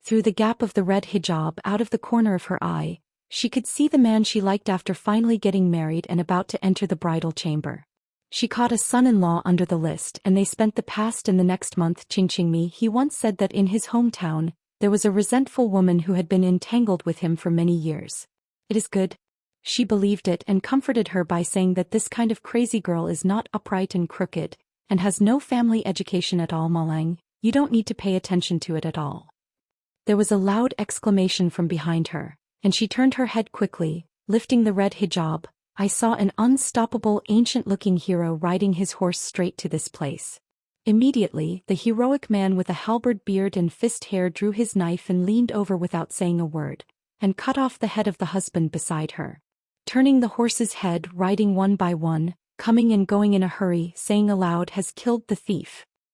Through the gap of the red hijab, out of the corner of her eye, she could see the man she liked after finally getting married and about to enter the bridal chamber. She caught a son-in-law under the list, and they spent the past and the next month Qingqingmi. He once said that in his hometown, there was a resentful woman who had been entangled with him for many years. It is good. She believed it and comforted her by saying that this kind of crazy girl is not upright and crooked, and has no family education at all. Malang, you don't need to pay attention to it at all. There was a loud exclamation from behind her, and she turned her head quickly, lifting the red hijab. I saw an unstoppable, ancient-looking hero riding his horse straight to this place. Immediately, the heroic man with a halberd beard and fist hair drew his knife and leaned over without saying a word, and cut off the head of the husband beside her. Turning the horse's head, riding one by one, coming and going in a hurry, saying aloud, has killed the thief.